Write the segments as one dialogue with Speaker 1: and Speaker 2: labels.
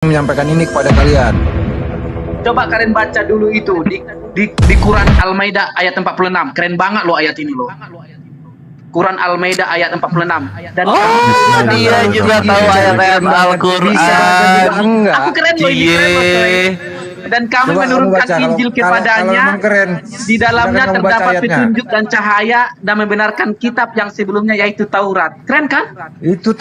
Speaker 1: menyampaikan ini kepada kalian.
Speaker 2: Coba kalian baca dulu itu di Quran Al-Maidah ayat 46. Keren banget loh ayat ini loh. Quran Al-Maidah ayat 46. Dan
Speaker 3: dia juga tahu ayat-ayat Al-Quran.
Speaker 2: aku keren loh ini, keren loh, keren. Dan kami
Speaker 1: Coba
Speaker 2: menurunkan
Speaker 1: kamu baca,
Speaker 2: Injil
Speaker 1: kalau
Speaker 2: kepadanya.
Speaker 1: memang keren,
Speaker 2: Di dalamnya
Speaker 1: silakan kamu baca
Speaker 2: terdapat
Speaker 1: ayatnya.
Speaker 2: petunjuk dan cahaya dan membenarkan kitab yang sebelumnya yaitu Taurat. Keren kan?
Speaker 1: Itu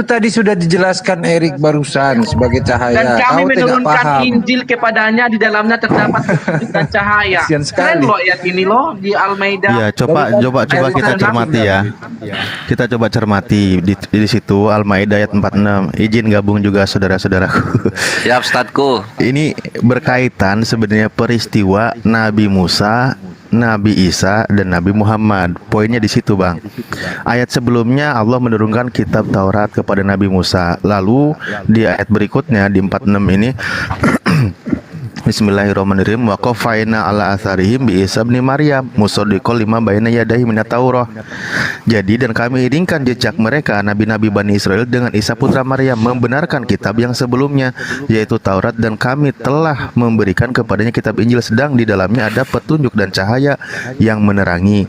Speaker 1: tadi sudah dijelaskan Erik barusan sebagai cahaya.
Speaker 2: Dan kami
Speaker 1: Kau tidak
Speaker 2: menurunkan
Speaker 1: paham.
Speaker 2: Injil kepadanya, di dalamnya terdapat petunjuk dan cahaya.
Speaker 1: Kasian sekali.
Speaker 2: Keren loh ayat ini loh di Al-Maidah.
Speaker 3: Ya, coba kita cermati ya. Kita coba cermati di situ Al-Maidah ayat 46. Izin gabung juga saudara-saudaraku.
Speaker 4: Siap, Ustadku.
Speaker 3: Ini berkaitan sebenarnya peristiwa Nabi Musa, Nabi Isa, dan Nabi Muhammad. Poinnya di situ, Bang. Ayat sebelumnya Allah menurunkan kitab Taurat kepada Nabi Musa. Lalu di ayat berikutnya di 46 ini Bismillahirrahmanirrahim. Wa qafaina ala atharihim bi Isa bin Maryam musaddiqal lima baina yadayhi minat Taurah. Jadi dan kami iringkan jejak mereka nabi-nabi Bani Israel dengan Isa putra Maryam membenarkan kitab yang sebelumnya yaitu Taurat, dan kami telah memberikan kepadanya kitab Injil sedang di dalamnya ada petunjuk dan cahaya yang menerangi.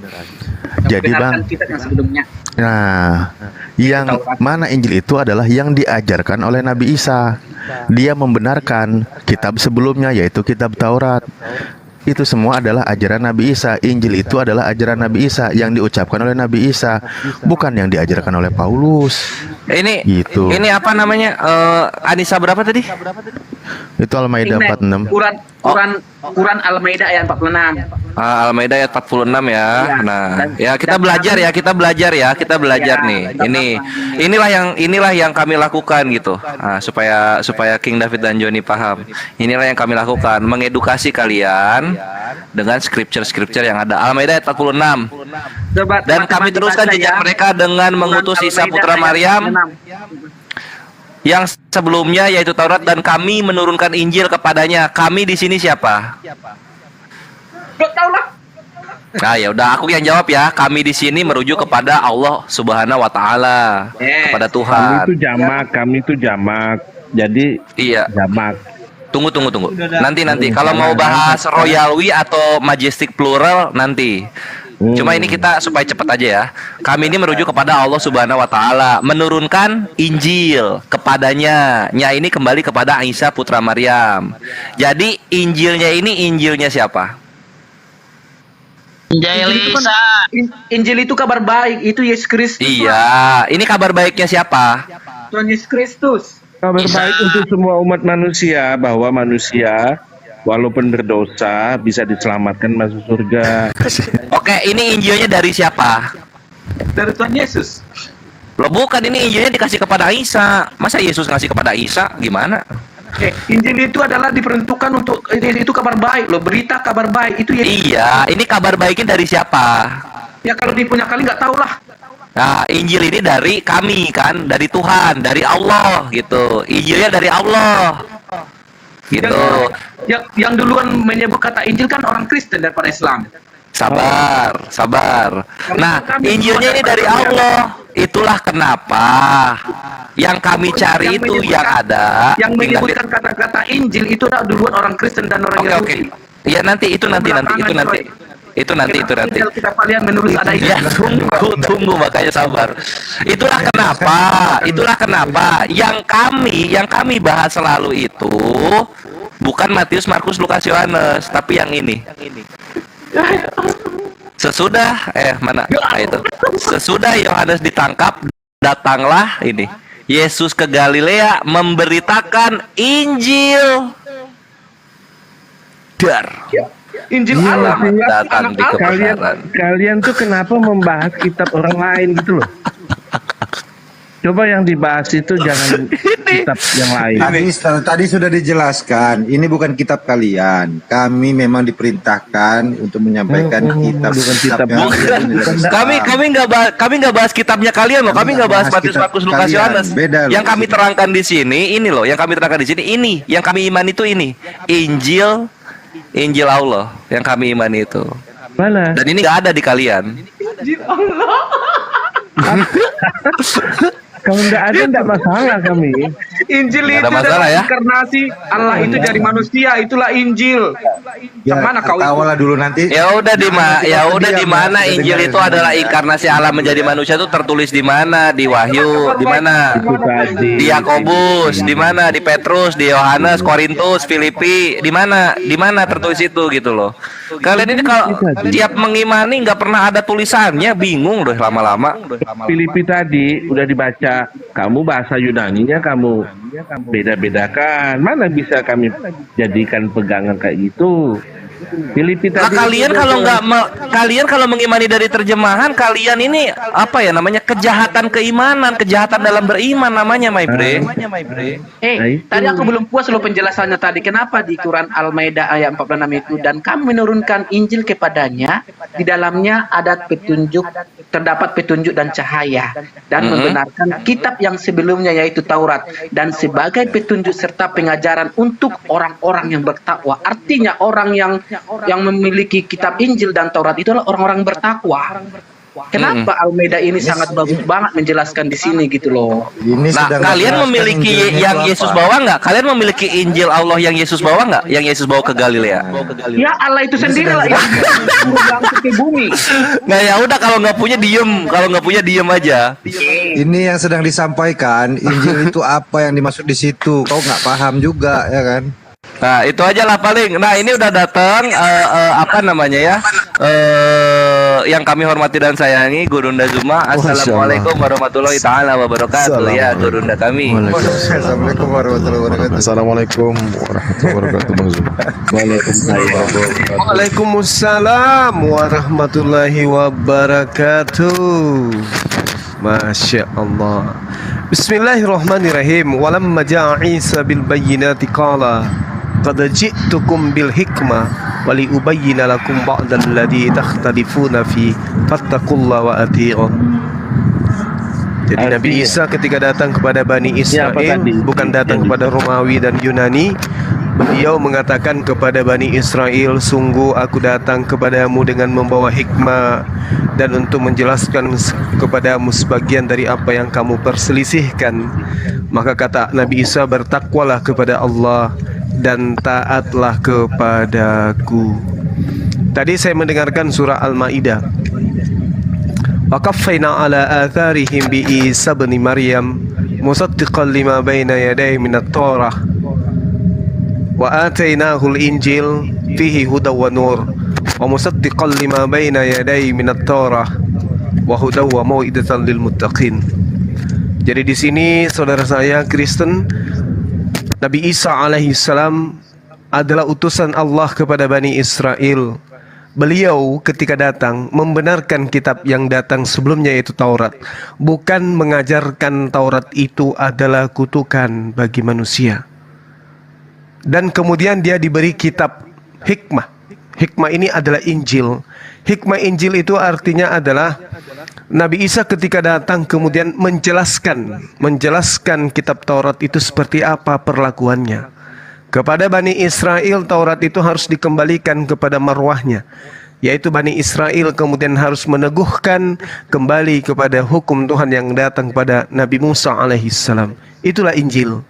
Speaker 3: Jadi Bang,
Speaker 2: Kitab yang sebelumnya.
Speaker 3: nah, yang mana Injil itu adalah yang diajarkan oleh Nabi Isa. Dia membenarkan kitab sebelumnya yaitu kitab Taurat. Itu semua adalah ajaran Nabi Isa. Injil itu adalah ajaran Nabi Isa yang diucapkan oleh Nabi Isa, bukan yang diajarkan oleh Paulus.
Speaker 4: Ini
Speaker 3: Gitu.
Speaker 4: ini apa namanya? Anissa berapa tadi?
Speaker 3: Itu Al-Maidah 46.
Speaker 2: Quran Al-Maidah ayat 46.
Speaker 4: Al-Maidah ayat 46 ya. Nah, ya kita belajar nih. Inilah yang kami lakukan gitu. Nah, supaya King David dan Johnny paham. Inilah yang kami lakukan, mengedukasi kalian dengan scripture yang ada. Al-Maidah ayat 46. Dan kami teruskan jejak mereka dengan mengutus Isa putra Maryam yang sebelumnya yaitu Taurat, dan kami menurunkan Injil kepadanya. Kami di sini siapa?
Speaker 2: Gak tau lah.
Speaker 4: Nah, ya udah aku yang jawab ya. Kami di sini merujuk kepada Allah Subhanahu wa taala, kepada Tuhan.
Speaker 5: Kami itu jamak. Jadi
Speaker 4: Iya.
Speaker 5: jamak.
Speaker 4: Tunggu. Nanti kalau mau bahas royalwi atau majestic plural nanti. Cuma ini kita supaya cepat aja ya. Kami ini merujuk kepada Allah Subhanahu wa taala, menurunkan Injil kepadanya. Nya ini kembali kepada Isa putra Maryam. Jadi Injilnya siapa?
Speaker 2: Injil itu kabar baik, itu Yesus Kristus.
Speaker 4: Iya, ini kabar baiknya siapa?
Speaker 2: Tuhan Yesus Kristus.
Speaker 5: Kabar baik untuk semua umat manusia bahwa manusia walaupun berdosa bisa diselamatkan masuk surga.
Speaker 4: Oke, ini Injilnya dari siapa?
Speaker 2: Dari Tuhan Yesus.
Speaker 4: Loh bukan, ini Injilnya dikasih kepada Isa. Masa Yesus ngasih kepada Isa? Gimana?
Speaker 2: Injil itu adalah diperuntukkan untuk itu kabar baik loh, berita kabar baik itu Yesus.
Speaker 4: Iya, ini kabar baiknya dari siapa?
Speaker 2: Ya kalau dipunya kali nggak tahu lah.
Speaker 4: Nah, Injil ini dari kami kan, dari Tuhan, dari Allah gitu. Injilnya dari Allah. Gitu.
Speaker 2: Yang duluan menyebut kata Injil kan orang Kristen daripada Islam.
Speaker 4: Sabar. Nah, Injilnya ini dari Allah. Itulah kenapa yang kami cari itu yang ada.
Speaker 2: Yang menyebutkan kata-kata Injil itu duluan orang Kristen dan orang Yahudi.
Speaker 4: Iya nanti. Itu nanti.
Speaker 2: Kita kalian menulis ada itu.
Speaker 4: Ya, tunggu makanya sabar. Itulah kenapa yang kami bahas selalu itu bukan Matius, Markus, Lukas, Yohanes, tapi yang ini. Sesudah Yohanes ditangkap, datanglah ini Yesus ke Galilea memberitakan Injil.
Speaker 2: Injil Allah
Speaker 4: Datang di kebenaran.
Speaker 5: Kalian tuh kenapa membahas kitab orang lain gitu loh? Coba yang dibahas itu jangan kitab yang lain.
Speaker 1: Tadi sudah dijelaskan, ini bukan kitab kalian. Kami memang diperintahkan untuk menyampaikan kitab.
Speaker 4: Kami nggak bahas kitabnya kalian loh. Kami nggak bahas Matius, Markus, Lukas, Yohanes. Yang kami terangkan di sini ini loh. Yang kami terangkan di sini ini. Yang kami imani itu ini. Injil Allah yang kami imani itu.
Speaker 5: Mana?
Speaker 4: Dan ini nggak ada di kalian.
Speaker 2: Injil Allah.
Speaker 5: Kalau nggak ada nggak masalah kami.
Speaker 2: Injil
Speaker 4: Nggak
Speaker 2: itu
Speaker 4: ada masalah
Speaker 2: adalah
Speaker 4: ya.
Speaker 2: inkarnasi Allah itu jadi manusia, itulah Injil.
Speaker 1: Ya,
Speaker 2: Mana kau itu?
Speaker 1: tawalah dulu nanti.
Speaker 4: Ya udah di mana
Speaker 1: Kita
Speaker 4: Injil
Speaker 1: dengar
Speaker 4: itu adalah inkarnasi Allah menjadi manusia itu tertulis di mana? Di Wahyu, di mana?
Speaker 5: Itu tadi.
Speaker 4: Di Yakobus, di mana? Di Petrus, di Yohanes, Korintus, Filipi, di mana? Di mana tertulis itu gitu loh. Kalian ini kalau tiap mengimani nggak pernah ada tulisannya, bingung loh lama-lama.
Speaker 5: Filipi tadi udah dibaca, kamu bahasa Yunaninya kamu beda-bedakan. Mana bisa kami jadikan pegangan kayak gitu? Filipi
Speaker 4: Nah,
Speaker 5: tadi
Speaker 4: kalian kalau mengimani dari terjemahan, kalian ini apa ya namanya, kejahatan keimanan, kejahatan dalam beriman namanya, my bre.
Speaker 5: Nah, itu.
Speaker 2: Tadi aku belum puas loh penjelasannya tadi. Kenapa di Quran Al-Maidah ayat 46 itu, dan kami menurunkan Injil kepadanya, di dalamnya ada petunjuk, terdapat petunjuk dan cahaya, dan membenarkan kitab yang sebelumnya yaitu Taurat, dan sebagai petunjuk serta pengajaran untuk orang-orang yang bertakwa. Artinya orang yang memiliki kitab Injil dan Taurat itu adalah orang-orang bertakwa. Kenapa Al-Maidah ini sangat bagus banget menjelaskan di sini gitu loh.
Speaker 1: Ini
Speaker 4: Nah,
Speaker 1: sedang
Speaker 4: kalian
Speaker 1: menjelaskan
Speaker 4: memiliki
Speaker 1: Injilnya
Speaker 4: yang
Speaker 1: itu
Speaker 4: Yesus
Speaker 1: apa.
Speaker 4: bawa nggak? Kalian memiliki Injil Allah yang Yesus bawa nggak? Yang Yesus bawa ke Galilea?
Speaker 2: Ya Allah itu sendiri lah yang turun ke bumi.
Speaker 4: Nah ya udah, kalau nggak punya diem, kalau nggak punya diem aja.
Speaker 1: Ini yang sedang disampaikan, Injil itu apa yang dimaksud di situ. Kau nggak paham juga, ya kan?
Speaker 4: Nah itu aja lah paling. Nah ini udah datang apa namanya ya? Yang kami hormati dan sayangi Gurunda Zuma. Assalamualaikum warahmatullahi taala wabarakatuh. Ya Gurunda kami.
Speaker 1: Assalamualaikum warahmatullahi wabarakatuh.
Speaker 6: Assalamualaikum warahmatullahi wabarakatuh, Bang Zul.
Speaker 7: Waalaikumsalam warahmatullahi wabarakatuh. Masya Allah. Bismillahirrahmanirrahim. Walamma ja'a Isa bil bayyinati qala qad ji'tukum bil hikmah wa li ubayyina lakum ba'dal ladzi takhtalifuna fi fattaqullaha wa ati'un. Jadi Nabi Isa ketika datang kepada Bani Israel, bukan datang kepada Romawi dan Yunani, beliau mengatakan kepada Bani Israel, sungguh aku datang kepadamu dengan membawa hikmah dan untuk menjelaskan kepadamu sebagian dari apa yang kamu perselisihkan. Maka kata Nabi Isa, bertakwalah kepada Allah dan taatlah kepadaku. Tadi saya mendengarkan surah Al-Maidah. Wa qaffayna ala atharihim bi Isa bin Maryam musaddiqan lima baina yadayhi minat Taurah wa atainahul Injil fihi hudaw wa nur wa musaddiqan lima baina yadayhi minat Taurah wa hudaw wa mau'idatan lil muttaqin. Jadi di sini saudara saya Kristen, Nabi Isa alaihissalam adalah utusan Allah kepada Bani Israel. Beliau ketika datang membenarkan kitab yang datang sebelumnya, yaitu Taurat. Bukan mengajarkan Taurat itu adalah kutukan bagi manusia. Dan kemudian dia diberi kitab hikmah. Hikmah ini adalah Injil. Hikmah Injil itu artinya adalah Nabi Isa ketika datang kemudian menjelaskan kitab Taurat itu seperti apa perlakuannya. Kepada Bani Israel, Taurat itu harus dikembalikan kepada marwahnya, yaitu Bani Israel kemudian harus meneguhkan kembali kepada hukum Tuhan yang datang kepada Nabi Musa alaihissalam. Itulah Injil.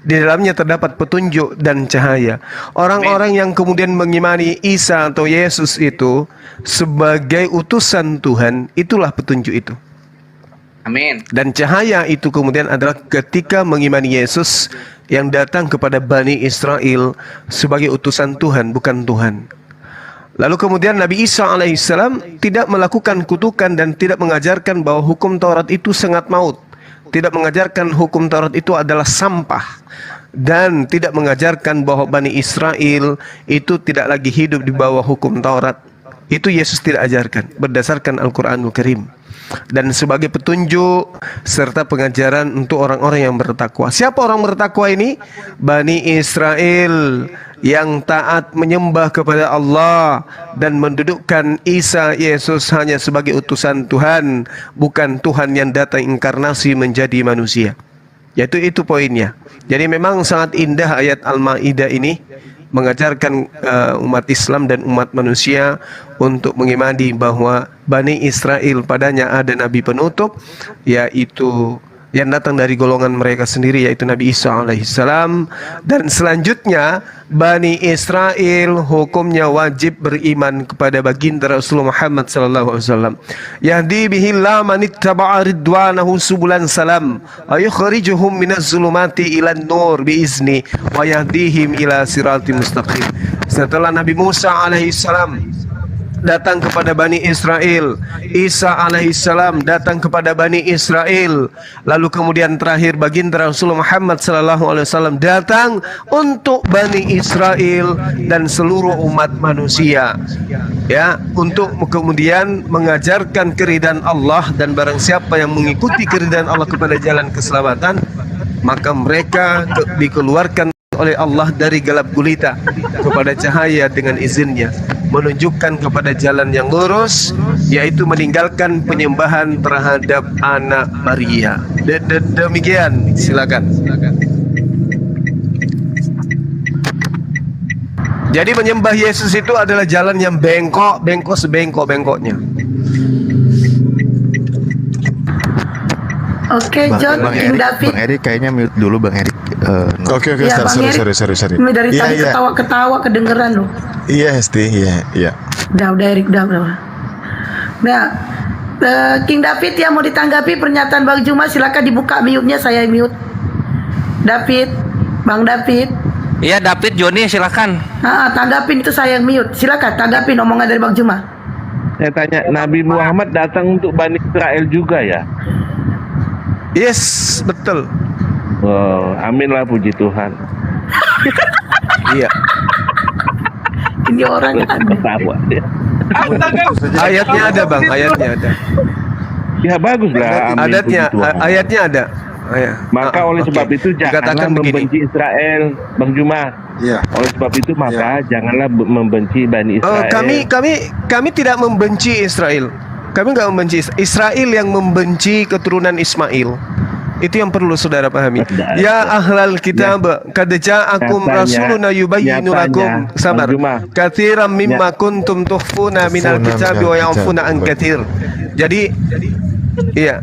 Speaker 7: Di dalamnya terdapat petunjuk dan cahaya. Orang-orang yang kemudian mengimani Isa atau Yesus itu sebagai utusan Tuhan, itulah petunjuk itu.
Speaker 2: Amin.
Speaker 7: Dan cahaya itu kemudian adalah ketika mengimani Yesus yang datang kepada Bani Israel sebagai utusan Tuhan, bukan Tuhan. Lalu kemudian Nabi Isa alaihissalam tidak melakukan kutukan dan tidak mengajarkan bahwa hukum Taurat itu sangat maut. Tidak mengajarkan hukum Taurat itu adalah sampah. Dan tidak mengajarkan bahwa Bani Israel itu tidak lagi hidup di bawah hukum Taurat. Itu Yesus tidak ajarkan berdasarkan Al-Quranul Karim. Dan sebagai petunjuk serta pengajaran untuk orang-orang yang bertakwa. Siapa orang bertakwa ini? Bani Israel yang taat menyembah kepada Allah dan mendudukkan Isa Yesus hanya sebagai utusan Tuhan, bukan Tuhan yang datang inkarnasi menjadi manusia. Yaitu itu poinnya. Jadi memang sangat indah ayat Al-Maidah ini, mengajarkan umat Islam dan umat manusia untuk mengimani bahwa Bani Israel padanya ada Nabi penutup, yaitu yang datang dari golongan mereka sendiri, yaitu Nabi Isa alaihissalam. Dan selanjutnya Bani Israel hukumnya wajib beriman kepada baginda Rasulullah Muhammad sallallahu alaihi wasallam. Yahdi bihillah man ittaba'a ridwanahu subulan salam wa yukhrijuhum minaz zulumati ilan nur biizni wa yahdihim ila siratim mustaqim. Setelah Nabi Musa alaihissalam datang kepada Bani Israel, Isa alaihissalam datang kepada Bani Israel, lalu kemudian terakhir baginda Rasulullah Muhammad sallallahu alaihi wasallam datang untuk Bani Israel dan seluruh umat manusia, ya, untuk kemudian mengajarkan keridhaan Allah. Dan barang siapa yang mengikuti keridhaan Allah kepada jalan keselamatan, maka mereka dikeluarkan oleh Allah dari gelap gulita kepada cahaya dengan izinnya, menunjukkan kepada jalan yang lurus, yaitu meninggalkan penyembahan terhadap anak Maria. Demikian, silakan. Jadi menyembah Yesus itu adalah jalan yang bengkok sebengkok-bengkoknya.
Speaker 8: Oke, John, King David.
Speaker 3: Bang Erik kayaknya mute dulu, Bang Erik.
Speaker 6: Oke,
Speaker 8: Ya, Bang Erik.
Speaker 6: sorry.
Speaker 8: Ini dari
Speaker 6: Iya,
Speaker 8: tadi
Speaker 6: iya.
Speaker 8: ketawa-ketawa kedengeran loh.
Speaker 6: Iya, Hesti, iya.
Speaker 8: Udah Erik, udah. Nah, King David yang mau ditanggapi pernyataan Bang Juma, silakan dibuka mute-nya, saya mute. David, Bang David.
Speaker 4: Iya, David, Joni, silakan.
Speaker 8: Tanggapin itu, saya yang mute. Silakan tanggapin omongan dari Bang Juma.
Speaker 5: Saya tanya, Nabi Muhammad datang untuk Bani Israel juga ya?
Speaker 7: Yes, betul.
Speaker 5: Oh, amin lah, puji Tuhan.
Speaker 7: Iya.
Speaker 8: Ini orang aneh.
Speaker 5: Ketawa dia.
Speaker 7: Ayatnya ada, Bang, ayatnya ada.
Speaker 5: Ya bagus lah. Amin,
Speaker 7: Ayatnya,
Speaker 5: puji Tuhan.
Speaker 7: ayatnya ada.
Speaker 5: Maka oleh sebab itu janganlah membenci Israel, Bang Juma.
Speaker 1: Iya.
Speaker 5: Oleh sebab itu maka janganlah membenci Bani Israel.
Speaker 7: Kami tidak membenci Israel. Kami nggak membenci Israel, yang membenci keturunan Ismail. Itu yang perlu saudara pahami. Ya ahlal kitab, qad ja'akum rasuluna yubayyinu lakum, sabar, katsiran mimma kuntum tukhfuna minal kitabi wa ya'funa an katsir. Jadi iya,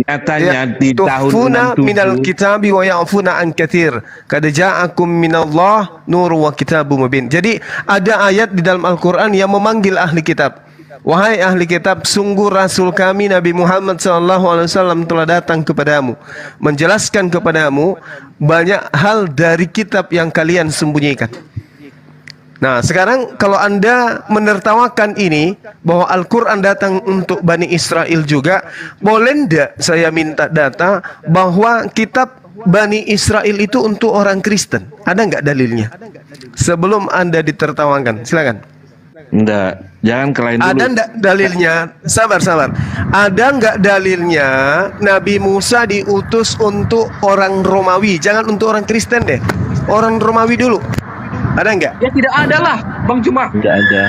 Speaker 5: nyatanya di tahun
Speaker 7: tukhfuna
Speaker 5: 67
Speaker 7: minal kitabi wa ya'funa an katsir, qad ja'akum minallah nur wa kitabum mubin. Jadi ada ayat di dalam Al-Qur'an yang memanggil ahli kitab. Wahai ahli kitab, sungguh Rasul kami Nabi Muhammad SAW telah datang kepadamu, menjelaskan kepadamu banyak hal dari kitab yang kalian sembunyikan. Nah, sekarang kalau Anda menertawakan ini, bahwa Al-Quran datang untuk Bani Israel juga, boleh tidak saya minta data bahwa kitab Bani Israel itu untuk orang Kristen? Ada nggak dalilnya? Sebelum Anda ditertawakan, silakan.
Speaker 5: Enggak, jangan kelain dulu.
Speaker 7: Ada enggak dalilnya? Sabar. Ada enggak dalilnya Nabi Musa diutus untuk orang Romawi? Jangan untuk orang Kristen deh. Orang Romawi dulu. Ada enggak?
Speaker 2: Ya tidak ada lah, Bang Juma.
Speaker 5: Enggak ada.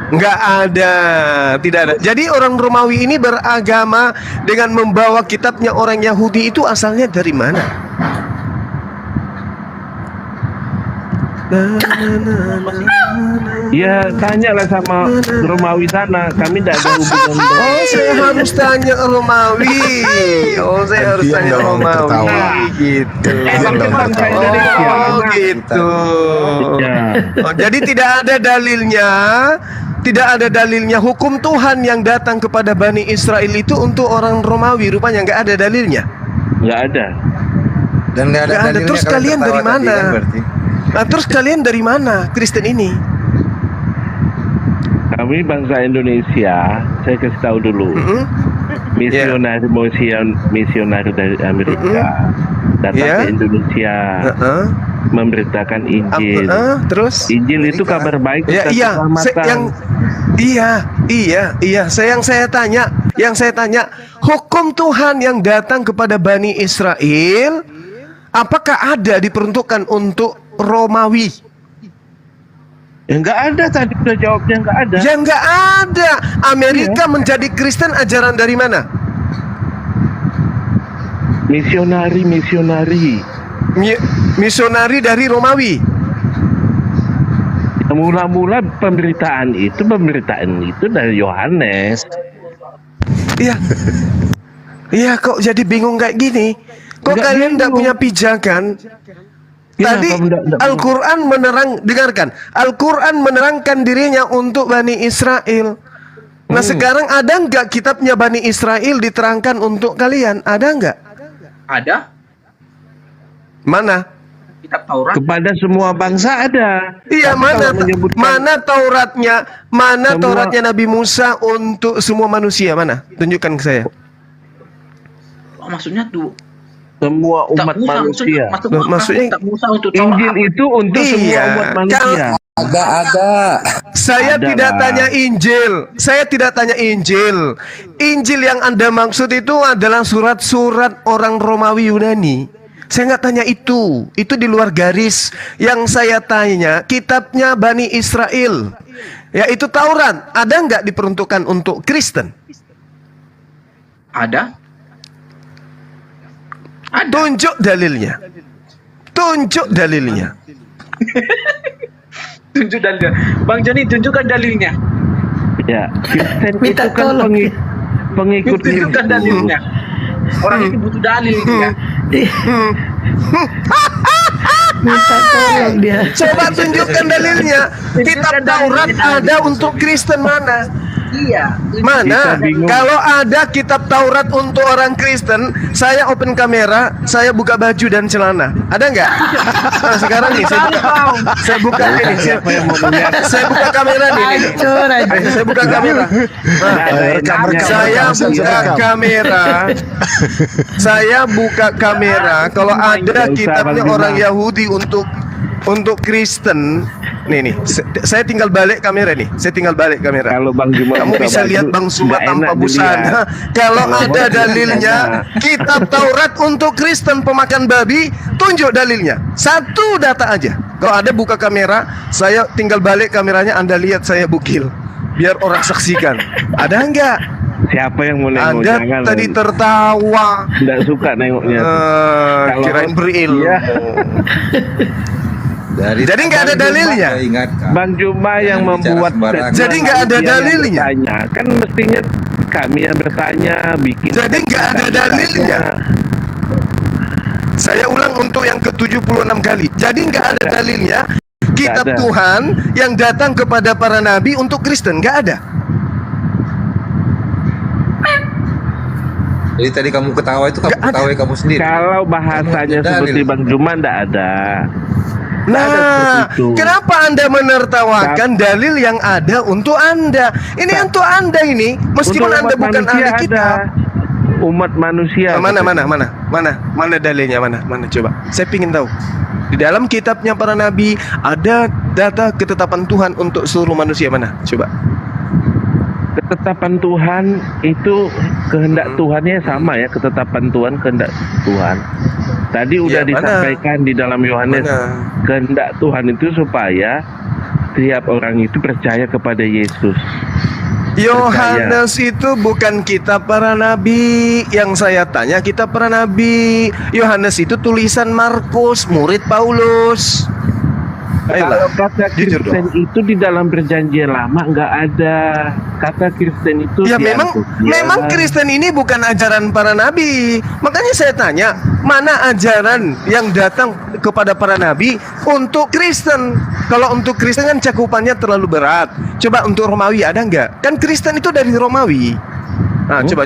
Speaker 7: Enggak ada, tidak ada. Jadi orang Romawi ini beragama dengan membawa kitabnya orang Yahudi, itu asalnya dari mana?
Speaker 5: Ya tanyalah sama Romawi sana, kami tidak ada hubungan.
Speaker 7: Oh, saya harus tanya Romawi. Oh, saya harus
Speaker 6: Diam
Speaker 7: tanya
Speaker 6: dong,
Speaker 7: Romawi.
Speaker 6: tertawa.
Speaker 7: Gitu.
Speaker 6: Diam dong, tertawa.
Speaker 7: Oh, gitu.
Speaker 5: Ya.
Speaker 7: Oh, jadi tidak ada dalilnya. Tidak ada dalilnya hukum Tuhan yang datang kepada Bani Israel itu untuk orang Romawi. Rupanya nggak ada dalilnya.
Speaker 5: Nggak ada.
Speaker 1: Dan nggak ada
Speaker 7: Nggak ada.
Speaker 1: dalilnya
Speaker 7: Terus
Speaker 1: kalau
Speaker 7: kalian dari
Speaker 1: tertawa tadi
Speaker 7: mana?
Speaker 1: kan berarti.
Speaker 7: Nah, terus kalian dari mana Kristen ini?
Speaker 5: Kami bangsa Indonesia, saya kasih tahu dulu. Misionaris dari Amerika datang ke Indonesia memberitakan Injil.
Speaker 7: Terus?
Speaker 5: Injil itu kabar baik
Speaker 7: Ya,
Speaker 5: tentang keselamatan.
Speaker 7: Yang saya tanya, hukum Tuhan yang datang kepada Bani Israel, apakah ada diperuntukkan untuk Romawi?
Speaker 5: Ya nggak ada, tadi udah jawabnya nggak ada.
Speaker 7: Ya nggak ada. Amerika menjadi Kristen ajaran dari mana?
Speaker 5: Misionari.
Speaker 7: Misionari dari Romawi.
Speaker 5: Mula-mula pemberitaan itu dari Yohanes.
Speaker 7: Iya. Iya, kok jadi bingung kayak gini? Kok
Speaker 5: Nggak
Speaker 7: kalian tidak
Speaker 5: bingung.
Speaker 7: punya pijakan? Tadi
Speaker 5: Kenapa nggak
Speaker 7: Al-Quran dengarkan. Al-Quran menerangkan dirinya untuk Bani Israel. Nah sekarang ada nggak kitabnya Bani Israel diterangkan untuk kalian? Ada nggak?
Speaker 2: Ada
Speaker 7: Mana?
Speaker 2: kitab Taurat.
Speaker 5: Kepada semua bangsa ada.
Speaker 7: Iya,
Speaker 5: Tapi
Speaker 7: mana?
Speaker 5: kalau menyebutkan
Speaker 7: Mana Tauratnya? Mana
Speaker 5: Semua-
Speaker 7: Tauratnya Nabi Musa untuk semua manusia? Mana? Tunjukkan ke saya.
Speaker 2: Oh, maksudnya tuh
Speaker 5: semua
Speaker 2: kitab
Speaker 5: umat
Speaker 2: Musa,
Speaker 5: manusia.
Speaker 7: Maksudnya
Speaker 2: kitab Musa untuk Taurat.
Speaker 5: Injil itu untuk semua
Speaker 7: Iya,
Speaker 5: umat manusia.
Speaker 7: Saya
Speaker 5: Ada
Speaker 7: tidak
Speaker 5: lah.
Speaker 7: tanya Injil. Saya tidak tanya Injil. Injil yang Anda maksud itu adalah surat-surat orang Romawi Yunani. Saya nggak tanya itu. Itu di luar garis. Yang saya tanya kitabnya Bani Israel, yaitu Taurat. Ada nggak diperuntukkan untuk Kristen?
Speaker 2: Ada. Ada.
Speaker 7: Tunjuk dalilnya. Tunjuk dalilnya.
Speaker 2: Tunjuk dalilnya. Bang Joni, tunjukkan dalilnya.
Speaker 5: Ya, Kristen
Speaker 8: Minta
Speaker 5: itu kan
Speaker 8: tolong.
Speaker 5: pengikut
Speaker 2: Tunjukkan
Speaker 5: Yesus.
Speaker 2: dalilnya. Orang itu butuh dalil dia.
Speaker 8: Minta tolong dia.
Speaker 7: Coba tunjukkan dalilnya. Kitab Taurat ada untuk Kristen mana?
Speaker 2: Iya.
Speaker 7: Mana?
Speaker 5: Kita bingung.
Speaker 7: Kalau ada kitab Taurat untuk orang Kristen, saya open kamera, saya buka baju dan celana. Ada nggak? Nah, sekarang nih, saya buka ini.
Speaker 5: Siapa yang mau melihat?
Speaker 7: Saya buka kamera nih.
Speaker 8: Hancur aja.
Speaker 7: Saya buka kamera. Saya buka kamera. Saya buka kamera. Kalau ada kitabnya orang Yahudi untuk Kristen, nih, saya tinggal balik kamera nih. Saya tinggal balik kamera.
Speaker 5: Kalau Bang Juma
Speaker 7: Kamu
Speaker 5: buka
Speaker 7: bisa
Speaker 5: baju,
Speaker 7: lihat Bang Suma
Speaker 5: nggak
Speaker 7: tanpa
Speaker 5: enak
Speaker 7: busana.
Speaker 5: dilihat.
Speaker 7: Kalau
Speaker 5: Kalau
Speaker 7: ada
Speaker 5: Bang
Speaker 7: dalilnya, kitab Taurat untuk Kristen pemakan babi, tunjuk dalilnya. Satu data aja. Kalau ada buka kamera, saya tinggal balik kameranya, Anda lihat saya bukil. Biar orang saksikan. Ada enggak?
Speaker 5: Siapa yang mau nengok?
Speaker 7: Ada
Speaker 5: Jangan.
Speaker 7: tadi tertawa.
Speaker 5: Nggak suka nengoknya. Kalau-
Speaker 7: Kirain berilmu.
Speaker 5: Iya.
Speaker 7: Jadi nggak ada dalilnya?
Speaker 1: Saya ingatkan.
Speaker 5: Bang Juma yang
Speaker 1: Jangan bicara
Speaker 5: membuat
Speaker 1: sembarangan.
Speaker 7: Jadi nggak ada
Speaker 5: dia yang
Speaker 7: dalilnya?
Speaker 5: bertanya. Kan mestinya kami yang bertanya bikin.
Speaker 7: Jadi nggak ada dalilnya? Saya ulang untuk yang ke-76 kali. Jadi nggak ada dalilnya. Kitab
Speaker 5: Nggak ada.
Speaker 7: Tuhan yang datang kepada para nabi untuk Kristen nggak ada.
Speaker 1: Jadi tadi kamu ketawa itu kamu
Speaker 7: Nggak ada.
Speaker 1: ketawa kamu sendiri.
Speaker 5: Kalau bahasanya
Speaker 1: Kamu ada
Speaker 5: seperti
Speaker 1: dalil.
Speaker 5: Bang Juma nggak ada. ada
Speaker 7: Nah,
Speaker 5: seperti itu.
Speaker 7: kenapa Anda menertawakan dalil yang ada untuk Anda? Ini untuk Anda ini, meskipun
Speaker 5: Untuk
Speaker 7: Anda
Speaker 5: umat
Speaker 7: bukan
Speaker 5: manusia
Speaker 7: ahli
Speaker 5: ada.
Speaker 7: kitab.
Speaker 5: Umat manusia.
Speaker 7: Mana dalilnya mana coba. Saya pingin tahu. Di dalam kitabnya para nabi ada data ketetapan Tuhan untuk seluruh manusia mana? Coba.
Speaker 5: Ketetapan Tuhan itu kehendak Tuhannya sama ya, ketetapan Tuhan kehendak Tuhan. Tadi udah
Speaker 7: Ya, mana?
Speaker 5: disampaikan di dalam Yohanes,
Speaker 7: Mana?
Speaker 5: kehendak Tuhan itu supaya setiap orang itu percaya kepada Yesus.
Speaker 7: Yohanes itu bukan kitab para nabi. Yang saya tanya kitab para nabi. Yohanes itu tulisan Markus, murid Paulus. Ayolah,
Speaker 5: Kalau kata
Speaker 7: jujur
Speaker 5: Kristen
Speaker 7: dong.
Speaker 5: itu di dalam perjanjian lama nggak ada. Kata Kristen itu
Speaker 7: Ya
Speaker 5: di
Speaker 7: memang
Speaker 5: Alkitab.
Speaker 7: memang Kristen ini bukan ajaran para nabi. Makanya saya tanya, mana ajaran yang datang kepada para nabi untuk Kristen? Kalau untuk Kristen kan cakupannya terlalu berat. Coba untuk Romawi ada nggak? Kan Kristen itu dari Romawi. Nah, coba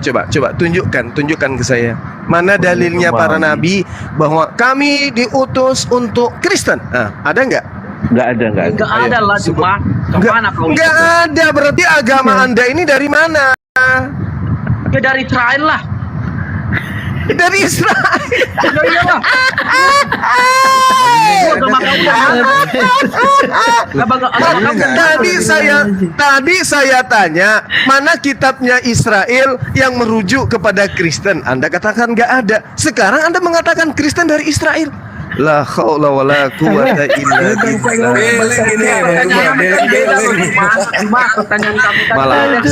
Speaker 7: tunjukkan ke saya. Mana dalilnya para nabi bahwa kami diutus untuk Kristen? Nah, ada nggak?
Speaker 5: nggak ada.
Speaker 2: Enggak ada lah
Speaker 7: sebut.
Speaker 2: cuma kemana kau
Speaker 7: Nggak ada. Berarti agama Anda ini dari mana?
Speaker 2: Ya dari Israel lah.
Speaker 7: Dari Israel.
Speaker 2: Ya iyalah. Agama kamu
Speaker 7: Tadi saya tanya, mana kitabnya Israel yang merujuk kepada Kristen? Anda katakan nggak ada. Sekarang Anda mengatakan Kristen dari Israel. La haula wala quwata illa billah.
Speaker 2: Cuma pertanyaan kamu tadi
Speaker 7: Malah.
Speaker 2: beda,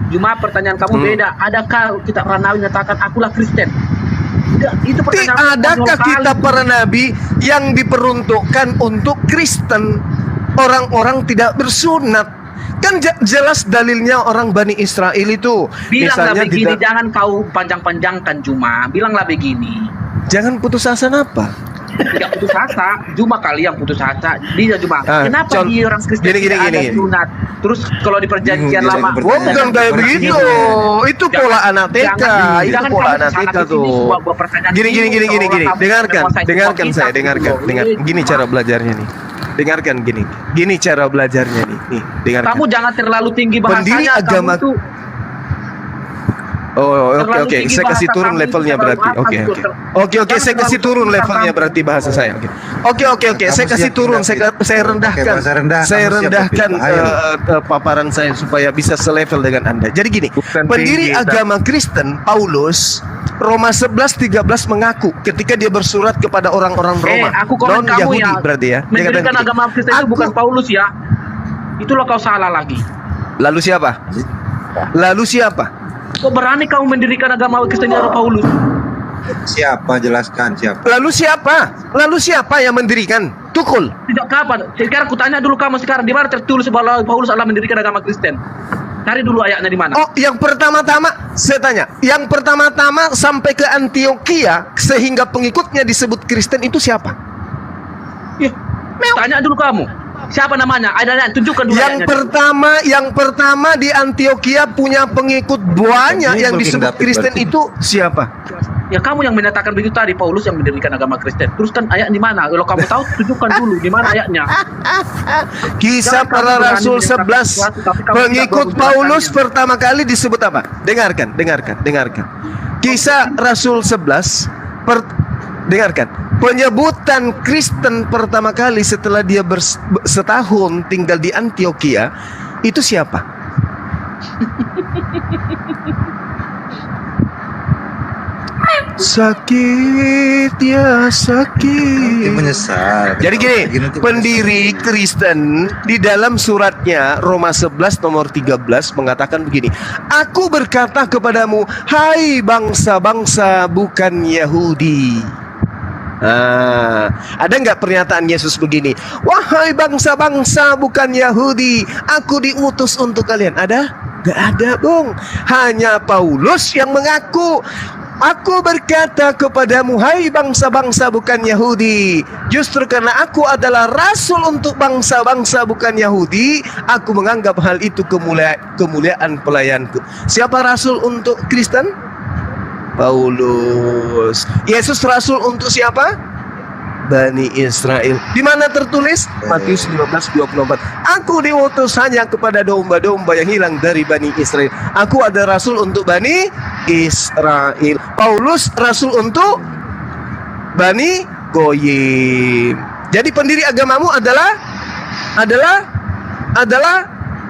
Speaker 2: Cuma pertanyaan kamu beda. Adakah kitab para nabi menyatakan akulah Kristen? Tidak, itu pertanyaan
Speaker 7: Adakah
Speaker 2: konyol
Speaker 7: kitab
Speaker 2: kali.
Speaker 7: para nabi yang diperuntukkan untuk Kristen? Orang-orang tidak bersunat. Kan jelas dalilnya orang Bani Israel itu.
Speaker 2: Bilanglah
Speaker 7: Misalnya
Speaker 2: begini,
Speaker 7: tidak,
Speaker 2: jangan kau panjang-panjangkan Juma. Bilanglah begini.
Speaker 7: jangan putus asa apa?
Speaker 2: Tidak putus asa, Juma kali yang putus asa. Dia Juma. Kenapa di orang Kristen
Speaker 7: gini,
Speaker 2: tidak ada
Speaker 7: gini.
Speaker 2: sunat? Terus kalau di perjanjian lama,
Speaker 7: Bukan kayak begitu. Itu pola anak TK. Itu pola anak TK tuh. Gini. Dengarkan saya. Gini cara belajarnya nih. Dengarkan gini. Gini cara belajarnya nih. Nih, dengarkan.
Speaker 2: kamu jangan terlalu tinggi bahasanya.
Speaker 7: Pendiri agama.
Speaker 2: Kamu tuh
Speaker 7: Oke. Saya kasih turun levelnya berarti. Oke. Saya kasih turun levelnya berarti bahasa saya. Oke. Saya kasih turun. Saya rendahkan. Saya rendahkan paparan saya supaya bisa selevel dengan Anda. Jadi gini, pendiri agama Kristen Paulus Roma 11:13 mengaku ketika dia bersurat kepada orang-orang Roma,
Speaker 2: aku komen kamu
Speaker 7: non-Yahudi
Speaker 2: ya.
Speaker 7: berarti ya.
Speaker 2: Mendirikan agama Kristen itu bukan Paulus ya. Itulah kau salah lagi.
Speaker 7: Lalu siapa?
Speaker 2: Kok berani kau mendirikan agama Kristen dari Paulus?
Speaker 1: Siapa? Jelaskan siapa.
Speaker 7: Lalu siapa yang mendirikan? Tukul.
Speaker 2: Tidak kapan. Sekarang aku tanya dulu kamu sekarang di mana tertulis bahwa Paulus adalah mendirikan agama Kristen? Cari dulu ayatnya di mana.
Speaker 7: Oh, yang pertama-tama saya tanya, yang pertama-tama sampai ke Antioquia sehingga pengikutnya disebut Kristen itu siapa?
Speaker 2: Ya, tanya dulu kamu. Siapa namanya? Ada tunjukkan dulu.
Speaker 7: Yang pertama di Antioquia punya pengikut banyak yang disebut Kristen itu siapa?
Speaker 2: Ya kamu yang menyatakan begitu tadi, Paulus yang mendirikan agama Kristen. Teruskan ayat di mana? Kalau kamu tahu tunjukkan dulu di mana ayatnya.
Speaker 7: Kisah Para Rasul 11. Pengikut Paulus pertama kali disebut apa? Dengarkan. Kisah Rasul 11. Dengarkan. Penyebutan Kristen pertama kali setelah dia setahun tinggal di Antioquia itu siapa? Sakit ya sakit.
Speaker 1: Menyesal.
Speaker 7: Jadi gini, pendiri Kristen di dalam suratnya Roma 11 nomor 13 mengatakan begini, aku berkata kepadamu, hai bangsa-bangsa bukan Yahudi. Ada nggak pernyataan Yesus begini, wahai bangsa-bangsa bukan Yahudi, aku diutus untuk kalian? Ada? Nggak ada, Bung. Hanya Paulus yang mengaku, aku berkata kepadamu, hai bangsa-bangsa bukan Yahudi. Justru karena aku adalah rasul untuk bangsa-bangsa bukan Yahudi, aku menganggap hal itu kemuliaan pelayanku. Siapa rasul untuk Kristen? Paulus. Yesus rasul untuk siapa? Bani Israel. Di mana tertulis? Matius 15:24. Aku diutus hanya kepada domba-domba yang hilang dari Bani Israel. Aku ada rasul untuk Bani Israel. Paulus rasul untuk Bani Goyim. Jadi pendiri agamamu adalah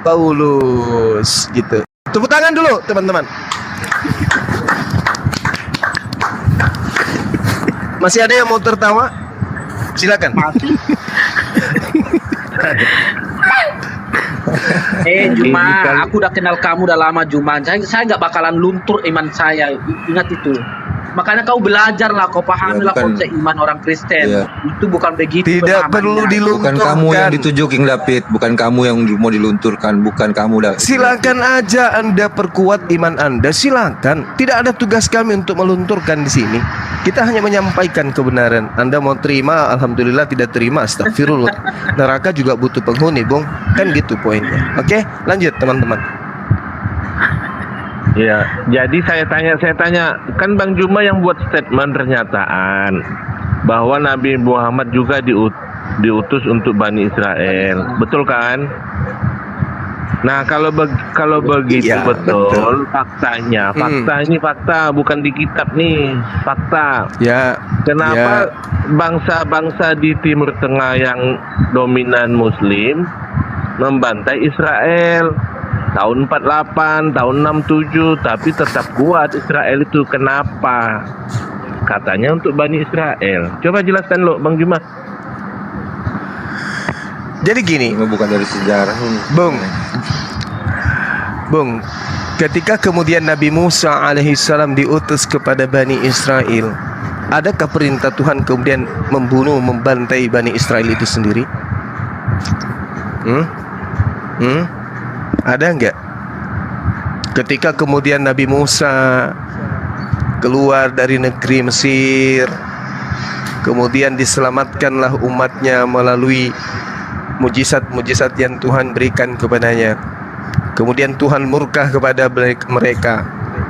Speaker 7: Paulus, gitu. Tepuk tangan dulu, teman-teman. Masih ada yang mau tertawa? Silakan.
Speaker 2: Juma, aku udah kenal kamu udah lama, Juma. Saya nggak bakalan luntur iman saya. Ingat itu. Makanya kau belajarlah, kau pahamilah konsep iman orang Kristen.
Speaker 1: Iya.
Speaker 2: Itu bukan begitu.
Speaker 7: Tidak perlu dilunturkan.
Speaker 1: Bukan kamu yang dituju, King David. Bukan kamu yang mau dilunturkan. Bukan kamu.
Speaker 7: Silakan aja Anda perkuat iman Anda. Silakan. Tidak ada tugas kami untuk melunturkan di sini. Kita hanya menyampaikan kebenaran. Anda mau terima, alhamdulillah. Tidak terima, astagfirullah. Neraka juga butuh penghuni, Bung. Kan gitu poinnya. Oke, lanjut teman-teman.
Speaker 5: Ya, jadi saya tanya, kan Bang Juma yang buat statement pernyataan bahwa Nabi Muhammad juga diutus untuk Bani Israel, betul kan? Nah, kalau begitu
Speaker 7: ya,
Speaker 5: betul. Faktanya ini fakta, bukan di kitab nih, fakta.
Speaker 7: Ya.
Speaker 5: Kenapa bangsa-bangsa di Timur Tengah yang dominan Muslim membantai Israel? Tahun 48, tahun 67, tapi tetap kuat Israel itu. Kenapa? Katanya untuk Bani Israel. Coba jelaskan lo, Bang Juma.
Speaker 7: Jadi gini,
Speaker 1: Bukan dari sejarah.
Speaker 7: Bung, ketika kemudian Nabi Musa alaihissalam diutus kepada Bani Israel, adakah perintah Tuhan kemudian membantai Bani Israel itu sendiri? Ada enggak? Ketika kemudian Nabi Musa keluar dari negeri Mesir, kemudian diselamatkanlah umatnya melalui mujizat-mujizat yang Tuhan berikan kepadanya. Kemudian Tuhan murka kepada mereka.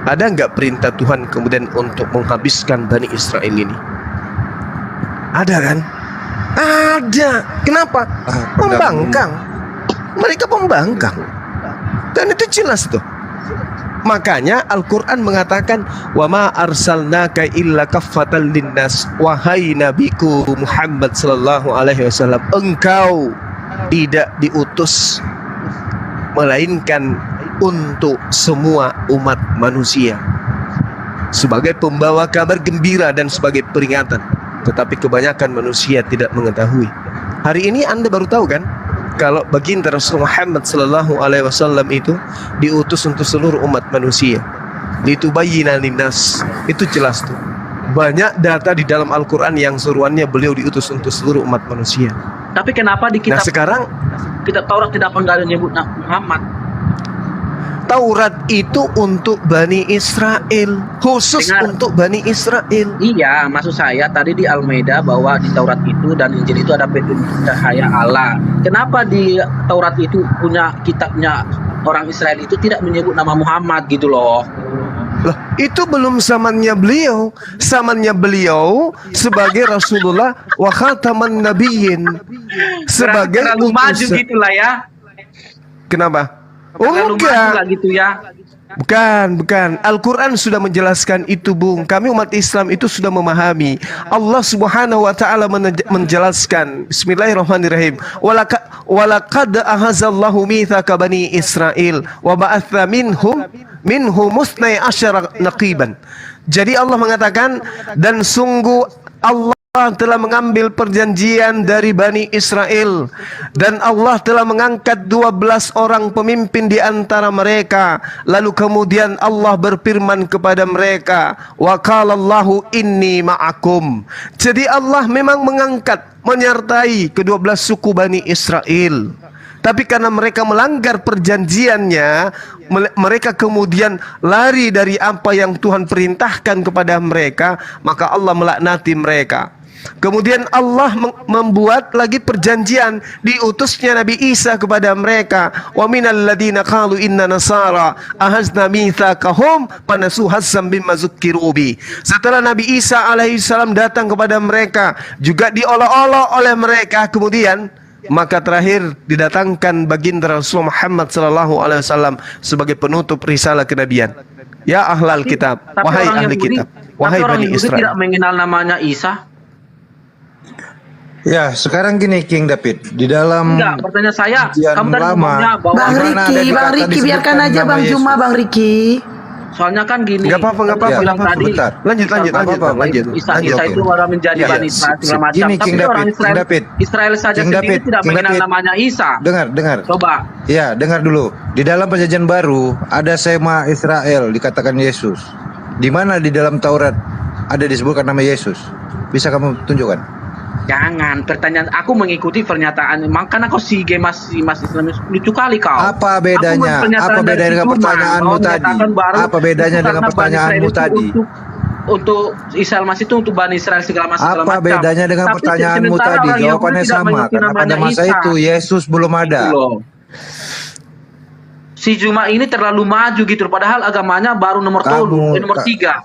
Speaker 7: Ada enggak perintah Tuhan kemudian untuk menghabiskan Bani Israel ini? Ada kan? Ada. Kenapa? Pembangkang. Mereka pembangkang. Dan itu jelas tuh. Makanya Al-Quran mengatakan, wa ma arsalnaka illa kaffatan linnas. Wahai nabiku Muhammad sallallahu alaihi wasallam, engkau tidak diutus melainkan untuk semua umat manusia, sebagai pembawa kabar gembira dan sebagai peringatan. Tetapi kebanyakan manusia tidak mengetahui. Hari ini Anda baru tahu kan, kalau baginda Rasulullah Muhammad sallallahu alaihi wasallam itu diutus untuk seluruh umat manusia. Litubayyina linnas. Itu jelas tuh. Banyak data di dalam Al-Qur'an yang seruannya beliau diutus untuk seluruh umat manusia.
Speaker 2: Tapi kenapa di
Speaker 7: Nah
Speaker 2: kitab
Speaker 7: sekarang
Speaker 2: Taurat tidak pernah menyebut Muhammad?
Speaker 7: Taurat itu untuk Bani Israel, khusus
Speaker 2: Dengar.
Speaker 7: untuk Bani Israel.
Speaker 2: Iya, maksud saya tadi di Al-Maidah bahwa di Taurat itu dan Injil itu ada petunjuk cahaya Allah. Kenapa di Taurat itu punya kitabnya orang Israel itu tidak menyebut nama Muhammad gitu loh?
Speaker 7: Loh, itu belum zamannya beliau. Zamannya beliau sebagai Rasulullah wa khataman nabiyyin, sebagai
Speaker 2: terlalu maju
Speaker 7: utusan.
Speaker 2: gitulah ya.
Speaker 7: Kenapa?
Speaker 2: Terlalu maju
Speaker 7: Enggak.
Speaker 2: lah gitu ya.
Speaker 7: Bukan. Al-Quran sudah menjelaskan itu, Bung. Kami umat Islam itu sudah memahami. Allah Subhanahu wa taala menjelaskan. Bismillahirrahmanirrahim. Walaqad ahazallahu mitsaqa bani Israil wa ba'atha minhum musnai asyara naqiban. Jadi Allah mengatakan, dan sungguh Allah telah mengambil perjanjian dari Bani Israel, dan Allah telah mengangkat 12 orang pemimpin di antara mereka. Lalu kemudian Allah berfirman kepada mereka, wa qalallahu inni ma'akum. Jadi Allah memang mengangkat, menyertai ke-12 suku Bani Israel. Tapi karena mereka melanggar perjanjiannya, mereka kemudian lari dari apa yang Tuhan perintahkan kepada mereka, maka Allah melaknati mereka. Kemudian Allah membuat lagi perjanjian, diutusnya Nabi Isa kepada mereka. Wa minal ladina qalu inna nasara ahazna mitsaqahum fanasu hazzam bimma zukkiru bi. Setelah Nabi Isa alaihissalam datang kepada mereka, juga diolok-olok oleh mereka. Kemudian maka terakhir didatangkan baginda Rasulullah Muhammad sallallahu alaihi wasallam sebagai penutup risalah kenabian. Ya ahlal kitab, wahai ahli kitab, wahai Bani Israel.
Speaker 2: Tidak mengenal namanya Isa.
Speaker 1: Ya, sekarang gini King David, di dalam
Speaker 2: Enggak, pertanyaan saya,
Speaker 1: kajian
Speaker 2: kamu tadi
Speaker 1: lama,
Speaker 2: ngomongnya bahwa
Speaker 8: Bang
Speaker 1: Di mana ada
Speaker 8: Riki,
Speaker 1: di
Speaker 8: Bang
Speaker 1: kata
Speaker 8: Riki,
Speaker 1: disebutkan
Speaker 8: biarkan aja
Speaker 1: nama
Speaker 8: Bang
Speaker 1: Yesus?
Speaker 8: Juma, Bang Riki.
Speaker 2: soalnya kan gini.
Speaker 7: Enggak apa-apa, enggak apa-apa,
Speaker 2: bilang tadi,
Speaker 1: sebentar.
Speaker 7: Lanjut.
Speaker 2: Isa
Speaker 1: lanjut.
Speaker 2: itu orang menjadi
Speaker 1: Ya,
Speaker 2: Bani Israel segala macam.
Speaker 1: gini,
Speaker 2: Tapi
Speaker 1: King
Speaker 2: orang
Speaker 1: David,
Speaker 2: Israel,
Speaker 1: King David.
Speaker 2: Israel saja
Speaker 1: King
Speaker 2: sendiri
Speaker 1: David,
Speaker 2: tidak
Speaker 1: King
Speaker 2: mengenal
Speaker 1: David.
Speaker 2: namanya Isa.
Speaker 1: Dengar.
Speaker 2: Coba.
Speaker 1: Ya, dengar dulu. Di dalam perjanjian baru ada Sema Israel dikatakan Yesus. Di mana di dalam Taurat ada disebutkan nama Yesus? Bisa kamu tunjukkan?
Speaker 2: Jangan, pertanyaan aku mengikuti pernyataan. Makanya kau si Mas Islamis lucu kali kau.
Speaker 1: Apa bedanya? Apa bedanya dengan pertanyaanmu tadi? Apa bedanya dengan pertanyaanmu tadi?
Speaker 2: Untuk Israel masih itu untuk Bani Israel segala macam.
Speaker 1: Apa bedanya dengan
Speaker 2: Tapi
Speaker 1: pertanyaanmu
Speaker 2: sementara
Speaker 1: tadi?
Speaker 2: orang
Speaker 1: Jawabannya
Speaker 2: Yahudi tidak
Speaker 1: sama.
Speaker 2: mengikuti
Speaker 1: Karena pada
Speaker 2: namanya
Speaker 1: masa
Speaker 2: Isa.
Speaker 1: itu Yesus belum ada.
Speaker 2: Gitu loh. Si Juma ini terlalu maju gitu loh. Padahal agamanya baru nomor 3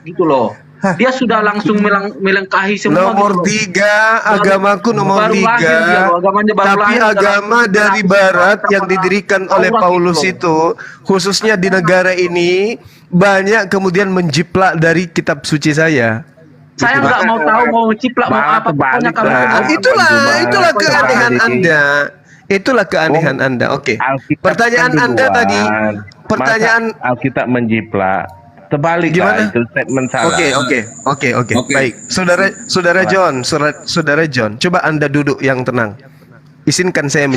Speaker 2: gitu loh. Dia sudah langsung melengkahi semua
Speaker 7: Nomor
Speaker 2: gitu loh.
Speaker 7: 3, agamaku nomor
Speaker 2: Baru lahir dia,
Speaker 7: 3.
Speaker 2: agamanya baru
Speaker 7: Tapi
Speaker 2: lahir
Speaker 7: agama
Speaker 2: dalam-
Speaker 7: dari
Speaker 2: dalam-
Speaker 7: barat
Speaker 2: dalam-
Speaker 7: yang didirikan oleh
Speaker 2: Taurat
Speaker 7: Paulus
Speaker 2: gitu loh.
Speaker 7: itu, khususnya di negara ini, banyak kemudian menjiplak dari kitab suci saya.
Speaker 2: Saya nggak mau tahu mau ciplak mau
Speaker 5: Malah
Speaker 2: apa pokoknya
Speaker 5: terbalik
Speaker 2: kamu
Speaker 5: lah.
Speaker 7: Nah, itulah keanehan
Speaker 5: Terbalik.
Speaker 7: Anda. Itulah keanehan Anda. Oke.
Speaker 5: Alkitab
Speaker 7: Pertanyaan
Speaker 5: kan
Speaker 7: Anda
Speaker 5: duluan.
Speaker 7: tadi, pertanyaan
Speaker 5: Masa Alkitab menjiplak. Terbalik
Speaker 7: Gimana?
Speaker 5: lah, itu statement salah.
Speaker 7: Oke. Baik. Saudara John, coba Anda duduk yang tenang. Izinkan saya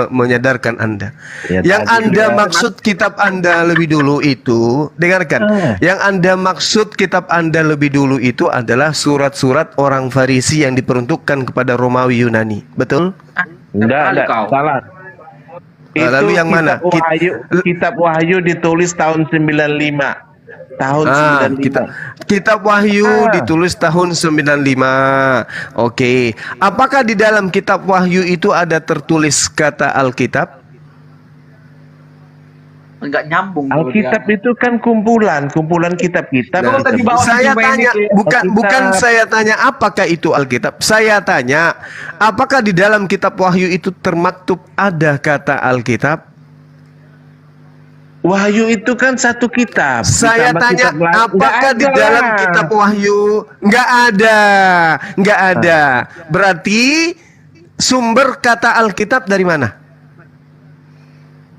Speaker 7: menyadarkan Anda.
Speaker 5: Ya,
Speaker 7: Yang
Speaker 5: tadi
Speaker 7: Anda
Speaker 5: juga.
Speaker 7: maksud kitab Anda lebih dulu itu, dengarkan. Yang Anda maksud kitab Anda lebih dulu itu adalah surat-surat orang Farisi yang diperuntukkan kepada Romawi Yunani. Betul?
Speaker 5: Enggak,
Speaker 2: Kau.
Speaker 5: salah.
Speaker 7: Lalu yang mana?
Speaker 5: Kitab Wahyu ditulis tahun 95. Tahun 95.
Speaker 7: Kitab Wahyu ditulis tahun 95. Oke. Apakah di dalam kitab Wahyu itu ada tertulis kata Alkitab?
Speaker 2: Enggak nyambung.
Speaker 5: Alkitab itu kan kumpulan kitab-kitab.
Speaker 2: Kalau tadi bawa
Speaker 7: Saya
Speaker 2: Juma
Speaker 7: tanya,
Speaker 2: ini,
Speaker 7: bukan saya tanya apakah itu Alkitab. Saya tanya, apakah di dalam kitab Wahyu itu termaktub ada kata Alkitab?
Speaker 5: Wahyu itu kan satu kitab.
Speaker 7: Saya
Speaker 5: Ditambah
Speaker 7: tanya,
Speaker 5: kitab lain.
Speaker 7: apakah di dalam kitab Wahyu? Nggak ada. Berarti sumber kata Alkitab dari mana?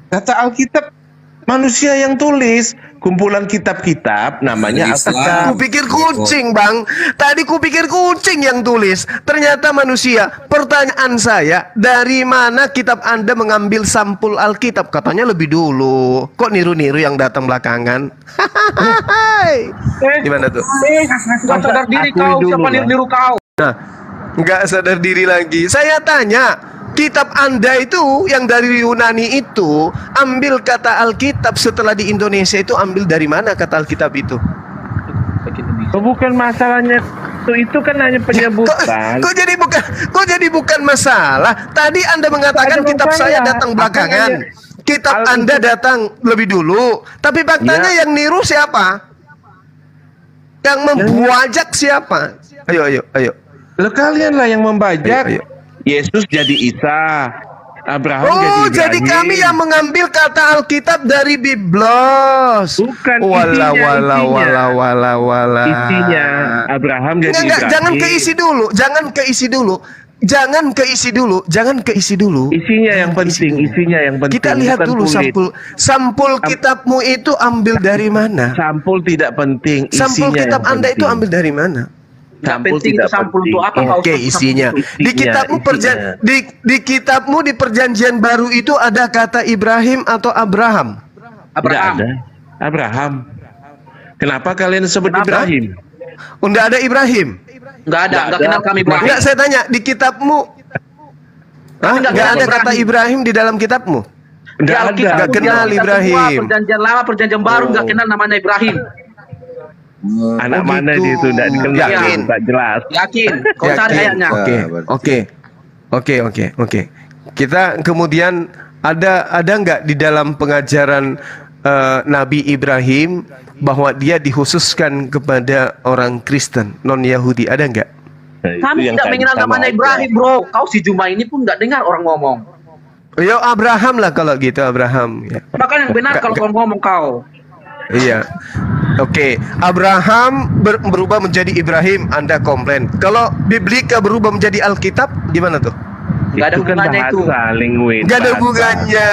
Speaker 5: Kata Alkitab manusia yang tulis, kumpulan kitab-kitab namanya Alkitab.
Speaker 7: Kupikir kucing, Bang. Tadi kupikir kucing yang tulis. Ternyata manusia. Pertanyaan saya, dari mana kitab Anda mengambil sampul Alkitab? Katanya lebih dulu. Kok niru-niru yang datang belakangan? Gimana tuh?
Speaker 2: Gak sadar diri
Speaker 5: Akui
Speaker 2: kau,
Speaker 5: dulu,
Speaker 2: siapa
Speaker 5: Bang.
Speaker 2: niru kau?
Speaker 7: Nah, nggak sadar diri lagi. Saya tanya, kitab Anda itu yang dari Yunani itu ambil kata Alkitab setelah di Indonesia itu ambil dari mana kata Alkitab itu?
Speaker 5: Oh, bukan masalahnya itu kan hanya penyebutan.
Speaker 7: Kok jadi bukan masalah? Tadi Anda mengatakan
Speaker 5: Ada
Speaker 7: kitab saya
Speaker 5: masalah.
Speaker 7: datang belakangan.
Speaker 5: Apakah
Speaker 7: Kitab
Speaker 5: Alkitab-
Speaker 7: Anda datang lebih dulu. Tapi faktanya yang niru siapa? Yang membajak siapa? Ayo.
Speaker 5: Loh, kalianlah yang membajak.
Speaker 7: Ayo.
Speaker 5: Yesus jadi Isa, Abraham jadi
Speaker 7: Oh,
Speaker 5: Ibrahim.
Speaker 7: jadi kami yang mengambil kata Alkitab dari Biblos.
Speaker 5: Bukan
Speaker 7: Wala.
Speaker 5: Isinya Abraham jadi
Speaker 7: Enggak,
Speaker 5: Ibrahim.
Speaker 7: jangan keisi dulu.
Speaker 5: Isinya yang penting.
Speaker 7: Kita lihat
Speaker 5: bukan
Speaker 7: dulu
Speaker 5: kulit.
Speaker 7: sampul kitabmu itu ambil dari mana?
Speaker 5: Sampul tidak penting.
Speaker 7: Sampul
Speaker 5: isinya
Speaker 7: kitab
Speaker 5: yang
Speaker 7: Anda itu
Speaker 5: penting.
Speaker 7: ambil dari mana?
Speaker 2: Nggak
Speaker 5: Sampul
Speaker 2: penting itu
Speaker 5: tidak
Speaker 2: sampul
Speaker 5: penting.
Speaker 2: untuk apa kau?
Speaker 7: Oke, isinya. Di kitabmu
Speaker 5: isinya.
Speaker 7: di kitabmu di perjanjian baru itu ada kata Ibrahim atau Abraham?
Speaker 5: Tidak ada. Abraham. Kenapa kalian sebut
Speaker 2: Kenapa?
Speaker 5: Ibrahim?
Speaker 7: Enggak ada Ibrahim.
Speaker 2: Enggak ada, enggak kenal kami Ibrahim.
Speaker 7: Enggak, saya tanya, di kitabmu
Speaker 2: nggak
Speaker 7: enggak
Speaker 2: kenal
Speaker 7: ada kata
Speaker 2: Ibrahim.
Speaker 7: Ibrahim di dalam kitabmu?
Speaker 5: Tidak
Speaker 2: Di
Speaker 5: ada.
Speaker 2: Alkitab,
Speaker 7: Nggak kenal
Speaker 2: kita
Speaker 7: Ibrahim.
Speaker 2: semua perjanjian lama, perjanjian baru nggak kenal namanya Ibrahim.
Speaker 5: Anak
Speaker 7: Oh,
Speaker 5: mana
Speaker 7: gitu.
Speaker 5: dia itu tidak dikenal,
Speaker 7: Yakin?
Speaker 5: tak jelas.
Speaker 2: Yakin? Kau cari
Speaker 7: Yakin.
Speaker 2: ayatnya.
Speaker 7: Oke. Kita kemudian ada nggak di dalam pengajaran Nabi Ibrahim bahwa dia dikhususkan kepada orang Kristen non Yahudi, ada nggak?
Speaker 5: Nah, itu
Speaker 2: Kami
Speaker 5: yang
Speaker 2: tidak
Speaker 5: tadi
Speaker 2: mengenal
Speaker 5: sama
Speaker 2: namanya
Speaker 5: aja.
Speaker 2: Ibrahim, bro. Kau si Juma ini pun nggak dengar orang ngomong.
Speaker 7: Yo, Abraham lah kalau gitu, Abraham. Ya.
Speaker 2: Bahkan yang benar kalau kau ngomong kau.
Speaker 7: Iya. Oke, Abraham berubah menjadi Ibrahim, Anda komplain. Kalau Biblika berubah menjadi Alkitab, gimana tuh?
Speaker 2: Nggak ada
Speaker 5: Itu kan
Speaker 2: hubungannya itu.
Speaker 5: bahasa, language,
Speaker 7: Nggak ada
Speaker 5: bahasa.
Speaker 7: hubungannya.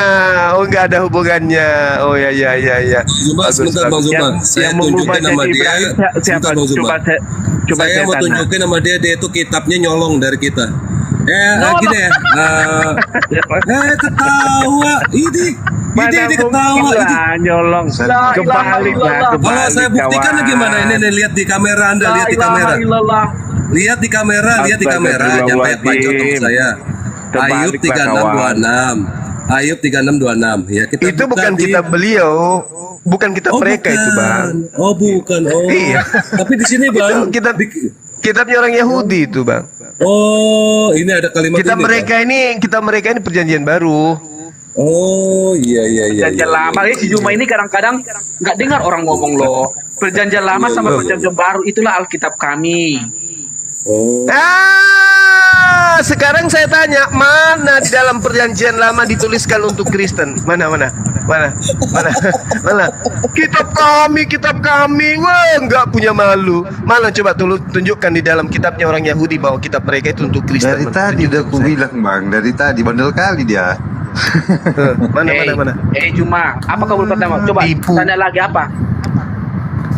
Speaker 7: Oh, nggak ada hubungannya. Oh ya.
Speaker 9: Zuma, sebentar Bang Zuma. Saya
Speaker 5: yang mengubah
Speaker 9: tunjukin nama
Speaker 5: jadi
Speaker 9: dia.
Speaker 5: Ibrahim, siapa?
Speaker 9: Sebentar Bang Zuma.
Speaker 5: Coba
Speaker 9: Saya mau
Speaker 5: tanya.
Speaker 9: tunjukin nama dia itu kitabnya nyolong dari kita. Gini ya. Ketawa. Ini
Speaker 5: Mana
Speaker 9: ketawa.
Speaker 5: mungkin
Speaker 9: Ini.
Speaker 5: lah nyolong.
Speaker 2: La
Speaker 5: Kebalik
Speaker 2: ilaha
Speaker 5: lah,
Speaker 2: illallah.
Speaker 5: kebalik.
Speaker 9: Kalau saya buktikan
Speaker 5: kawan.
Speaker 9: gimana? Ini lihat di kamera Anda,
Speaker 2: La
Speaker 9: lihat di
Speaker 2: ilaha
Speaker 9: kamera.
Speaker 2: illallah.
Speaker 9: Lihat di kamera, lihat di kamera. Jangan banyak untuk saya. Ayub
Speaker 5: Terbalik, Pak
Speaker 9: 3626. Ayub 3626. Ya, kita
Speaker 7: Itu
Speaker 9: buka
Speaker 7: bukan
Speaker 9: di-
Speaker 7: kitab beliau, bukan kitab mereka
Speaker 9: bukan.
Speaker 7: itu, Bang.
Speaker 9: Oh, bukan. Oh.
Speaker 7: Iya.
Speaker 9: Tapi di sini, Bang.
Speaker 7: Itu kitabnya orang Yahudi itu, Bang.
Speaker 9: Oh, ini ada kalimat
Speaker 7: Kitab
Speaker 9: ini,
Speaker 7: mereka ini perjanjian baru.
Speaker 9: Bang. Oh, iya.
Speaker 2: Perjanjian lama ini si Juma ini kadang-kadang nggak dengar orang ngomong loh. Perjanjian lama sama perjanjian baru itulah Alkitab kami.
Speaker 9: Oh.
Speaker 7: Sekarang saya tanya, mana di dalam perjanjian lama dituliskan untuk Kristen? Mana? Kitab kami. Wah, nggak punya malu. Mana coba tunjukkan di dalam kitabnya orang Yahudi bahwa kitab mereka itu untuk Kristen.
Speaker 1: Dari tadi udah aku bilang Bang, dari tadi bandel kali dia.
Speaker 7: Mana?
Speaker 2: Juma, apa kau berkata? Coba
Speaker 7: Tipu.
Speaker 2: tanya lagi apa?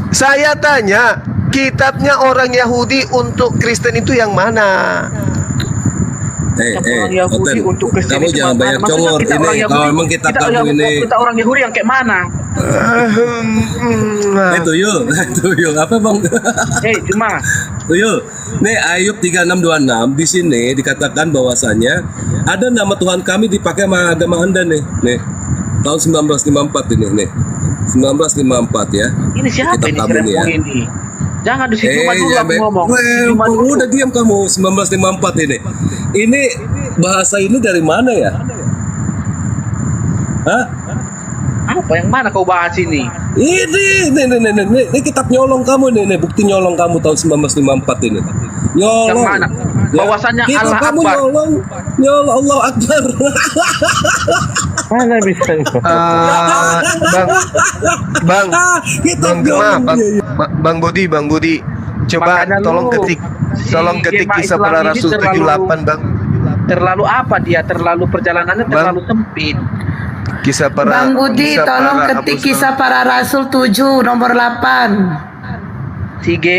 Speaker 7: Saya tanya, kitabnya orang Yahudi untuk Kristen itu yang mana?
Speaker 2: Orang Yahudi
Speaker 9: Oten,
Speaker 2: untuk Kristen
Speaker 9: kamu
Speaker 2: itu
Speaker 9: jangan
Speaker 2: mana?
Speaker 9: banyak
Speaker 2: Maksudnya
Speaker 9: congor
Speaker 2: kita
Speaker 9: ini.
Speaker 2: orang Yahudi-
Speaker 9: Kalau memang kitab
Speaker 2: kita
Speaker 9: kamu ini,
Speaker 2: kita orang Yahudi yang kayak mana?
Speaker 9: tuyul, apa Bang?
Speaker 2: Juma,
Speaker 9: Tuyul, Nih Ayub 3626 di sini dikatakan bahwasanya ada nama Tuhan kami dipakai sama agama Anda nih. Nih. Tahun 1954 ini nih. 1954 ya.
Speaker 2: Ini siapa
Speaker 9: Kitab
Speaker 2: ini
Speaker 9: kamu nih ya.
Speaker 2: serempong ini? Jangan di situ dulu
Speaker 9: ya,
Speaker 2: aku ngomong.
Speaker 9: Cuma udah diam kamu 1954 ini. Ini bahasa ini dari mana ya? Hah?
Speaker 2: Apa yang mana kau bahas ini?
Speaker 9: Ini kitab nyolong kamu nih, bukti nyolong kamu tahun 1954 ini. Nyolong.
Speaker 2: Yang mana? Bahwasanya
Speaker 9: kitab
Speaker 2: Allah
Speaker 9: kamu
Speaker 2: Akbar.
Speaker 9: nyolong Allah Akbar.
Speaker 5: Mana bisa?
Speaker 7: Bang,
Speaker 9: Kitab
Speaker 7: Bang,
Speaker 9: nyolong.
Speaker 7: Bang Budi, coba
Speaker 2: Makanya
Speaker 7: tolong
Speaker 2: lu,
Speaker 7: ketik
Speaker 2: Jemaah
Speaker 7: kisah
Speaker 2: Islam
Speaker 7: para
Speaker 2: ini
Speaker 7: rasul
Speaker 2: terlalu-
Speaker 7: 78, Bang.
Speaker 2: Terlalu apa dia? Terlalu perjalanannya terlalu sempit.
Speaker 7: Kisah para
Speaker 8: Bang Budi,
Speaker 7: kisah
Speaker 8: tolong
Speaker 7: para
Speaker 8: ketik
Speaker 7: apostol.
Speaker 8: kisah para rasul 7 nomor 8.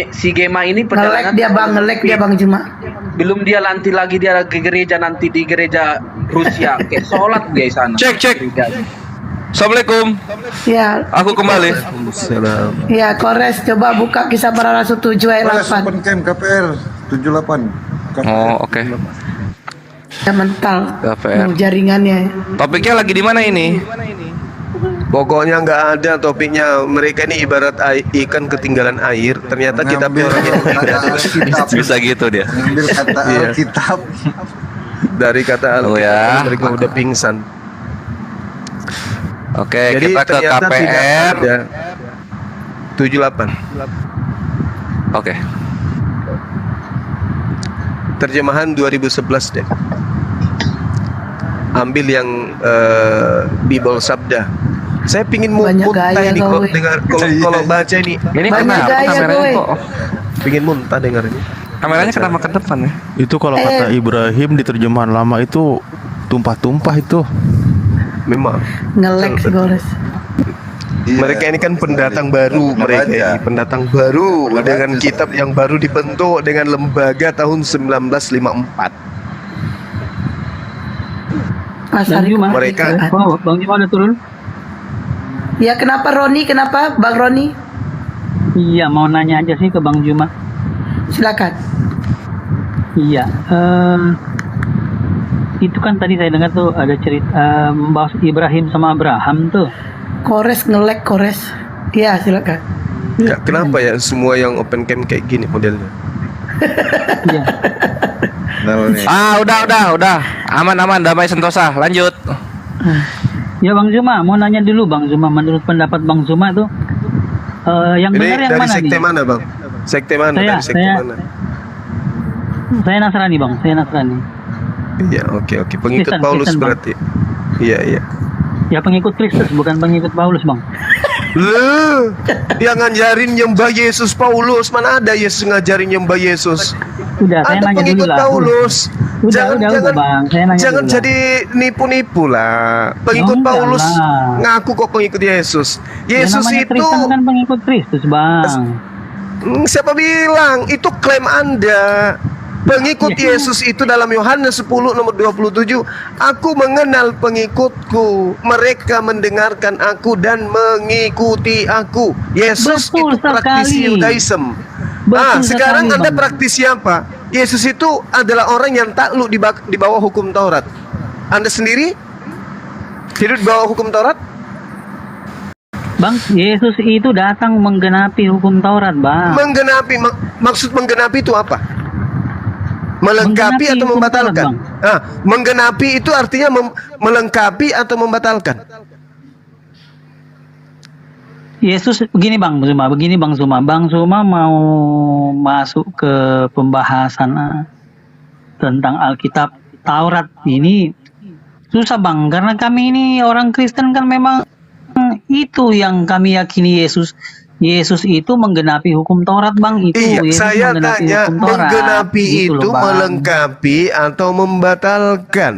Speaker 2: Si Gema ini
Speaker 8: Ngelek dia Bang, ngelek dia Bang Juma.
Speaker 2: Belum dia nanti lagi dia ke gereja nanti di gereja Rusia. Kayak sholat dia di sana.
Speaker 4: Cek. Assalamualaikum.
Speaker 8: Ya,
Speaker 4: Aku kembali.
Speaker 7: Waalaikumsalam.
Speaker 8: ya Kores coba buka kisah para rasul 7 ayat
Speaker 1: Kores
Speaker 8: 8.
Speaker 1: Open Camp KPR 78.
Speaker 4: Oh, oke.
Speaker 8: Ya mental.
Speaker 4: KPR.
Speaker 8: Jaringannya.
Speaker 4: Topiknya lagi di mana ini?
Speaker 7: Pokoknya nggak ada topiknya. Mereka ini ibarat ikan ketinggalan air. Ternyata kita
Speaker 1: Ngambil
Speaker 7: orang yang
Speaker 1: kata Alkitab.
Speaker 4: Bisa gitu dia.
Speaker 1: Ngambil kata
Speaker 7: Iya.
Speaker 1: Alkitab.
Speaker 7: dari kata
Speaker 4: Oh,
Speaker 7: Alkitab,
Speaker 4: ya.
Speaker 7: mereka udah pingsan.
Speaker 4: Oke,
Speaker 7: Jadi
Speaker 4: kita ke
Speaker 7: ternyata tidak
Speaker 4: KPR.
Speaker 7: ada 78.
Speaker 4: Oke.
Speaker 7: Terjemahan 2011 deh. Ambil yang Bible Sabda. Saya pingin
Speaker 8: Banyak
Speaker 7: muntah
Speaker 8: gaya
Speaker 7: ini
Speaker 8: kau,
Speaker 7: kok
Speaker 8: weh.
Speaker 7: dengar kalau baca ini.
Speaker 4: Ini
Speaker 8: Banyak
Speaker 4: kenapa
Speaker 8: gaya,
Speaker 4: kameranya
Speaker 8: boy.
Speaker 4: kok?
Speaker 7: Pingin muntah dengar ini.
Speaker 4: Kameranya kenapa ke depan ya?
Speaker 3: Itu kalau kata Ibrahim di terjemahan lama itu tumpah-tumpah itu.
Speaker 7: Memang.
Speaker 8: Ngelek si Kores.
Speaker 1: Iya.
Speaker 7: Mereka ini kan pendatang baru,
Speaker 1: Nggak
Speaker 7: mereka
Speaker 1: baca.
Speaker 7: ini pendatang baru
Speaker 1: Nggak
Speaker 7: dengan
Speaker 1: baca.
Speaker 7: kitab yang baru dibentuk dengan lembaga tahun 1954.
Speaker 8: Mas Ari
Speaker 7: Mereka-
Speaker 8: kemana?
Speaker 2: Bang Juma udah turun?
Speaker 8: Ya kenapa Roni? Kenapa Bang Roni?
Speaker 2: Iya, mau nanya aja sih ke Bang Juma.
Speaker 8: Silakan.
Speaker 2: Iya, itu kan tadi saya dengar tuh ada cerita membahas Ibrahim sama Abraham tuh.
Speaker 8: Kores ngelek Kores. Ya silakan.
Speaker 7: Ya, kenapa ya semua yang open cam kayak gini modelnya?
Speaker 2: Iya.
Speaker 1: Nah, nih.
Speaker 4: Udah. Aman, damai sentosa. Lanjut.
Speaker 2: Ya Bang Zuma, mau nanya dulu Bang Zuma, menurut pendapat Bang Zuma tuh yang
Speaker 7: Ini
Speaker 2: benar yang
Speaker 7: dari
Speaker 2: mana
Speaker 7: sekte
Speaker 2: nih?
Speaker 7: mana, Bang? Sekte mana?
Speaker 2: Saya-
Speaker 7: Dari sekte
Speaker 2: saya-
Speaker 7: mana?
Speaker 2: Saya Nasrani Bang, saya Nasrani.
Speaker 7: Iya, oke. Pengikut
Speaker 2: Kristen,
Speaker 7: Paulus
Speaker 2: Kristen, Bang.
Speaker 7: berarti. Iya.
Speaker 2: Ya pengikut Kristus, bukan pengikut Paulus Bang.
Speaker 7: Loh, yang ngajarin nyembah Yesus Paulus, mana ada Yesus ngajarin nyembah Yesus?
Speaker 2: Udah, saya
Speaker 7: Ada
Speaker 2: nanya dulu
Speaker 7: pengikut
Speaker 2: lah.
Speaker 7: Paulus.
Speaker 2: Udah, Bang. Saya nanya
Speaker 7: jangan
Speaker 2: dulu lah.
Speaker 7: jadi nipu-nipu lah. Pengikut
Speaker 2: Oh, enggak
Speaker 7: Paulus
Speaker 2: lah.
Speaker 7: ngaku kok pengikut Yesus. Yesus
Speaker 2: Ya, namanya
Speaker 7: itu
Speaker 2: Kristen kan pengikut Kristus Bang.
Speaker 7: siapa bilang? Itu klaim Anda. Pengikut
Speaker 2: Ya.
Speaker 7: Yesus itu dalam Yohanes 10 nomor 27, aku mengenal pengikutku, mereka mendengarkan aku dan mengikuti aku. Yesus
Speaker 2: Betul
Speaker 7: itu praktisi
Speaker 2: sekali.
Speaker 7: Judaism.
Speaker 2: Betul
Speaker 7: Sekarang
Speaker 2: sekali,
Speaker 7: Anda
Speaker 2: Bang.
Speaker 7: praktisi apa? Yesus itu adalah orang yang takluk di bawah hukum Taurat. Anda sendiri hidup di bawah hukum Taurat?
Speaker 2: Bang, Yesus itu datang menggenapi hukum Taurat Bang.
Speaker 7: Menggenapi, maksud menggenapi itu apa? Melengkapi
Speaker 2: Menggenapi
Speaker 7: atau
Speaker 2: hukum
Speaker 7: membatalkan?
Speaker 2: Taurat,
Speaker 7: Menggenapi itu artinya melengkapi atau membatalkan.
Speaker 2: Yesus begini Bang Zuma. Bang Zuma mau masuk ke pembahasan tentang Alkitab Taurat ini susah Bang, karena kami ini orang Kristen kan memang itu yang kami yakini Yesus itu menggenapi hukum Taurat Bang, itu
Speaker 7: Iya,
Speaker 2: Yesus
Speaker 7: saya
Speaker 2: menggenapi
Speaker 7: tanya,
Speaker 2: hukum Taurat.
Speaker 7: menggenapi
Speaker 2: Gitu
Speaker 7: itu
Speaker 2: loh, Bang.
Speaker 7: melengkapi atau membatalkan?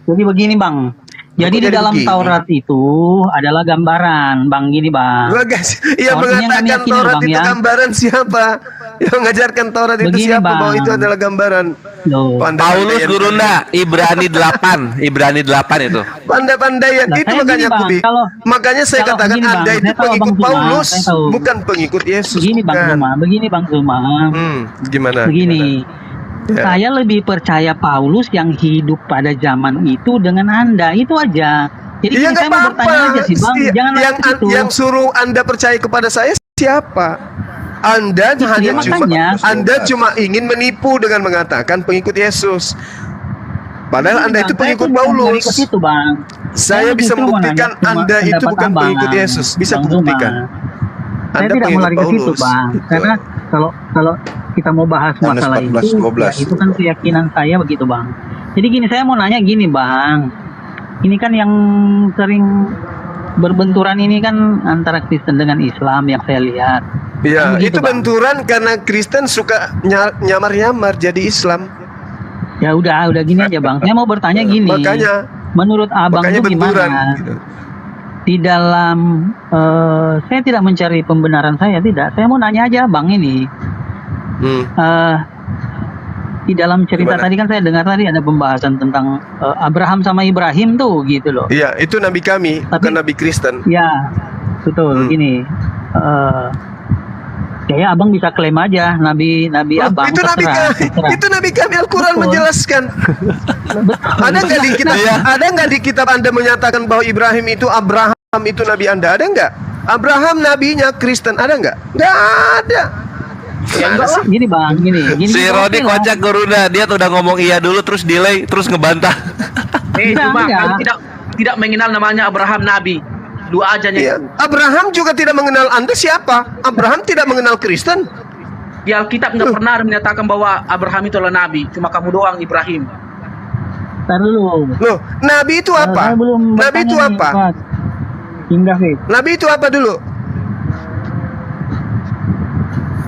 Speaker 2: Jadi begini Bang. Jadi di
Speaker 7: Jadi
Speaker 2: dalam
Speaker 7: begini.
Speaker 2: Taurat itu adalah gambaran, Bang, gini Bang.
Speaker 7: Bagas, yang
Speaker 2: Artinya kami
Speaker 7: mengatakan
Speaker 2: yakin,
Speaker 7: Taurat
Speaker 2: Bang,
Speaker 7: itu
Speaker 2: ya.
Speaker 7: gambaran siapa? Yang mengajarkan Taurat itu
Speaker 2: Begini,
Speaker 7: siapa?
Speaker 2: Bang.
Speaker 7: Bahwa itu adalah gambaran.
Speaker 10: Loh.
Speaker 4: Paulus Gurunda, Ibrani 8, Ibrani 8 itu.
Speaker 7: Pandai-pandaian
Speaker 10: Nah,
Speaker 7: itu
Speaker 10: saya
Speaker 7: makanya
Speaker 10: gini,
Speaker 7: aku
Speaker 10: Bang,
Speaker 7: makanya saya
Speaker 10: kalau
Speaker 7: katakan
Speaker 10: begini, Bang,
Speaker 7: Anda itu
Speaker 10: saya tahu
Speaker 7: pengikut
Speaker 10: Bang Zuma,
Speaker 7: Paulus,
Speaker 10: saya tahu.
Speaker 7: bukan pengikut Yesus.
Speaker 10: Begini Bang
Speaker 7: bukan.
Speaker 10: Zuma, begini Bang Zuma.
Speaker 7: Gimana?
Speaker 10: Begini,
Speaker 7: Ya.
Speaker 10: saya lebih percaya Paulus yang hidup pada zaman itu dengan Anda, itu aja. Jadi
Speaker 7: Iya
Speaker 10: gini,
Speaker 7: nggak
Speaker 10: saya mau bertanya
Speaker 7: apa-apa.
Speaker 10: aja sih Bang, jangan
Speaker 7: Yang suruh Anda percaya kepada saya siapa? Anda hanya
Speaker 10: makanya.
Speaker 7: Anda cuma ingin menipu dengan mengatakan pengikut Yesus. Padahal Anda itu pengikut Paulus.
Speaker 10: Itu, Bang.
Speaker 7: Saya bisa
Speaker 10: justru mau
Speaker 7: membuktikan
Speaker 10: nanya cuma
Speaker 7: Anda itu
Speaker 10: pendapat
Speaker 7: bukan
Speaker 10: Abang,
Speaker 7: pengikut Yesus. Bisa
Speaker 10: Bang
Speaker 7: kubuktikan.
Speaker 10: Zuma. Saya
Speaker 7: Anda
Speaker 10: tidak mau
Speaker 7: pengikut
Speaker 10: lari ke situ,
Speaker 7: Paulus.
Speaker 10: Bang.
Speaker 7: Gitu.
Speaker 10: Karena kalau kita mau bahas
Speaker 1: Yohanes
Speaker 10: masalah
Speaker 1: 14,
Speaker 10: itu,
Speaker 1: 12.
Speaker 10: ya itu kan keyakinan saya begitu, Bang. Jadi gini, saya mau nanya gini, Bang. Ini kan yang sering berbenturan ini kan antara Kristen dengan Islam yang saya lihat.
Speaker 7: Ya,
Speaker 10: Kan begitu,
Speaker 7: itu
Speaker 10: Bang.
Speaker 7: benturan karena Kristen suka nyamar-nyamar jadi Islam.
Speaker 10: Ya udah gini aja, Bang. Saya mau bertanya gini.
Speaker 7: Makanya
Speaker 10: menurut Abang
Speaker 7: makanya
Speaker 10: itu
Speaker 7: benturan.
Speaker 10: gimana?
Speaker 7: Gitu.
Speaker 10: Di dalam saya tidak mencari pembenaran saya, tidak. Saya mau nanya aja Bang ini. Di dalam cerita
Speaker 7: Gimana?
Speaker 10: tadi kan saya dengar tadi ada pembahasan tentang Abraham sama Ibrahim tuh gitu loh.
Speaker 7: Iya, itu nabi kami,
Speaker 10: Tapi-
Speaker 7: bukan nabi Kristen.
Speaker 10: Ya, betul. Gini, kayak Abang bisa klaim aja nabi Abang
Speaker 7: Itu nabi
Speaker 10: terserah,
Speaker 7: kami,
Speaker 10: terserah.
Speaker 7: itu nabi kami Al-Quran
Speaker 10: Betul.
Speaker 7: menjelaskan. Ada nggak di kitab? Ada nggak di kitab Anda menyatakan bahwa Ibrahim itu Abraham itu nabi Anda? Ada nggak? Abraham nabinya Kristen ada nggak? Nggak ada.
Speaker 10: Ya enggak lah. Gini Bang, gini.
Speaker 4: Si
Speaker 10: oke
Speaker 4: Rodi
Speaker 10: lah.
Speaker 4: kocak Gurunda, dia tuh udah ngomong iya dulu terus delay terus ngebantah.
Speaker 10: Enggak.
Speaker 2: Kamu tidak mengenal namanya Abraham Nabi. Dua aja
Speaker 7: Iya.
Speaker 2: itu.
Speaker 7: Abraham juga tidak mengenal Anda siapa? Abraham tidak mengenal Kristen.
Speaker 2: Di Alkitab nggak pernah menyatakan bahwa Abraham itu adalah Nabi. Cuma kamu doang Ibrahim.
Speaker 10: Ntar dulu.
Speaker 7: Loh, nabi itu apa?
Speaker 10: Saya belum
Speaker 7: Nabi itu
Speaker 10: bertanya nih,
Speaker 7: apa?
Speaker 10: Pak. King David.
Speaker 7: Nabi itu apa dulu?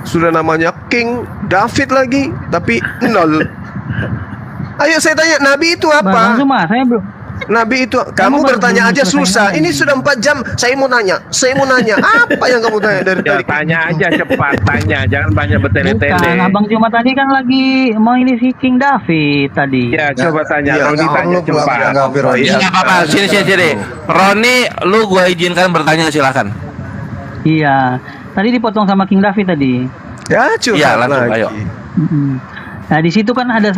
Speaker 7: Sudah namanya King David lagi, tapi nol. Ayo saya tanya, Nabi itu
Speaker 10: Bang
Speaker 7: apa?
Speaker 10: Zuma, saya belum.
Speaker 7: Nabi itu,
Speaker 10: Kamu
Speaker 7: kamu
Speaker 10: baru
Speaker 7: bertanya
Speaker 10: belum
Speaker 7: aja
Speaker 10: selesai
Speaker 7: susah.
Speaker 10: nanya.
Speaker 7: Ini sudah 4 jam. Saya mau nanya. Apa yang kamu tanya dari
Speaker 5: Ya
Speaker 7: tadi?
Speaker 5: tanya aja cepat tanya, jangan banyak bertele-tele.
Speaker 10: Bukan, Abang Zuma tadi kan lagi mau ini si King David tadi.
Speaker 5: Ya coba tanya,
Speaker 1: Ya,
Speaker 5: Roni
Speaker 1: nggak
Speaker 5: tanya
Speaker 1: perlu
Speaker 5: cepat.
Speaker 1: menanggapi Roni.
Speaker 4: Iya nggak apa-apa, sini. Roni, lu gua izinkan bertanya silakan.
Speaker 10: Iya. Tadi dipotong sama King David tadi.
Speaker 7: Ya, curhat
Speaker 4: Iya, langsung,
Speaker 7: lagi.
Speaker 4: ayo.
Speaker 10: Mm-mm. Nah di situ kan ada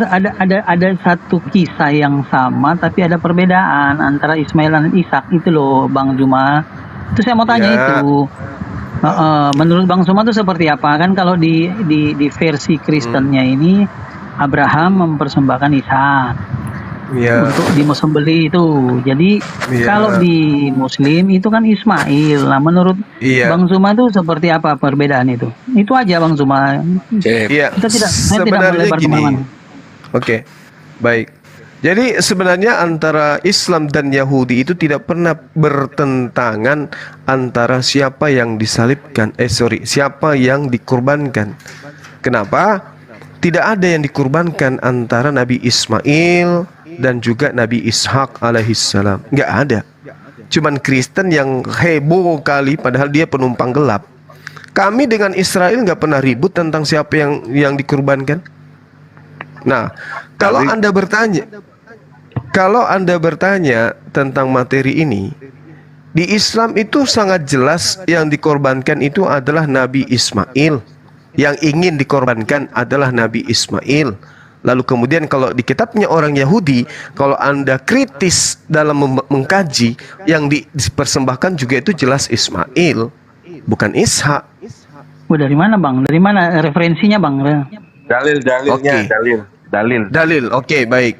Speaker 10: satu kisah yang sama tapi ada perbedaan antara Ismail dan Ishak itu loh Bang Zuma. Itu saya mau tanya
Speaker 7: Ya.
Speaker 10: itu. Menurut Bang Zuma itu seperti apa kan kalau di versi Kristennya ini Abraham mempersembahkan Ishak
Speaker 7: Ya.
Speaker 10: untuk disembelih itu. Jadi
Speaker 7: Iya.
Speaker 10: kalau di Muslim itu kan Ismail. Nah menurut
Speaker 7: Iya.
Speaker 10: Bang Zuma itu seperti apa perbedaan itu? Itu aja Bang Zuma.
Speaker 7: Iya.
Speaker 10: Saya tidak
Speaker 7: Sebenarnya
Speaker 10: melebar
Speaker 7: gini.
Speaker 10: kemana-mana.
Speaker 7: Oke. Baik. Jadi sebenarnya antara Islam dan Yahudi itu tidak pernah bertentangan antara siapa yang disalibkan, siapa yang dikurbankan. Kenapa? Tidak ada yang dikurbankan antara Nabi Ismail dan juga Nabi Ishak alaihissalam. Nggak ada. Cuman Kristen yang heboh kali padahal dia penumpang gelap. Kami dengan Israel nggak pernah ribut tentang siapa yang dikurbankan. Nah, kalau Anda bertanya tentang materi ini, di Islam itu sangat jelas yang dikorbankan itu adalah Nabi Ismail. Yang ingin dikorbankan adalah Nabi Ismail. Lalu kemudian kalau di kitabnya orang Yahudi, kalau Anda kritis dalam mengkaji, yang dipersembahkan juga itu jelas Ismail, bukan Ishak.
Speaker 10: Oh, dari mana Bang? Dari mana referensinya Bang?
Speaker 5: Dalilnya,
Speaker 7: Oke.
Speaker 5: dalil.
Speaker 7: Oke, baik.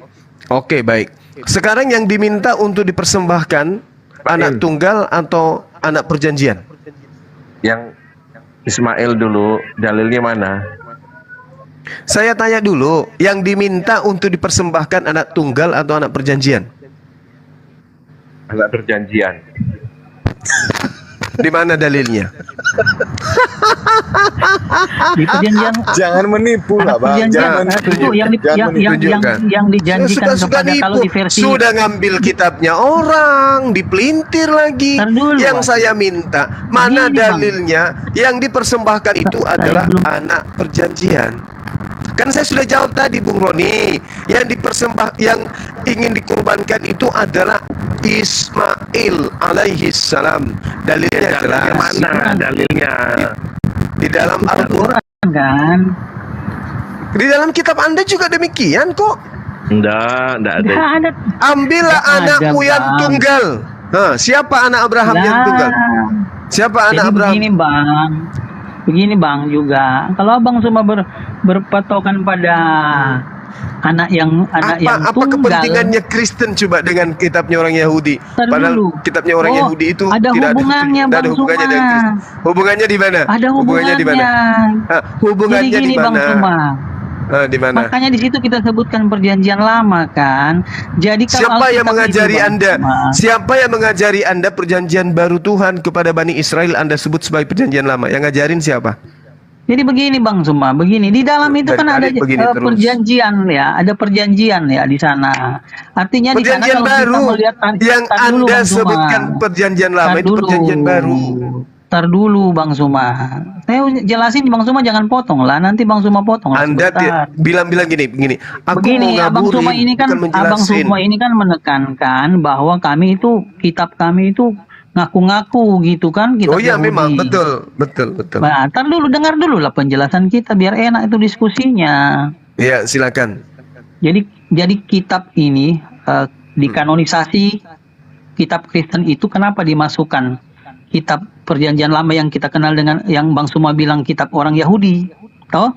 Speaker 7: Oke, baik. Sekarang yang diminta untuk dipersembahkan anak tunggal atau anak perjanjian?
Speaker 5: Yang Ismail dulu, dalilnya mana?
Speaker 7: Saya tanya dulu, yang diminta untuk dipersembahkan anak tunggal atau anak perjanjian?
Speaker 5: Anak perjanjian.
Speaker 7: Di mana dalilnya?
Speaker 10: Di perjanjian
Speaker 6: Jangan menipu lah, Bang.
Speaker 10: perjanjian
Speaker 6: Jangan
Speaker 10: itu yang dijanjikan
Speaker 7: Suka
Speaker 10: kepada kalau di versi
Speaker 7: sudah ngambil kitabnya orang, dipelintir lagi.
Speaker 10: Ntar dulu,
Speaker 7: Yang
Speaker 10: Bang.
Speaker 7: saya minta, mana
Speaker 10: Begini, Bang.
Speaker 7: dalilnya yang dipersembahkan itu adalah
Speaker 10: belum-
Speaker 7: anak perjanjian. Kan saya sudah jawab tadi, Bung Roni. Yang ingin dikorbankan itu adalah Ismail alaihi salam. Dalilnya jelas.
Speaker 5: Mana dalilnya?
Speaker 7: Di dalam Al-Quran
Speaker 10: kan?
Speaker 7: Di dalam kitab Anda juga demikian kok.
Speaker 5: Enggak ada.
Speaker 10: Nggak ada.
Speaker 7: Ambillah
Speaker 10: Nggak ada,
Speaker 7: anakmu yang
Speaker 10: Bang.
Speaker 7: tunggal. Siapa anak Abraham yang
Speaker 10: Lah.
Speaker 7: tunggal? Siapa anak
Speaker 10: Jadi
Speaker 7: Abraham?
Speaker 10: begini bang juga. Kalau abang cuma berpatokan pada anak yang
Speaker 7: Apa
Speaker 10: tunggal.
Speaker 7: kepentingannya Kristen coba dengan kitabnya orang Yahudi?
Speaker 10: Ntar
Speaker 7: Padahal
Speaker 10: dulu.
Speaker 7: kitabnya orang
Speaker 10: Oh,
Speaker 7: Yahudi itu
Speaker 10: ada
Speaker 7: tidak
Speaker 10: hubungannya,
Speaker 7: tidak ada
Speaker 10: Bang
Speaker 7: hubungannya
Speaker 10: Suma.
Speaker 7: dengan Kristen. Hubungannya di mana?
Speaker 10: Ada hubungannya.
Speaker 7: di mana? Hubungannya
Speaker 10: Jadi
Speaker 7: di
Speaker 10: gini, Bang
Speaker 7: mana?
Speaker 10: Suma.
Speaker 7: Di mana?
Speaker 10: Makanya di situ kita sebutkan perjanjian lama kan. Jadi kalau
Speaker 7: Siapa yang
Speaker 10: Alkitab
Speaker 7: mengajari
Speaker 10: itu, Bang
Speaker 7: Anda?
Speaker 10: Suma,
Speaker 7: Siapa yang mengajari Anda perjanjian baru Tuhan kepada Bani Israel Anda sebut sebagai perjanjian lama? Yang ngajarin siapa?
Speaker 10: Jadi begini Bang Suma, begini di dalam itu
Speaker 7: Dari
Speaker 10: kan ada
Speaker 7: tadi begini terus.
Speaker 10: perjanjian ya, ada perjanjian ya di sana. Artinya di sana
Speaker 7: Perjanjian
Speaker 10: kalau kita
Speaker 7: baru
Speaker 10: melihat
Speaker 7: yang
Speaker 10: tar dulu,
Speaker 7: Anda
Speaker 10: Bang Suma.
Speaker 7: sebutkan perjanjian lama
Speaker 10: Tar
Speaker 7: itu
Speaker 10: dulu.
Speaker 7: perjanjian baru.
Speaker 10: Tar dulu Bang Suma. Saya jelasin Bang Suma jangan potong lah, nanti Bang Suma potong lah
Speaker 7: Anda
Speaker 10: sebentar.
Speaker 7: bilang gini. Aku
Speaker 10: Begini,
Speaker 7: mau
Speaker 10: Abang Suma
Speaker 7: ngaburin,
Speaker 10: ini kan
Speaker 7: bukan
Speaker 10: Abang
Speaker 7: menjelasin.
Speaker 10: Suma ini kan menekankan bahwa kami itu kitab kami itu ngaku-ngaku gitu kan kitab
Speaker 7: Oh iya
Speaker 10: Yahudi.
Speaker 7: memang betul.
Speaker 10: Nah, ntar dulu dengar dulu lah penjelasan kita biar enak itu diskusinya.
Speaker 7: Ya silakan.
Speaker 10: Jadi kitab ini dikanonisasi kitab Kristen itu kenapa dimasukkan kitab perjanjian lama yang kita kenal dengan yang Bang Suma bilang kitab orang Yahudi, toh?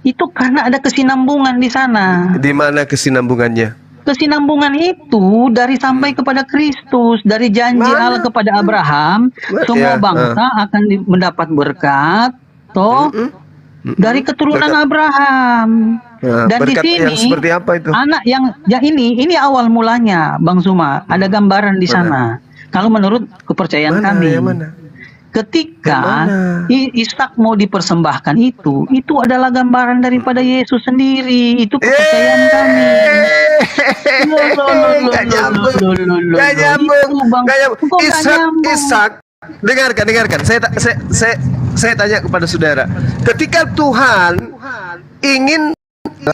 Speaker 10: Itu karena ada kesinambungan di sana.
Speaker 7: Di mana kesinambungannya?
Speaker 10: Kesinambungan itu dari sampai kepada Kristus, dari janji Allah kepada Abraham, semua bangsa akan mendapat berkat, toh? Dari keturunan Abraham. Dan di
Speaker 7: berkat
Speaker 10: sini
Speaker 7: yang seperti apa itu?
Speaker 10: anak yang ini awal mulanya, Bang Suma, ada gambaran di sana. Kalau menurut kepercayaan kami.
Speaker 7: Yang mana?
Speaker 10: Ketika Ishak mau dipersembahkan itu adalah gambaran daripada Yesus sendiri. Itu kepercayaan kami.
Speaker 7: Gak nyambung. Ishak. Dengarkan. Saya tanya kepada saudara. Ketika Tuhan ingin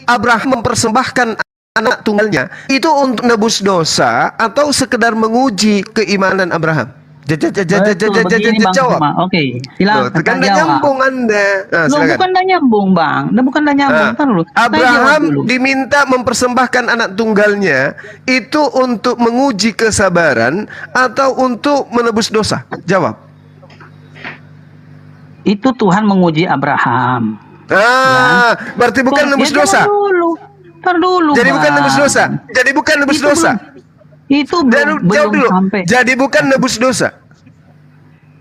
Speaker 7: Abraham mempersembahkan anak tunggalnya, itu untuk nebus dosa atau sekedar menguji keimanan Abraham? Jawab.
Speaker 10: Oke, silakan.
Speaker 7: Kan tidak nyambung Anda.
Speaker 10: Bukan tidak nyambung, Bang. Bukan tidak nyambung.
Speaker 7: Abraham diminta mempersembahkan anak tunggalnya itu untuk menguji kesabaran atau untuk menebus dosa? Jawab.
Speaker 10: Itu Tuhan menguji Abraham.
Speaker 7: Berarti bukan nebus dosa.
Speaker 10: Tar dulu.
Speaker 7: Jadi bukan nebus dosa. Jadi bukan nebus dosa.
Speaker 10: Itu belum sampai.
Speaker 7: Jadi bukan nebus dosa.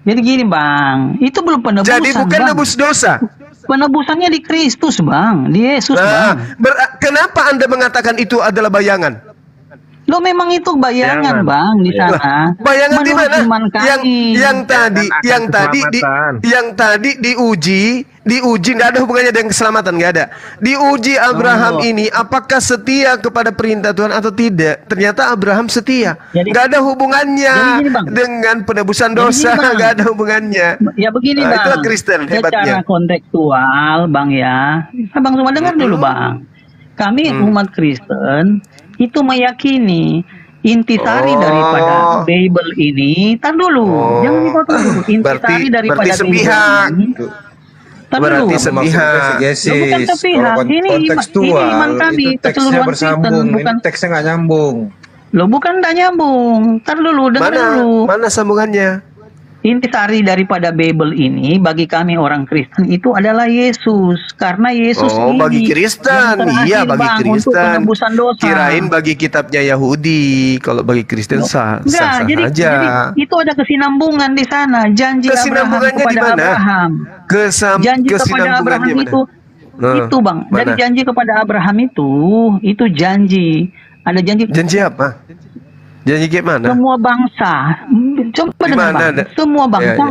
Speaker 10: Jadi gini Bang, itu belum penebusan.
Speaker 7: Jadi bukan
Speaker 10: Bang.
Speaker 7: nebus dosa.
Speaker 10: Penebusannya di Kristus Bang, di Yesus Bang.
Speaker 7: Kenapa Anda mengatakan itu adalah bayangan?
Speaker 10: Lo memang itu bayangan Bang di sana.
Speaker 7: Bayangan di mana? Yang tadi diuji nggak ada hubungannya dengan keselamatan, nggak ada. Diuji Abraham ini apakah setia kepada perintah Tuhan atau tidak? Ternyata Abraham setia. Nggak ada hubungannya dengan penebusan dosa, nggak ada hubungannya.
Speaker 10: Ya begini Bang.
Speaker 7: Itulah Kristen hebatnya.
Speaker 10: Secara kontekstual Bang ya. Bang cuma dengar dulu Bang. Kami umat Kristen itu meyakini intisari daripada Bible ini. Tar dulu, jangan dipotong dulu. Intisari daripada
Speaker 7: berarti sepihak.
Speaker 1: Berarti sepihak.
Speaker 10: Bukan sepihak. Ini iman kami
Speaker 1: itu teksnya
Speaker 10: keseluruhan
Speaker 1: bersambung.
Speaker 10: Kristen, bukan
Speaker 1: Teksnya nggak nyambung.
Speaker 10: Lo bukan nggak nyambung. Tar dulu, dengar dulu.
Speaker 7: Mana sambungannya?
Speaker 10: Intisari daripada Bible ini bagi kami orang Kristen itu adalah Yesus, karena Yesus ini
Speaker 7: bagi Kristen, iya bagi
Speaker 10: untuk
Speaker 7: Kristen.
Speaker 10: penebusan dosa.
Speaker 7: Kirain bagi kitabnya Yahudi, kalau bagi Kristen sah saja.
Speaker 10: Jadi itu ada kesinambungan di sana, janji Abraham kepada Abraham. Janji kepada Abraham itu Bang, dari janji kepada Abraham itu janji. Ada janji.
Speaker 7: Janji apa? Janji gimana?
Speaker 10: Semua bangsa. Coba dengar Bang. Semua bangsa.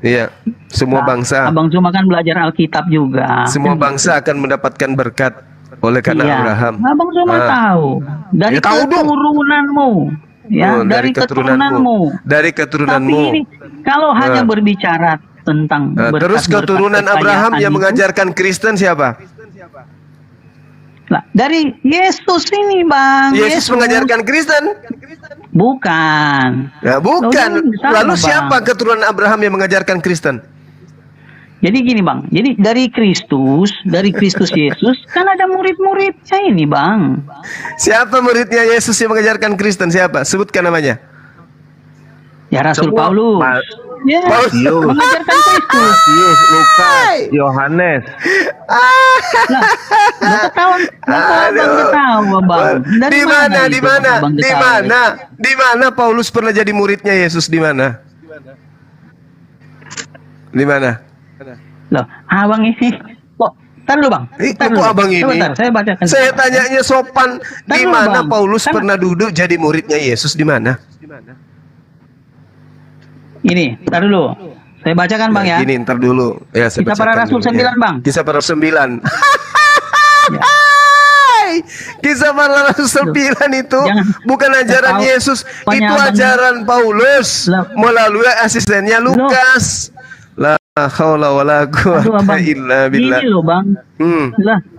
Speaker 7: Iya. Semua bangsa.
Speaker 10: Abang cuma kan belajar Alkitab juga.
Speaker 7: Semua bangsa akan mendapatkan berkat oleh karena Abraham.
Speaker 10: Abang cuma tahu. Dari keturunanmu. Ya, dari keturunanmu.
Speaker 7: Dari keturunanmu.
Speaker 10: Tapi ini kalau hanya berbicara tentang berkat,
Speaker 7: terus keturunan Abraham yang mengajarkan Kristen siapa?
Speaker 10: Lah, dari Yesus ini, Bang.
Speaker 7: Yesus mengajarkan Kristen?
Speaker 10: Bukan.
Speaker 7: Ya, bukan.
Speaker 10: Sama,
Speaker 7: Lalu
Speaker 10: Bang.
Speaker 7: siapa keturunan Abraham yang mengajarkan Kristen?
Speaker 10: Jadi gini, Bang. Jadi dari Kristus Yesus kan ada murid-muridnya ini, Bang.
Speaker 7: Siapa muridnya Yesus yang mengajarkan Kristen? Siapa? Sebutkan namanya.
Speaker 10: Ya Rasul
Speaker 5: Semua.
Speaker 10: Paulus. Ya,
Speaker 5: Matius.
Speaker 10: mengajarkan Kristus.
Speaker 5: Matius, Lukas, Yohanes.
Speaker 10: Lo ketawa, Abang ketawa, Bang. Dari
Speaker 7: Di mana?
Speaker 10: itu
Speaker 7: Di mana?
Speaker 10: Abang
Speaker 7: Di
Speaker 10: ketawa?
Speaker 7: mana? Di mana Paulus pernah jadi muridnya Yesus? Di mana? Di mana?
Speaker 10: Loh, Abang ini kok tar dulu, Bang. Tar
Speaker 7: Kok
Speaker 10: dulu.
Speaker 7: abang ini?
Speaker 10: Sebentar, saya bacakan.
Speaker 7: Saya tanyanya sopan.
Speaker 10: Tar
Speaker 7: Di
Speaker 10: dulu,
Speaker 7: mana
Speaker 10: Bang.
Speaker 7: Paulus
Speaker 10: Kan-
Speaker 7: pernah duduk jadi muridnya Yesus? Di mana?
Speaker 10: Ini, tar dulu. Saya bacakan, Bang, ya.
Speaker 7: Gini, ntar dulu. Ya, saya
Speaker 10: Kisah Para
Speaker 7: bacakan
Speaker 10: Rasul
Speaker 7: dulu,
Speaker 10: 9, Bang.
Speaker 7: Kisah Para Rasul 9.
Speaker 10: Ya.
Speaker 7: Kisah Para Rasul 9 itu
Speaker 10: Jangan.
Speaker 7: bukan ajaran
Speaker 10: Tahu.
Speaker 7: Yesus,
Speaker 10: Pokoknya
Speaker 7: itu
Speaker 10: abang-
Speaker 7: ajaran Paulus
Speaker 10: Lah.
Speaker 7: melalui asistennya Lukas. La haula wala
Speaker 10: Aduh,
Speaker 7: quwata
Speaker 10: Abang.
Speaker 7: illa billah.
Speaker 10: Ini loh, Bang.
Speaker 7: Hmm.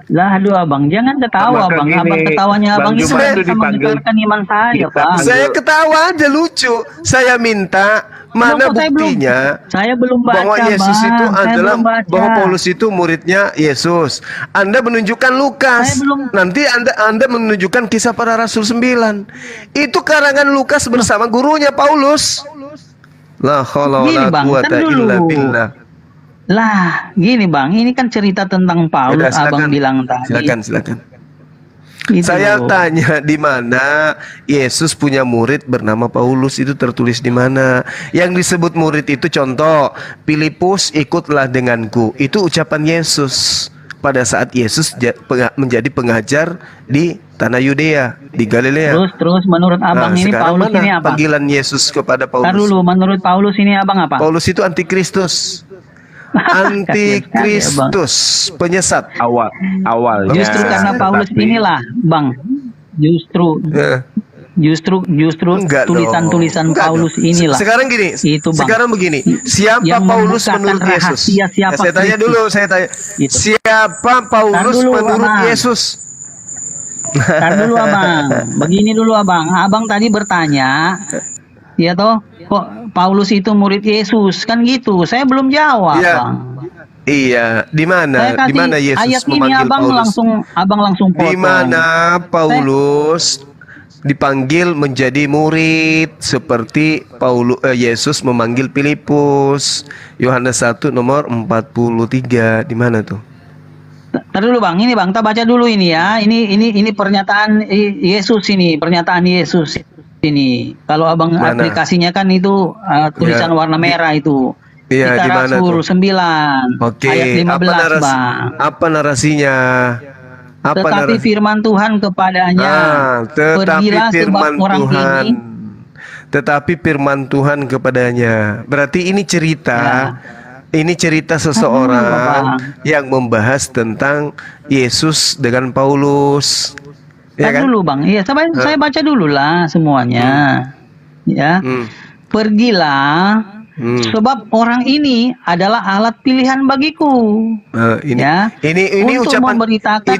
Speaker 10: Aduh, Abang. Jangan ketawa,
Speaker 5: Maka
Speaker 10: Bang.
Speaker 5: gini,
Speaker 10: Abang ketawanya
Speaker 5: Bang
Speaker 10: Abang itu
Speaker 5: Juma itu
Speaker 10: bisa
Speaker 5: dipanggil
Speaker 10: menggetarkan iman saya,
Speaker 5: kita
Speaker 10: Bang.
Speaker 7: Saya ketawa aja lucu. Saya minta mana
Speaker 10: Loh, kok
Speaker 7: buktinya
Speaker 10: saya belum baca,
Speaker 7: bahwa Yesus
Speaker 10: Bang.
Speaker 7: itu
Speaker 10: Saya
Speaker 7: adalah
Speaker 10: belum baca.
Speaker 7: bahwa Paulus itu muridnya Yesus. Anda menunjukkan Lukas.
Speaker 10: Saya belum-
Speaker 7: Nanti Anda menunjukkan Kisah Para Rasul 9. Itu karangan Lukas bersama gurunya Paulus. La haula
Speaker 10: Gini,
Speaker 7: wala
Speaker 10: Bang,
Speaker 7: quwata
Speaker 10: kan dulu.
Speaker 7: illa billah.
Speaker 10: Lah, gini, Bang. Ini kan cerita tentang Paulus,
Speaker 7: Yaudah, silakan.
Speaker 10: Abang bilang tadi.
Speaker 7: Silakan.
Speaker 10: Gitu
Speaker 7: Saya
Speaker 10: loh.
Speaker 7: tanya di mana Yesus punya murid bernama Paulus, itu tertulis di mana? Yang disebut murid itu contoh Filipus, ikutlah denganku. Itu ucapan Yesus pada saat Yesus menjadi pengajar di tanah Yudea, di Galilea.
Speaker 10: Terus menurut Abang ini
Speaker 7: sekarang
Speaker 10: Paulus
Speaker 7: mana
Speaker 10: ini apa?
Speaker 7: panggilan Yesus kepada
Speaker 10: Tar
Speaker 7: Paulus?
Speaker 10: dulu, menurut Paulus ini Abang apa?
Speaker 7: Paulus itu antikristus. Antikristus, penyesat.
Speaker 5: Awalnya.
Speaker 10: Justru karena Paulus
Speaker 5: Tapi-
Speaker 10: inilah, Bang. Justru
Speaker 7: Enggak
Speaker 10: tulisan-tulisan
Speaker 7: dong. Enggak
Speaker 10: Paulus
Speaker 7: dong.
Speaker 10: inilah.
Speaker 7: Sekarang gini.
Speaker 10: Itu, Bang.
Speaker 7: Sekarang begini. Siapa
Speaker 10: Yang
Speaker 7: Paulus
Speaker 10: membukakan
Speaker 7: menurut Yesus?
Speaker 10: rahasia siapa
Speaker 7: saya tanya
Speaker 10: Kristus.
Speaker 7: dulu. Saya tanya.
Speaker 10: Itu.
Speaker 7: Siapa Paulus
Speaker 10: Tar dulu,
Speaker 7: menurut
Speaker 10: Abang.
Speaker 7: Yesus?
Speaker 10: Tar dulu, Abang. Begini dulu, Abang. Abang tadi bertanya, ya toh, kok Paulus itu murid Yesus kan gitu. Saya belum jawab,
Speaker 7: Iya.
Speaker 10: Bang.
Speaker 7: Iya. Di
Speaker 10: Saya
Speaker 7: mana?
Speaker 10: kasih
Speaker 7: Di mana Yesus
Speaker 10: ayat ini
Speaker 7: memanggil
Speaker 10: Abang
Speaker 7: Paulus?
Speaker 10: langsung potong.
Speaker 7: Di mana Paulus dipanggil menjadi murid seperti Yesus memanggil Filipus. Yohanes 1 nomor 43. Di mana tuh?
Speaker 10: Tar dulu, Bang. Ini, Bang, kita baca dulu ini ya. Ini pernyataan Yesus ini, pernyataan Yesus ini. Kalau Abang
Speaker 7: Mana?
Speaker 10: aplikasinya kan itu tulisan
Speaker 7: Ya.
Speaker 10: warna merah itu.
Speaker 7: Iya,
Speaker 10: Kisah
Speaker 7: di mana
Speaker 10: Rasul
Speaker 7: tuh?
Speaker 10: 9
Speaker 7: Oke,
Speaker 10: ayat 15, Bang.
Speaker 7: apa narasinya? Apa
Speaker 10: Tetapi
Speaker 7: narasi?
Speaker 10: firman Tuhan kepadanya,
Speaker 7: Tetapi
Speaker 10: pergilah
Speaker 7: firman
Speaker 10: sebab orang
Speaker 7: Tuhan.
Speaker 10: ini.
Speaker 7: Tetapi firman Tuhan kepadanya. Berarti ini cerita. Ini cerita seseorang yang membahas tentang Yesus dengan Paulus. Ya
Speaker 10: Tar
Speaker 7: kan?
Speaker 10: dulu, Bang. Iya, saya baca dulu lah semuanya. Ya. Pergilah sebab orang ini adalah alat pilihan bagiku.
Speaker 7: Ini
Speaker 10: Ya.
Speaker 7: ini
Speaker 10: Untuk
Speaker 7: ucapan
Speaker 10: memberitakan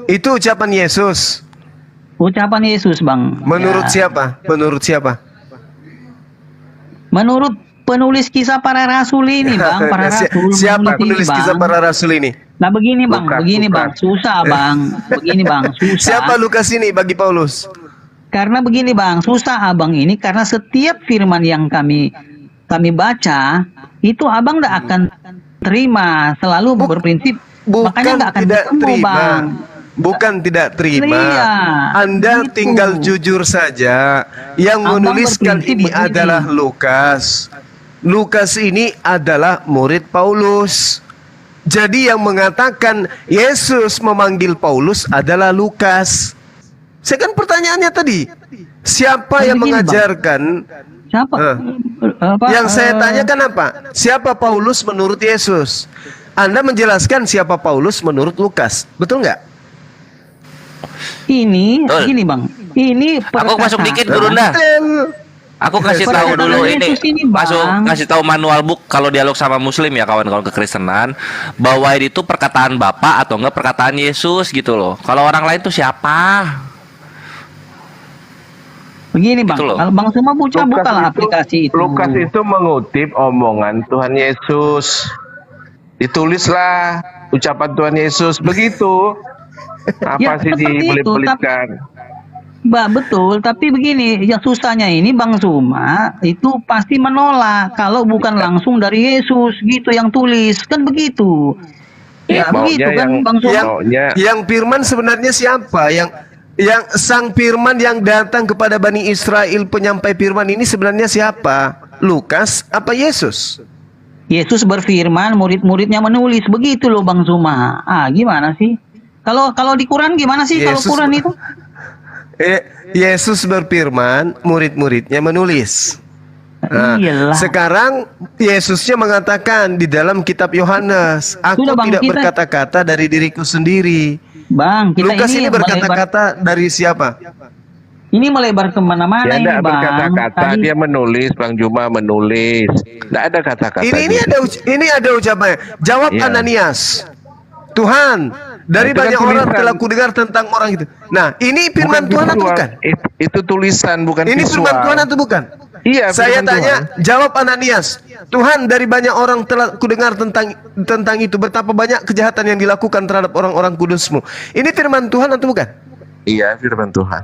Speaker 7: itu ucapan Yesus.
Speaker 10: ucapan Yesus, Bang.
Speaker 7: Menurut
Speaker 10: Ya.
Speaker 7: siapa? Menurut siapa?
Speaker 10: Menurut penulis Kisah Para Rasul ini, Bang. Para Rasul.
Speaker 7: Siapa penulis
Speaker 10: ini,
Speaker 7: Kisah
Speaker 10: Bang.
Speaker 7: Para Rasul ini?
Speaker 10: Nah, begini, Bang.
Speaker 5: Lukas,
Speaker 10: Begini, Bang. Susah, Bang. Begini, Bang. Susah.
Speaker 7: Siapa Lukas ini bagi Paulus?
Speaker 10: Karena begini, Bang. Susah, Abang ini karena setiap firman yang kami baca itu Abang tidak akan terima, selalu berprinsip. Makanya
Speaker 7: Bukan
Speaker 10: nggak akan
Speaker 7: tidak
Speaker 10: ketemu,
Speaker 7: terima.
Speaker 10: Bang.
Speaker 7: Bukan tidak terima.
Speaker 10: Iya,
Speaker 7: Anda
Speaker 10: gitu.
Speaker 7: tinggal jujur saja. Yang
Speaker 10: Abang
Speaker 7: menuliskan
Speaker 10: berprinsip
Speaker 7: ini
Speaker 10: begini.
Speaker 7: adalah Lukas. Lukas ini adalah murid Paulus. Jadi yang mengatakan Yesus memanggil Paulus adalah Lukas. Saya kan pertanyaannya tadi, siapa
Speaker 10: Nah,
Speaker 7: yang
Speaker 10: begini, Bang.
Speaker 7: mengajarkan?
Speaker 10: Siapa?
Speaker 7: Yang saya tanyakan apa? Siapa Paulus menurut Yesus? Anda menjelaskan siapa Paulus menurut Lukas, betul nggak?
Speaker 10: Ini,
Speaker 4: Betul.
Speaker 10: gini, Bang. Ini
Speaker 4: Aku masuk dikit, Gurunda. Aku kasih
Speaker 10: Pada
Speaker 4: tahu dulu
Speaker 10: kedatangan
Speaker 4: ini,
Speaker 10: Yesus ini, Bang.
Speaker 4: masuk kasih tahu manual book kalau dialog sama Muslim ya kawan-kawan kekristenan, bahwa itu perkataan Bapa atau enggak perkataan Yesus gitu loh. Kalau orang lain tuh siapa?
Speaker 10: Begini Bang,
Speaker 4: Gitu loh.
Speaker 10: kalau Bang Suma bukalah aplikasi itu.
Speaker 5: Lukas itu mengutip omongan Tuhan Yesus. Ditulislah ucapan Tuhan Yesus begitu. Apa
Speaker 10: Ya,
Speaker 5: sih
Speaker 10: seperti itu,
Speaker 5: dibelit-belitkan?
Speaker 10: Betul, tapi begini, yang susahnya ini Bang Suma itu pasti menolak kalau bukan langsung dari Yesus gitu yang tulis, kan begitu. Ya, begitu
Speaker 5: Maunya
Speaker 10: kan
Speaker 5: yang-
Speaker 10: Bang Suma.
Speaker 5: maunya
Speaker 7: Yang firman sebenarnya siapa? Yang sang firman yang datang kepada Bani Israel, penyampai firman ini sebenarnya siapa? Lukas apa Yesus?
Speaker 10: Yesus berfirman, murid-muridnya menulis, begitu loh Bang Suma. Ah, gimana sih? Kalau di Quran gimana sih kalau
Speaker 7: Yesus-
Speaker 10: Quran itu?
Speaker 7: Yesus berfirman, murid-muridnya menulis. Nah,
Speaker 10: Iyalah.
Speaker 7: sekarang Yesusnya mengatakan di dalam kitab Yohanes, aku
Speaker 10: Sudah, Bang,
Speaker 7: tidak
Speaker 10: kita-
Speaker 7: berkata-kata dari diriku sendiri.
Speaker 10: Bang, kita
Speaker 7: Lukas ini
Speaker 10: melebar,
Speaker 7: berkata-kata dari siapa?
Speaker 10: ini melebar kemana-mana
Speaker 5: Dia
Speaker 10: ini
Speaker 5: tidak
Speaker 10: Bang.
Speaker 5: berkata-kata,
Speaker 10: Tadi-
Speaker 5: dia menulis, Bang Juma menulis. Tidak ada kata-kata.
Speaker 7: Ini ada ucapannya. Jawab
Speaker 5: Iya.
Speaker 7: Ananias. Tuhan, dari
Speaker 5: Itu kan
Speaker 7: banyak orang
Speaker 5: tulisan.
Speaker 7: telah kudengar tentang orang itu. Nah, ini firman Tuhan atau bukan?
Speaker 5: Itu tulisan, bukan
Speaker 7: Ini
Speaker 5: visual.
Speaker 7: firman Tuhan atau bukan?
Speaker 5: Iya,
Speaker 7: Saya
Speaker 5: firman
Speaker 7: tanya,
Speaker 5: Tuhan.
Speaker 7: jawab Ananias. Tuhan, dari banyak orang telah kudengar tentang itu, betapa banyak kejahatan yang dilakukan terhadap orang-orang kudusmu. Ini firman Tuhan atau bukan?
Speaker 5: Iya, firman Tuhan.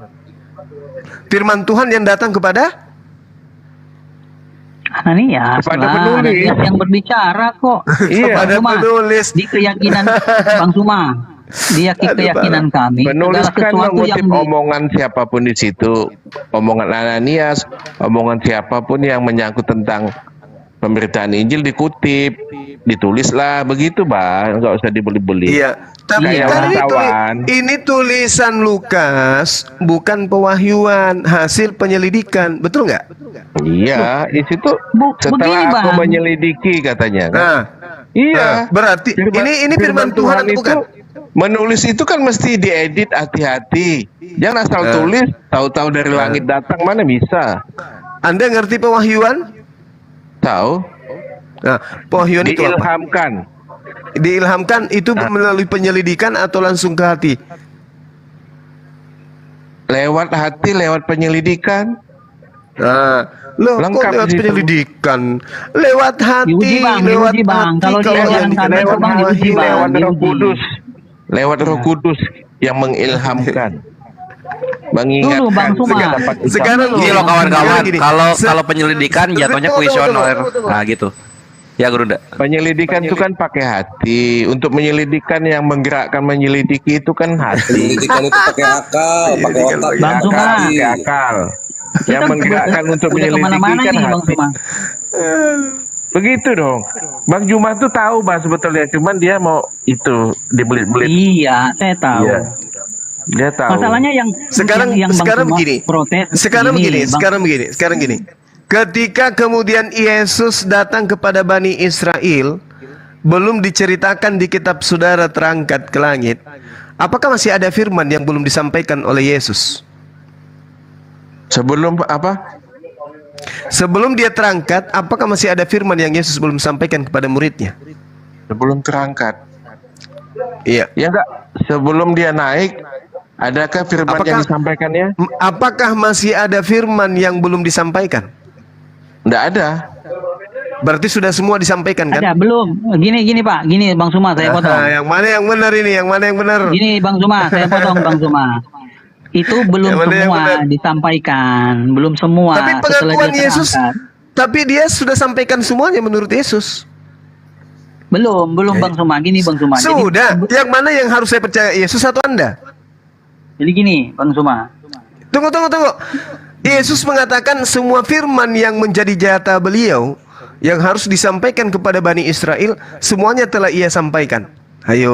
Speaker 7: Firman Tuhan yang datang kepada
Speaker 10: Ananias
Speaker 5: Kepada
Speaker 10: lah,
Speaker 5: penulis.
Speaker 10: Ananias yang berbicara kok.
Speaker 5: Iya.
Speaker 10: Bang
Speaker 7: Kepada
Speaker 10: Suma,
Speaker 7: penulis.
Speaker 10: di keyakinan Bang Suma, di keyakinan kami,
Speaker 5: Penulis
Speaker 10: segala
Speaker 5: kan
Speaker 10: sesuatu
Speaker 5: mengutip
Speaker 10: yang di,
Speaker 5: omongan siapapun di situ, omongan Ananias, omongan siapapun yang menyangkut tentang pemberitaan Injil dikutip, ditulislah begitu, Bang. Enggak usah dibeli-beli.
Speaker 7: Iya. Tapi
Speaker 5: Kayak
Speaker 7: kan
Speaker 5: wartawan.
Speaker 7: ini tulisan Lukas, bukan pewahyuan, hasil penyelidikan, betul nggak?
Speaker 5: Iya, di situ
Speaker 10: begini,
Speaker 5: setelah aku
Speaker 10: Bang.
Speaker 5: menyelidiki katanya kan.
Speaker 7: Nah,
Speaker 5: Iya.
Speaker 7: berarti ini firman Tuhan atau
Speaker 5: itu
Speaker 7: bukan?
Speaker 5: menulis itu kan mesti diedit hati-hati. Jangan asal tulis, tahu-tahu dari langit datang, mana bisa?
Speaker 7: Anda ngerti pewahyuan?
Speaker 5: Tahu?
Speaker 7: Nah, pewahyuan itu apa?
Speaker 5: Diilhamkan.
Speaker 7: Diilhamkan itu melalui penyelidikan atau langsung ke hati?
Speaker 5: Lewat hati, lewat penyelidikan.
Speaker 7: Nah, loh,
Speaker 5: Lengkap
Speaker 7: kok lewat
Speaker 5: di situ.
Speaker 7: penyelidikan? Lewat hati,
Speaker 10: Diuji, Bang,
Speaker 7: lewat
Speaker 10: diuji, Bang.
Speaker 7: hati.
Speaker 10: Kalau di
Speaker 7: Kalau
Speaker 10: ajaran
Speaker 7: yang
Speaker 10: kami
Speaker 7: lewat
Speaker 10: itu, Bang, diuji,
Speaker 7: pewahyuan.
Speaker 10: Bang.
Speaker 5: Lewat Roh
Speaker 10: diuji.
Speaker 5: Kudus. Lewat Roh Kudus yang mengilhamkan. Mengingatkan.
Speaker 10: Dulu, Bang Suma.
Speaker 7: Sekarang
Speaker 4: Gini loh kawan-kawan,
Speaker 7: gini.
Speaker 4: kalau penyelidikan jatuhnya
Speaker 7: Tunggu,
Speaker 4: kuesioner.
Speaker 7: tunggu.
Speaker 4: Nah gitu. Ya Gurunda.
Speaker 5: Penyelidikan itu kan pakai hati. Untuk menyelidikan yang menggerakkan menyelidiki itu kan hati.
Speaker 9: Pendidikan itu pakai akal, pakai otak,
Speaker 10: Bang
Speaker 9: pakai
Speaker 10: Suma.
Speaker 9: hati.
Speaker 5: Pakai akal. Yang
Speaker 10: Kita
Speaker 5: menggerakkan untuk
Speaker 10: udah
Speaker 5: menyelidiki
Speaker 10: kemana-mana
Speaker 5: kan
Speaker 10: nih Bang
Speaker 5: hati.
Speaker 10: Suma.
Speaker 5: Begitu dong. Bang Juma tuh tahu Bang sebetulnya, cuman dia mau itu dibelit-belit.
Speaker 10: Iya, saya tahu.
Speaker 5: Iya. Dia tahu.
Speaker 10: Masalahnya yang
Speaker 7: Sekarang
Speaker 10: yang Bang
Speaker 7: sekarang
Speaker 10: Suma
Speaker 7: begini.
Speaker 10: protes
Speaker 7: Sekarang
Speaker 10: ini,
Speaker 7: begini,
Speaker 10: Bang.
Speaker 7: sekarang gini. Ketika kemudian Yesus datang kepada Bani Israel, belum diceritakan di kitab saudara terangkat ke langit. Apakah masih ada firman yang belum disampaikan oleh Yesus?
Speaker 5: Sebelum apa?
Speaker 7: Sebelum dia terangkat, apakah masih ada firman yang Yesus belum sampaikan kepada muridnya?
Speaker 5: Sebelum terangkat.
Speaker 7: Iya.
Speaker 5: Ya enggak, sebelum dia naik, adakah firman yang disampaikannya?
Speaker 7: Apakah masih ada firman yang belum disampaikan?
Speaker 5: Enggak ada.
Speaker 7: Berarti sudah semua disampaikan kan?
Speaker 10: Ada belum? Gini Pak, gini Bang Suma saya potong.
Speaker 7: Yang mana yang benar ini? Yang mana yang benar?
Speaker 10: Gini Bang Suma, saya potong Bang Suma. Itu belum
Speaker 7: Yang mana yang
Speaker 10: semua
Speaker 7: benar?
Speaker 10: disampaikan, belum semua.
Speaker 7: Tapi
Speaker 10: setelah
Speaker 7: pengakuan
Speaker 10: dia
Speaker 7: Yesus,
Speaker 10: terangkat.
Speaker 7: tapi dia sudah sampaikan semuanya menurut Yesus.
Speaker 10: Belum Bang Suma. Gini Bang Suma.
Speaker 7: Sudah. Yang mana yang harus saya percaya, Yesus atau Anda?
Speaker 10: Jadi gini Bang Suma.
Speaker 7: Tunggu. Yesus mengatakan semua firman yang menjadi jatah beliau yang harus disampaikan kepada Bani Israel semuanya telah ia sampaikan. Ayo.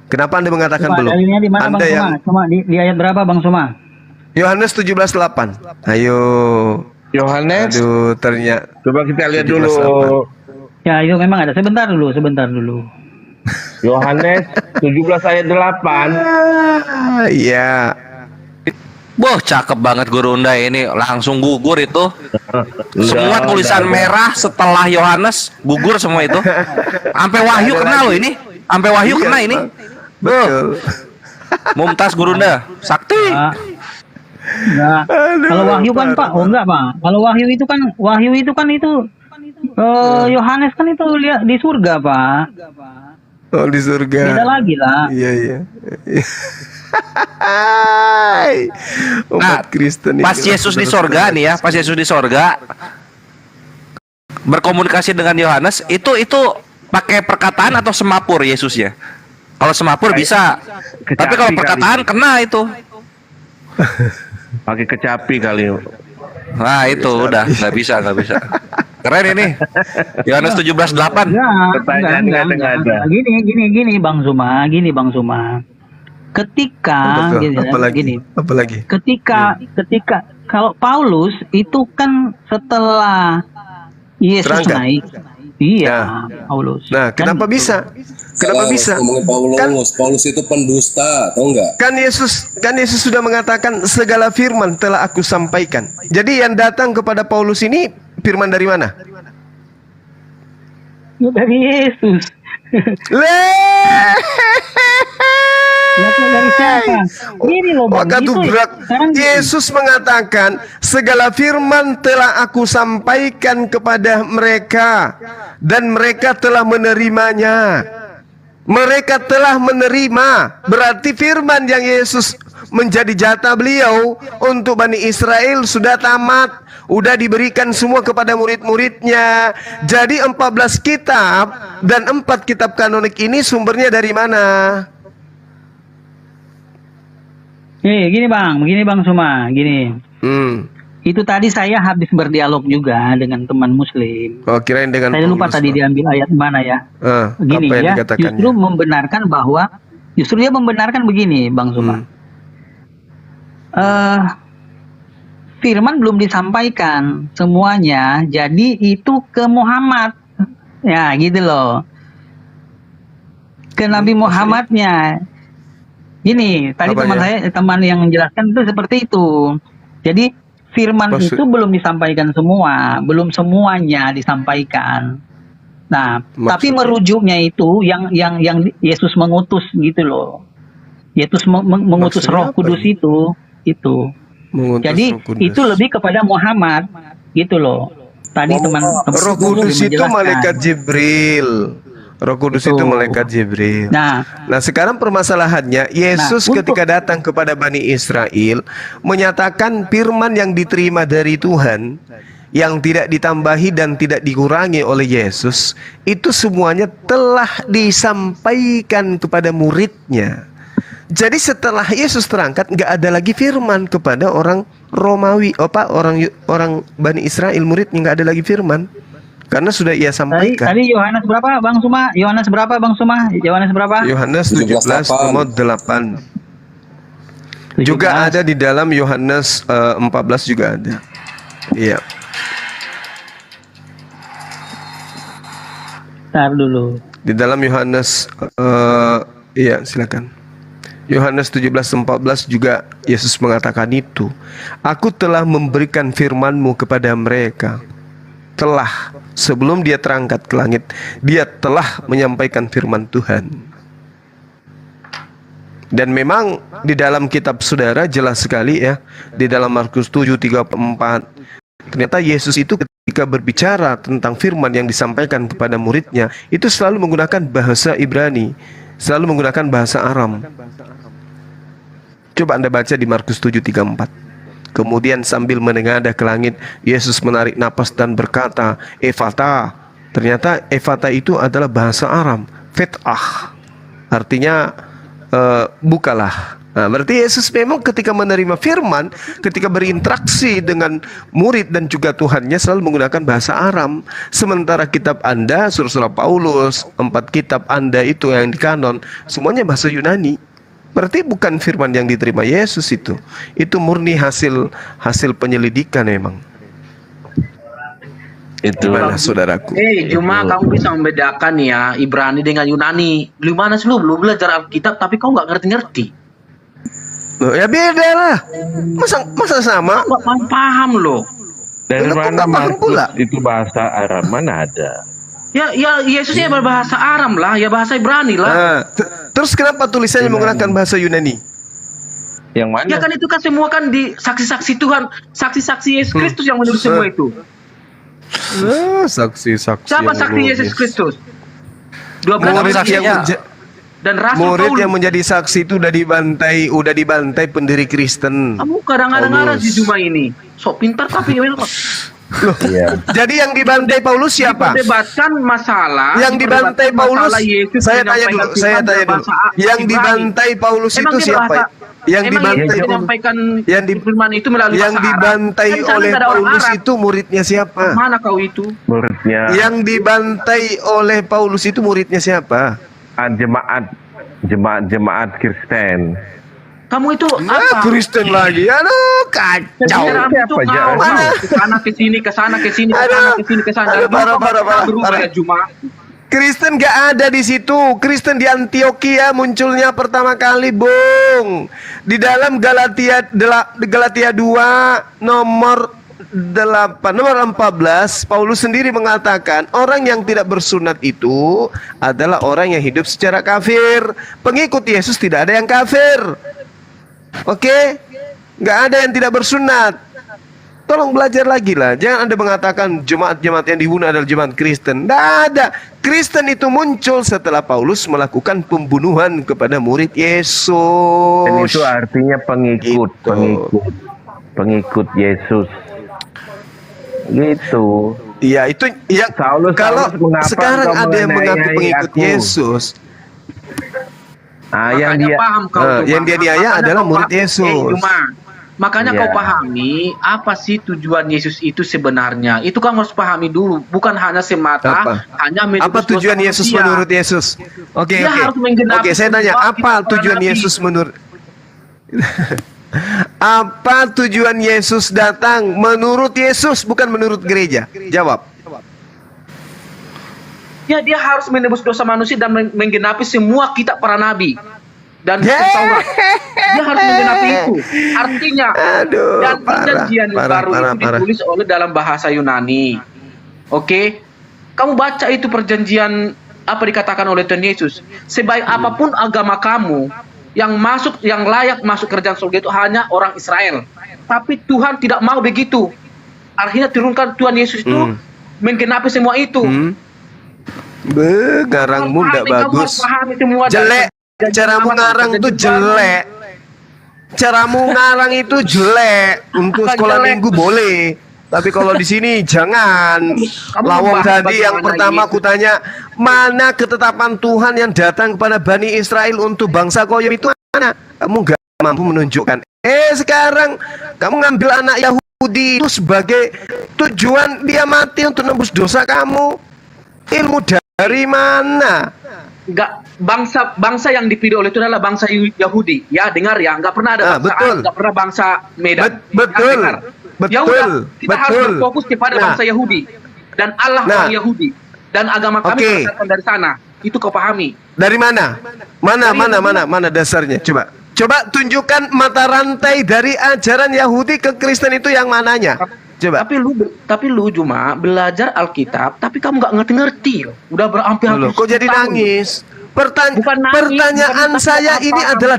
Speaker 7: Kenapa Anda mengatakan
Speaker 10: Suma,
Speaker 7: belum?
Speaker 10: dalilnya di mana Bang
Speaker 7: Anda yang
Speaker 10: Suma? Suma di ayat berapa Bang Suma?
Speaker 7: Yohanes 17:8. Ayo.
Speaker 5: Yohanes.
Speaker 7: Aduh, ternyata
Speaker 5: Coba kita lihat dulu.
Speaker 7: 17:8.
Speaker 10: Ya itu memang ada. Sebentar dulu.
Speaker 5: Yohanes 17 ayat 8.
Speaker 7: Iya.
Speaker 4: Boh, cakep banget Guru Unda ini, langsung gugur itu. Semua tulisan merah setelah Yohanes gugur semua itu. Sampai Wahyu kena loh ini. Sampai Wahyu kena ini.
Speaker 7: Betul.
Speaker 4: Mumtaz Guru Unda, sakti.
Speaker 10: Enggak. Kalau Wahyu kan Pak, enggak Pak. Kalau Wahyu itu kan Yohanes kan itu lihat di surga Pak.
Speaker 7: Oh, di surga.
Speaker 10: Beda lagi lah.
Speaker 7: Iya.
Speaker 4: Nah,
Speaker 7: Umat Kristen ini
Speaker 4: pas Yesus di sorga nih ya, pas Yesus di sorga berkomunikasi dengan Yohanes, itu pakai perkataan atau semapur Yesusnya? Kalau semapur bisa, tapi kalau perkataan kena itu.
Speaker 5: Pakai kecapi kali.
Speaker 4: Nah itu udah nggak bisa. Keren ini. Yohanes 17:8.
Speaker 10: Enggak. Gini Bang Zuma. Ketika
Speaker 7: apalagi
Speaker 10: ketika kalau Paulus itu kan setelah Yesus
Speaker 7: Terangkat.
Speaker 10: naik. Iya, Paulus.
Speaker 7: Nah, kenapa bisa? Kenapa bisa?
Speaker 9: Paulus itu pendusta, tahu nggak?
Speaker 7: Kan Yesus sudah mengatakan segala firman telah aku sampaikan. Jadi yang datang kepada Paulus ini firman dari mana?
Speaker 10: Dari Yesus. Dari siapa? Gini loh Bang.
Speaker 7: Yesus mengatakan segala firman telah aku sampaikan kepada mereka dan mereka telah menerimanya. Mereka telah menerima. Berarti firman yang Yesus menjadi jatah beliau untuk Bani Israel sudah tamat. Udah diberikan semua kepada murid-muridnya. Jadi 14 kitab dan 4 kitab kanonik ini sumbernya dari mana?
Speaker 10: Gini Bang Suma, gini. Itu tadi saya habis berdialog juga dengan teman Muslim.
Speaker 7: Oh, kirain dengan
Speaker 10: saya lupa tadi diambil ayat mana ya. Gini ya, justru membenarkan bahwa dia membenarkan begini, Bang Suma. Firman belum disampaikan semuanya, jadi itu ke Muhammad. Ya, gitu loh. Ke Nabi Muhammadnya. Gini, tadi teman yang menjelaskan itu seperti itu. Jadi firman itu belum disampaikan semua, belum semuanya disampaikan. Nah, tapi merujuknya itu yang Yesus mengutus gitu loh. Yesus mengutus Roh Kudus itu. Jadi itu lebih kepada Muhammad gitu loh. Tadi teman
Speaker 7: Roh Kudus itu malaikat Jibril. Roh Kudus itu malaikat Jibril. Nah, sekarang permasalahannya Yesus ketika datang kepada Bani Israel menyatakan firman yang diterima dari Tuhan yang tidak ditambahi dan tidak dikurangi oleh Yesus itu semuanya telah disampaikan kepada muridnya. Jadi setelah Yesus terangkat nggak ada lagi firman kepada orang Romawi, orang Bani Israel muridnya, nggak ada lagi firman. Karena sudah ia sampaikan.
Speaker 10: Tadi Yohanes berapa Bang Suma? Yohanes berapa? Yohanes
Speaker 7: 17 nomor 8. Juga ada di dalam Yohanes 14 juga ada. Iya.
Speaker 10: Bentar dulu.
Speaker 7: Di dalam Yohanes iya, silakan. Yohanes 17:14 juga Yesus mengatakan itu. Aku telah memberikan firman-Mu kepada mereka. Telah, sebelum dia terangkat ke langit, dia telah menyampaikan firman Tuhan. Dan memang di dalam kitab saudara jelas sekali ya, di dalam Markus 7:34, ternyata Yesus itu ketika berbicara tentang firman yang disampaikan kepada muridnya, itu selalu menggunakan bahasa Ibrani, selalu menggunakan bahasa Aram. Coba Anda baca di Markus 7:34. Kemudian sambil menengadah ke langit, Yesus menarik napas dan berkata, Ephata. Ternyata Ephata itu adalah bahasa Aram, Fetah. Artinya bukalah. Nah, berarti Yesus memang ketika menerima firman, ketika berinteraksi dengan murid dan juga Tuhannya selalu menggunakan bahasa Aram. Sementara kitab Anda, surah Paulus, 4 kitab Anda itu yang di kanon, semuanya bahasa Yunani. Berarti bukan firman yang diterima Yesus itu. Itu murni hasil penyelidikan memang. Itu mana saudaraku?
Speaker 2: Cuma kamu bisa membedakan ya Ibrani dengan Yunani. Gimana sih lu belum belajar Alkitab tapi kau nggak ngerti-ngerti?
Speaker 7: Loh, ya beda lah. Masa sama?
Speaker 2: Nggak paham loh.
Speaker 5: Dari
Speaker 7: Loh, kok
Speaker 5: mana
Speaker 7: nggak paham pula?
Speaker 5: Markus itu bahasa Arab? Mana ada?
Speaker 2: Ya Yesusnya berbahasa Aram lah, ya bahasa Ibrani lah.
Speaker 7: Nah, terus kenapa tulisannya menggunakan bahasa Yunani?
Speaker 5: Yang mana?
Speaker 2: Ya kan itu kan semua kan di saksi-saksi Tuhan, saksi-saksi Yesus Kristus yang menulis semua itu.
Speaker 7: Saksi-saksi.
Speaker 2: Siapa
Speaker 7: yang
Speaker 2: saksi
Speaker 7: menulis.
Speaker 2: Yesus Kristus? 12
Speaker 7: Murid
Speaker 2: saksinya.
Speaker 7: yang
Speaker 2: Dan Rasul
Speaker 7: murid
Speaker 2: Paulus.
Speaker 7: yang menjadi saksi itu udah dibantai pendiri Kristen.
Speaker 2: Kamu kadang-kadang
Speaker 7: Paulus.
Speaker 2: di Juma ini. Sok pintar tapi
Speaker 7: Loh, jadi yang dibantai Paulus siapa?
Speaker 2: Debatkan masalah.
Speaker 7: Yang dibantai Paulus,
Speaker 2: masalah Yesus
Speaker 7: saya tanya
Speaker 2: menyampaikan
Speaker 7: dulu, saya
Speaker 2: Tuhan
Speaker 7: tanya
Speaker 2: dalam
Speaker 7: dulu.
Speaker 2: bahasa
Speaker 7: Yang
Speaker 2: Ibrani.
Speaker 7: dibantai Paulus
Speaker 2: Emang
Speaker 7: itu
Speaker 2: dia
Speaker 7: siapa?
Speaker 2: bahasa-
Speaker 7: Yang
Speaker 2: emang
Speaker 7: dibantai
Speaker 2: Yesus menyampaikan
Speaker 7: yang di-
Speaker 2: firman itu melalui
Speaker 7: yang
Speaker 2: bahasa Arab.
Speaker 7: dibantai
Speaker 2: Kan sana
Speaker 7: oleh
Speaker 2: nggak ada orang
Speaker 7: Paulus
Speaker 2: Arab.
Speaker 7: itu muridnya siapa?
Speaker 2: Mana kau itu?
Speaker 5: Muridnya
Speaker 7: Yang dibantai oleh Paulus itu muridnya siapa?
Speaker 5: jemaat Kristen.
Speaker 2: Kamu itu
Speaker 7: Nah,
Speaker 2: apa?
Speaker 7: Kristen lagi. Aduh, kacau.
Speaker 2: Pembicaraan itu
Speaker 5: Siapa aja?
Speaker 2: ngawur. Kesana kesini, kesana kesini, kesana
Speaker 7: Aduh.
Speaker 2: kesini, kesana.
Speaker 7: Aduh, parah.
Speaker 2: Berubah ya Juma.
Speaker 7: Kristen gak ada di situ. Kristen di Antioquia munculnya pertama kali, Bung. Di dalam Galatia 2 nomor 14, Paulus sendiri mengatakan orang yang tidak bersunat itu adalah orang yang hidup secara kafir. Pengikut Yesus tidak ada yang kafir. Oke? Nggak ada yang tidak bersunat. Tolong belajar lagi lah. Jangan Anda mengatakan jemaat-jemaat yang dibunuh adalah jemaat Kristen. Nggak ada. Kristen itu muncul setelah Paulus melakukan pembunuhan kepada murid Yesus.
Speaker 5: Dan itu artinya pengikut,
Speaker 7: Gitu.
Speaker 5: pengikut Yesus. Gitu.
Speaker 7: Iya, itu ya.
Speaker 5: Saulus,
Speaker 7: Kalau
Speaker 5: mengapa
Speaker 7: sekarang
Speaker 5: engkau
Speaker 7: ada yang mengaku
Speaker 5: menganiayai
Speaker 7: pengikut
Speaker 5: aku?
Speaker 7: Yesus,
Speaker 5: Yang
Speaker 2: Makanya
Speaker 5: dia
Speaker 2: paham kau tuh,
Speaker 7: yang
Speaker 2: Bang.
Speaker 7: dia niaya
Speaker 2: Makanya
Speaker 7: adalah
Speaker 2: kau
Speaker 7: murid
Speaker 2: paham.
Speaker 7: Yesus.
Speaker 2: Juma. Makanya
Speaker 5: Iya.
Speaker 2: kau pahami apa sih tujuan Yesus itu sebenarnya. Itu kamu harus pahami dulu, bukan hanya semata
Speaker 7: Apa?
Speaker 2: hanya menebus
Speaker 7: apa tujuan
Speaker 2: dosa
Speaker 7: Yesus
Speaker 2: manusia.
Speaker 7: menurut Yesus? Oke,
Speaker 2: Dia
Speaker 7: oke.
Speaker 2: harus menggenapi
Speaker 7: Oke, saya tanya,
Speaker 2: semua
Speaker 7: apa
Speaker 2: kitab para
Speaker 7: tujuan
Speaker 2: nabi.
Speaker 7: Yesus menurut Apa tujuan Yesus datang menurut Yesus, bukan menurut gereja? Jawab.
Speaker 2: Ya, dia harus menebus dosa manusia dan menggenapi semua kitab para nabi dan Taurat. Dia harus menggenapi itu. Artinya,
Speaker 7: Aduh,
Speaker 2: dan
Speaker 7: parah,
Speaker 2: perjanjian baru itu
Speaker 7: parah.
Speaker 2: ditulis oleh dalam bahasa Yunani. Oke, kamu baca itu perjanjian apa dikatakan oleh Tuhan Yesus. Sebaik apapun agama kamu, yang layak masuk kerajaan surga itu hanya orang Israel. Tapi Tuhan tidak mau begitu. Akhirnya turunkan Tuhan Yesus itu menggenapi semua itu.
Speaker 7: Garangmu ndak bagus. Jelek. Caramu ngarang itu jelek. Caramu ngarang itu jelek. Untuk
Speaker 2: Apa
Speaker 7: sekolah
Speaker 2: jelek?
Speaker 7: minggu boleh. Tapi kalau di sini jangan.
Speaker 2: Kamu
Speaker 7: Lawang
Speaker 2: membahas
Speaker 7: tadi yang
Speaker 2: bagaimana
Speaker 7: pertama
Speaker 2: Yesus.
Speaker 7: kutanya, mana ketetapan Tuhan yang datang kepada Bani Israel untuk bangsa Goyim itu mana? Kamu gak mampu menunjukkan. Sekarang kamu ngambil anak Yahudi itu sebagai tujuan dia mati untuk nembus dosa kamu. Ilmu dari mana?
Speaker 2: Enggak, bangsa yang dipilih oleh itu adalah bangsa Yahudi. Ya, dengar ya, enggak pernah ada bangsa
Speaker 7: betul.
Speaker 2: enggak pernah bangsa Medan.
Speaker 7: Betul.
Speaker 2: Dengar.
Speaker 7: Betul.
Speaker 2: Ya udah, kita harus
Speaker 7: Betul.
Speaker 2: berfokus kepada
Speaker 7: Nah.
Speaker 2: bangsa Yahudi dan Allah
Speaker 7: Nah.
Speaker 2: orang Yahudi dan agama kami
Speaker 7: Oke.
Speaker 2: berasal dari sana. Itu kau pahami.
Speaker 7: Dari mana? Mana dasarnya? Coba tunjukkan mata rantai dari ajaran Yahudi ke Kristen itu yang mananya? Coba.
Speaker 2: Tapi lu cuma belajar Alkitab, tapi kamu nggak ngerti-ngerti. Udah berhampir-hampir
Speaker 7: Loh, kok jadi
Speaker 2: 10 tahun.
Speaker 7: nangis?
Speaker 2: Bukan nangis,
Speaker 7: Pertanyaan
Speaker 2: bukan
Speaker 7: saya
Speaker 2: apa-apa.
Speaker 7: ini adalah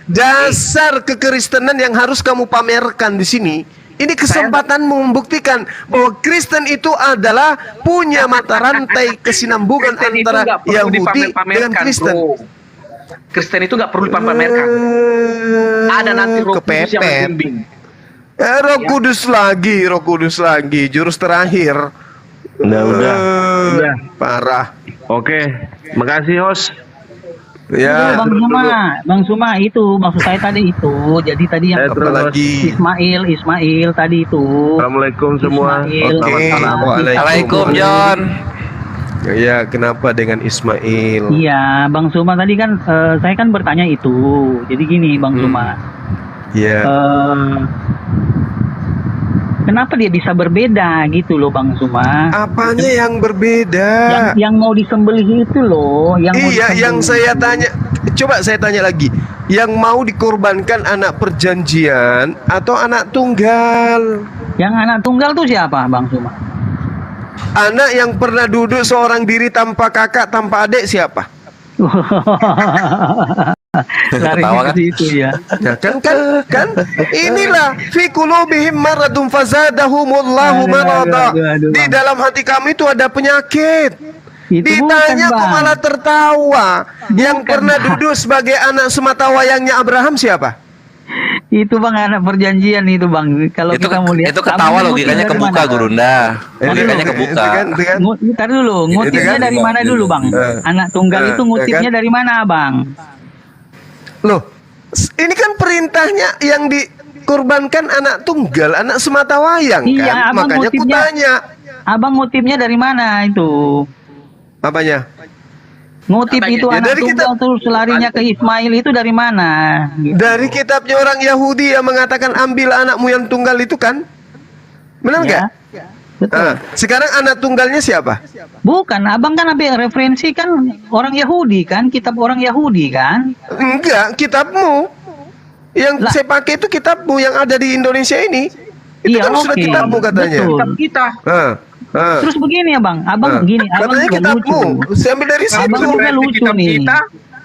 Speaker 7: dasar kekristenan yang harus kamu pamerkan di sini. Ini kesempatan membuktikan bahwa Kristen itu adalah punya mata rantai kesinambungan
Speaker 2: Kristen itu
Speaker 7: antara
Speaker 2: nggak perlu
Speaker 7: Yahudi
Speaker 2: dipamer-pamerkan,
Speaker 7: dengan Kristen.
Speaker 2: bro. Kristen itu nggak perlu dipamerkan. Ada nanti Roh Kudus yang
Speaker 7: Kepepet.
Speaker 2: membimbing.
Speaker 7: Roh Kudus lagi, jurus terakhir.
Speaker 5: Udah.
Speaker 7: Parah.
Speaker 5: Oke, makasih host.
Speaker 7: Ya,
Speaker 10: Bang Suma itu maksud saya tadi itu. Jadi tadi yang
Speaker 7: apa lagi?
Speaker 10: Ismail tadi itu.
Speaker 5: Assalamualaikum semua.
Speaker 10: Ismail.
Speaker 7: Oke.
Speaker 4: Waalaikumsalam John.
Speaker 7: Ya, kenapa dengan Ismail?
Speaker 10: Iya, Bang Suma tadi kan saya kan bertanya itu. Jadi gini, Bang Suma.
Speaker 7: Ya.
Speaker 10: Kenapa dia bisa berbeda gitu loh, Bang Suma?
Speaker 7: Apanya yang berbeda?
Speaker 10: Yang mau disembelih itu loh, yang mau
Speaker 7: Iya,
Speaker 10: disembelih
Speaker 7: yang saya
Speaker 10: itu.
Speaker 7: tanya, Coba saya tanya lagi, yang mau dikorbankan anak perjanjian atau anak tunggal?
Speaker 10: Yang anak tunggal tuh siapa, Bang Suma?
Speaker 7: Anak yang pernah duduk seorang diri tanpa kakak, tanpa adik siapa?
Speaker 10: Larinya ke situ ya.
Speaker 7: Ya, kan inilah fi qulubihim maradun fazadahumullahu marada. Di dalam hati kami itu ada penyakit.
Speaker 10: Itu
Speaker 7: Ditanya
Speaker 10: bukan,
Speaker 7: kok
Speaker 10: Bang.
Speaker 7: malah tertawa. Yang
Speaker 10: Bukan,
Speaker 7: pernah
Speaker 10: Bang.
Speaker 7: duduk sebagai anak semata wayangnya Abraham siapa?
Speaker 10: Itu Bang anak perjanjian itu Bang. Kalau
Speaker 4: Itu
Speaker 10: kita mau lihat
Speaker 4: itu ketawa
Speaker 10: abang
Speaker 4: logikanya
Speaker 10: ngutip dari
Speaker 4: kebuka
Speaker 10: mana?
Speaker 4: Gurunda. Logikanya
Speaker 7: Itu
Speaker 4: kebuka.
Speaker 7: kan.
Speaker 10: Ntar dulu, ngutipnya
Speaker 7: kan?
Speaker 10: dari mana dulu Bang? Anak tunggal itu ngutipnya dari mana Bang?
Speaker 7: Loh, ini kan perintahnya yang dikorbankan anak tunggal, anak semata wayang
Speaker 10: Iya,
Speaker 7: kan?
Speaker 10: abang
Speaker 7: Makanya aku
Speaker 10: ngutipnya-
Speaker 7: tanya.
Speaker 10: Abang ngutipnya dari mana itu?
Speaker 7: Apanya?
Speaker 10: Ngutip
Speaker 2: Katanya,
Speaker 10: itu
Speaker 7: ya
Speaker 10: anak
Speaker 7: dari
Speaker 10: tunggal terus larinya ke Ismail itu dari mana? Gitu.
Speaker 7: Dari kitabnya orang Yahudi yang mengatakan ambil anakmu yang tunggal itu kan? Benar nggak?
Speaker 10: Ya, betul.
Speaker 7: Sekarang anak tunggalnya siapa?
Speaker 10: Bukan, abang kan ambil referensi kan orang Yahudi kan, kitab orang Yahudi kan?
Speaker 7: Enggak, kitabmu. Yang
Speaker 10: Lah.
Speaker 7: saya pakai itu kitabmu yang ada di Indonesia ini. Itu
Speaker 10: Iya,
Speaker 7: kan sudah
Speaker 10: oke.
Speaker 7: kitabmu katanya.
Speaker 10: Betul.
Speaker 2: Kitab kita.
Speaker 10: Terus begini ya Bang, abang gini, abang
Speaker 7: Katanya
Speaker 10: juga lucu.
Speaker 7: kitabmu. Saya ambil dari situ.
Speaker 10: Abang juga lucu
Speaker 2: Kitab
Speaker 10: nih.
Speaker 2: kita,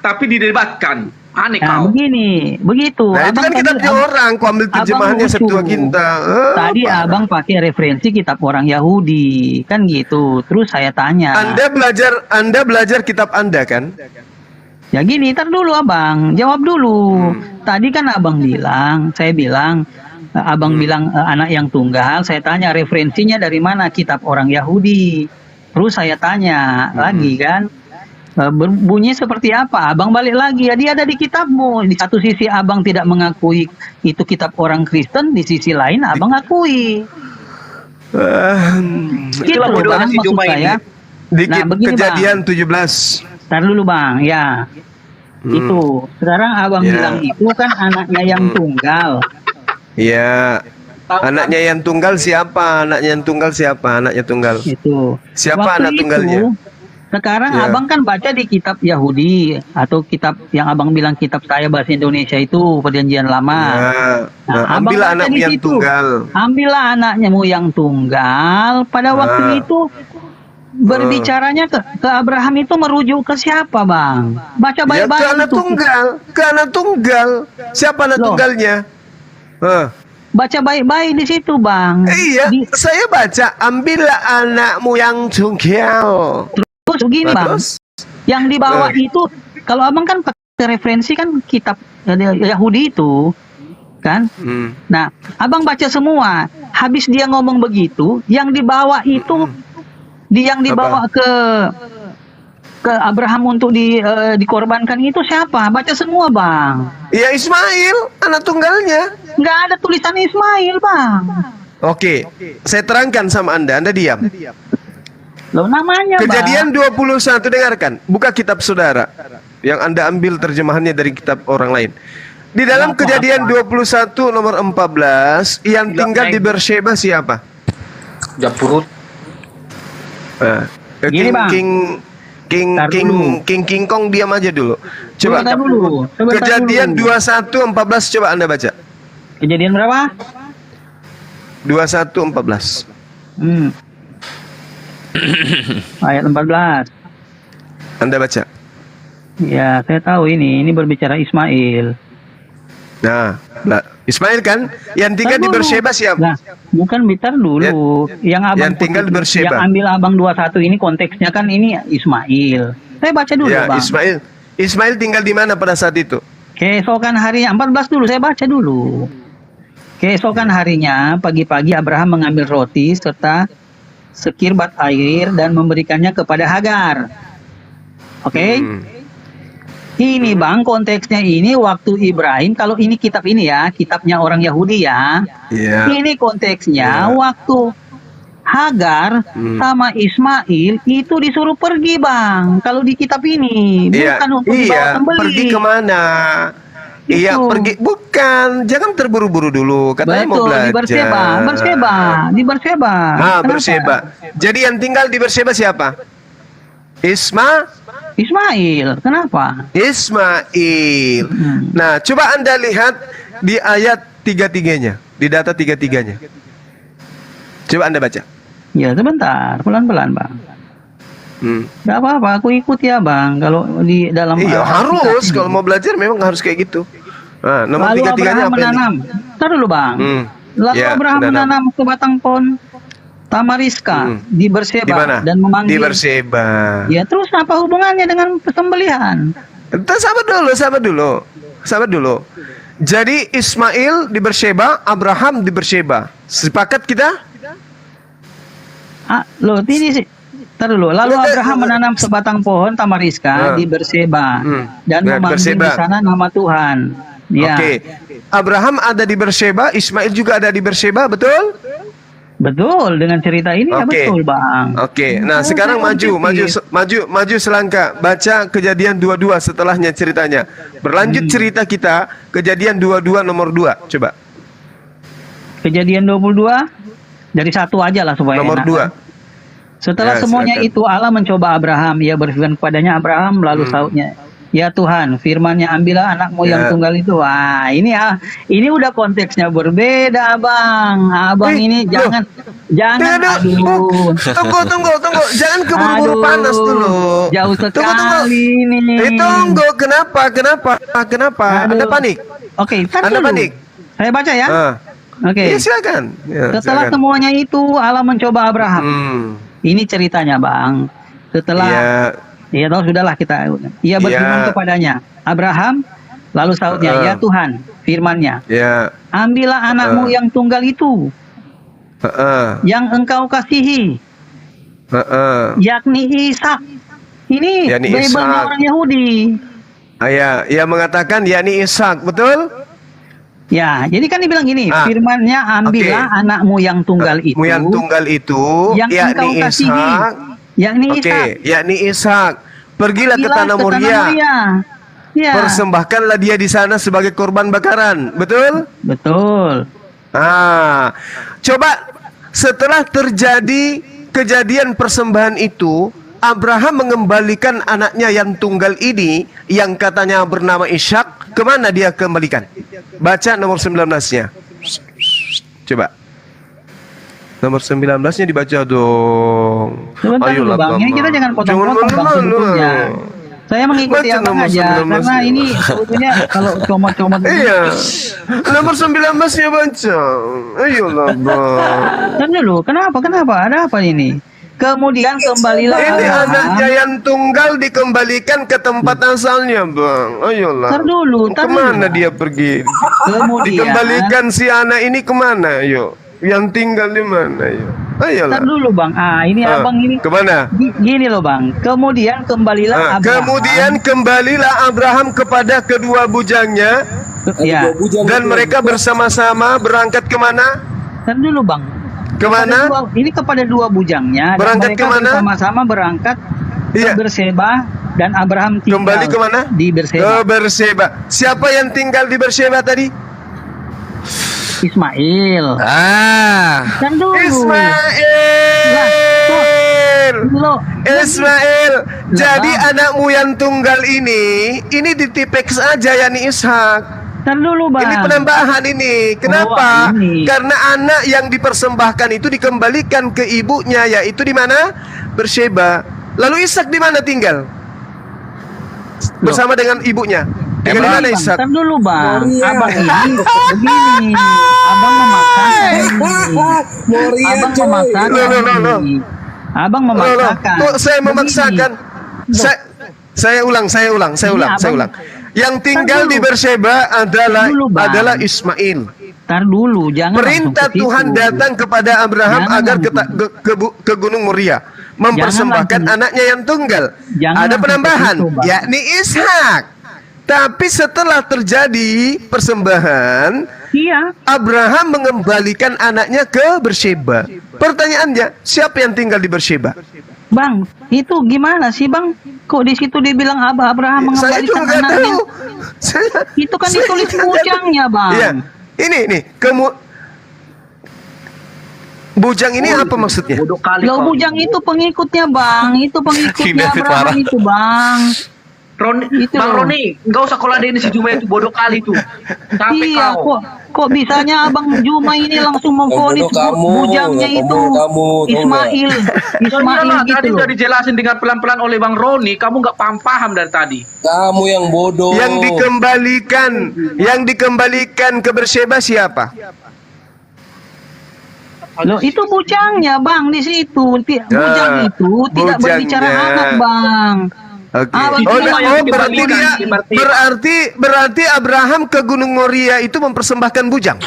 Speaker 2: tapi didebatkan. Aneh
Speaker 10: Nah,
Speaker 2: kau.
Speaker 10: begini, begitu.
Speaker 7: Nah, itu kan
Speaker 10: tadi-
Speaker 7: kitabnya orang. Ku ambil
Speaker 10: abang
Speaker 7: terjemahannya
Speaker 10: lucu.
Speaker 7: Septua Kinta.
Speaker 10: Tadi abang pakai referensi kitab orang Yahudi, kan gitu. Terus saya tanya.
Speaker 7: Anda belajar kitab Anda kan?
Speaker 10: Ya gini, ntar dulu abang, jawab dulu. Tadi kan abang bilang, saya bilang, abang bilang anak yang tunggal, saya tanya referensinya dari mana kitab orang Yahudi. Terus saya tanya lagi kan, berbunyi seperti apa? Abang balik lagi, ya dia ada di kitabmu. Di satu sisi abang tidak mengakui itu kitab orang Kristen, di sisi lain abang akui. Gitu
Speaker 2: Itulah bodohnya
Speaker 10: bang,
Speaker 2: si
Speaker 10: maksud
Speaker 2: Juma
Speaker 10: saya.
Speaker 2: ini.
Speaker 7: Di
Speaker 10: Nah, begini,
Speaker 7: kejadian 17.
Speaker 10: Ntar dulu bang, ya. Itu. Sekarang abang
Speaker 7: Ya.
Speaker 10: bilang itu kan anaknya yang tunggal.
Speaker 7: Iya. Anaknya yang tunggal siapa? Anaknya yang tunggal siapa? Anaknya tunggal.
Speaker 10: Itu.
Speaker 7: Siapa
Speaker 10: Waktu
Speaker 7: anak tunggalnya?
Speaker 10: Sekarang
Speaker 7: Ya.
Speaker 10: abang kan baca di kitab Yahudi atau kitab yang abang bilang kitab saya bahasa Indonesia itu Perjanjian Lama.
Speaker 7: Nah,
Speaker 10: abang
Speaker 7: ambillah
Speaker 10: baca
Speaker 7: anakmu
Speaker 10: di
Speaker 7: yang
Speaker 10: situ.
Speaker 7: tunggal.
Speaker 10: Ambillah anakmu yang tunggal. Pada waktu itu berbicaranya ke Abraham itu merujuk ke siapa bang? Baca
Speaker 7: Ya,
Speaker 10: baik-baik
Speaker 7: ke anak
Speaker 10: itu.
Speaker 7: tunggal. Ke anak tunggal. Siapa anak
Speaker 10: Loh.
Speaker 7: tunggalnya?
Speaker 10: Baca baik-baik di situ bang.
Speaker 7: Iya,
Speaker 10: Di-
Speaker 7: saya baca ambillah anakmu yang tunggal.
Speaker 10: Terus begini
Speaker 7: Nah,
Speaker 10: bang,
Speaker 7: terus?
Speaker 10: yang di bawah itu, kalau abang kan pakai referensi kan kitab Yahudi itu, kan? Nah, abang baca semua. Habis dia ngomong begitu, yang dibawa itu, yang dibawa ke Abraham untuk dikorbankan itu siapa? Baca semua bang.
Speaker 7: Ya Ismail, anak tunggalnya.
Speaker 10: Nggak ada tulisan Ismail bang.
Speaker 7: Oke, saya terangkan sama Anda diam.
Speaker 10: Loh namanya
Speaker 7: Kejadian
Speaker 10: bang.
Speaker 7: 21, dengarkan. Buka kitab saudara yang Anda ambil terjemahannya dari kitab orang lain. Di dalam
Speaker 10: Apa?
Speaker 7: Kejadian 21 nomor 14, yang tinggal di Beersheba siapa?
Speaker 2: Japurut.
Speaker 10: Gini, Bang. Tar dulu.
Speaker 7: King Kong diam aja dulu. Coba.
Speaker 10: Sebentar dulu. Sebentar
Speaker 7: Kejadian
Speaker 10: dulu.
Speaker 7: 21:14 coba Anda baca.
Speaker 10: Kejadian berapa?
Speaker 7: 21:14.
Speaker 10: Ayat 14.
Speaker 7: Anda baca.
Speaker 10: Ya, saya tahu ini berbicara Ismail.
Speaker 7: Nah, Ismail kan yang tinggal di
Speaker 10: Tar dulu.
Speaker 7: Beersheba siapa?
Speaker 10: Nah, bukan bitar dulu. Yang abang
Speaker 7: yang tinggal di Beersheba.
Speaker 10: Yang ambil abang 21 ini konteksnya kan ini Ismail. Saya baca dulu,
Speaker 7: Ya,
Speaker 10: bang.
Speaker 7: Ismail tinggal di mana pada saat itu?
Speaker 10: Keesokan harinya 14 dulu, saya baca dulu. Keesokan harinya pagi-pagi Abraham mengambil roti serta sekirbat air dan memberikannya kepada Hagar. Oke? Ini bang konteksnya ini waktu Ibrahim, kalau ini kitab ini ya, kitabnya orang Yahudi ya.
Speaker 7: Iya.
Speaker 10: Ini konteksnya waktu Hagar sama Ismail itu disuruh pergi bang. Kalau di kitab ini bukan untuk dibawa sembelih.
Speaker 7: Pergi kemana? Iya,
Speaker 10: Itu.
Speaker 7: pergi. Bukan, jangan terburu-buru dulu. Katanya mau
Speaker 10: Betul,
Speaker 7: belajar.
Speaker 10: di Beersheba.
Speaker 7: Ah,
Speaker 10: Kenapa?
Speaker 7: Beersheba. Jadi yang tinggal di Beersheba siapa?
Speaker 10: Ismail. Kenapa?
Speaker 7: Ismail. Nah, coba Anda lihat di ayat 33-nya, di data 33-nya. Coba Anda baca.
Speaker 10: Ya sebentar, pelan-pelan bang. Gak apa-apa, aku ikut ya bang. Kalau di dalam
Speaker 7: Iya, harus.
Speaker 10: aplikasi.
Speaker 7: Kalau mau belajar memang harus kayak gitu. Nah, nomor
Speaker 10: Lalu
Speaker 7: 33-nya
Speaker 10: Abraham
Speaker 7: apa ini?
Speaker 10: menanam. Ntar dulu bang. Lalu
Speaker 7: Ya,
Speaker 10: Abraham menanam sebatang pohon tamariska di
Speaker 7: Di mana?
Speaker 10: Berseba dan
Speaker 7: Di
Speaker 10: memanggil.
Speaker 7: Berseba.
Speaker 10: Ya terus apa hubungannya dengan sembelihan?
Speaker 7: Entar sabar dulu. Jadi Ismail di Berseba, Abraham di Berseba. Sepakat kita?
Speaker 10: Loh ini sih. Ntar dulu. Lalu
Speaker 7: Udah,
Speaker 10: Abraham menanam sebatang pohon tamariska di Berseba dan
Speaker 7: Nah,
Speaker 10: memanggil
Speaker 7: Berseba.
Speaker 10: di sana nama Tuhan. Ya.
Speaker 7: Oke. Abraham ada di Berseba, Ismail juga ada di Berseba, betul?
Speaker 10: Betul, dengan cerita ini ya
Speaker 7: Oke.
Speaker 10: betul bang.
Speaker 7: Oke. Nah, sekarang maju selangkah. Baca Kejadian 22 setelahnya ceritanya. Berlanjut cerita kita Kejadian 22 nomor 2. Coba.
Speaker 10: Kejadian 22 dari satu aja lah supaya
Speaker 7: Nomor
Speaker 10: enak.
Speaker 7: 2.
Speaker 10: Setelah
Speaker 7: Ya,
Speaker 10: semuanya
Speaker 7: silakan.
Speaker 10: itu Allah mencoba Abraham. Ia berfirman kepadanya, Abraham, lalu sautnya, ya Tuhan, firman-Nya, ambillah anakmu yang tunggal itu. Wah, ini udah konteksnya berbeda, Bang. Abang ini jangan aduh.
Speaker 7: Tunggu. Jangan keburu-buru
Speaker 10: Aduh,
Speaker 7: panas dulu.
Speaker 10: jauh sekali ini.
Speaker 7: Tunggu. Kenapa? Anda
Speaker 10: Aduh.
Speaker 7: panik?
Speaker 10: Oke, ntar
Speaker 7: Anda
Speaker 10: dulu.
Speaker 7: panik?
Speaker 10: Saya baca ya. Oke.
Speaker 7: Ya, silakan. Ya,
Speaker 10: Setelah
Speaker 7: silakan.
Speaker 10: semuanya itu Allah mencoba Abraham. Ini ceritanya, Bang. Setelah ya tahu sudahlah kita. Ia berfirman kepadanya, Abraham, lalu sautnya, ya Tuhan, firman-Nya,
Speaker 7: Ya.
Speaker 10: ambillah anakmu yang tunggal itu, yang engkau kasihi, yakni Ishak. Ini
Speaker 7: Yakni
Speaker 10: Bible-nya
Speaker 7: Ishak.
Speaker 10: orang Yahudi.
Speaker 7: Ia mengatakan yakni Ishak, betul?
Speaker 10: Ya, jadi kan dibilang gini,
Speaker 7: Ah,
Speaker 10: firman-Nya, ambillah anakmu yang tunggal itu,
Speaker 7: Yang tunggal itu
Speaker 10: yang engkau
Speaker 7: yakni
Speaker 10: kasihi,
Speaker 7: Ishak.
Speaker 10: yakni Ishak.
Speaker 7: Oke, yakni Ishak. Pergilah ke tanah Moria.
Speaker 10: Ya.
Speaker 7: Persembahkanlah dia di sana sebagai korban bakaran. Betul?
Speaker 10: Betul.
Speaker 7: Coba setelah terjadi kejadian persembahan itu, Abraham mengembalikan anaknya yang tunggal ini yang katanya bernama Ishak. Kemana dia kembalikan? Baca nomor 19-nya. Coba. Nomor 19-nya dibaca dong.
Speaker 10: Sebentar dulu Bang, ini kita jangan potong-potong Bang sebetulnya. Saya mengikuti
Speaker 7: Baca
Speaker 10: Abang
Speaker 7: nomor
Speaker 10: aja,
Speaker 7: 19
Speaker 10: karena
Speaker 7: ya.
Speaker 10: ini sebetulnya kalau comot-comot
Speaker 7: Iya. Nomor 19-nya baca. Ayolah, Bang.
Speaker 10: Dan dulu, kenapa? Ada apa ini? Kemudian kembalilah
Speaker 7: Ini
Speaker 10: Abraham.
Speaker 7: anaknya yang tunggal dikembalikan ke tempat asalnya, Bang. Ayolah.
Speaker 10: Tar dulu.
Speaker 7: Kemana dia pergi?
Speaker 10: Kemudian
Speaker 7: Dikembalikan si anak ini kemana? Yuk. Yang tinggal di mana? Yuk. Ayolah.
Speaker 10: Tar dulu Bang. Ini Abang ini
Speaker 7: Kemana?
Speaker 10: gini loh Bang. Kemudian kembalilah Abraham.
Speaker 7: Kemudian kembalilah Abraham kepada kedua bujangnya.
Speaker 10: Ya.
Speaker 7: Dan mereka bersama-sama berangkat kemana?
Speaker 10: Tar dulu Bang.
Speaker 7: Kemana?
Speaker 10: Ini kepada dua bujangnya.
Speaker 7: Berangkat
Speaker 10: dan mereka
Speaker 7: kemana?
Speaker 10: bersama-sama berangkat
Speaker 7: Iya.
Speaker 10: ke Berseba dan Abraham tinggal
Speaker 7: Kembali kemana?
Speaker 10: di Berseba.
Speaker 7: Ke Berseba. Siapa yang tinggal di Berseba tadi?
Speaker 10: Ismail. Dan dulu.
Speaker 7: Ismail.
Speaker 10: Loh,
Speaker 7: Ismail. Jadi
Speaker 10: Bang.
Speaker 7: anakmu yang tunggal ini ditipeks aja yakni Ishak.
Speaker 10: Tar dulu Bang.
Speaker 7: Ini penambahan ini. Kenapa?
Speaker 10: Oh, ini.
Speaker 7: Karena anak yang dipersembahkan itu dikembalikan ke ibunya, yaitu di mana? Berseba. Lalu Ishak di mana tinggal? Bersama dengan ibunya. Dengan mana
Speaker 10: Bang,
Speaker 7: Ishak?
Speaker 10: tar dulu Bang. Abang ini begini. Abang memaksakan ini. Abang memaksakan
Speaker 7: Loh.
Speaker 10: ini. Abang memaksakan.
Speaker 7: Kok saya memaksakan? Saya ulang. Yang tinggal di Berseba adalah Ismail.
Speaker 10: Tar dulu, jangan
Speaker 7: Perintah
Speaker 10: langsung ke
Speaker 7: Tuhan
Speaker 10: situ.
Speaker 7: datang kepada Abraham
Speaker 10: Jangan
Speaker 7: agar
Speaker 10: langsung.
Speaker 7: ke Gunung Moria mempersembahkan
Speaker 10: langsung.
Speaker 7: anaknya yang tunggal.
Speaker 10: Jangan
Speaker 7: Ada
Speaker 10: langsung ke
Speaker 7: penambahan,
Speaker 10: situ, Bang.
Speaker 7: yakni Ishak. Tapi setelah terjadi persembahan,
Speaker 10: Iya.
Speaker 7: Abraham mengembalikan anaknya ke Berseba. Pertanyaannya, siapa yang tinggal di Berseba?
Speaker 10: Bang, itu gimana sih Bang? Kok di situ dibilang Abraham
Speaker 7: Saya juga
Speaker 10: mengembalikan
Speaker 7: nggak
Speaker 10: anaknya?
Speaker 7: tahu.
Speaker 10: Itu kan
Speaker 7: Saya
Speaker 10: ditulis
Speaker 7: nggak tahu.
Speaker 10: bujangnya Bang.
Speaker 7: Iya, ini Bujang ini apa maksudnya?
Speaker 2: Bodoh kali
Speaker 10: Loh,
Speaker 2: kau.
Speaker 10: bujang itu pengikutnya bang, itu
Speaker 4: King
Speaker 10: pengikutnya
Speaker 4: David
Speaker 10: Abraham
Speaker 4: marah.
Speaker 10: itu bang.
Speaker 2: Roni,
Speaker 10: Itu
Speaker 2: Bang
Speaker 10: loh.
Speaker 2: Roni, nggak usah kau ladenin si Juma itu bodoh kali tuh. Capek
Speaker 10: Iya,
Speaker 2: kau.
Speaker 10: kok bisanya Abang Juma ini langsung memvonis
Speaker 9: bodoh kamu,
Speaker 10: bujangnya
Speaker 9: yang
Speaker 10: itu
Speaker 9: bodoh kamu, tahu
Speaker 10: Ismail, Ismail
Speaker 2: Iyalah,
Speaker 10: gitu
Speaker 2: tadi
Speaker 10: loh.
Speaker 2: udah dijelasin dengan pelan-pelan oleh Bang Roni, kamu nggak paham dari tadi.
Speaker 9: Kamu yang bodoh.
Speaker 7: Yang dikembalikan ke Berseba siapa?
Speaker 10: Loh, itu bujangnya bang di situ. Bujang itu tidak berbicara
Speaker 7: bujangnya.
Speaker 10: anak bang.
Speaker 7: Oke.
Speaker 10: Abang
Speaker 7: Oh,
Speaker 10: Juma
Speaker 7: berarti
Speaker 10: yang
Speaker 7: dia
Speaker 10: dikembalikan.
Speaker 7: berarti Abraham ke Gunung Moria itu mempersembahkan bujang.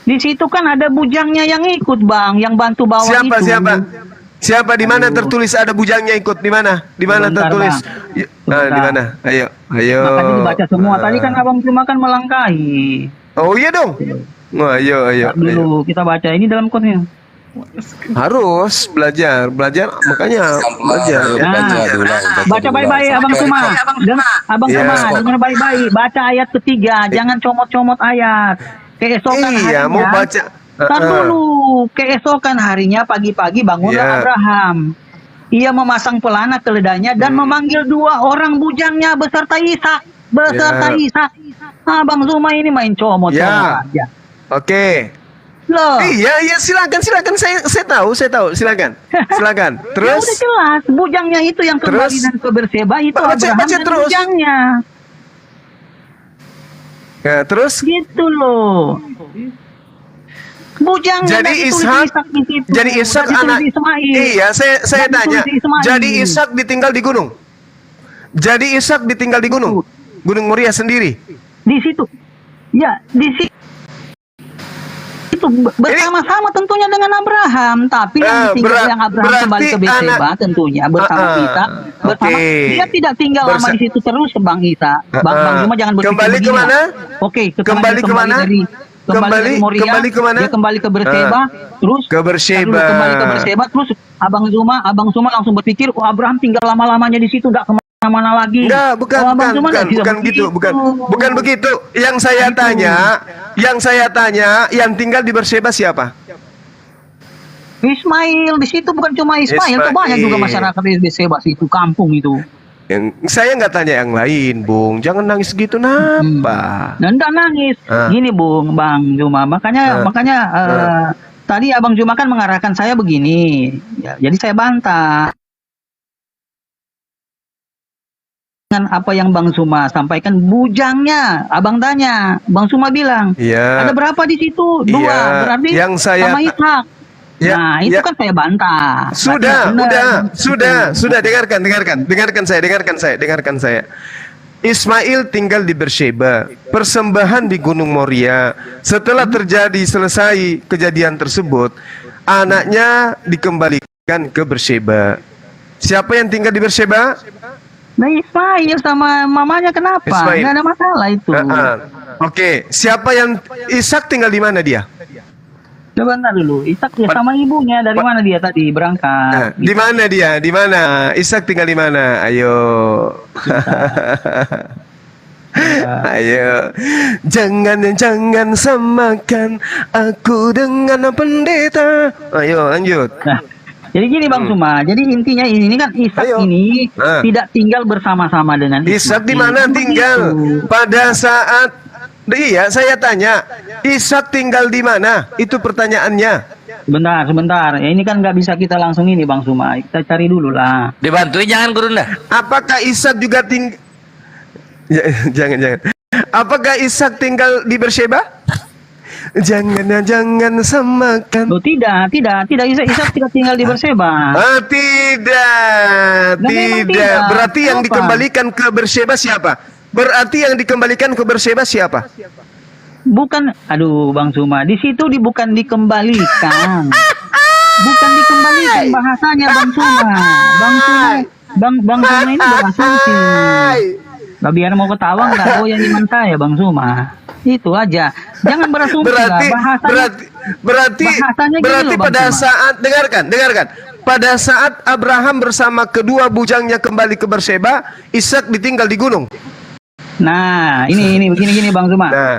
Speaker 10: Di situ kan ada bujangnya yang ikut bang, yang bantu bawa
Speaker 7: Siapa
Speaker 10: itu.
Speaker 7: siapa di mana tertulis ada bujangnya ikut? Di mana? Di mana
Speaker 10: Sebentar,
Speaker 7: tertulis?
Speaker 10: Bang.
Speaker 7: Di mana? Ayo.
Speaker 10: Makanya dibaca semua. Tadi kan Abang Juma kan melangkahi.
Speaker 7: Oh iya dong. Oh, ayo.
Speaker 10: Dulu kita baca ini dalam kodnya.
Speaker 7: Harus belajar makanya belajar.
Speaker 10: Baca baik-baik Abang Suma. Abang Suma, dengar baik-baik. Baca ayat ketiga, jangan comot-comot ayat. Keesokan
Speaker 7: Iya,
Speaker 10: harinya.
Speaker 7: mau baca.
Speaker 10: Tar dulu. Keesokan harinya pagi-pagi bangunlah
Speaker 7: Iya.
Speaker 10: Abraham. Ia memasang pelana keledainya dan memanggil 2 orang bujangnya beserta Ishak. Ishak. Abang Zuma ini main comot-comot aja.
Speaker 7: Oke.
Speaker 10: Loh.
Speaker 7: Iya, silakan. Saya tahu, silakan.
Speaker 10: Ya
Speaker 7: Terus
Speaker 10: udah jelas, bujangnya itu yang kembali
Speaker 7: Terus?
Speaker 10: dan ke Berseba itu
Speaker 7: Baca
Speaker 10: Abraham dan
Speaker 7: terus.
Speaker 10: bujangnya.
Speaker 7: ya, terus
Speaker 10: Gitu loh. Bujangnya
Speaker 7: jadi
Speaker 10: dan ditulis
Speaker 7: Ishak
Speaker 10: di situ.
Speaker 7: jadi Ishak
Speaker 10: Dan ditulis
Speaker 7: anak
Speaker 10: Ismail.
Speaker 7: Iya, saya
Speaker 10: Dan
Speaker 7: tanya.
Speaker 10: ditulis Ismail.
Speaker 7: Jadi Ishak ditinggal di gunung. Gunung Moria sendiri.
Speaker 10: Di situ. Ya, di situ. Itu bersama-sama tentunya dengan Abraham, tapi yang ditinggal yang Abraham kembali ke Berseba tentunya bersama kita. Bersama dia tidak tinggal lama di situ terus, Bang Isa. Bang Juma jangan berpikir
Speaker 7: Kembali
Speaker 10: begini.
Speaker 7: kemana?
Speaker 10: Oke,
Speaker 7: Kembali kemana?
Speaker 10: Kembali dari Moria,
Speaker 7: kembali kemana?
Speaker 10: dia kembali ke Berseba, terus
Speaker 7: Ke Berseba.
Speaker 10: kembali ke Berseba, terus Abang Zuma langsung berpikir, oh Abraham tinggal lama-lamanya di situ, nggak kemana-mana lagi.
Speaker 7: Enggak, bukan begitu. Yang saya tanya, yang tinggal di Berseba siapa?
Speaker 10: Ismail di situ bukan cuma Ismail, itu banyak juga masyarakat di Berseba situ, kampung itu.
Speaker 7: Saya nggak tanya yang lain, Bung. Jangan nangis gitu, napa?
Speaker 10: Nggak nangis. Gini, Bang Juma. Makanya tadi Abang Juma kan mengarahkan saya begini. Ya, jadi saya bantah. Dengan apa yang Bang Suma sampaikan, bujangnya, Abang tanya, Bang Suma bilang,
Speaker 7: Iya.
Speaker 10: ada berapa di situ? 2,
Speaker 7: Iya.
Speaker 10: berarti
Speaker 7: Yang saya
Speaker 10: sama Ishak.
Speaker 7: Ya,
Speaker 10: Nah, itu kan saya bantah.
Speaker 7: Sudah,
Speaker 10: Benar.
Speaker 7: sudah. Dengarkan saya. Ismail tinggal di Berseba, persembahan di Gunung Moria. Setelah selesai kejadian tersebut, anaknya dikembalikan ke Berseba. Siapa yang tinggal di Berseba?
Speaker 10: Nah, Ismail sama mamanya kenapa?
Speaker 7: Ismail.
Speaker 10: Nggak ada masalah itu.
Speaker 7: Oke, siapa yang Ishak tinggal di mana dia?
Speaker 10: Coba bentar dulu. Ishak ya sama ibunya. Dari mana dia tadi berangkat?
Speaker 7: Di mana dia? Di mana? Ishak tinggal di mana? Ayo. Ayo. Jangan samakan aku dengan pendeta. Ayo, lanjut.
Speaker 10: Nah, jadi gini Bang Suma. Jadi intinya ini kan Ishak ini tidak tinggal bersama-sama dengan
Speaker 7: Ishak di mana tinggal? Pada saat saya tanya, Ishak tinggal di mana? Itu pertanyaannya.
Speaker 10: Sebentar. Ya, ini kan nggak bisa kita langsung ini Bang Suma. Kita cari dulu lah.
Speaker 4: Dibantuin jangan Gurunda.
Speaker 7: Apakah Ishak juga tinggal? Jangan. Apakah Ishak tinggal di Berseba? Jangan samakan.
Speaker 10: Oh, tidak. Ishak tidak tinggal di Berseba.
Speaker 7: Tidak. Berarti yang dikembalikan ke Berseba siapa?
Speaker 10: Bukan, aduh Bang Suma, di situ bukan dikembalikan. Bukan dikembalikan bahasanya Bang Suma. Bang Suma ini berasumsi. Biar mau ketawa nggak goyang iman saya Bang Suma. Itu aja. Jangan berasumsi lah. Bahasanya
Speaker 7: Berarti pada saat dengarkan. Pada saat Abraham bersama kedua bujangnya kembali ke Berseba, Ishak ditinggal di gunung.
Speaker 10: Nah, ini begini Bang Suma.
Speaker 7: Nah.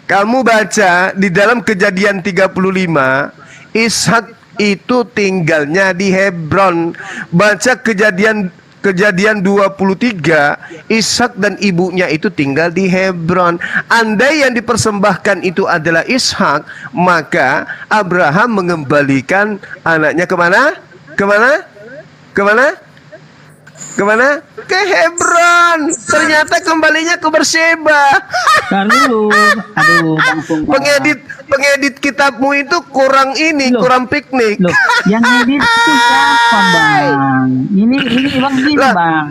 Speaker 7: Kamu baca di dalam Kejadian 35, Ishak itu tinggalnya di Hebron. Baca Kejadian 23, Ishak dan ibunya itu tinggal di Hebron. Andai yang dipersembahkan itu adalah Ishak, maka Abraham mengembalikan anaknya kemana? Kemana? Ke Hebron. Ternyata kembalinya ke Berseba.
Speaker 10: Ntar dulu. Aduh, Bang Sumpah.
Speaker 7: Pengedit kitabmu itu kurang kurang piknik.
Speaker 10: Loh, yang edit itu siapa, Bang? Ini Bang gini,
Speaker 7: Lah,
Speaker 10: Bang.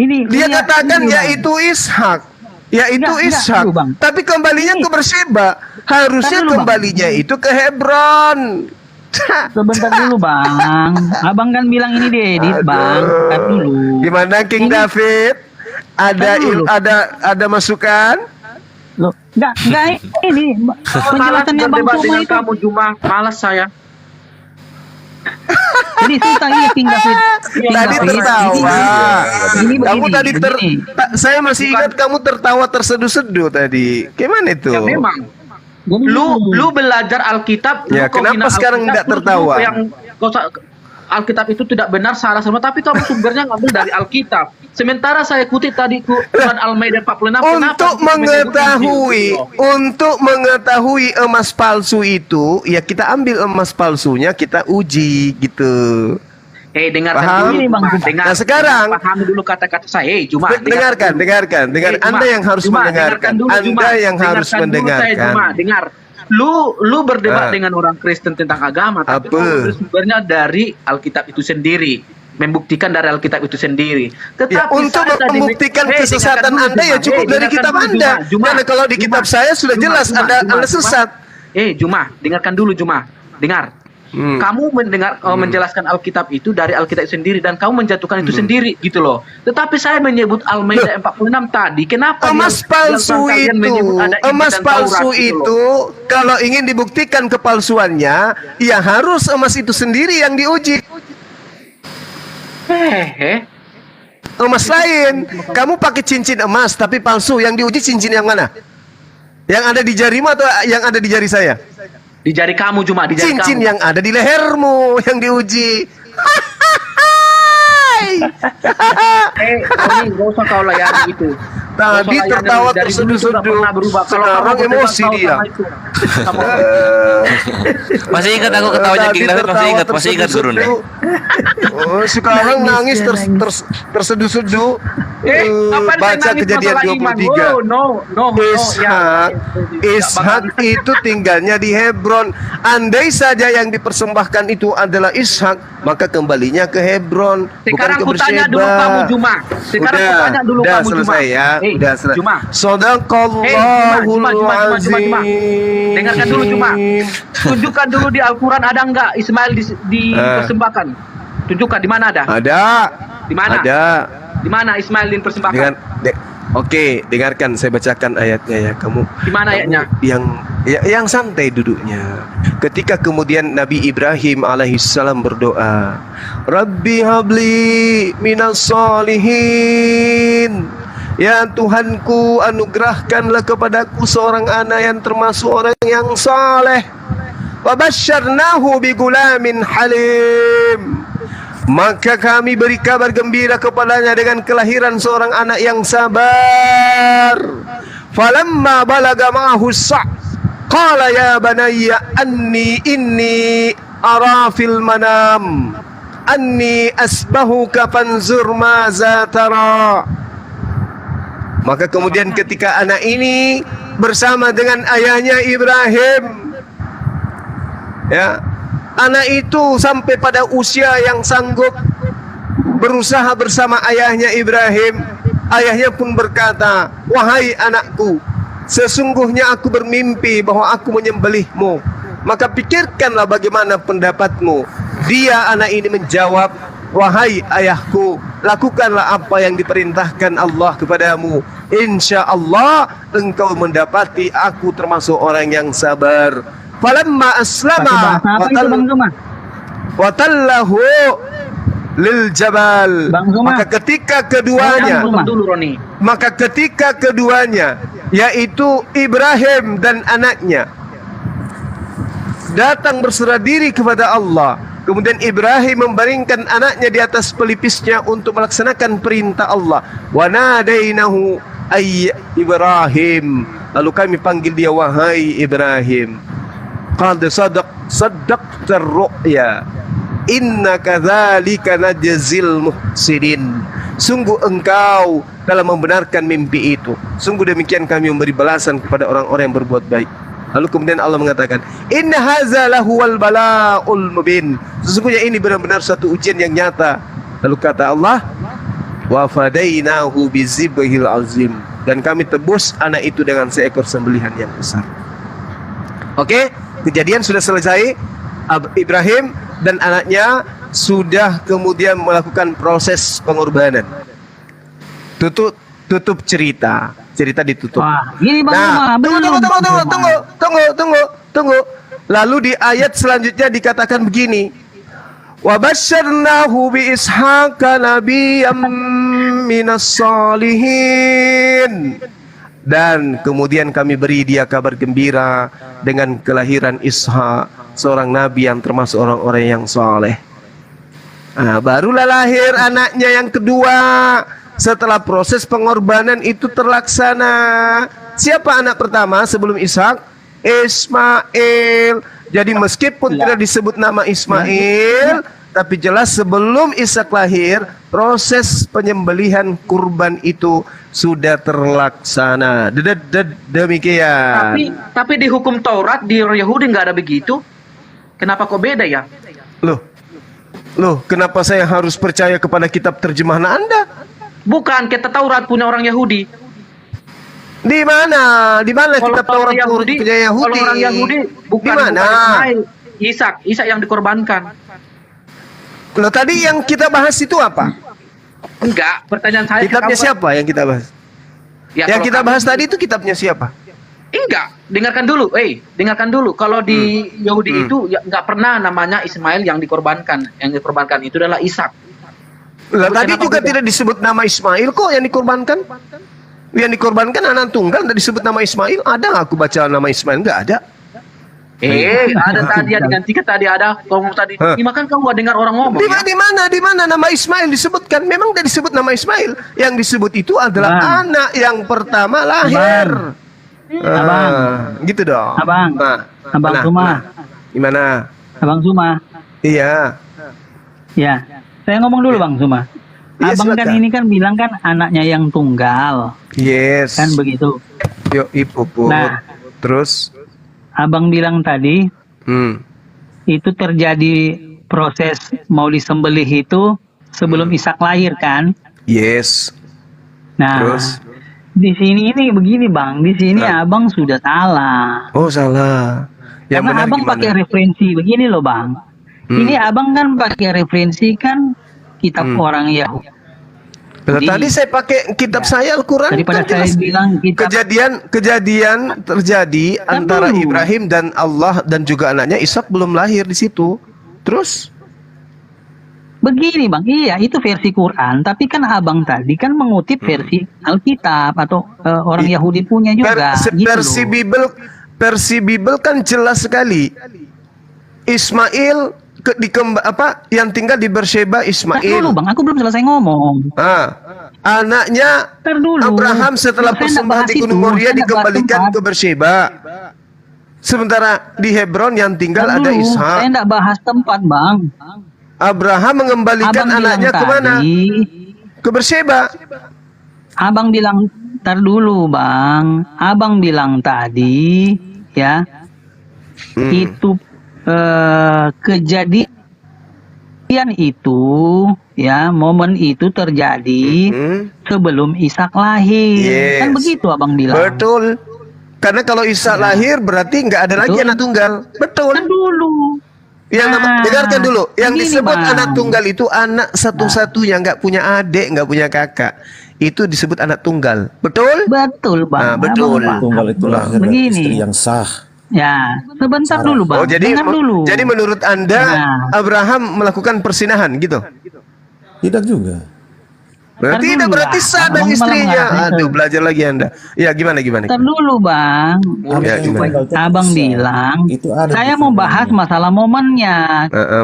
Speaker 10: Ini
Speaker 7: Dia katakan
Speaker 10: ini, Bang.
Speaker 7: yaitu Ishak. Yaitu
Speaker 10: Enggak
Speaker 7: Ishak.
Speaker 10: dulu, Bang.
Speaker 7: Tapi kembalinya
Speaker 10: Ini.
Speaker 7: ke Berseba. Harusnya
Speaker 10: Ntar dulu, Bang.
Speaker 7: kembalinya itu ke Hebron.
Speaker 10: Sebentar dulu, Bang. Abang kan bilang ini diedit, Bang. Ntar dulu.
Speaker 7: Gimana King
Speaker 10: Ini.
Speaker 7: David?
Speaker 10: Ntar dulu.
Speaker 7: Ada masukan?
Speaker 10: Loh, enggak ini penjelasannya Bang
Speaker 2: berdebat
Speaker 10: Suma
Speaker 2: dengan
Speaker 10: itu.
Speaker 2: kamu Juma, malas saya.
Speaker 10: Jadi susah iya King David. King
Speaker 7: Tadi
Speaker 10: David.
Speaker 7: tertawa.
Speaker 10: Ini
Speaker 7: Kamu
Speaker 10: begini,
Speaker 7: tadi
Speaker 10: begini.
Speaker 7: saya masih ingat kamu tertawa terseduh-seduh tadi. Gimana itu?
Speaker 2: Ya memang.
Speaker 10: Jadi
Speaker 2: Lu belajar Alkitab,
Speaker 7: Ya,
Speaker 2: lu kau
Speaker 7: kenapa
Speaker 2: hina
Speaker 7: sekarang
Speaker 2: Alkitab,
Speaker 7: nggak
Speaker 2: terus
Speaker 7: tertawa?
Speaker 2: lu yang Alkitab itu tidak benar, salah semua, tapi kamu sumbernya ngambil dari Alkitab. Sementara saya kutip tadi Quran Al-Maidah 46,
Speaker 7: Untuk mengetahui emas palsu itu, ya kita ambil emas palsunya, kita uji gitu.
Speaker 2: Dengarkan
Speaker 7: Paham?
Speaker 2: dulu,
Speaker 10: Ini, Bang.
Speaker 2: dengar.
Speaker 7: Nah, sekarang-
Speaker 2: pahami dulu kata-kata saya. Juma,
Speaker 7: Dengarkan.
Speaker 2: Juma,
Speaker 7: Anda yang harus
Speaker 2: Juma,
Speaker 7: mendengarkan.
Speaker 2: dengarkan dulu, Juma.
Speaker 7: Anda yang harus
Speaker 2: Dengarkan dulu saya,
Speaker 7: mendengarkan.
Speaker 2: Juma, dengar. Lu berdebat
Speaker 7: Ah.
Speaker 2: dengan orang Kristen tentang agama, tapi
Speaker 7: Apa?
Speaker 2: kamu sumbernya dari Alkitab itu sendiri, membuktikan dari Alkitab itu sendiri. Tetapi
Speaker 7: Ya, untuk
Speaker 2: saya tadi-
Speaker 7: membuktikan
Speaker 2: dengarkan
Speaker 7: kesesatan
Speaker 2: dulu,
Speaker 7: Anda ya
Speaker 2: Juma.
Speaker 7: cukup dari
Speaker 2: Dengarkan
Speaker 7: kitab
Speaker 2: dulu,
Speaker 7: Anda.
Speaker 2: Juma.
Speaker 7: Karena kalau di kitab saya sudah jelas Anda sesat.
Speaker 2: Juma, dengarkan dulu Juma. Dengar. Kamu menjelaskan Alkitab itu dari Alkitab sendiri dan kamu menjatuhkan itu sendiri gitu loh. Tetapi saya menyebut Al-Maidah 46 tadi. Kenapa
Speaker 7: Emas
Speaker 2: yang
Speaker 7: palsu
Speaker 2: kalian menyebut ada Injil
Speaker 7: emas
Speaker 2: dan Taurat
Speaker 7: palsu
Speaker 2: gitu loh?
Speaker 7: itu kalau ingin dibuktikan kepalsuannya, ya harus emas itu sendiri yang diuji. Emas lain, kamu pakai cincin emas tapi palsu, yang diuji cincin yang mana? Yang ada di jarimu atau yang ada di jari saya?
Speaker 2: Di jari kamu Juma, di jari
Speaker 7: Cincin
Speaker 2: kamu.
Speaker 7: yang ada di lehermu yang diuji.
Speaker 2: Tony, gak usah kau layani itu.
Speaker 7: Tadi tertawa terseduh-seduh, sekarang emosi dia.
Speaker 4: Masih ingat aku ketawanya King David, masih ingat guru nih.
Speaker 7: Oh, sekarang nangis terseduh-seduh. Baca Kejadian 23. Ishak itu tinggalnya di Hebron. Andai saja yang dipersembahkan itu adalah Ishak, maka kembalinya ke Hebron,
Speaker 2: Sekarang
Speaker 7: bukan ke
Speaker 2: kutanya dulu
Speaker 7: Berseba.
Speaker 2: kamu Juma. Sekarang kutanya dulu
Speaker 7: udah
Speaker 2: kamu Juma.
Speaker 7: selesai ya. Udah selesai.
Speaker 2: Juma.
Speaker 7: Sadaqallahul
Speaker 2: Juma.
Speaker 7: azim.
Speaker 2: Dengarkan dulu Juma. Tunjukkan dulu di Al-Quran ada enggak Ismail dipersembahkan? Tunjukkan di mana ada?
Speaker 7: Ada.
Speaker 2: Di mana?
Speaker 7: Ada.
Speaker 2: Di mana Ismail dipersembahkan?
Speaker 7: Oke, dengarkan saya bacakan ayatnya ya. Kamu
Speaker 2: Di mana ayatnya?
Speaker 7: Yang santai duduknya. Ketika kemudian Nabi Ibrahim alaihissalam berdoa, Rabbi habli minas solihin. Ya Tuhanku, anugerahkanlah kepadaku seorang anak yang termasuk orang yang saleh. Wa basyarnahu bi gulamin halim. Maka kami beri kabar gembira kepadanya dengan kelahiran seorang anak yang sabar. Falamma balaga ma'ahu sa' qala ya banayya inni ara fil manam anni asbahuka fanzur maza tara. Maka kemudian ketika anak ini bersama dengan ayahnya Ibrahim, ya, anak itu sampai pada usia yang sanggup berusaha bersama ayahnya Ibrahim. Ayahnya pun berkata, wahai anakku, sesungguhnya aku bermimpi bahwa aku menyembelihmu. Maka pikirkanlah bagaimana pendapatmu. Dia, anak ini menjawab, wahai ayahku, lakukanlah apa yang diperintahkan Allah kepadamu. Insya Allah engkau mendapati aku termasuk orang yang sabar. Falamma aslama watallahu lil jabal. Maka ketika keduanya yaitu Ibrahim dan anaknya datang berserah diri kepada Allah. Kemudian Ibrahim membaringkan anaknya di atas pelipisnya untuk melaksanakan perintah Allah. Wa nadainahu ay Ibrahim. Lalu kami panggil dia, wahai Ibrahim. Qad saddaqta ar-ru'ya. Inna kadzalika najzil muhsinin. Sungguh engkau dalam membenarkan mimpi itu. Sungguh demikian kami memberi balasan kepada orang-orang yang berbuat baik. Lalu kemudian Allah mengatakan, inna hadza lahuwal bala'ul mubin. Sesungguhnya ini benar-benar suatu ujian yang nyata. Lalu kata Allah, wa fadainahu bizibhil azim. Dan kami tebus anak itu dengan seekor sembelihan yang besar. Oke, kejadian sudah selesai. Ibrahim dan anaknya sudah kemudian melakukan proses pengorbanan. Tutup cerita. Cerita ditutup.
Speaker 10: Wah, gini Bang
Speaker 7: Nah,
Speaker 10: Umar,
Speaker 7: tunggu. Lalu di ayat selanjutnya dikatakan begini. Wa basyarnahu bi ishaqa nabiyyam minas salihin. Dan kemudian kami beri dia kabar gembira dengan kelahiran Ishak, seorang nabi yang termasuk orang-orang yang saleh. Nah, barulah lahir anaknya yang kedua. Setelah proses pengorbanan itu terlaksana. Siapa anak pertama sebelum Ishak? Ismail. Jadi meskipun tidak disebut nama Ismail, tapi jelas sebelum Ishak lahir, proses penyembelihan kurban itu sudah terlaksana. Demikian.
Speaker 2: Tapi di hukum Taurat di Yahudi nggak ada begitu. Kenapa kok beda ya?
Speaker 7: Loh, kenapa saya harus percaya kepada kitab terjemahan Anda?
Speaker 2: Bukan, kita Taurat punya orang Yahudi.
Speaker 7: Di mana? Di mana
Speaker 2: Kalau
Speaker 7: kitab Taurat
Speaker 2: Yahudi,
Speaker 7: punya Yahudi?
Speaker 2: Kalau orang Yahudi bukan
Speaker 7: di mana?
Speaker 2: Ishak yang dikorbankan.
Speaker 7: Loh, tadi yang kita bahas itu apa?
Speaker 2: Enggak, pertanyaan saya
Speaker 7: Kitabnya siapa yang kita bahas?
Speaker 2: Ya,
Speaker 7: yang
Speaker 2: kalau
Speaker 7: kita
Speaker 2: kamu-
Speaker 7: bahas tadi itu kitabnya siapa?
Speaker 2: Enggak, dengarkan dulu. Kalau di Yahudi itu ya, enggak pernah namanya Ismail yang dikorbankan. Yang dikorbankan itu adalah Ishak.
Speaker 7: Lah, tadi
Speaker 2: Kenapa
Speaker 7: juga
Speaker 2: beda?
Speaker 7: tidak disebut nama Ismail kok yang dikorbankan. Yang dikorbankan anak tunggal, tidak disebut nama Ismail. Ada nggak aku baca nama Ismail? Nggak ada.
Speaker 2: Ada tadi ya digantikan tadi ada ngomong tadi. Ini makan kamu dengar orang ngomong.
Speaker 7: Di
Speaker 2: Ya?
Speaker 7: mana nama Ismail disebutkan? Memang tidak disebut nama Ismail. Yang disebut itu adalah anak yang pertama lahir. Gitu dong.
Speaker 10: Abang
Speaker 7: Nah,
Speaker 10: Suma.
Speaker 7: Gimana?
Speaker 10: Abang Suma.
Speaker 7: Iya.
Speaker 10: Ya, saya ngomong dulu Bang Suma.
Speaker 7: Iya,
Speaker 10: Abang kan
Speaker 7: silakan.
Speaker 10: ini kan bilang kan anaknya yang tunggal,
Speaker 7: Yes.
Speaker 10: kan begitu.
Speaker 7: Yuk, Puput.
Speaker 10: Nah.
Speaker 7: Terus?
Speaker 10: Abang bilang tadi itu terjadi proses mau disembelih itu sebelum Ishak lahir kan?
Speaker 7: Yes.
Speaker 10: Nah,
Speaker 7: Terus?
Speaker 10: di sini ini begini Bang, di sini Abang sudah salah.
Speaker 7: Oh, salah. Yang
Speaker 10: Karena
Speaker 7: benar
Speaker 10: Abang
Speaker 7: gimana?
Speaker 10: pakai referensi begini loh Bang. Ini Abang kan pakai referensi kan kitab orang Yahudi.
Speaker 7: Tadi saya pakai kitab saya Al-Quran.
Speaker 10: Daripada
Speaker 7: kan
Speaker 10: saya
Speaker 7: jelas.
Speaker 10: bilang kitab
Speaker 7: Kejadian terjadi antara
Speaker 10: dulu.
Speaker 7: Ibrahim dan Allah dan juga anaknya Ishak belum lahir di situ. Terus?
Speaker 10: begini Bang, iya itu versi Quran, tapi kan Abang tadi kan mengutip versi Alkitab atau orang Yahudi punya juga.
Speaker 7: Versi Bible kan jelas sekali. Ismail yang tinggal di Beersheba
Speaker 10: Ntar
Speaker 7: Ismail.
Speaker 10: dulu Bang, aku belum selesai ngomong.
Speaker 7: Anaknya
Speaker 10: Ntar dulu.
Speaker 7: Abraham setelah
Speaker 10: Saya nggak
Speaker 7: persembahan
Speaker 10: bahas
Speaker 7: di Gunung
Speaker 10: itu.
Speaker 7: Moria
Speaker 10: Saya nggak bahas
Speaker 7: dikembalikan
Speaker 10: tempat.
Speaker 7: ke Beersheba. Sementara di Hebron yang tinggal
Speaker 10: Ntar
Speaker 7: ada
Speaker 10: dulu,
Speaker 7: Ishak.
Speaker 10: saya nggak bahas tempat Bang.
Speaker 7: Abraham mengembalikan
Speaker 10: Abang
Speaker 7: anaknya
Speaker 10: bilang
Speaker 7: kemana?
Speaker 10: tadi,
Speaker 7: Ke Beersheba.
Speaker 10: Abang bilang, ntar dulu Bang. Abang bilang tadi, ya, itu kejadian itu, ya, momen itu terjadi sebelum Ishak lahir.
Speaker 7: Yes.
Speaker 10: Kan begitu Abang bilang.
Speaker 7: Betul. Karena kalau Ishak lahir berarti nggak ada lagi
Speaker 10: Betul.
Speaker 7: anak tunggal. Betul.
Speaker 10: Kan dulu.
Speaker 7: Dengarkan dulu. Yang
Speaker 10: begini,
Speaker 7: disebut
Speaker 10: Bang.
Speaker 7: anak tunggal itu anak satu-satunya, nggak punya adik, nggak punya kakak. Itu disebut anak tunggal. Betul?
Speaker 10: Betul Bang.
Speaker 7: Betul.
Speaker 10: Abang, Bang.
Speaker 6: Tunggal itu lahir dari
Speaker 10: Begini.
Speaker 6: istri yang sah.
Speaker 10: Ya, sebentar dulu Bang.
Speaker 7: Oh, jadi
Speaker 10: Dengar dulu.
Speaker 7: jadi menurut Anda
Speaker 10: Nah.
Speaker 7: Abraham melakukan persinahan gitu?
Speaker 6: Tidak juga.
Speaker 7: Berarti tidak berarti sah dan istrinya. Aduh, belajar lagi Anda. Ya, gimana?
Speaker 10: Ntar dulu Bang.
Speaker 7: Ya, gimana?
Speaker 10: Abang bilang,
Speaker 6: Itu ada
Speaker 10: saya
Speaker 6: di
Speaker 10: mau
Speaker 6: sana.
Speaker 10: bahas masalah momennya,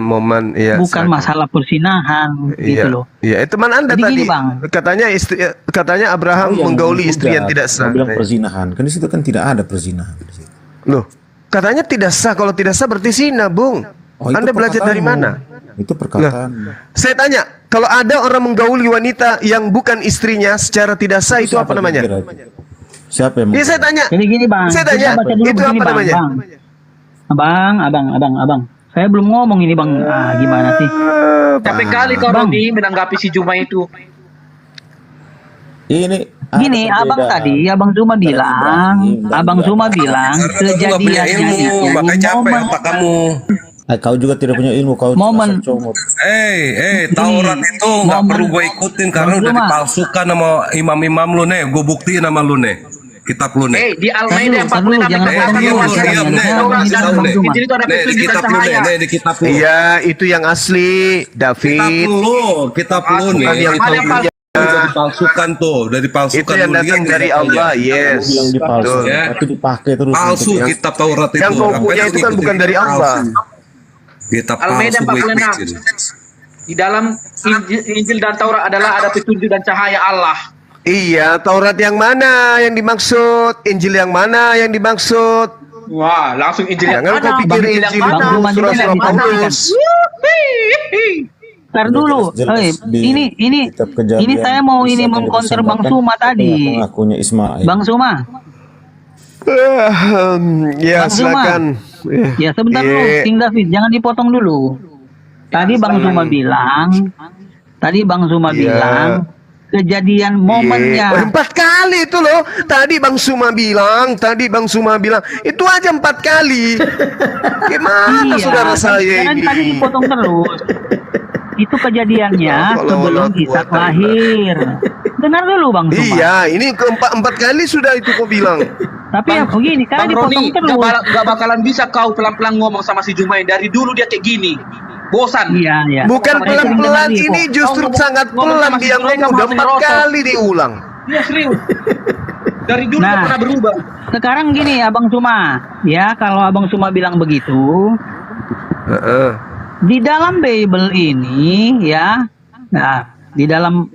Speaker 7: Momen, ya.
Speaker 10: bukan masalah persinahan, gitu loh.
Speaker 7: Iya, teman Anda
Speaker 10: Jadi
Speaker 7: tadi
Speaker 10: gini, Bang.
Speaker 7: katanya Abraham
Speaker 6: Yang
Speaker 7: menggauli istri yang
Speaker 6: juga
Speaker 7: tidak sah.
Speaker 6: bilang perzinahan. Kan di situ kan tidak ada perzinahan. Di situ.
Speaker 7: Loh, katanya tidak sah. Kalau tidak sah berarti zina, Bung.
Speaker 6: Oh, itu
Speaker 7: Anda belajar dari
Speaker 6: perkataanmu.
Speaker 7: mana?
Speaker 6: Itu perkataan.
Speaker 7: Saya tanya, kalau ada orang menggauli wanita yang bukan istrinya secara tidak sah, itu apa namanya?
Speaker 6: Siapa yang
Speaker 7: Iya, saya tanya.
Speaker 10: Jadi gini Bang,
Speaker 7: Saya tanya,
Speaker 10: kita baca dulu
Speaker 7: itu
Speaker 10: begini
Speaker 7: apa
Speaker 10: Bang.
Speaker 7: namanya?
Speaker 10: Abang. Saya belum ngomong ini Bang. Gimana sih?
Speaker 2: Capek kali kau
Speaker 10: Bang.
Speaker 2: Rodi menanggapi si Juma itu.
Speaker 6: Ini
Speaker 10: Gini, Abang tadi, Abang Zuma bilang,
Speaker 9: Karena kamu nggak punya
Speaker 10: kejadiannya
Speaker 9: ilmu,
Speaker 10: itu
Speaker 9: makanya capek
Speaker 10: momen.
Speaker 9: otak kamu.
Speaker 6: Kau juga tidak punya ilmu. Kau
Speaker 10: Momen.
Speaker 6: asal comot.
Speaker 9: Taurat itu nggak
Speaker 10: momen.
Speaker 9: perlu gue ikutin karena
Speaker 10: Bang
Speaker 9: udah
Speaker 10: Zuma.
Speaker 9: dipalsukan sama imam-imam lu nih. Gue buktiin sama lu nih. Kitab lu nih.
Speaker 2: Di Al-Maidah
Speaker 10: Tar dulu,
Speaker 2: 46
Speaker 10: jangan
Speaker 2: dikatakan
Speaker 10: potong
Speaker 2: bahwa
Speaker 10: dulu,
Speaker 9: diam,
Speaker 10: jangan
Speaker 9: nih.
Speaker 10: potong
Speaker 9: Kasih
Speaker 10: dulu,
Speaker 9: tahu,
Speaker 10: Bang
Speaker 9: nih.
Speaker 10: Zuma.
Speaker 2: Injil itu ada
Speaker 9: Nih di
Speaker 2: petunjuk dan
Speaker 9: kitab lu nih,
Speaker 2: cahaya.
Speaker 9: di kitab lu.
Speaker 7: Iya, itu yang asli,
Speaker 9: Kitab
Speaker 7: David.
Speaker 9: kitab lu nih.
Speaker 7: Bukan yang
Speaker 2: Ada palsu.
Speaker 9: Udah dipalsukan tuh, udah dipalsukan.
Speaker 7: Itu yang
Speaker 9: Lu lihat
Speaker 7: datang
Speaker 9: di
Speaker 7: dari
Speaker 9: Bible-nya.
Speaker 7: Allah, yes.
Speaker 6: Bilang dipalsu,
Speaker 7: Betul.
Speaker 9: Ya.
Speaker 6: tapi dipakai terus.
Speaker 9: Palsu
Speaker 6: untuk-
Speaker 9: kitab Taurat itu.
Speaker 7: Yang kau
Speaker 9: Sampai
Speaker 7: punya
Speaker 9: lu
Speaker 7: itu kan
Speaker 9: ngikutin
Speaker 7: bukan dari
Speaker 9: kitab
Speaker 7: Allah.
Speaker 9: palsu. Kitab
Speaker 2: Al-Maidah
Speaker 9: palsu gue
Speaker 2: 46.
Speaker 9: ikutin.
Speaker 2: Di dalam Injil dan Taurat adalah ada petunjuk dan cahaya Allah.
Speaker 7: Iya, Taurat yang mana yang dimaksud? Injil yang mana yang dimaksud?
Speaker 2: Wah, langsung Injil yang
Speaker 7: Jangan
Speaker 2: mana?
Speaker 7: kau pikir
Speaker 2: Injil yang
Speaker 7: Injil
Speaker 2: mana?
Speaker 10: Bang Zuma juga
Speaker 7: surah-surah
Speaker 10: yang
Speaker 7: Paulus.
Speaker 10: Ntar dulu,
Speaker 6: Jelas di
Speaker 10: ini
Speaker 6: kitab Kejadian,
Speaker 10: ini saya mau ini
Speaker 6: bisa
Speaker 10: mengkonter Bang
Speaker 6: dipersembahkan
Speaker 10: Zuma tadi.
Speaker 6: pengakunya Ismail.
Speaker 10: Bang Zuma,
Speaker 7: Ya,
Speaker 10: Bang Zuma.
Speaker 7: silakan.
Speaker 10: ya sebentar dulu,
Speaker 7: Iya.
Speaker 10: King David, jangan dipotong dulu. Tadi Bang Zuma bilang,
Speaker 7: Iya.
Speaker 10: bilang kejadian
Speaker 7: Iya.
Speaker 10: momennya.
Speaker 7: 4 kali itu loh. Tadi Bang Suma bilang, itu aja 4 kali. Gimana saudara saya
Speaker 10: jangan
Speaker 7: ini?
Speaker 10: tadi dipotong terus. Itu kejadiannya sebelum Ishak lahir. Dengar dulu Bang Zuma.
Speaker 7: Iya, ini keempat kali sudah itu kau bilang.
Speaker 10: Tapi ya begini, kan
Speaker 2: Bang
Speaker 10: dipotong
Speaker 2: Roni,
Speaker 10: terus.
Speaker 2: gak bakalan bisa kau pelan-pelan ngomong sama si Jumai. Dari dulu dia kayak gini. Bosan.
Speaker 10: Iya.
Speaker 7: Bukan
Speaker 10: Saya sering
Speaker 7: pelan-pelan,
Speaker 10: dengar dia,
Speaker 7: ini
Speaker 10: kok.
Speaker 7: justru
Speaker 2: Ngomong-
Speaker 7: sangat
Speaker 2: ngomong
Speaker 7: pelan
Speaker 2: sama si
Speaker 7: dia
Speaker 2: Jumai,
Speaker 7: ngomong.
Speaker 2: kamu
Speaker 7: Udah
Speaker 2: harus
Speaker 7: 4
Speaker 2: ngerosot.
Speaker 7: kali diulang.
Speaker 2: Iya serius. Dari dulu
Speaker 10: Nah.
Speaker 2: gak pernah berubah.
Speaker 10: Sekarang gini Abang Zuma, ya kalau Abang Zuma bilang begitu, di dalam Bible ini ya, nah di dalam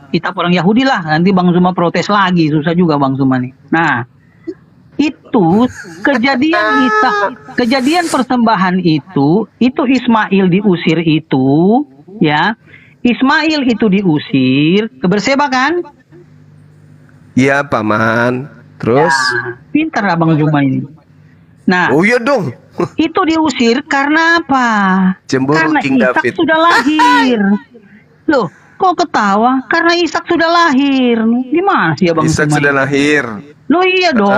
Speaker 10: kitab orang Yahudi lah, nanti Bang Zuma protes lagi, susah juga Bang Zuma nih. Nah, itu kejadian persembahan itu Ismail diusir itu, ya, Ismail itu diusir ke Berseba kan?
Speaker 7: Iya, Paman. Terus?
Speaker 10: Nah, pintar Abang Zuma ini. Nah,
Speaker 7: Oh iya dong.
Speaker 10: itu diusir karena apa?
Speaker 7: Cemburu
Speaker 10: Karena
Speaker 7: King
Speaker 10: Ishak
Speaker 7: David.
Speaker 10: sudah lahir. Loh, kok ketawa? Karena Ishak sudah lahir. Gimana sih Abang
Speaker 7: Ishak
Speaker 10: Zuma
Speaker 7: sudah
Speaker 10: ini?
Speaker 7: lahir.
Speaker 10: Loh iya dong.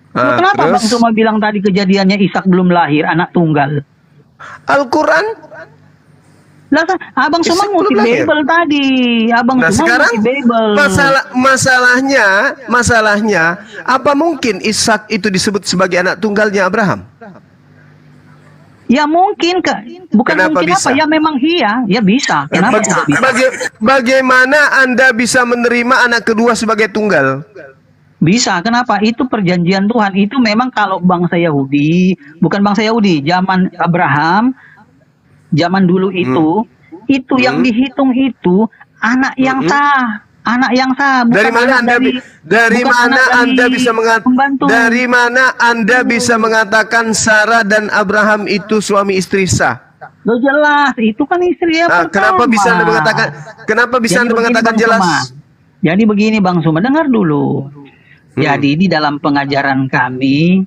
Speaker 10: Loh, kenapa
Speaker 7: Terus?
Speaker 10: Bang Zuma bilang tadi kejadiannya Ishak belum lahir, anak tunggal?
Speaker 7: Al-Quran?
Speaker 10: Lah kan Abang
Speaker 7: Ishak
Speaker 10: Zuma ngutip
Speaker 7: belum lahir.
Speaker 10: Bible tadi. Abang
Speaker 7: Nah
Speaker 10: Zuma
Speaker 7: sekarang
Speaker 10: ngutip Bible.
Speaker 7: masalahnya apa mungkin Ishak itu disebut sebagai anak tunggalnya Abraham?
Speaker 10: Ya mungkin bukan
Speaker 7: Kenapa
Speaker 10: mungkin
Speaker 7: bisa?
Speaker 10: apa? Ya memang iya, ya bisa. Kenapa tidak bisa?
Speaker 7: Bagaimana Anda bisa menerima anak kedua sebagai tunggal?
Speaker 10: Bisa, kenapa? Itu perjanjian Tuhan. Itu memang kalau bangsa Yahudi, bukan bangsa Yahudi, zaman Abraham, zaman dulu itu yang dihitung itu anak yang sah. Anak yang sah. Bukan
Speaker 7: Dari mana
Speaker 10: anak
Speaker 7: Anda bisa
Speaker 10: pembantu.
Speaker 7: Dari mana Anda bisa mengatakan Sarah dan Abraham itu suami istri sah?
Speaker 10: Loh jelas, itu kan istri yang pertama.
Speaker 7: Kenapa bisa Anda mengatakan
Speaker 10: Jadi begini, Bang
Speaker 7: jelas?
Speaker 10: Suma. Jadi begini Bang Suma, dengar dulu. Jadi di dalam pengajaran kami,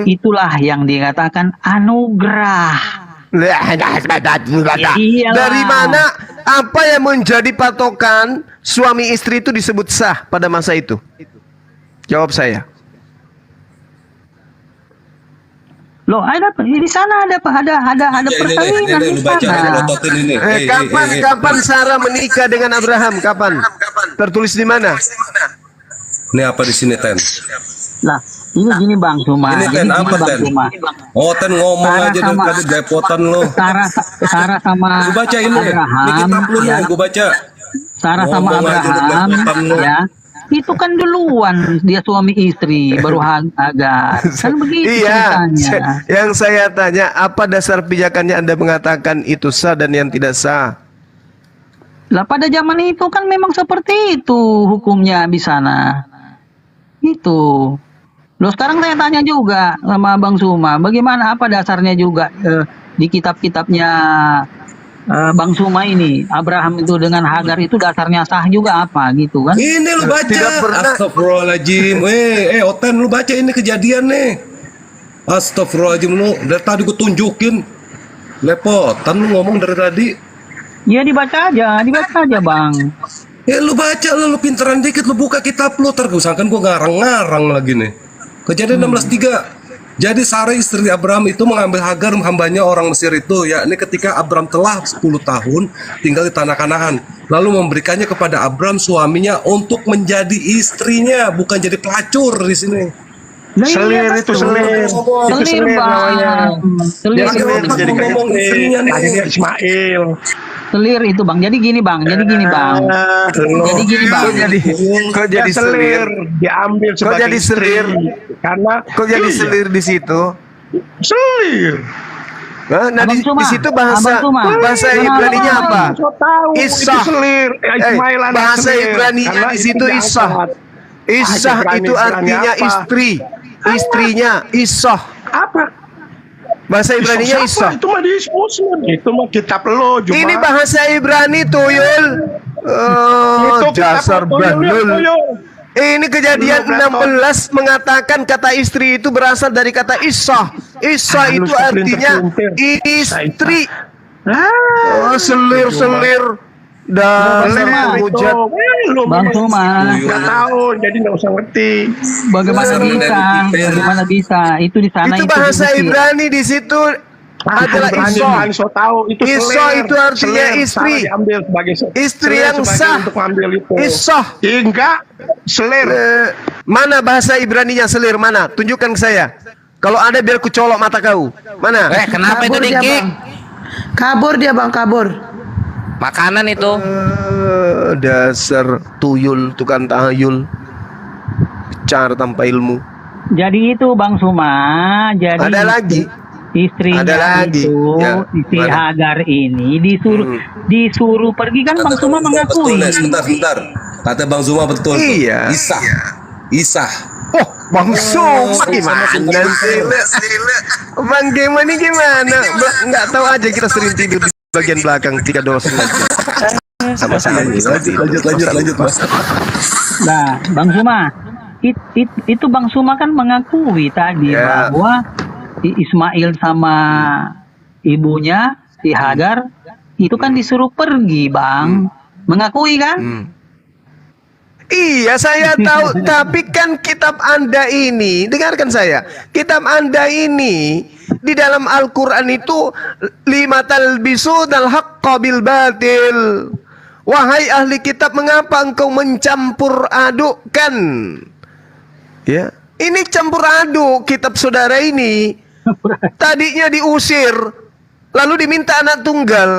Speaker 10: itulah yang dikatakan anugerah. Iyalah.
Speaker 7: Dari mana apa yang menjadi patokan suami istri itu disebut sah pada masa itu? Jawab saya.
Speaker 10: Loh, di sana ada persaingan di
Speaker 9: Lu baca, lu
Speaker 10: sana.
Speaker 9: lototin ini.
Speaker 7: Kapan Sarah menikah dengan Abraham? Kapan? Tertulis di mana?
Speaker 9: Ini apa di sini, Ten?
Speaker 10: Lah, ini gini Bang Suma.
Speaker 9: Ini
Speaker 10: Jadi
Speaker 9: Ten,
Speaker 10: gini,
Speaker 9: apa
Speaker 10: Bang
Speaker 9: Ten?
Speaker 10: Suma.
Speaker 9: Oh, Ten ngomong
Speaker 10: Sarah
Speaker 9: aja
Speaker 10: sama-
Speaker 9: dari tadi gapotan lu.
Speaker 10: Sarah sama
Speaker 9: Gue baca ini,
Speaker 10: Abraham.
Speaker 9: ini kitab lu nih,
Speaker 10: ya.
Speaker 9: gue baca.
Speaker 10: Sarah sama
Speaker 9: Ngomong aja udah
Speaker 10: Abraham,
Speaker 9: kelihatan lu.
Speaker 10: ya, itu kan duluan dia suami istri, baru Hagar. Kan begitu
Speaker 7: Iya,
Speaker 10: ceritanya.
Speaker 7: yang saya tanya, apa dasar pijakannya Anda mengatakan itu sah dan yang tidak sah?
Speaker 10: Lah pada zaman itu kan memang seperti itu hukumnya di sana. Itu. Loh sekarang saya tanya juga sama Bang Suma, bagaimana apa dasarnya juga di kitab-kitabnya Bang Suma ini, Abraham itu dengan Hagar itu dasarnya sah juga apa gitu kan?
Speaker 9: Ini lu baca.
Speaker 7: Tidak pernah.
Speaker 9: Astagfirullahaladzim. Oten lu baca ini kejadian nih. Astagfirullahaladzim lu. Dari tadi gue tunjukin. Lepotan lu ngomong dari tadi.
Speaker 10: Ya dibaca aja Bang.
Speaker 9: Lu baca lu pinteran dikit, lu buka kitab lu. Tergusakan gue ngarang-ngarang lagi nih. Kejadian 16:3. Jadi Sarah istri Abraham itu mengambil Hagar hambanya orang Mesir itu, yakni ketika Abraham telah 10 tahun tinggal di tanah Kanaan, lalu memberikannya kepada Abraham suaminya untuk menjadi istrinya, bukan jadi pelacur di sini.
Speaker 10: Selir itu selir. Selir Bang. Selir.
Speaker 9: Ngomong istrinya nih.
Speaker 11: Ismail.
Speaker 10: Selir itu Bang. Jadi gini Bang. Jadi gini Bang.
Speaker 7: Kok jadi selir?
Speaker 11: Diambil
Speaker 7: Kok
Speaker 11: sebagai
Speaker 7: jadi selir?
Speaker 11: karena
Speaker 7: Kok jadi selir di situ?
Speaker 11: selir.
Speaker 7: Nah, di situ bahasa Ibraninya apa? Isah.
Speaker 11: Itu selir. Ismail anak
Speaker 7: bahasa
Speaker 11: selir.
Speaker 7: Ibraninya
Speaker 11: Karena
Speaker 7: di
Speaker 11: itu
Speaker 7: situ
Speaker 11: diangkat.
Speaker 7: Isah. Isah itu artinya
Speaker 11: apa?
Speaker 7: istri. Istrinya Isah.
Speaker 11: Apa?
Speaker 7: Bahasa Ibraninya
Speaker 11: Isah.
Speaker 7: Isah.
Speaker 11: Itu mah di Muslim. Itu mah kitab lo cuma.
Speaker 7: Ini bahasa Ibrani tuyul.
Speaker 11: Itu kitab
Speaker 7: Dasar
Speaker 11: lo, tuyul.
Speaker 7: bandul. Ini kejadian 16 mengatakan kata istri itu berasal dari kata Isah. Isah itu artinya istri. Selir-selir. Dasar hujat.
Speaker 10: Bang Suma.
Speaker 11: Nggak tahu, jadi nggak usah ngerti.
Speaker 10: Bagaimana bisa? Itu di sana
Speaker 7: Itu bahasa Ibrani di situ adalah Isah.
Speaker 11: So tahu itu
Speaker 7: Isah itu artinya
Speaker 11: selir.
Speaker 7: istri.
Speaker 11: Salah diambil sebagai
Speaker 7: Istri
Speaker 11: selir
Speaker 7: yang
Speaker 11: sebagai
Speaker 7: sah.
Speaker 11: untuk mengambil itu.
Speaker 7: Isah.
Speaker 11: Enggak, selir.
Speaker 7: Mana bahasa Ibraninya selir? Mana? Tunjukkan ke saya. Kalau ada biar ku colok mata kau. Mana?
Speaker 4: Kenapa itu
Speaker 8: Kabur dia,
Speaker 4: dikik?
Speaker 8: Bang. Kabur dia Bang, kabur.
Speaker 4: Makanan itu.
Speaker 7: Dasar tuyul, tukang tahayul. Bicara tanpa ilmu.
Speaker 10: Jadi itu Bang Suma. Jadi
Speaker 7: Ada lagi.
Speaker 10: Istrinya
Speaker 7: Ada lagi.
Speaker 10: itu,
Speaker 7: Ya,
Speaker 10: istri
Speaker 7: mana?
Speaker 10: Hagar ini disuruh pergi kan Bang Suma mengakui.
Speaker 9: Betul, Nes. Sebentar. Kata Bang Zuma betul.
Speaker 7: Iya.
Speaker 9: Isah.
Speaker 7: Oh, Bang Suma gimana sih? Bang Gema ini gimana? Nggak tahu aja kita sering tidur di bagian belakang 3 dosen. Sama-sama.
Speaker 9: Lanjut, Mas.
Speaker 10: Nah, Bang Suma, itu Bang Suma kan mengakui tadi
Speaker 7: Ya.
Speaker 10: bahwa Ismail sama ibunya si Hagar itu kan disuruh pergi, Bang. Mengakui kan?
Speaker 7: Iya, saya tahu. Tapi kan kitab Anda ini, dengarkan saya. Kitab Anda ini di dalam Al-Quran itu lima talbisu dal haqqa bil batil. Wahai ahli kitab, mengapa engkau mencampur adukkan? Ya, ini campur aduk kitab saudara ini. Tadinya diusir, lalu diminta anak tunggal,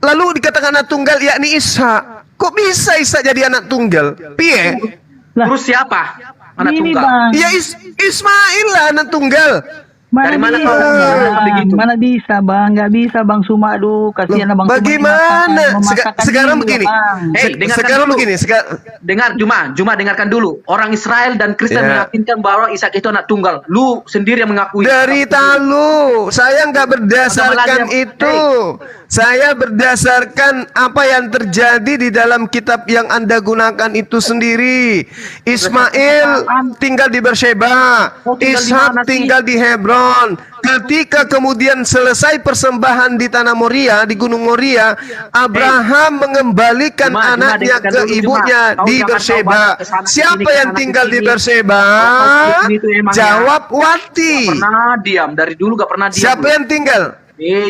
Speaker 7: lalu dikatakan anak tunggal yakni Ishak. Kok bisa Ishak jadi anak tunggal? Piye?
Speaker 2: Terus siapa? Anak
Speaker 10: Ini
Speaker 2: tunggal.
Speaker 10: Bang,
Speaker 7: Ya Ismail lah anak tunggal.
Speaker 2: Dari mana kau begitu?
Speaker 10: Mana bisa Bang, nggak bisa Bang Suma, aduh kasihan Bang Suma.
Speaker 7: Bagaimana? Sekarang begini. Sekarang begini.
Speaker 2: Dengar Juma dengarkan dulu. Orang Israel dan Kristen meyakinkan bahwa Ishak itu anak tunggal. Lu sendiri yang mengakui.
Speaker 7: Dari talu, saya nggak berdasarkan itu. Saya berdasarkan apa yang terjadi di dalam kitab yang Anda gunakan itu sendiri. Ismail tinggal di Beersheba, Ishak tinggal di Hebron. Ketika kemudian selesai persembahan di tanah Moria, di Gunung Moria, Abraham mengembalikan anaknya ke ibunya di Beersheba. Siapa yang tinggal di Beersheba? Jawab Wati.
Speaker 2: Pernah diam dari dulu gak pernah diam.
Speaker 7: Siapa yang tinggal?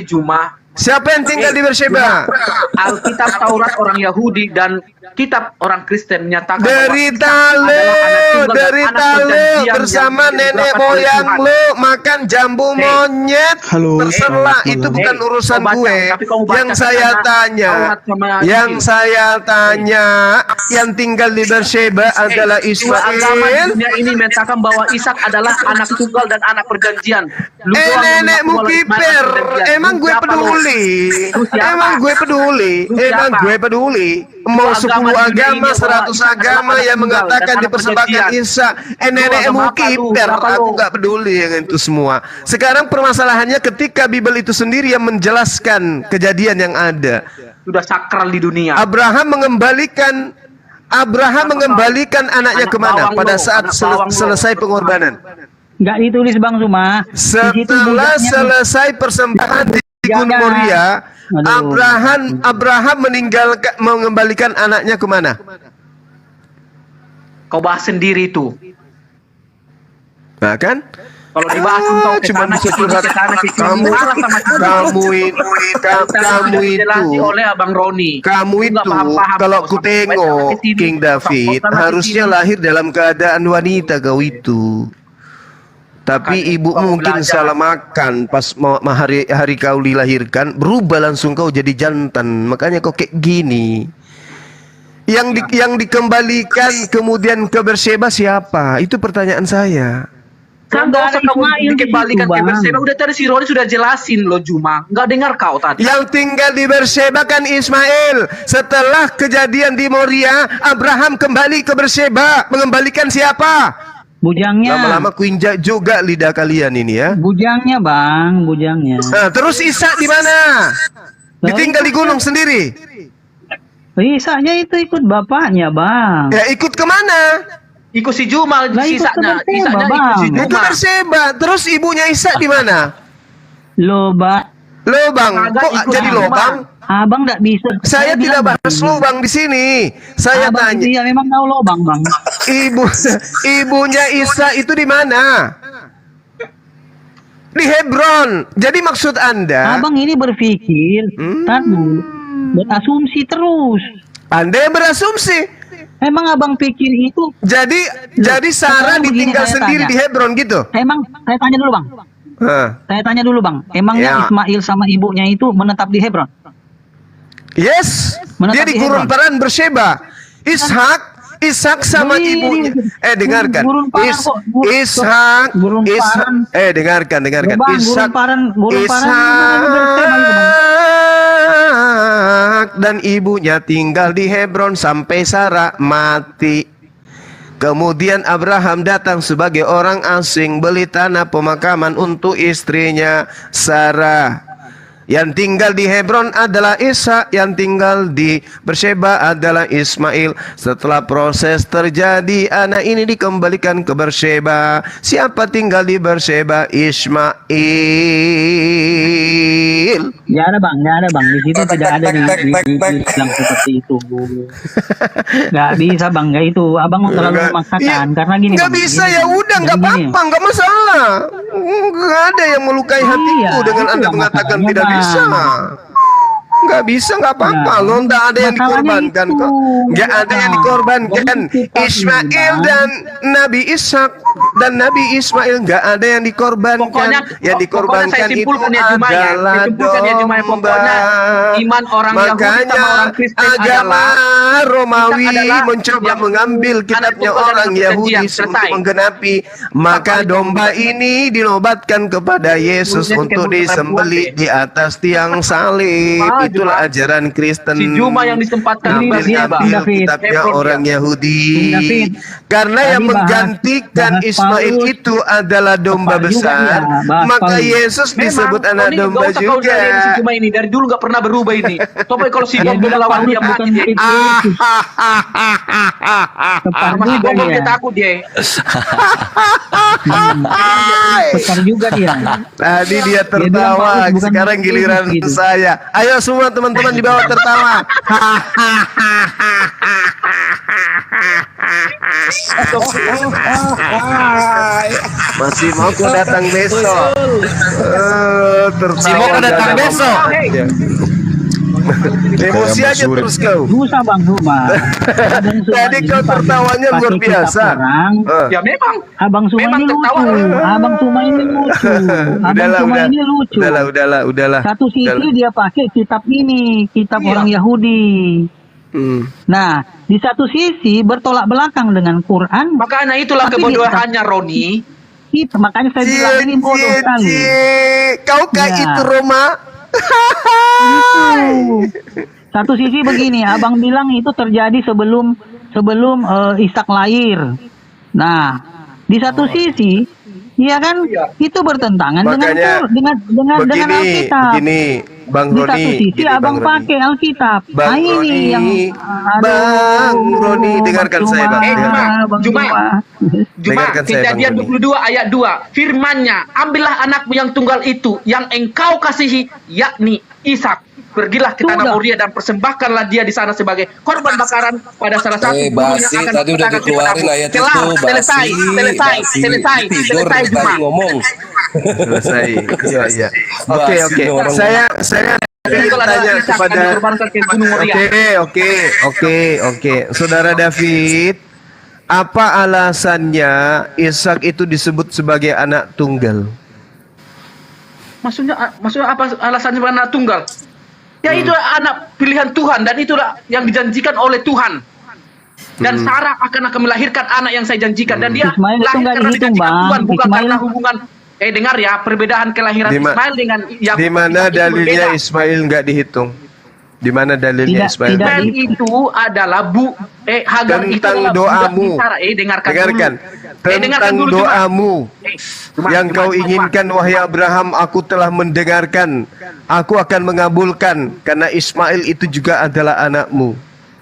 Speaker 2: Juma.
Speaker 7: Siapa yang tinggal di Beersheba?
Speaker 2: Alkitab Taurat orang Yahudi dan kitab orang Kristen menyatakan
Speaker 7: Dari
Speaker 2: bahwa Ishak adalah anak
Speaker 7: talu,
Speaker 2: tunggal dan
Speaker 7: derita
Speaker 2: anak
Speaker 7: lu
Speaker 2: perjanjian
Speaker 7: bersama
Speaker 2: yang
Speaker 7: nenek
Speaker 2: dilakukan oleh
Speaker 7: moyang
Speaker 2: Tuhan.
Speaker 7: lu makan jambu monyet. Terserah, itu bukan urusan
Speaker 2: kau baca,
Speaker 7: gue.
Speaker 2: tapi kau baca
Speaker 7: Yang saya
Speaker 2: karena
Speaker 7: tanya,
Speaker 2: Taurat sama
Speaker 7: yang
Speaker 2: Injil.
Speaker 7: saya tanya, yang tinggal di Beersheba adalah
Speaker 2: Dua agama di
Speaker 7: Ismail.
Speaker 2: dunia ini menyatakan bahwa Ishak adalah anak tunggal dan anak perjanjian. Lu doang yang
Speaker 7: Nenekmu
Speaker 2: mengaku bahwa Ismail
Speaker 7: kiper,
Speaker 2: anak perjanjian.
Speaker 7: emang
Speaker 2: Lu
Speaker 7: gue
Speaker 2: siapa lu?
Speaker 7: peduli.
Speaker 2: Lu siapa?
Speaker 7: Emang gue peduli.
Speaker 2: Lu
Speaker 7: Emang
Speaker 2: siapa?
Speaker 7: gue peduli. Mau
Speaker 2: Dua
Speaker 7: 10
Speaker 2: agama di dunia
Speaker 7: agama,
Speaker 2: ini bahwa
Speaker 7: 100
Speaker 2: Ishak
Speaker 7: agama
Speaker 2: adalah
Speaker 7: yang
Speaker 2: anak tunggal
Speaker 7: mengatakan
Speaker 2: dan anak
Speaker 7: dipersembahkan
Speaker 2: perjanjian.
Speaker 7: Isa.
Speaker 2: Lu
Speaker 7: Nenekmu
Speaker 2: agama apa lu?
Speaker 7: kiper,
Speaker 2: Siapa
Speaker 7: aku
Speaker 2: lu?
Speaker 7: gak peduli dengan itu semua. Sekarang permasalahannya ketika Bible itu sendiri yang menjelaskan kejadian yang ada.
Speaker 2: Sudah sakral di dunia.
Speaker 7: Abraham mengembalikan anaknya
Speaker 2: Anak
Speaker 7: kemana
Speaker 2: bawang
Speaker 7: pada
Speaker 2: lo,
Speaker 7: saat
Speaker 2: anak bawang lo.
Speaker 7: selesai pengorbanan?
Speaker 10: Nggak ditulis Bang Suma. Di situ
Speaker 7: Setelah
Speaker 10: budaknya-
Speaker 7: selesai persembahan di Gunung
Speaker 10: Jangan.
Speaker 7: Moria,
Speaker 10: Aduh.
Speaker 7: Abraham mengembalikan anaknya kemana?
Speaker 2: Kau bahas sendiri tuh.
Speaker 7: Nah kan?
Speaker 2: Kalau dibahas engkau ke
Speaker 7: Cuma
Speaker 2: sana,
Speaker 7: bisa
Speaker 2: ke sini,
Speaker 7: curhat.
Speaker 2: ke sana, ke sini.
Speaker 7: Kamu
Speaker 2: Salah sama kita.
Speaker 7: kamu
Speaker 2: Dijelasi
Speaker 7: itu
Speaker 2: oleh Abang Roni.
Speaker 7: kamu
Speaker 2: Lu nggak
Speaker 7: itu
Speaker 2: paham-paham
Speaker 7: kalau
Speaker 2: kau.
Speaker 7: ku
Speaker 2: Sampai sana
Speaker 7: tengok
Speaker 2: ke sini,
Speaker 7: King David
Speaker 2: sampai sana ke
Speaker 7: harusnya
Speaker 2: sini.
Speaker 7: lahir dalam keadaan wanita kau itu. Tapi
Speaker 2: Makanya
Speaker 7: ibu
Speaker 2: kau
Speaker 7: mungkin
Speaker 2: belajar.
Speaker 7: salah makan pas hari kau dilahirkan, berubah langsung kau jadi jantan. Makanya kau kayak gini. Yang dikembalikan kemudian ke Beersheba siapa? Itu pertanyaan saya.
Speaker 2: Kan
Speaker 10: Nggak
Speaker 2: gak usah
Speaker 10: ada
Speaker 2: kamu
Speaker 10: Ismail di
Speaker 2: dikembalikan
Speaker 10: situ,
Speaker 2: ke
Speaker 10: Bang.
Speaker 2: Beersheba. Udah tadi si Roni sudah jelasin loh Juma. Nggak dengar kau tadi.
Speaker 7: Yang tinggal di Beersheba kan Ismail. Setelah kejadian di Moria, Abraham kembali ke Beersheba. Mengembalikan siapa?
Speaker 10: Bujangnya.
Speaker 7: Lama-lama kuinjak juga lidah kalian ini ya.
Speaker 10: Bujangnya Bang, bujangnya.
Speaker 7: Nah, terus Ishak di mana? Ditinggal di gunung sendiri.
Speaker 10: Isaknya itu ikut bapaknya Bang.
Speaker 7: Ya ikut kemana?
Speaker 2: Ikut si Juma
Speaker 10: Lah, ikut
Speaker 2: sisanya.
Speaker 10: ke Beersheba,
Speaker 2: Isaknya ikut
Speaker 10: Bang.
Speaker 2: si
Speaker 7: Itu
Speaker 2: Juma.
Speaker 7: Beersheba. Terus ibunya Ishak di mana?
Speaker 10: Loba.
Speaker 7: Lobang.
Speaker 2: Kagak
Speaker 7: Kok
Speaker 2: ikut
Speaker 7: jadi
Speaker 2: di rumah.
Speaker 7: lobang?
Speaker 10: Abang nggak bisa.
Speaker 7: Saya tidak
Speaker 10: bilang,
Speaker 7: bahas lubang di sini. Saya
Speaker 10: Abang
Speaker 7: tanya.
Speaker 10: Iya memang tahu lobang Bang.
Speaker 7: Ibunya Isa itu di mana? Di Hebron. Jadi maksud Anda,
Speaker 10: Abang ini berpikir, berasumsi terus.
Speaker 7: Anda yang berasumsi.
Speaker 10: Emang abang pikir itu?
Speaker 7: Jadi Sarah
Speaker 10: sekarang begini
Speaker 7: ditinggal
Speaker 10: saya
Speaker 7: sendiri
Speaker 10: tanya.
Speaker 7: di Hebron gitu.
Speaker 10: Emang saya tanya dulu Bang.
Speaker 7: Hah.
Speaker 10: Saya tanya dulu Bang. Emangnya
Speaker 7: Ya.
Speaker 10: Ismail sama ibunya itu menetap di Hebron?
Speaker 7: Yes.
Speaker 10: Menetap
Speaker 7: Dia di
Speaker 10: di
Speaker 7: gurun
Speaker 10: Hebron.
Speaker 7: paran Beersheba. Ishak sama
Speaker 10: Ini,
Speaker 7: ibunya. Dengarkan.
Speaker 10: Gurun paran kok.
Speaker 7: Dengarkan.
Speaker 10: Bang, gurun paran
Speaker 7: Ishak dan ibunya tinggal di Hebron sampai Sarah mati. Kemudian Abraham datang sebagai orang asing beli tanah pemakaman untuk istrinya Sarah. Yang tinggal di Hebron adalah Ishak, yang tinggal di Beersheba adalah Ismail. Setelah proses terjadi, anak ini dikembalikan ke Beersheba. Siapa tinggal di Beersheba? Ismail.
Speaker 10: Nggak ada Bang. Di situ tidak ada dibilang seperti itu. Nggak bisa Bang, nggak itu. Abang terlalu memaksakan. Karena gini
Speaker 7: Nggak
Speaker 10: Bang,
Speaker 7: bisa
Speaker 10: gini,
Speaker 7: ya udah, nggak
Speaker 10: gini.
Speaker 7: apa-apa, nggak masalah. Nggak ada yang melukai hatiku dengan Anda
Speaker 10: itulah
Speaker 7: mengatakan
Speaker 10: masalahnya,
Speaker 7: tidak
Speaker 10: Bang.
Speaker 7: bisa. Nggak bisa, nggak apa-apa.
Speaker 10: Ya,
Speaker 7: Lo nggak ada yang
Speaker 10: masalahnya
Speaker 7: dikorbankan
Speaker 10: itu.
Speaker 7: kok. Nggak ada yang dikorbankan. Ismail dan Nabi Ishak dan Nabi Ismail nggak ada yang dikorbankan. Yang dikorbankan
Speaker 2: saya
Speaker 7: itu
Speaker 2: simpulkan ya Juma ya.
Speaker 7: adalah
Speaker 2: Saya simpulkan ya Juma ya.
Speaker 7: domba.
Speaker 2: Pokoknya iman orang Yahudi
Speaker 7: Makanya
Speaker 2: sama orang Kristen
Speaker 7: agama
Speaker 2: adalah
Speaker 7: Romawi
Speaker 2: Ishak adalah
Speaker 7: mencoba
Speaker 2: yang
Speaker 7: mengambil kitabnya
Speaker 2: anak tunggal
Speaker 7: orang
Speaker 2: dan
Speaker 7: Yahudi
Speaker 2: perjanjian.
Speaker 7: untuk
Speaker 2: Selesai.
Speaker 7: menggenapi. Maka domba ini dinobatkan kepada Yesus untuk disembelih di atas tiang salib. Itulah ajaran Kristen.
Speaker 2: Si Juma yang disempatkan di Beersheba.
Speaker 7: Ambil kitabnya
Speaker 2: Hebron,
Speaker 7: orang
Speaker 2: ya.
Speaker 7: Yahudi.
Speaker 10: David,
Speaker 7: Karena yang
Speaker 10: tadi
Speaker 7: menggantikan
Speaker 10: bahas
Speaker 7: Ismail
Speaker 10: Paulus,
Speaker 7: itu adalah domba
Speaker 10: Paulus juga
Speaker 7: besar.
Speaker 10: dia, bahas
Speaker 7: Maka
Speaker 10: Paulus.
Speaker 7: Yesus disebut anak
Speaker 2: Roni,
Speaker 7: domba
Speaker 2: nggak usah kau
Speaker 7: juga.
Speaker 2: cariin si Juma ini. Dari dulu nggak pernah berubah ini. Coba kalau si
Speaker 10: Dia
Speaker 2: Bom
Speaker 10: bilang
Speaker 2: melawan
Speaker 10: Paulus
Speaker 2: dia
Speaker 10: bukan
Speaker 2: mati dia.
Speaker 10: murid Yesus. Tepat
Speaker 2: Sama si
Speaker 10: juga
Speaker 2: Bom
Speaker 10: dia.
Speaker 2: dia takut dia.
Speaker 10: Tepat juga dia.
Speaker 7: Tadi dia
Speaker 10: bilang
Speaker 7: tertawa,
Speaker 10: Paulus bukan
Speaker 7: sekarang
Speaker 10: Yesus
Speaker 7: giliran
Speaker 10: gitu.
Speaker 7: saya. Ayo semua teman-teman di bawah tertawa. Masih mau kau datang besok? Tertawa
Speaker 4: Si mau kau datang
Speaker 7: dalam-
Speaker 4: besok?
Speaker 7: Emosi aja terus kau.
Speaker 10: Susah Bang Suma. Abang Suma
Speaker 7: Tadi
Speaker 10: ini
Speaker 7: kau tertawanya
Speaker 10: pakai
Speaker 7: luar
Speaker 10: kitab
Speaker 7: biasa.
Speaker 10: orang.
Speaker 2: Ya memang.
Speaker 10: Abang Suma
Speaker 2: Memang
Speaker 10: ini
Speaker 2: tertawa.
Speaker 10: lucu. Abang Suma ini lucu. Abang Suma ini lucu.
Speaker 7: Udahlah.
Speaker 10: Satu sisi dia pakai kitab ini, kitab orang Yahudi. Nah, di satu sisi bertolak belakang dengan Quran.
Speaker 2: Makanya itulah
Speaker 10: Tapi
Speaker 2: kebodohannya Roni.
Speaker 10: Itu makanya saya bilang ini bodoh sekali.
Speaker 7: Kau kayak
Speaker 10: Ya.
Speaker 7: itu Roma.
Speaker 10: Itu. Satu sisi begini, abang bilang itu terjadi sebelum Ishak lahir. Nah, di satu sisi, ya kan, itu bertentangan
Speaker 7: Makanya
Speaker 10: dengan Alkitab.
Speaker 7: begini, Bang
Speaker 10: Di
Speaker 7: Roni.
Speaker 10: satu sisi
Speaker 7: gini,
Speaker 10: abang
Speaker 7: Bang Roni.
Speaker 10: pakai Alkitab.
Speaker 7: Bang
Speaker 10: Nah, ini
Speaker 7: Roni,
Speaker 10: yang
Speaker 7: Bang Roni, dengarkan saya, Bang.
Speaker 10: Bang
Speaker 2: Juma.
Speaker 7: Dengarkan saya, Bang
Speaker 2: Kejadian
Speaker 7: Roni.
Speaker 2: 22 ayat 2. Firman-Nya, ambillah anakmu yang tunggal itu yang engkau kasihi, yakni Ishak. Pergilah ke tanah
Speaker 10: Sudah.
Speaker 2: Moria dan persembahkanlah dia di sana sebagai korban bakaran pada salah satu gunung
Speaker 9: basi,
Speaker 2: yang akan
Speaker 9: tadi udah
Speaker 2: dikatakan
Speaker 9: dikeluarin
Speaker 2: kepadamu.
Speaker 9: ayat
Speaker 2: Kelar,
Speaker 9: itu,
Speaker 2: selesai,
Speaker 9: basi. Tidur
Speaker 2: selesai Juma.
Speaker 9: tadi ngomong.
Speaker 7: Selesai. Iya. Oke.
Speaker 9: Basi, orang
Speaker 7: Saya
Speaker 2: Kalau ada
Speaker 7: tanya
Speaker 2: Ishak
Speaker 7: kepada
Speaker 2: dan dikorbankan ke gunung Moria.
Speaker 7: Oke. Saudara David, apa alasannya Ishak itu disebut sebagai anak tunggal?
Speaker 2: Maksudnya apa alasannya anak tunggal? Ya itu anak pilihan Tuhan dan itulah yang dijanjikan oleh Tuhan. Dan Sarah akan melahirkan anak yang saya janjikan dan dia
Speaker 10: Ismail itu
Speaker 2: lahir
Speaker 10: nggak
Speaker 2: karena
Speaker 10: dihitung,
Speaker 2: dijanjikan
Speaker 10: Bang.
Speaker 2: Tuhan bukan
Speaker 10: Ismail-
Speaker 2: karena hubungan. Dengar ya, perbedaan kelahiran
Speaker 7: Di ma-
Speaker 2: Ismail dengan Yakub.
Speaker 7: Di mana
Speaker 2: itu
Speaker 7: dalilnya
Speaker 2: berbeda.
Speaker 7: Ismail nggak dihitung? Di mana dalilnya
Speaker 10: Tidak-
Speaker 7: Ismail?
Speaker 10: tidak
Speaker 7: nggak
Speaker 2: Dan
Speaker 7: dihitung?
Speaker 2: itu adalah Hagar itu
Speaker 7: Tentang
Speaker 2: adalah
Speaker 7: doamu.
Speaker 2: budak Sarah. Dengarkan
Speaker 7: Dengarkan.
Speaker 2: dulu. Dengarkan
Speaker 7: Tentang
Speaker 2: dulu, Juma.
Speaker 7: doamu
Speaker 2: Juma,
Speaker 7: yang
Speaker 2: Juma,
Speaker 7: kau
Speaker 2: Juma.
Speaker 7: inginkan wahai Abraham, aku telah mendengarkan. Aku akan mengabulkan karena Ismail itu juga adalah anakmu.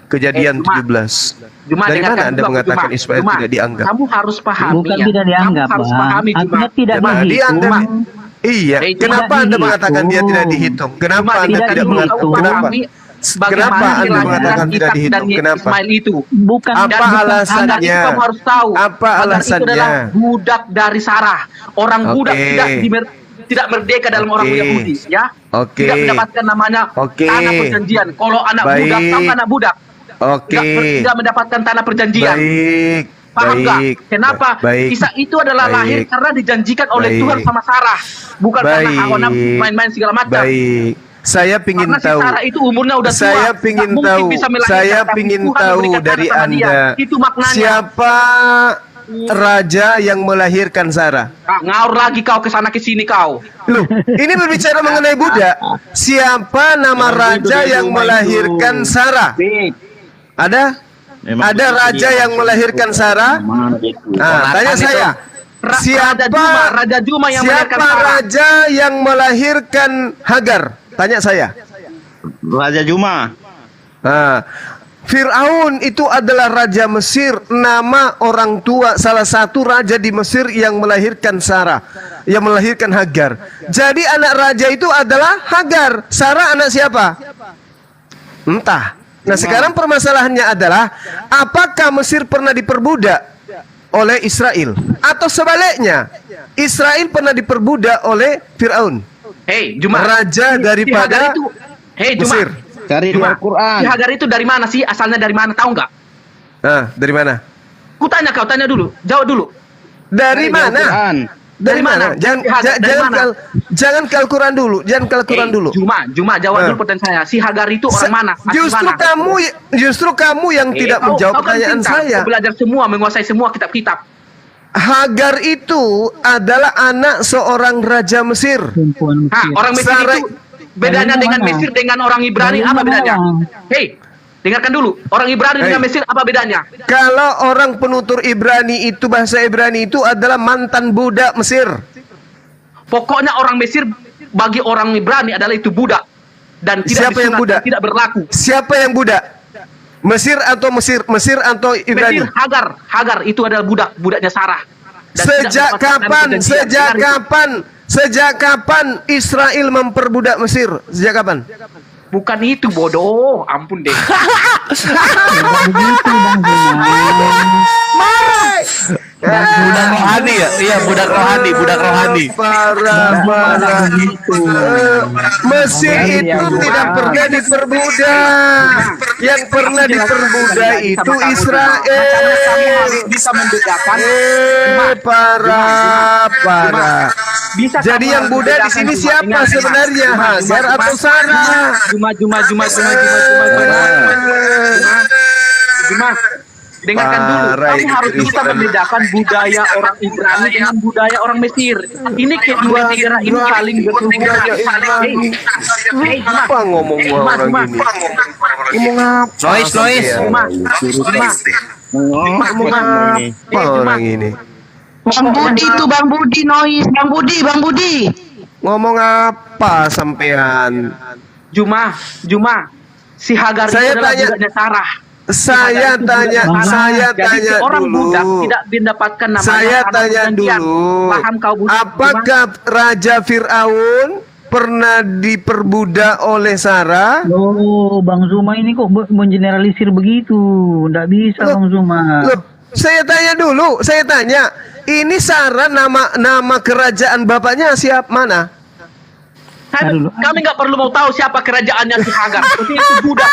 Speaker 7: Kejadian
Speaker 2: Juma.
Speaker 7: 17.
Speaker 2: Juma,
Speaker 7: Dari
Speaker 2: dengarkan
Speaker 7: mana Anda
Speaker 2: dulu,
Speaker 7: mengatakan
Speaker 2: Juma.
Speaker 7: Ismail
Speaker 2: Juma,
Speaker 7: tidak dianggap?
Speaker 2: Kamu harus pahami
Speaker 10: Bukan
Speaker 2: ya.
Speaker 10: tidak dianggap,
Speaker 2: Kamu harus
Speaker 10: Bang.
Speaker 2: pahami, Juma.
Speaker 10: Artinya tidak
Speaker 7: Juma,
Speaker 10: dihitung.
Speaker 7: dianggap. Iya,
Speaker 2: Tidak
Speaker 7: kenapa Anda
Speaker 10: dihitung.
Speaker 7: mengatakan dia tidak dihitung? Kenapa
Speaker 2: Cuma
Speaker 7: Anda
Speaker 10: tidak
Speaker 7: tidak mengatakan?
Speaker 10: dihitung.
Speaker 7: Kenapa? Kenapa Anda mengatakan tidak
Speaker 2: Ishak
Speaker 7: dihitung?
Speaker 2: dan
Speaker 7: Kenapa?
Speaker 2: Ismail itu?
Speaker 10: Bukan
Speaker 7: Apa
Speaker 10: bukan-
Speaker 7: alasannya?
Speaker 2: Hagar itu kamu harus tahu.
Speaker 7: Apa
Speaker 2: Hagar
Speaker 7: alasannya?
Speaker 2: itu adalah budak dari Sarah. Orang budak
Speaker 7: Oke.
Speaker 2: tidak merdeka dalam orang
Speaker 7: Oke.
Speaker 2: Yahudi, ya.
Speaker 7: Oke.
Speaker 2: Tidak mendapatkan namanya
Speaker 7: Oke.
Speaker 2: tanah perjanjian. Kalau anak
Speaker 7: Baik.
Speaker 2: budak, tahu anak budak.
Speaker 7: Oke.
Speaker 2: Tidak mendapatkan tanah perjanjian.
Speaker 7: Baik.
Speaker 2: Paham nggak?
Speaker 7: Baik.
Speaker 2: Kenapa?
Speaker 7: Baik.
Speaker 2: Ishak itu adalah
Speaker 7: Baik.
Speaker 2: lahir karena dijanjikan oleh
Speaker 7: Baik.
Speaker 2: Tuhan sama Sarah, bukan karena
Speaker 7: Baik.
Speaker 2: Hawana main-main segala macam.
Speaker 7: Baik. Saya pingin
Speaker 2: Karena si
Speaker 7: tahu.
Speaker 2: Sarah itu umurnya udah tua.
Speaker 7: Saya
Speaker 2: nggak
Speaker 7: pingin
Speaker 2: mungkin
Speaker 7: tahu.
Speaker 2: bisa melahirkan,
Speaker 7: Saya
Speaker 2: tapi
Speaker 7: pingin
Speaker 2: Tuhan
Speaker 7: tahu
Speaker 2: memberikan
Speaker 7: dari
Speaker 2: tanah sama dia.
Speaker 7: Anda.
Speaker 2: Itu maknanya.
Speaker 7: Siapa raja yang melahirkan Sarah?
Speaker 2: Ngaur lagi kau ke sana ke sini kau.
Speaker 7: Loh, ini berbicara mengenai budak. Siapa nama raja yang melahirkan Sarah? Ada? Ada raja yang melahirkan Sarah? Nah, tanya saya. Siapa
Speaker 2: Raja Juma yang melahirkan
Speaker 7: siapa
Speaker 2: Sarah?
Speaker 7: raja yang melahirkan Hagar? Tanya saya.
Speaker 12: Raja Juma.
Speaker 7: Nah, Fir'aun itu adalah raja Mesir, nama orang tua salah satu raja di Mesir yang melahirkan Sarah, yang melahirkan Hagar. Jadi anak raja itu adalah Hagar. Sarah anak siapa? Entah. Nah, sekarang permasalahannya adalah apakah Mesir pernah diperbudak oleh Israel atau sebaliknya? Israel pernah diperbudak oleh Fir'aun,
Speaker 2: Hei, Juma.
Speaker 7: raja
Speaker 2: Si Hagar
Speaker 7: daripada
Speaker 2: itu, hei, Juma.
Speaker 7: Mesir.
Speaker 12: Cari di
Speaker 2: Juma.
Speaker 12: Al-Quran.
Speaker 2: Si Hagar itu dari mana sih? Asalnya dari mana? Tahu nggak?
Speaker 7: Nah, dari mana?
Speaker 2: Ku tanya kau, tanya dulu. Jawab dulu.
Speaker 7: Dari mana?
Speaker 12: Al-Quran.
Speaker 7: Dari mana? Jangan
Speaker 2: Dari
Speaker 7: jangan
Speaker 2: mana?
Speaker 7: jangan ke Al-Quran dulu. Jangan ke Al-Quran dulu.
Speaker 2: Juma, jawab
Speaker 7: Nah.
Speaker 2: dulu pertanyaan saya. Si Hagar itu orang mana? Asli
Speaker 7: Justru
Speaker 2: mana?
Speaker 7: kamu yang tidak
Speaker 2: Kau-
Speaker 7: menjawab
Speaker 2: kau kan
Speaker 7: pertanyaan
Speaker 2: pintar.
Speaker 7: saya.
Speaker 2: Kau belajar semua, menguasai semua kitab-kitab.
Speaker 7: Hagar itu adalah anak seorang raja Mesir.
Speaker 10: Perempuan
Speaker 2: Hah,
Speaker 10: Mesir.
Speaker 2: orang Mesir
Speaker 7: Sarai-
Speaker 2: itu bedanya
Speaker 10: Dari
Speaker 2: dengan
Speaker 10: mana?
Speaker 2: Mesir dengan orang Ibrani
Speaker 10: Dari
Speaker 2: apa
Speaker 10: mana?
Speaker 2: bedanya? Hei, dengarkan dulu. Orang Ibrani dengan
Speaker 7: Hei.
Speaker 2: Mesir apa bedanya?
Speaker 7: Kalau orang penutur Ibrani itu bahasa Ibrani itu adalah mantan budak Mesir.
Speaker 2: Pokoknya orang Mesir bagi orang Ibrani adalah itu budak dan tidak
Speaker 7: Siapa yang
Speaker 2: disunat
Speaker 7: budak?
Speaker 2: dan tidak berlaku.
Speaker 7: Siapa yang budak? Mesir atau Mesir atau Ibrani?
Speaker 2: Mesir Hagar itu adalah budaknya Sarah. Dan tidak
Speaker 7: Sejak
Speaker 2: mendapatkan
Speaker 7: kapan?
Speaker 2: perjanjian.
Speaker 7: Sejak
Speaker 2: Dengar itu.
Speaker 7: kapan? Sejak kapan Israel memperbudak Mesir? Sejak kapan?
Speaker 2: Bukan itu bodoh, ampun deh.
Speaker 10: Tidak begitu Bang Zuma.
Speaker 4: Budak rohani ya? Iya, budak rohani, budak rohani.
Speaker 7: Parah. Mesir itu tidak pernah diperbudak. Yang pernah diperbudak itu Israel.
Speaker 2: Bisa membedakan.
Speaker 7: Parah. Jadi yang Buddha di sini siapa sebenarnya? Hagar atau Sarah?
Speaker 2: Juma. Dengarkan dulu, kamu harus bisa membedakan budaya orang Ibrani dengan budaya orang Mesir. Ini kedua negara ini saling berhubungan.
Speaker 7: Apa ngomong orang ini? Ngomong apa?
Speaker 4: Noise.
Speaker 7: Ngomong apa orang ini?
Speaker 8: Bang Budi itu Bang Budi noise. Bang Budi.
Speaker 7: Ngomong apa sampean?
Speaker 2: Juma. Si Hagar
Speaker 7: Saya
Speaker 2: itu adalah
Speaker 7: tanya-
Speaker 2: budaknya Sarah.
Speaker 7: Saya tanya
Speaker 2: Jadi si orang
Speaker 7: dulu.
Speaker 2: budak tidak mendapatkan namanya
Speaker 7: Saya
Speaker 2: anak
Speaker 7: tanya
Speaker 2: perjanjian.
Speaker 7: dulu.
Speaker 2: Paham kau budak?
Speaker 7: Apakah Raja Fir'aun pernah diperbudak oleh Sarah?
Speaker 10: Oh, Bang Zuma ini kok mengeneralisir begitu? Nggak bisa, Bang Zuma.
Speaker 7: Loh, saya tanya dulu. Ini Sarah nama kerajaan bapaknya siapa mana?
Speaker 2: Kami nggak perlu mau tahu siapa kerajaannya si Hagar. Itu budak.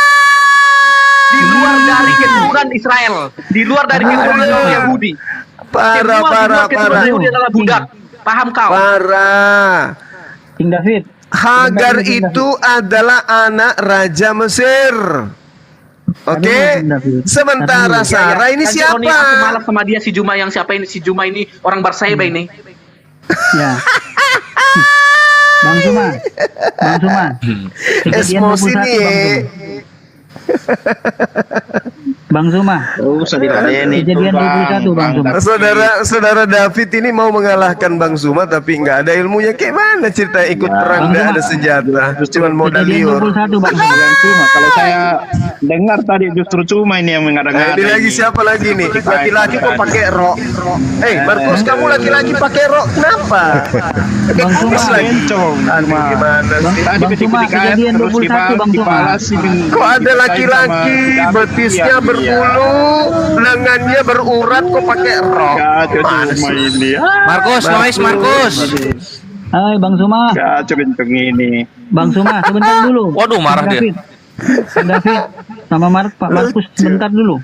Speaker 2: Di luar dari keturunan Israel, di luar dari keturunan Yahudi.
Speaker 7: Parah.
Speaker 2: Yahudi adalah budak. Paham kau?
Speaker 7: Parah.
Speaker 10: King David.
Speaker 7: Hagar itu adalah anak Raja Mesir. Oke. Sementara Sarah ini
Speaker 2: Aku
Speaker 7: siapa?
Speaker 2: malas sama dia si Juma yang siapa ini? Si Juma ini orang Barsaiba ini.
Speaker 10: Ya. Bang Zuma. Kejadian
Speaker 7: Emosi
Speaker 10: 21,
Speaker 7: nih.
Speaker 10: Bang Zuma. Kejadian 21 Bang Zuma.
Speaker 7: Saudara David ini mau mengalahkan Bang Zuma tapi nggak ada ilmunya. Kayak mana cerita ikut perang nggak ada senjata, cuman modal liur.
Speaker 10: Kejadian 21 Bang Zuma.
Speaker 12: Cuma kalau saya dengar tadi justru Cuma ini yang mengada-ngada.
Speaker 7: Ini lagi siapa lagi nih? Laki-laki kok pakai rok? Markus, kamu laki-laki pakai rok kenapa?
Speaker 10: Bang Zuma.
Speaker 7: Gimana sih?
Speaker 12: Tadi
Speaker 10: Bang Zuma,
Speaker 12: ketika
Speaker 10: kejadian 21 Bang Zuma.
Speaker 7: Kok ada laki-laki betisnya berbulu, lengannya berurat kok pakai rok? Mana sih?
Speaker 4: Markus, Markus.
Speaker 10: Hai Bang Zuma.
Speaker 12: Kacau kenceng ini.
Speaker 10: Bang Zuma, sebentar dulu.
Speaker 4: Waduh, marah dia.
Speaker 10: Kang David sama Pak Markus sebentar dulu.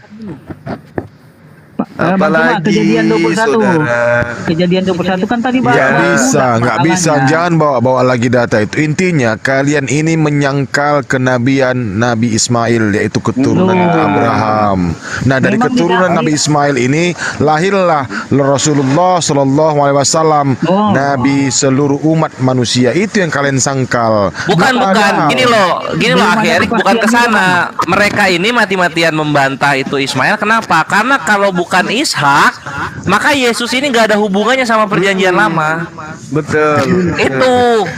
Speaker 10: Bang Zuma,
Speaker 7: Apalagi
Speaker 10: kejadian 21.
Speaker 7: saudara?
Speaker 10: Kejadian 21 kan tadi Bang.
Speaker 13: Nggak bisa, jangan bawa lagi data itu. Intinya kalian ini menyangkal kenabian Nabi Ismail, yaitu keturunan Abraham. Nah, dari
Speaker 10: Memang
Speaker 13: keturunan
Speaker 10: tidak-
Speaker 13: Nabi Ismail ini lahirlah Rasulullah Shallallahu Alaihi Wasallam, Nabi seluruh umat manusia. Itu yang kalian sangkal.
Speaker 4: Bukan.
Speaker 13: Padahal-
Speaker 4: Gini loh,
Speaker 10: Belum ada
Speaker 4: Erik, bukan ke
Speaker 10: kepastian
Speaker 4: sana. Mereka ini mati-matian membantah itu Ismail. Kenapa? Karena kalau bukan Ishak, maka Yesus ini nggak ada hubungannya sama perjanjian lama.
Speaker 7: Betul.
Speaker 4: Itu.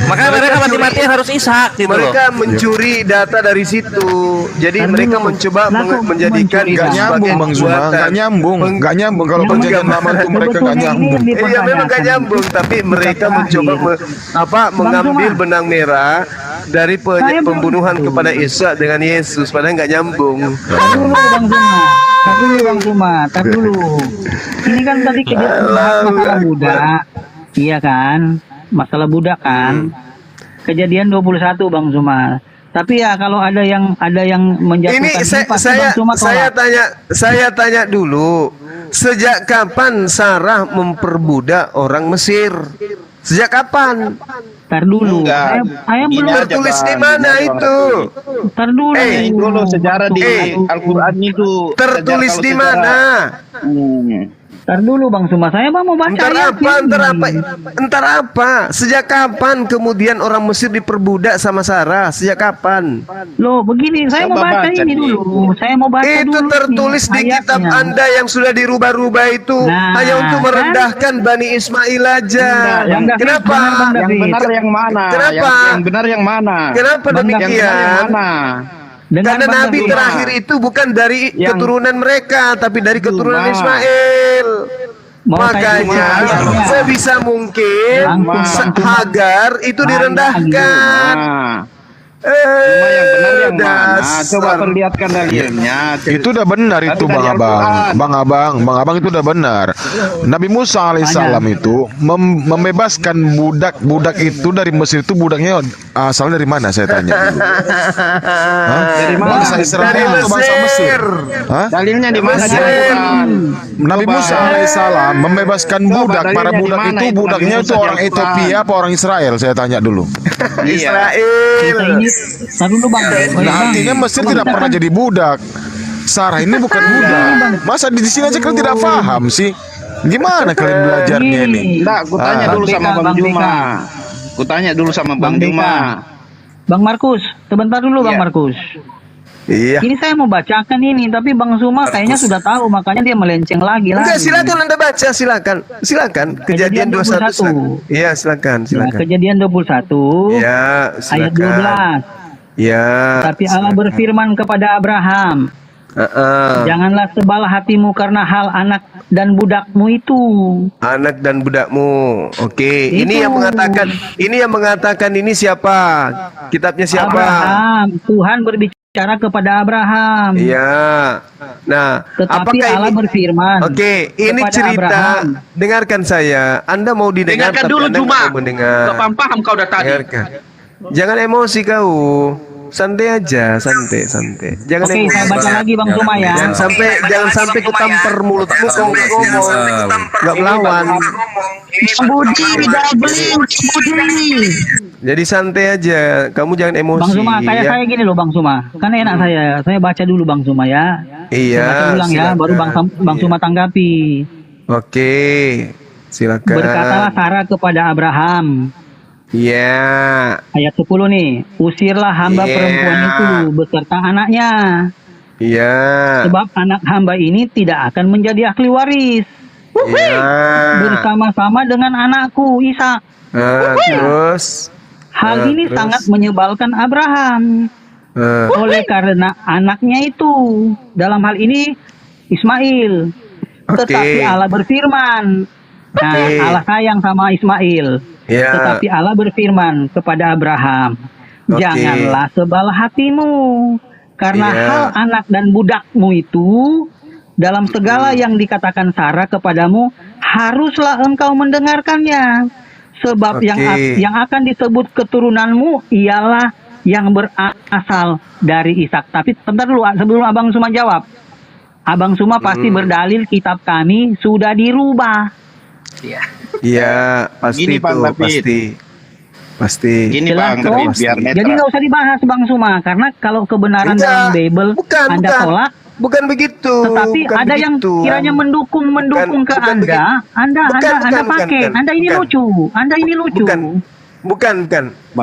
Speaker 4: Makanya mereka mati-matian harus Ishak gitu loh.
Speaker 7: Mereka mencuri data dari situ. Jadi mereka mencoba menjadikan
Speaker 13: Nggak nyambung Bang Zuma, nggak nyambung kalau perjanjian lama itu mereka nggak nyambung.
Speaker 7: Iya memang nggak nyambung, tapi mereka mencoba mengambil benang merah dari pembunuhan kepada Isa dengan Yesus, padahal nggak nyambung.
Speaker 10: Tar dulu. Ini kan tadi masalah budak. Iya kan? Masalah budak kan? Kejadian 21 Bang Zuma. Tapi ya kalau ada yang menjatuhkan
Speaker 7: Ini
Speaker 10: pasti Bang Zuma
Speaker 7: saya tanya dulu. Sejak kapan Sarah memperbudak orang Mesir? Sejak kapan?
Speaker 10: Tar dulu. Saya belum
Speaker 7: tertulis di mana itu?
Speaker 10: Tar dulu.
Speaker 12: Dulu sejarah di Al-Quran itu.
Speaker 7: Tertulis di mana?
Speaker 10: Tar dulu Bang Zuma. Saya mau baca
Speaker 7: Entar apa? Sejak kapan kemudian orang Mesir diperbudak sama Sarah? Sejak kapan?
Speaker 10: Loh, begini, saya mau baca ini dulu. Saya mau baca
Speaker 7: itu
Speaker 10: dulu.
Speaker 7: tertulis di kitab Anda yang sudah dirubah-rubah itu hanya untuk merendahkan Bani Ismail aja. Kenapa?
Speaker 12: Yang benar yang mana?
Speaker 7: Kenapa?
Speaker 12: Yang benar yang mana?
Speaker 7: Kenapa demikian?
Speaker 12: Yang mana?
Speaker 7: Karena Nabi terakhir itu bukan dari keturunan mereka, tapi dari keturunan Ismail. Makanya sebisa mungkin Hagar itu direndahkan.
Speaker 12: Cuma yang benar yang mana?
Speaker 7: dasar.
Speaker 12: Coba perlihatkan dalilnya.
Speaker 13: Itu udah benar itu
Speaker 12: Tapi
Speaker 13: Bang
Speaker 12: dari
Speaker 13: Abang.
Speaker 12: Al-Quran.
Speaker 13: Bang Abang itu udah benar. Nabi Musa alaihissalam itu membebaskan budak itu dari Mesir itu budaknya asal dari mana saya tanya dulu. Hah?
Speaker 12: Dari mana?
Speaker 13: Bangsa Israel atau bangsa Mesir? Hah?
Speaker 12: Dalilnya di mana di Al-Quran?
Speaker 13: Nabi
Speaker 12: Coba.
Speaker 13: Musa alaihissalam membebaskan
Speaker 12: Coba
Speaker 13: budak. Para
Speaker 12: dalilnya di
Speaker 13: budak
Speaker 12: mana
Speaker 13: itu
Speaker 12: itu
Speaker 13: budaknya
Speaker 12: Nabi
Speaker 13: itu
Speaker 12: Musa di
Speaker 13: orang
Speaker 12: Al-Quran?
Speaker 13: Ethiopia apa orang Israel? Saya tanya dulu.
Speaker 7: Israel.
Speaker 10: Kita ini, tar dulu bang.
Speaker 13: Nah, artinya Mesir tidak pernah jadi budak. Sarah ini bukan budak. Masa di sini aja kalian tidak paham sih? Gimana kalian belajarnya ini?
Speaker 12: Enggak, kutanya dulu sama Bang Juma. Kutanya dulu sama Bang Juma.
Speaker 10: Bang Markus, sebentar dulu Bang Markus.
Speaker 7: Iya.
Speaker 10: Ini saya mau bacakan ini, tapi Bang Suma kayaknya sudah tahu, makanya dia melenceng lagi.
Speaker 7: Enggak, silakan Anda baca, silakan. Silakan. Kejadian 21. Silakan. Iya, silakan,
Speaker 10: Nah,
Speaker 7: silakan.
Speaker 10: Kejadian 21
Speaker 7: Ya,
Speaker 10: ayat
Speaker 7: silakan.
Speaker 10: 12.
Speaker 7: Ya.
Speaker 10: Tapi Allah berfirman kepada Abraham, janganlah sebal hatimu karena hal anak dan budakmu itu.
Speaker 7: Anak dan budakmu. Oke,
Speaker 10: Itu.
Speaker 7: ini yang mengatakan ini siapa? Kitabnya siapa?
Speaker 10: Abraham, Tuhan berbicara kepada Abraham.
Speaker 7: Iya. Nah,
Speaker 10: Tetapi
Speaker 7: apakah
Speaker 10: Allah
Speaker 7: ini
Speaker 10: berfirman
Speaker 7: Oke, ini
Speaker 10: kepada
Speaker 7: cerita.
Speaker 10: Abraham.
Speaker 7: Dengarkan saya. Anda mau didengar
Speaker 2: Dengarkan
Speaker 7: tapi
Speaker 2: dulu
Speaker 7: Anda
Speaker 2: Juma.
Speaker 7: nggak mau mendengar.
Speaker 2: Gak paham kau dah tadi.
Speaker 7: Dengarkan. Jangan emosi kau. Santai aja, santai. Jangan
Speaker 10: Oke,
Speaker 7: emosi.
Speaker 10: saya baca lagi Bang Suma ya.
Speaker 7: Jangan sampai kutampar mulutmu kau nggak ngomong. Nggak melawan.
Speaker 8: Budi, Budi.
Speaker 7: Jadi santai aja. Kamu jangan emosi.
Speaker 10: Bang Suma, kayak
Speaker 7: ya.
Speaker 10: saya gini loh Bang Suma. Kan enak saya baca dulu Bang Suma ya.
Speaker 7: Iya,
Speaker 10: Saya baca ulang ya,
Speaker 7: silakan.
Speaker 10: baru Bang Suma tanggapi.
Speaker 7: Oke, silakan.
Speaker 10: Berkatalah Sarah kepada Abraham.
Speaker 7: Iya.
Speaker 10: Ayat 10 nih, usirlah hamba
Speaker 7: Iya.
Speaker 10: perempuan itu beserta anaknya.
Speaker 7: Iya.
Speaker 10: Sebab anak hamba ini tidak akan menjadi ahli waris.
Speaker 7: Iya.
Speaker 10: Bersama-sama dengan anakku Ishak.
Speaker 7: Terus.
Speaker 10: Hal ini
Speaker 7: terus?
Speaker 10: sangat menyebalkan Abraham. Oleh karena anaknya itu, dalam hal ini Ismail. Tetapi Allah berfirman. Nah,
Speaker 7: Oke.
Speaker 10: Allah sayang sama Ismail.
Speaker 7: Ya.
Speaker 10: Tetapi Allah berfirman kepada Abraham,
Speaker 7: Oke.
Speaker 10: janganlah sebal hatimu, karena
Speaker 7: Ya.
Speaker 10: hal anak dan budakmu itu dalam segala yang dikatakan Sarah kepadamu haruslah engkau mendengarkannya, sebab
Speaker 7: Oke.
Speaker 10: yang akan disebut keturunanmu ialah yang berasal dari Ishak. Tapi sebentar dulu sebelum Abang Suma jawab. Abang Suma pasti berdalil kitab kami sudah dirubah.
Speaker 7: Iya, pasti
Speaker 12: Gini,
Speaker 7: itu,
Speaker 12: Bang David.
Speaker 7: pasti.
Speaker 12: Gini
Speaker 10: Jelas
Speaker 12: Bang
Speaker 10: toh?
Speaker 12: David, biar
Speaker 10: Jadi
Speaker 12: netral.
Speaker 10: nggak usah dibahas Bang Suma, karena kalau kebenaran
Speaker 7: Enggak.
Speaker 10: dalam Bible
Speaker 7: Bukan,
Speaker 10: Anda
Speaker 7: bukan.
Speaker 10: tolak,
Speaker 7: Bukan begitu.
Speaker 10: tetapi
Speaker 7: bukan
Speaker 10: ada yang
Speaker 7: begitu.
Speaker 10: kiranya mendukung ke
Speaker 7: bukan
Speaker 10: Anda,
Speaker 7: begitu.
Speaker 10: Anda
Speaker 7: Bukan,
Speaker 10: pakai,
Speaker 7: bukan.
Speaker 10: Anda ini
Speaker 7: Bukan.
Speaker 10: lucu, Anda ini lucu.
Speaker 7: Bukan.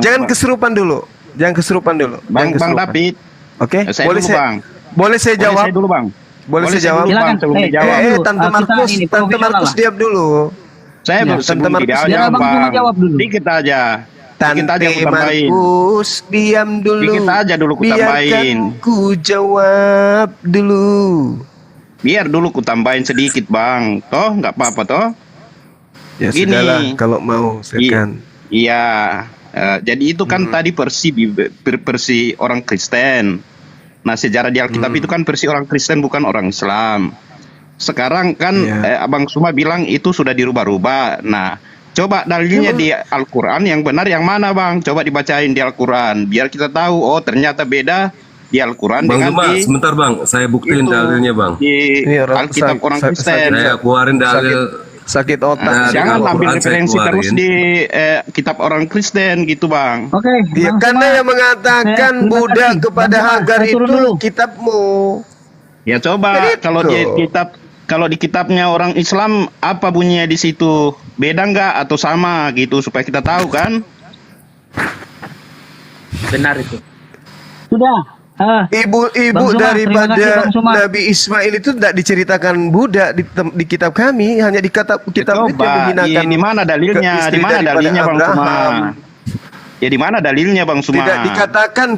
Speaker 7: Jangan kesurupan dulu. Jangan kesurupan dulu.
Speaker 12: Bang
Speaker 7: Jangan kesurupan.
Speaker 12: David.
Speaker 7: Oke,
Speaker 12: Saya
Speaker 7: boleh
Speaker 12: dulu,
Speaker 7: saya
Speaker 12: Bang.
Speaker 7: boleh saya
Speaker 12: Boleh
Speaker 7: jawab?
Speaker 12: saya dulu Bang.
Speaker 7: Boleh saya
Speaker 12: saya
Speaker 7: jawab?
Speaker 12: dulu, Bang, sebelum dijawab.
Speaker 7: Tante Markus, Tante Markus diam dulu.
Speaker 12: Saya
Speaker 7: Ya,
Speaker 12: sebelum
Speaker 7: Tante Markus
Speaker 12: tidak
Speaker 7: diam.
Speaker 12: jawab,
Speaker 10: Abang Suma
Speaker 12: Bang.
Speaker 10: jawab dulu.
Speaker 12: Dikit aja. Dikit aja
Speaker 7: Tante
Speaker 12: aku tambahin.
Speaker 7: Markus, diam dulu.
Speaker 12: Dikit aja dulu ku tambahin.
Speaker 7: Biarkan ku jawab dulu.
Speaker 12: Biar dulu ku tambahin sedikit Bang. Toh nggak apa-apa toh.
Speaker 7: Ya
Speaker 12: Gini.
Speaker 7: sudahlah, kalau mau silakan.
Speaker 12: Iya. Jadi itu kan tadi versi orang Kristen. Nah sejarah di Alkitab itu kan versi orang Kristen bukan orang Islam. Sekarang kan Abang Suma bilang itu sudah dirubah-rubah. Nah coba dalilnya di Al-Quran yang benar yang mana Bang? Coba dibacain di Al-Quran biar kita tahu oh ternyata beda di Al-Quran
Speaker 9: Bang
Speaker 12: dengan
Speaker 9: Juma,
Speaker 12: di
Speaker 9: sebentar Bang, saya buktiin
Speaker 12: itu,
Speaker 9: dalilnya Bang.
Speaker 12: di Alkitab orang Kristen.
Speaker 9: Saya keluarin dalil.
Speaker 7: Sakit otak.
Speaker 9: Nah,
Speaker 12: Jangan
Speaker 9: di
Speaker 12: ambil
Speaker 9: Al-Quran saya
Speaker 12: referensi
Speaker 9: keluarin.
Speaker 12: terus di kitab orang Kristen gitu Bang.
Speaker 10: Oke.
Speaker 7: Ya,
Speaker 10: Bang
Speaker 7: karena
Speaker 10: Suma,
Speaker 7: yang mengatakan
Speaker 10: terima
Speaker 7: budak
Speaker 10: kasih.
Speaker 7: kepada
Speaker 10: Bang Suma,
Speaker 7: Hagar
Speaker 10: saya turun
Speaker 7: itu
Speaker 10: dulu.
Speaker 7: kitabmu.
Speaker 12: Ya coba kalau di kitabnya orang Islam apa bunyinya di situ? Beda nggak atau sama gitu supaya kita tahu kan?
Speaker 2: Benar itu.
Speaker 10: Sudah.
Speaker 7: Ibu
Speaker 10: Bang Suma, terima
Speaker 7: daripada
Speaker 10: kasih, Bang Suma.
Speaker 7: Nabi Ismail itu tidak diceritakan budak di kitab kami, hanya di kitab itu yang
Speaker 12: Coba
Speaker 7: menghinakan.
Speaker 12: di mana dalilnya?
Speaker 7: istri
Speaker 12: Di mana
Speaker 7: daripada
Speaker 12: dalilnya Bang Suma?
Speaker 7: Abraham.
Speaker 12: Ya di mana dalilnya Bang Suma?
Speaker 7: Tidak dikatakan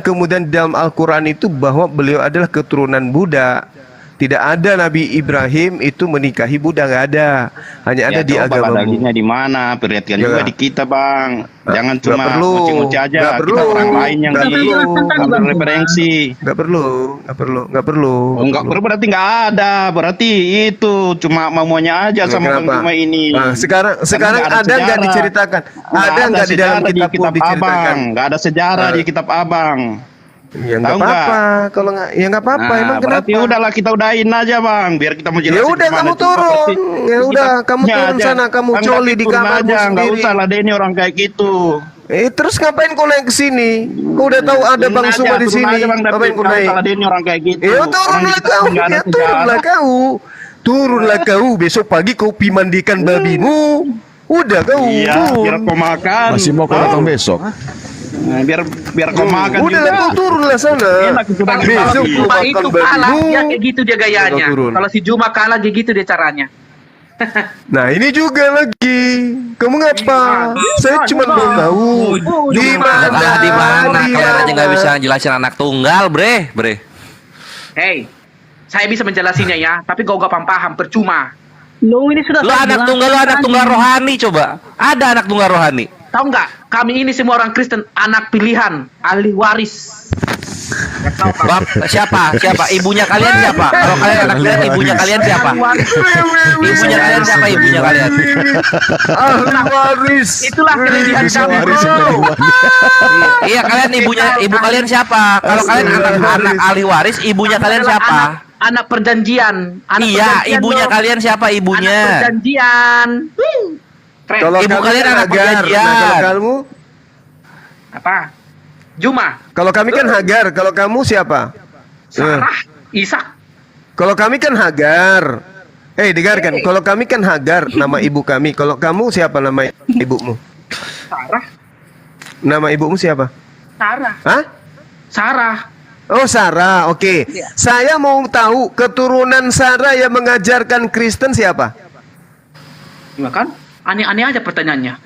Speaker 7: kemudian di dalam Al-Quran itu bahwa beliau adalah keturunan budak. Tidak ada Nabi Ibrahim itu menikahi budak, nggak ada. Hanya ada di
Speaker 12: coba
Speaker 7: agamamu.
Speaker 12: dalilnya di mana? Perhatikan
Speaker 7: Ya
Speaker 12: juga
Speaker 7: nggak?
Speaker 12: di kita, Bang. Jangan
Speaker 7: Nggak
Speaker 12: cuma
Speaker 7: perlu.
Speaker 12: ngoceh-ngoceh aja.
Speaker 7: Nggak
Speaker 12: Kita
Speaker 7: perlu.
Speaker 12: orang lain yang
Speaker 7: Nggak perlu.
Speaker 12: ambil referensi.
Speaker 7: Nggak perlu, nggak perlu, nggak perlu.
Speaker 12: Oh, nggak perlu berarti nggak ada. Berarti itu cuma maunya aja sama Bang
Speaker 7: Kenapa?
Speaker 12: Juma ini.
Speaker 7: Nah, sekarang
Speaker 12: Karena
Speaker 7: ada nggak
Speaker 12: sejarah.
Speaker 7: diceritakan?
Speaker 12: Nggak
Speaker 7: Ada nggak di dalam
Speaker 12: sejarah
Speaker 7: kitabmu diceritakan?
Speaker 12: Abang. Nggak ada sejarah di kitab Abang.
Speaker 7: Ya nggak
Speaker 12: Tahu nggak?
Speaker 7: apa-apa. Kalau nggak, ya nggak apa-apa.
Speaker 12: Nah,
Speaker 7: Emang
Speaker 12: berarti
Speaker 7: kenapa?
Speaker 12: udahlah kita udahin aja, Bang, biar kita mau jelasin.
Speaker 7: Ya udah
Speaker 12: gimana.
Speaker 7: kamu
Speaker 12: Cuma
Speaker 7: turun.
Speaker 12: berarti
Speaker 7: Ya udah kamu
Speaker 12: kitabnya
Speaker 7: turun
Speaker 12: aja.
Speaker 7: sana, kamu
Speaker 12: Bang
Speaker 7: coli
Speaker 12: David
Speaker 7: di
Speaker 12: turun
Speaker 7: kamarmu
Speaker 12: aja, nggak
Speaker 7: sendiri.
Speaker 12: usah lah Denny orang kayak gitu.
Speaker 7: Terus ngapain kau naik ke sini? Kau udah tahu ada
Speaker 12: Turun
Speaker 7: Bang
Speaker 12: aja,
Speaker 7: Suma di
Speaker 12: turun
Speaker 7: sini.
Speaker 12: aja, Bang David.
Speaker 7: Ngapain kau
Speaker 12: Nggak
Speaker 7: naik?
Speaker 12: usah lah Denny orang kayak gitu.
Speaker 7: Ya
Speaker 12: Orang
Speaker 7: turunlah
Speaker 12: kita
Speaker 7: kau,
Speaker 12: nggak ada
Speaker 7: ya turunlah
Speaker 12: sejarah.
Speaker 7: kau. Turunlah kau. Besok pagi kau pi mandikan babimu. Udah kau.
Speaker 12: Iya, biar kau makan.
Speaker 13: Masih mau kau datang besok?
Speaker 12: Nah, biar kau makan
Speaker 7: Udah lah
Speaker 12: juga.
Speaker 7: kau turunlah sana.
Speaker 12: Enak itu Bang.
Speaker 7: Besok kau
Speaker 2: Juma
Speaker 7: makan
Speaker 2: itu kalah,
Speaker 7: babimu.
Speaker 2: dia kayak gitu dia gayanya.
Speaker 7: Turun.
Speaker 2: Kalau si Juma kalah kayak gitu dia caranya.
Speaker 7: Nah ini juga lagi. Kamu ngapa? Saya cuma mau tahu di mana.
Speaker 4: Kalah di mana? Kalian aja nggak bisa jelasin anak tunggal, bre.
Speaker 2: Hey, saya bisa menjelasinya ya, tapi kau gak paham, percuma.
Speaker 10: Lo ini sudah
Speaker 4: Lu anak tunggal rohani coba. Ada anak tunggal rohani.
Speaker 2: Tahu nggak? Kami ini semua orang Kristen, anak pilihan, ahli waris.
Speaker 4: Siapa? Ibunya kalian siapa? Kalau kalian anak pilihan, ibunya kalian siapa? Ibunya kalian siapa? Ibunya kalian.
Speaker 7: Ahli waris.
Speaker 2: Itulah kelebihan kami, bro.
Speaker 4: Iya, kalian ibu kalian siapa? Kalau kalian anak ahli waris, ibunya kalian siapa?
Speaker 2: Anak perjanjian.
Speaker 4: Iya, ibunya kalian siapa?
Speaker 2: Anak
Speaker 4: Ibunya.
Speaker 2: perjanjian. Keren.
Speaker 7: Kalau
Speaker 4: Ibu
Speaker 7: kami
Speaker 4: kalian
Speaker 7: kan
Speaker 4: anak
Speaker 7: Hagar.
Speaker 4: perjanjian.
Speaker 7: Nah, kalau kamu,
Speaker 2: Apa? Juma.
Speaker 7: kalau kami kan Hagar. Kalau kamu siapa?
Speaker 2: Sarah. Ishak.
Speaker 7: Kalau kami kan Hagar. Dengarkan. Kalau kami kan Hagar, nama ibu kami. Kalau kamu siapa nama ibumu?
Speaker 2: Sarah.
Speaker 7: Nama ibumu siapa?
Speaker 2: Sarah.
Speaker 7: Hah?
Speaker 2: Sarah.
Speaker 7: Oh Sarah, oke. Saya mau tahu keturunan Sarah yang mengajarkan Kristen siapa?
Speaker 2: Iya kan? Aneh-aneh aja pertanyaannya.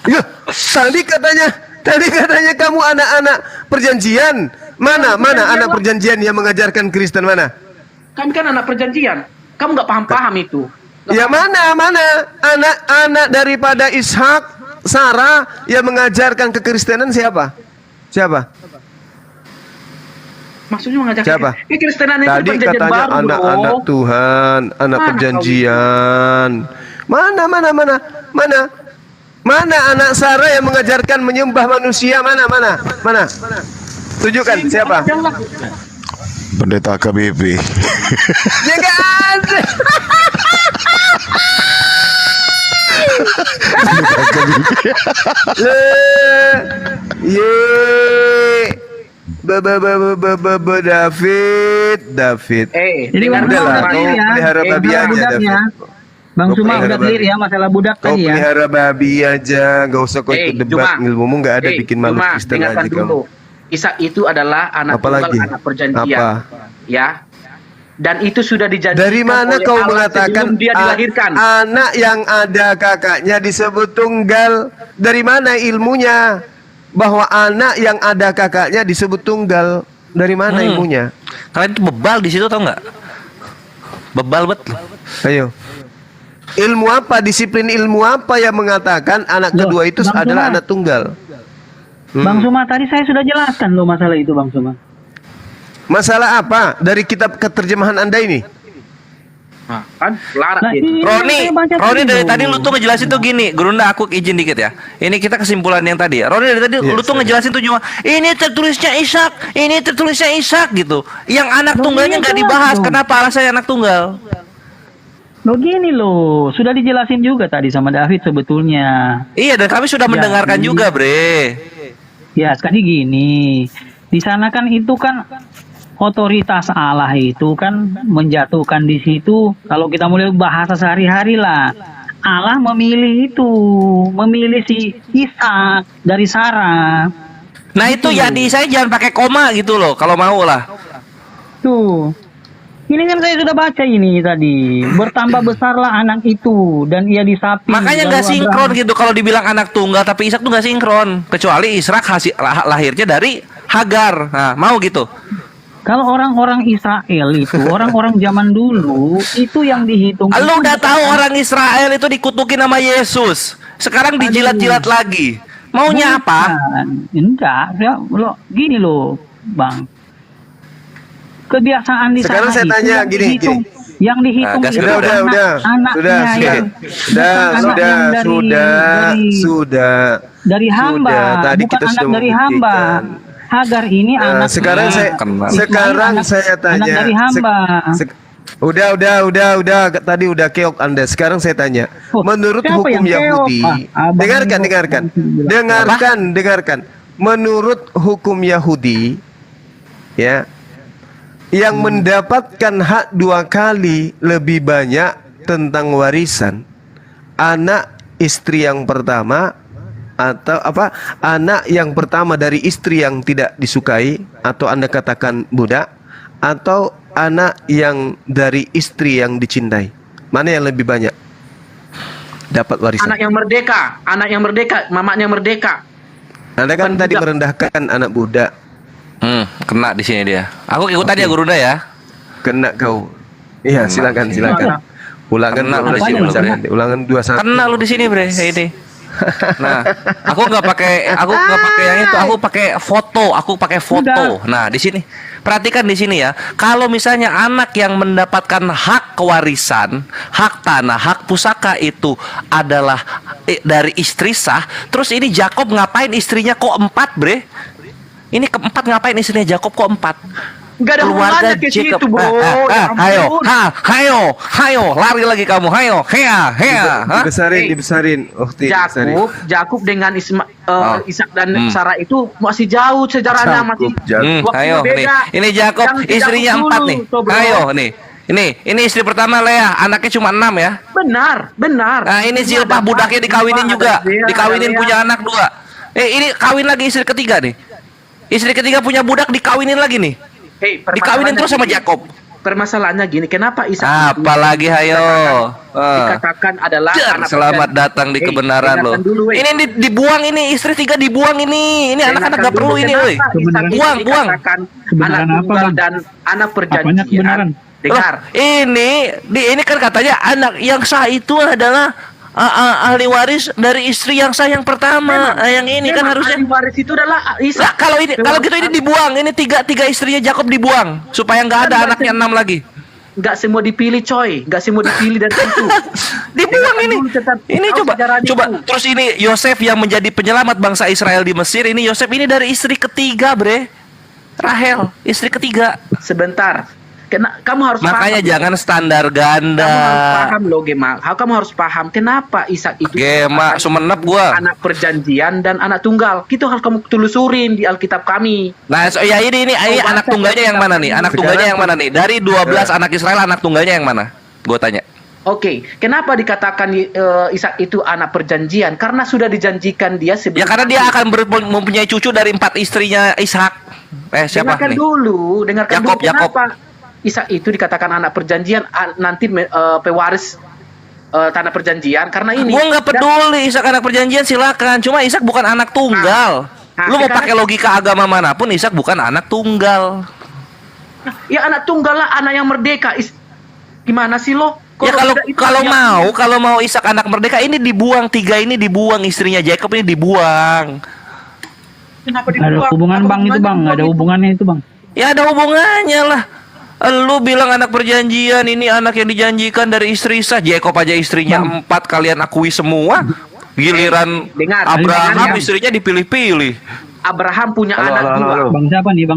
Speaker 7: Ya, tadi katanya kamu anak-anak perjanjian. Mana anak perjanjian yang mengajarkan Kristen mana?
Speaker 2: Kami kan anak perjanjian. Kamu nggak paham itu.
Speaker 7: Ya mana anak-anak daripada Ishak, Sarah yang mengajarkan kekristenan siapa? Siapa?
Speaker 2: Maksudnya mengajarkan
Speaker 7: Siapa?
Speaker 2: Kekristenan itu
Speaker 7: Tadi
Speaker 2: perjanjian
Speaker 7: katanya
Speaker 2: baru, bro.
Speaker 7: anak-anak Tuhan, anak
Speaker 2: Mana
Speaker 7: perjanjian. Mana anak Sarah yang mengajarkan menyembah manusia? Mana? Tunjukkan siapa?
Speaker 13: Pendeta KBP.
Speaker 7: Ya nggak ada. David.
Speaker 10: Jadi Bang Suma
Speaker 7: Udahlah,
Speaker 10: udah
Speaker 7: kau
Speaker 10: clear ya.
Speaker 7: pelihara babi
Speaker 10: Masalah
Speaker 7: aja,
Speaker 10: budaknya.
Speaker 7: David.
Speaker 10: Bang
Speaker 7: Kau
Speaker 10: Suma
Speaker 7: pelihara
Speaker 10: udah clear
Speaker 7: babi.
Speaker 10: ya masalah budak
Speaker 7: Kau
Speaker 10: tadi ya.
Speaker 7: pelihara babi aja, gak usah kau ikut debat. Ilmumu gak ada, bikin malu
Speaker 2: Juma,
Speaker 7: Kristen
Speaker 2: dengarkan
Speaker 7: aja kamu.
Speaker 2: dulu. Ishak itu adalah anak
Speaker 7: Apa
Speaker 2: tunggal,
Speaker 7: lagi?
Speaker 2: anak perjanjian.
Speaker 7: Apa?
Speaker 2: Ya. Dan itu sudah dijanjikan
Speaker 7: Dari mana
Speaker 2: oleh
Speaker 7: kau
Speaker 2: Allah
Speaker 7: mengatakan
Speaker 2: sebelum dia dilahirkan?
Speaker 7: anak yang ada kakaknya disebut tunggal? Dari mana ilmunya bahwa anak yang ada kakaknya disebut tunggal? Dari mana ilmunya?
Speaker 4: Kalian tuh bebal di situ tau nggak? Bebal betul.
Speaker 7: Ayo. Ilmu apa? Disiplin ilmu apa yang mengatakan anak kedua itu
Speaker 10: Bang
Speaker 7: adalah
Speaker 10: Suma.
Speaker 7: anak tunggal?
Speaker 10: Bang Suma tadi saya sudah jelaskan loh masalah itu Bang Suma.
Speaker 7: Masalah apa? Dari kitab keterjemahan Anda ini?
Speaker 2: Nah, kan larat
Speaker 10: Nah,
Speaker 2: dia.
Speaker 10: ini
Speaker 4: Roni
Speaker 10: saya baca
Speaker 4: dari
Speaker 10: dulu.
Speaker 4: tadi lu tuh ngejelasin tuh gini. Gurunda aku izin dikit ya. Ini kita kesimpulan yang tadi ya. Roni dari tadi lu tuh ngejelasin tuh cuma ini tertulisnya Ishak, ini tertulisnya Ishak gitu. Yang anak tunggalnya nggak dibahas. Kenapa alasannya anak tunggal?
Speaker 10: Loh gini loh, sudah dijelasin juga tadi sama David sebetulnya.
Speaker 4: Iya, dan kami sudah mendengarkan juga, Bre.
Speaker 10: Ya, sekali gini. Di sana kan itu kan otoritas Allah itu kan menjatuhkan di situ. Kalau kita mulai bahasa sehari-hari lah, Allah memilih si Ishak dari Sarah.
Speaker 4: Nah itu ya di saya jangan pakai koma gitu loh kalau mau lah.
Speaker 10: Tuh. Ini kan saya sudah baca ini tadi. Bertambah besarlah anak itu dan ia disapi.
Speaker 4: Makanya nggak sinkron gitu kalau dibilang anak tunggal tapi Ishak tuh nggak sinkron. Kecuali Ishak lahirnya dari Hagar. Nah mau gitu.
Speaker 10: Kalau orang-orang Israel itu, orang-orang zaman dulu itu yang dihitung.
Speaker 4: Lu udah tahu orang Israel itu dikutukin sama Yesus. Sekarang dijilat-jilat lagi. Maunya apa?
Speaker 10: Enggak, ya, lo gini loh, Bang. Kebiasaan di
Speaker 7: Sekarang
Speaker 10: sana
Speaker 7: saya
Speaker 10: itu
Speaker 7: tanya
Speaker 10: yang
Speaker 7: gini,
Speaker 10: dihitung,
Speaker 7: gini.
Speaker 10: yang dihitung itu
Speaker 7: Udah,
Speaker 10: anaknya yang dari hamba,
Speaker 7: Tadi
Speaker 10: bukan
Speaker 7: kita
Speaker 10: anak
Speaker 7: sudah
Speaker 10: dari hamba. Hagar ini anak
Speaker 7: sekarang saya tanya.
Speaker 10: anak dari hamba.
Speaker 7: Udah. Tadi udah keok Anda. Sekarang saya tanya. Menurut
Speaker 10: siapa
Speaker 7: hukum
Speaker 10: yang keok?
Speaker 7: Yahudi,
Speaker 10: Abang
Speaker 7: dengarkan. Menurut hukum Yahudi, ya, yang mendapatkan hak 2 kali lebih banyak tentang warisan anak istri yang pertama, atau apa, anak yang pertama dari istri yang tidak disukai, atau Anda katakan budak, atau anak yang dari istri yang dicintai. Mana yang lebih banyak dapat warisan?
Speaker 2: Anak yang merdeka, mamanya merdeka.
Speaker 7: Anda kan tadi merendahkan anak budak.
Speaker 4: Kena di sini dia. Aku ikutan ya Gurunda ya.
Speaker 7: Kena kau. Iya, silakan. Ulangan 21.
Speaker 4: Kena lu di sini, Bre. Ini. Nah, aku nggak pakai yang itu, aku pakai foto. Nah, di sini perhatikan di sini ya. Kalau misalnya anak yang mendapatkan hak kewarisan, hak tanah, hak pusaka itu adalah dari istri sah, terus ini Yakob ngapain istrinya kok 4, Bre? Ini keempat ngapain istrinya Yakob kok 4?
Speaker 2: Nggak ada hubungannya ke situ, bro.
Speaker 4: Hayo, lari lagi kamu, hayo,
Speaker 7: dibesarin.
Speaker 2: Yakub dengan Ishak dan Sarah itu masih jauh sejarahnya, masih
Speaker 4: ayo
Speaker 2: beda.
Speaker 4: Ini Yakub istrinya 4 nih. Ayo nih. Ini istri pertama Leah, anaknya cuma 6 ya.
Speaker 2: Benar.
Speaker 4: Nah, ini Zilpah budaknya dikawinin juga, dikawinin punya anak 2. Ini kawin lagi istri ketiga nih. Istri ketiga punya budak dikawinin lagi nih. Dikawinin terus sama Yakob.
Speaker 2: Permasalahannya gini, kenapa Ishak
Speaker 4: apalagi hayo
Speaker 2: dikatakan adalah anak
Speaker 4: selamat datang di kebenaran lo. Ini dibuang, ini istri 3 dibuang, ini anak-anak gak perlu ini, woi. Buang.
Speaker 2: Anak tunggal dan anak perjanjian. Dengar.
Speaker 4: Ini kan katanya anak yang sah itu adalah ahli waris dari istri yang sah yang pertama. Yang ini kan harusnya
Speaker 2: ahli waris itu adalah Ishak.
Speaker 4: Kalau gitu ini dibuang. Ini tiga istrinya Yakob dibuang supaya nggak ada anaknya 6 lagi.
Speaker 2: Nggak semua dipilih, coy. Nggak semua dipilih dari itu.
Speaker 4: Dibuang ini. Ini coba. Terus ini Yosef yang menjadi penyelamat bangsa Israel di Mesir. Ini Yosef ini dari istri ketiga, Bre. Rahel, istri ketiga.
Speaker 2: Sebentar. Kamu harus
Speaker 4: makanya
Speaker 2: paham,
Speaker 4: jangan standar ganda.
Speaker 2: Kamu harus paham loh, Gema. Kamu harus paham kenapa Ishak itu
Speaker 4: Gema, sumenep gua.
Speaker 2: Anak perjanjian dan anak tunggal. Itu harus kamu telusurin di Alkitab kami.
Speaker 4: Nah, ini anak tunggalnya yang mana nih? Anak tunggalnya yang mana nih? Dari 12 anak Israel, anak tunggalnya yang mana? Gua tanya.
Speaker 2: Oke, kenapa dikatakan Ishak itu anak perjanjian? Karena sudah dijanjikan dia sebelum.
Speaker 4: Ya karena dia akan mempunyai cucu dari 4 istrinya Ishak. Siapa
Speaker 2: dengarkan
Speaker 4: nih?
Speaker 2: Dengarkan dulu kenapa Ishak itu dikatakan anak perjanjian, nanti pewaris tanah perjanjian, karena ini.
Speaker 4: Gua nggak peduli Ishak anak perjanjian, silakan. Cuma Ishak bukan anak tunggal. Lu mau pakai logika agama manapun, Ishak bukan anak tunggal.
Speaker 2: Ya anak tunggal lah, anak yang merdeka. Gimana sih lo?
Speaker 4: Ya kalau mau Ishak anak merdeka, ini dibuang, 3 ini dibuang, istrinya Jacob ini dibuang.
Speaker 2: Kenapa
Speaker 10: dibuang? Ada hubungan bang itu bang, ada hubungannya itu bang.
Speaker 4: Ya ada hubungannya lah. Lu bilang anak perjanjian, ini anak yang dijanjikan dari istri sah. Jacob aja istrinya 4, kalian akui semua. Giliran Abraham istrinya dipilih-pilih.
Speaker 2: Abraham punya anak 2.
Speaker 10: Bang siapa nih?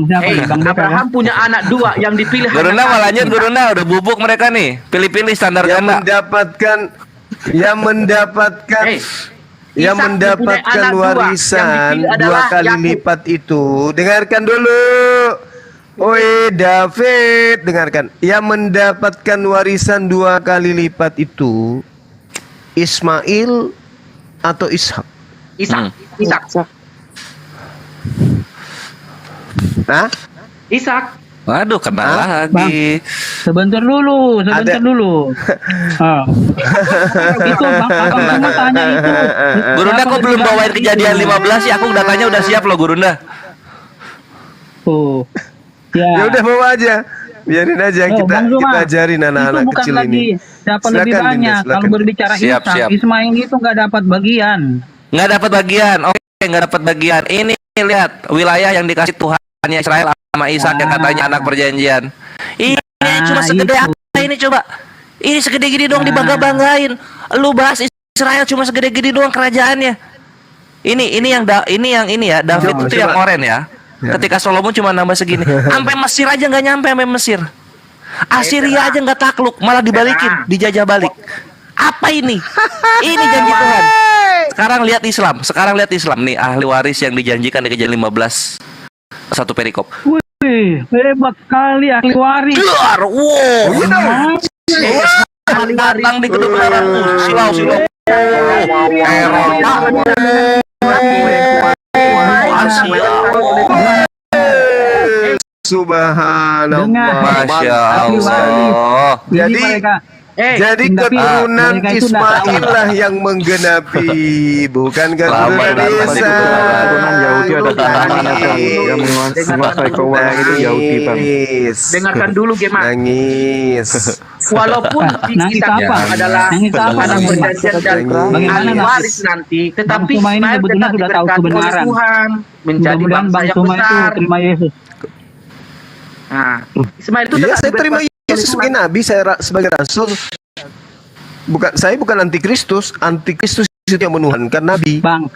Speaker 2: Abraham punya anak 2 yang dipilih.
Speaker 4: Gurunda mau lanjut, Gurunda udah bubuk mereka nih. Pilih-pilih standar ganda.
Speaker 7: Yang mendapatkan warisan 2 kali lipat itu. Dengarkan dulu. Oi David, dengarkan. Yang mendapatkan warisan 2 kali lipat itu Ismail atau Ishak?
Speaker 2: Ishak.
Speaker 7: Hah?
Speaker 2: Ishak.
Speaker 4: Waduh, kena lagi.
Speaker 10: Bang, sebentar dulu. Itu bang, abang cuma tanya itu.
Speaker 4: Gurunda kok belum bawain kejadian 15 sih? Aku udah tanya, udah siap loh Gurunda.
Speaker 7: Ya udah bawa aja. Biarin aja
Speaker 10: Oh, Bang Zuma,
Speaker 7: kita ajarin anak-anak
Speaker 10: itu bukan
Speaker 7: kecil
Speaker 10: lagi
Speaker 7: ini.
Speaker 10: dapat lebih
Speaker 7: Silakan, Dinda,
Speaker 10: banyak. Kalau
Speaker 7: silakan.
Speaker 10: berbicara
Speaker 4: Siap,
Speaker 10: Ishak,
Speaker 4: siap.
Speaker 10: Ismail itu nggak dapat bagian.
Speaker 4: Nggak dapat bagian. Oke, nggak dapat bagian. Ini lihat wilayah yang dikasih Tuhannya Israel sama Ishak yang katanya anak perjanjian. Ini cuma segede
Speaker 10: itu.
Speaker 4: apa ini coba? Ini segede gini doang dibangga-banggain. Lu bahas Israel cuma segede gini doang kerajaannya. Ini ya David
Speaker 7: Coba,
Speaker 4: itu yang
Speaker 7: coba.
Speaker 4: oren ya. Ketika Solomon cuma nambah segini. Sampai Mesir aja nggak nyampe sampai Mesir. Assyria aja nggak takluk, malah dibalikin, dijajah balik. Apa ini? Ini janji Tuhan. Sekarang lihat Islam nih, ahli waris yang dijanjikan di Kejadian 15 satu perikop.
Speaker 10: Wih, hebat sekali ahli waris.
Speaker 4: Dar, wow. Datang di kedudukan silau.
Speaker 7: Subhanallah.
Speaker 4: Masya
Speaker 10: ahli waris.
Speaker 4: Allah.
Speaker 10: Jadi mereka
Speaker 7: Jadi keturunan
Speaker 10: mereka itu nggak tahu.
Speaker 7: Ismail lah yang menggenapi, bukan keturunan Isa.
Speaker 2: Dengarkan dulu Gema.
Speaker 7: Nangis.
Speaker 2: Walaupun
Speaker 10: Nangis
Speaker 2: kita
Speaker 10: apa?
Speaker 2: adalah
Speaker 10: Nangis apa?
Speaker 2: anak
Speaker 10: Nangis.
Speaker 2: perjanjian dan
Speaker 10: Bagaimana
Speaker 2: ahli
Speaker 10: nangis?
Speaker 2: waris nanti, tetapi
Speaker 10: Bang Suma ini
Speaker 2: Ismail
Speaker 10: sebetulnya
Speaker 2: tetap
Speaker 10: sudah tahu
Speaker 2: diberkati oleh
Speaker 10: kebenaran.
Speaker 2: Tuhan menjadi
Speaker 10: Mudah-mudahan
Speaker 2: bangsa
Speaker 10: Bang
Speaker 2: yang
Speaker 10: Suma itu
Speaker 2: besar.
Speaker 10: terima Yesus.
Speaker 2: Nah, Ismail itu
Speaker 7: Ya,
Speaker 2: tetap
Speaker 7: saya terima
Speaker 2: diberkati oleh
Speaker 7: Yesus
Speaker 2: Tuhan.
Speaker 7: sebagai nabi, saya sebagai rasul. Saya bukan antikristus. Antikristus itu yang menuhankan nabi.
Speaker 10: Bang,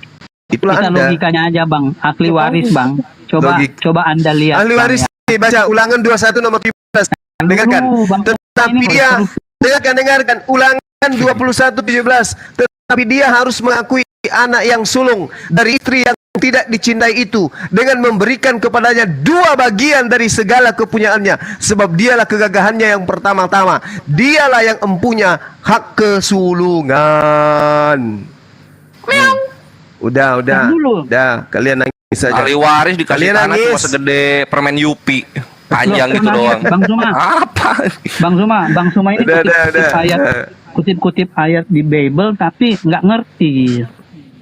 Speaker 7: Itulah
Speaker 10: kita
Speaker 7: Anda.
Speaker 10: logikanya aja Bang, ahli waris Bang. Coba Anda lihat.
Speaker 7: Ahli
Speaker 10: Bang,
Speaker 7: waris
Speaker 10: ya.
Speaker 7: nih, baca Ulangan 21 nomor 17. Dengarkan.
Speaker 10: Dulu, Bang,
Speaker 7: Tetapi
Speaker 10: ini
Speaker 7: dia
Speaker 10: baru-
Speaker 7: dengarkan Ulangan 21:17. Tetapi dia harus mengakui anak yang sulung dari istri yang tidak dicintai itu dengan memberikan kepadanya 2 bagian dari segala kepunyaannya, sebab dialah kegagahannya yang pertama-tama. Dialah yang empunya hak kesulungan. Udah. Kalian nangis saja.
Speaker 4: Ahli waris dikasih
Speaker 7: Kalian
Speaker 4: tanah cuma
Speaker 7: nangis.
Speaker 4: segede permen Yupi. Panjang
Speaker 10: Loh,
Speaker 4: gitu
Speaker 10: nangis,
Speaker 4: doang.
Speaker 10: Bang Suma.
Speaker 4: Apa?
Speaker 10: Bang Suma ini
Speaker 7: Udah.
Speaker 10: kutip ayat di Bible tapi nggak ngerti.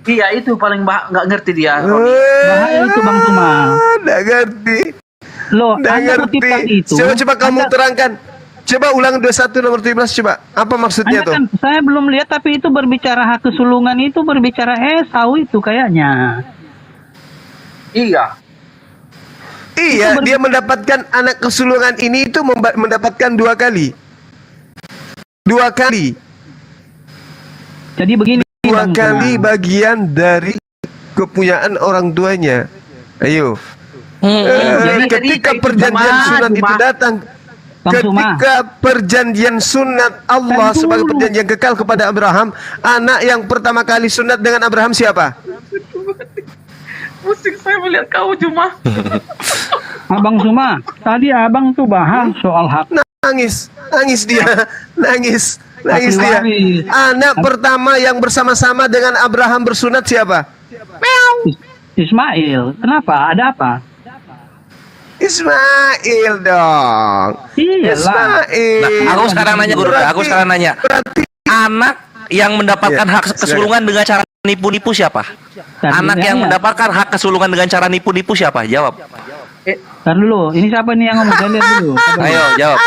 Speaker 2: Iya, itu paling nggak ngerti dia.
Speaker 10: Bahaya itu Bang Suma.
Speaker 7: Nggak ngerti.
Speaker 10: Loh,
Speaker 7: Nggak
Speaker 10: Anda kutipkan
Speaker 7: ngerti.
Speaker 10: itu.
Speaker 7: Coba kamu terangkan. Coba Ulangan 21 nomor 17 coba. Apa maksudnya
Speaker 10: Anda
Speaker 7: tuh?
Speaker 10: kan, saya belum lihat tapi itu berbicara hak kesulungan itu berbicara Esau itu kayaknya.
Speaker 2: Iya.
Speaker 7: Iya, dia mendapatkan anak kesulungan ini itu mendapatkan 2 kali. 2 kali.
Speaker 10: Jadi begini
Speaker 7: 2
Speaker 10: Bang
Speaker 7: kali
Speaker 10: Suma.
Speaker 7: bagian dari kepunyaan orang tuanya. Ayo. Ketika perjanjian sunat itu datang,
Speaker 10: Bang Suma.
Speaker 7: ketika perjanjian sunat Allah sebagai perjanjian kekal kepada Abraham, anak yang pertama kali sunat dengan Abraham siapa?
Speaker 2: Pusing saya melihat kau cuma.
Speaker 10: Abang Suma, tadi abang tuh bahas soal hak.
Speaker 7: Nangis dia, nangis
Speaker 10: Ahli
Speaker 7: dia.
Speaker 10: waris.
Speaker 7: Anak pertama yang bersama-sama dengan Abraham bersunat siapa?
Speaker 10: Ismail. Kenapa? Ada apa?
Speaker 7: Ismail dong.
Speaker 10: Iyalah.
Speaker 7: Ismail.
Speaker 4: Nah, aku sekarang nanya guru, aku sekarang nanya. Anak yang mendapatkan hak kesulungan dengan cara nipu-nipu siapa? Anak yang mendapatkan hak kesulungan dengan cara nipu-nipu siapa? Jawab.
Speaker 10: Ntar dulu, ini siapa nih yang ngomong? Saya lihat dulu. Siapa
Speaker 4: Ayo,
Speaker 10: nih?
Speaker 4: jawab.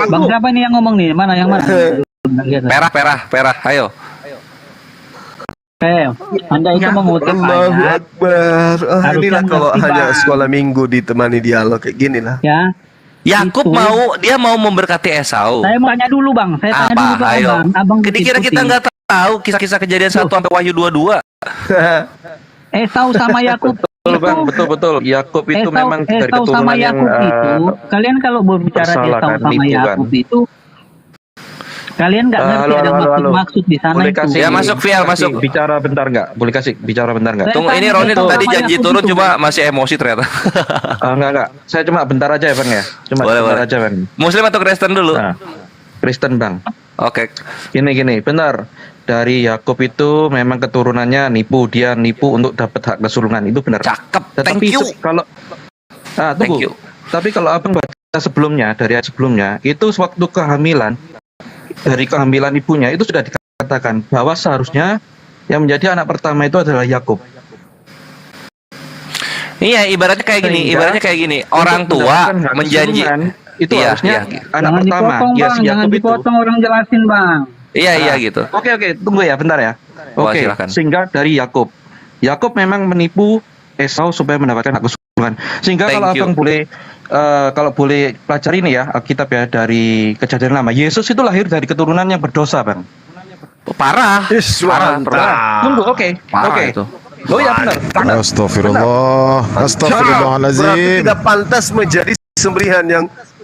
Speaker 10: Bang siapa nih yang ngomong nih? Mana yang mana? Lihat.
Speaker 4: Perah. Ayo.
Speaker 10: Anda itu mengutip
Speaker 7: Allahu
Speaker 10: ayat.
Speaker 7: Akbar.
Speaker 10: Harusnya
Speaker 7: Inilah kalau
Speaker 10: ngerti,
Speaker 7: hanya
Speaker 10: Bang.
Speaker 7: sekolah minggu ditemani dialog kayak gini lah.
Speaker 10: Ya.
Speaker 4: Yakub
Speaker 10: Itu.
Speaker 4: mau memberkati Esau.
Speaker 10: Saya mau tanya dulu Bang. Saya tanya dulu ke
Speaker 4: Ayo.
Speaker 10: Abang. Abang
Speaker 4: Kira-kira kita nggak tahu kisah-kisah Kejadian 1 sampai Wahyu 22.
Speaker 10: Esau sama Yakub.
Speaker 5: Betul. Yakub itu memang dari
Speaker 10: Esau sama
Speaker 5: keturunan yang
Speaker 10: Yakub itu, kalian kalau berbicara
Speaker 5: bersalah
Speaker 10: Esau
Speaker 5: kan,
Speaker 10: sama
Speaker 5: nipu kan.
Speaker 10: Yakub itu, kalian nggak ngerti ada maksud di sana
Speaker 5: Boleh
Speaker 10: itu.
Speaker 5: kasih,
Speaker 4: Ya, masuk, Fial, masuk.
Speaker 5: Bicara bentar nggak? Boleh kasih bicara bentar nggak?
Speaker 10: Saya
Speaker 4: Tunggu, ini
Speaker 10: tanya
Speaker 4: Ronin
Speaker 10: Esau
Speaker 4: tadi
Speaker 10: sama
Speaker 4: janji
Speaker 10: Yakub
Speaker 4: turun
Speaker 10: itu.
Speaker 4: cuma masih emosi ternyata.
Speaker 5: Enggak. Saya cuma bentar aja ya Bang ya. Cuma
Speaker 4: Boleh,
Speaker 5: bentar
Speaker 4: boleh.
Speaker 5: aja Bang.
Speaker 4: Muslim atau Kristen dulu?
Speaker 5: Nah, Kristen Bang.
Speaker 4: Oke.
Speaker 5: Gini, benar. Dari Yakub itu memang keturunannya nipu, dia nipu untuk dapat hak kesulungan, itu benar.
Speaker 4: Cakep.
Speaker 5: Tetapi
Speaker 4: Thank you.
Speaker 5: kalau
Speaker 4: Thank you.
Speaker 5: Tapi kalau abang baca sebelumnya, dari ayat sebelumnya, itu sewaktu kehamilan, dari kehamilan ibunya itu sudah dikatakan bahwa seharusnya yang menjadi anak pertama itu adalah Yakub.
Speaker 4: Iya, ibaratnya kayak gini. Orang tua menjanji
Speaker 2: itu
Speaker 4: iya,
Speaker 2: harusnya
Speaker 4: iya.
Speaker 2: anak
Speaker 10: Jangan
Speaker 2: pertama.
Speaker 10: dipotong,
Speaker 2: Ya,
Speaker 10: Bang.
Speaker 2: si
Speaker 10: Jangan
Speaker 2: Yakub itu.
Speaker 10: dipotong, orang jelasin, Bang.
Speaker 4: Iya, iya gitu.
Speaker 2: Oke, tunggu ya, bentar ya.
Speaker 4: Wah,
Speaker 2: Oke,
Speaker 4: silakan.
Speaker 2: sehingga dari Yakub. Yakub memang menipu Esau supaya mendapatkan hak kesultanan. Sehingga
Speaker 4: Thank
Speaker 2: kalau
Speaker 4: you.
Speaker 2: abang boleh, kalau boleh pelajari ini ya Alkitab ya dari Kejadian Lama. Yesus itu lahir dari keturunan yang berdosa, bang.
Speaker 4: Parah. Parah.
Speaker 2: Tunggu, oke.
Speaker 4: Parah itu.
Speaker 2: Oh ya benar.
Speaker 13: Astagfirullah. Astagfirullahaladzim.
Speaker 7: Berarti tidak pantas menjadi sembelihan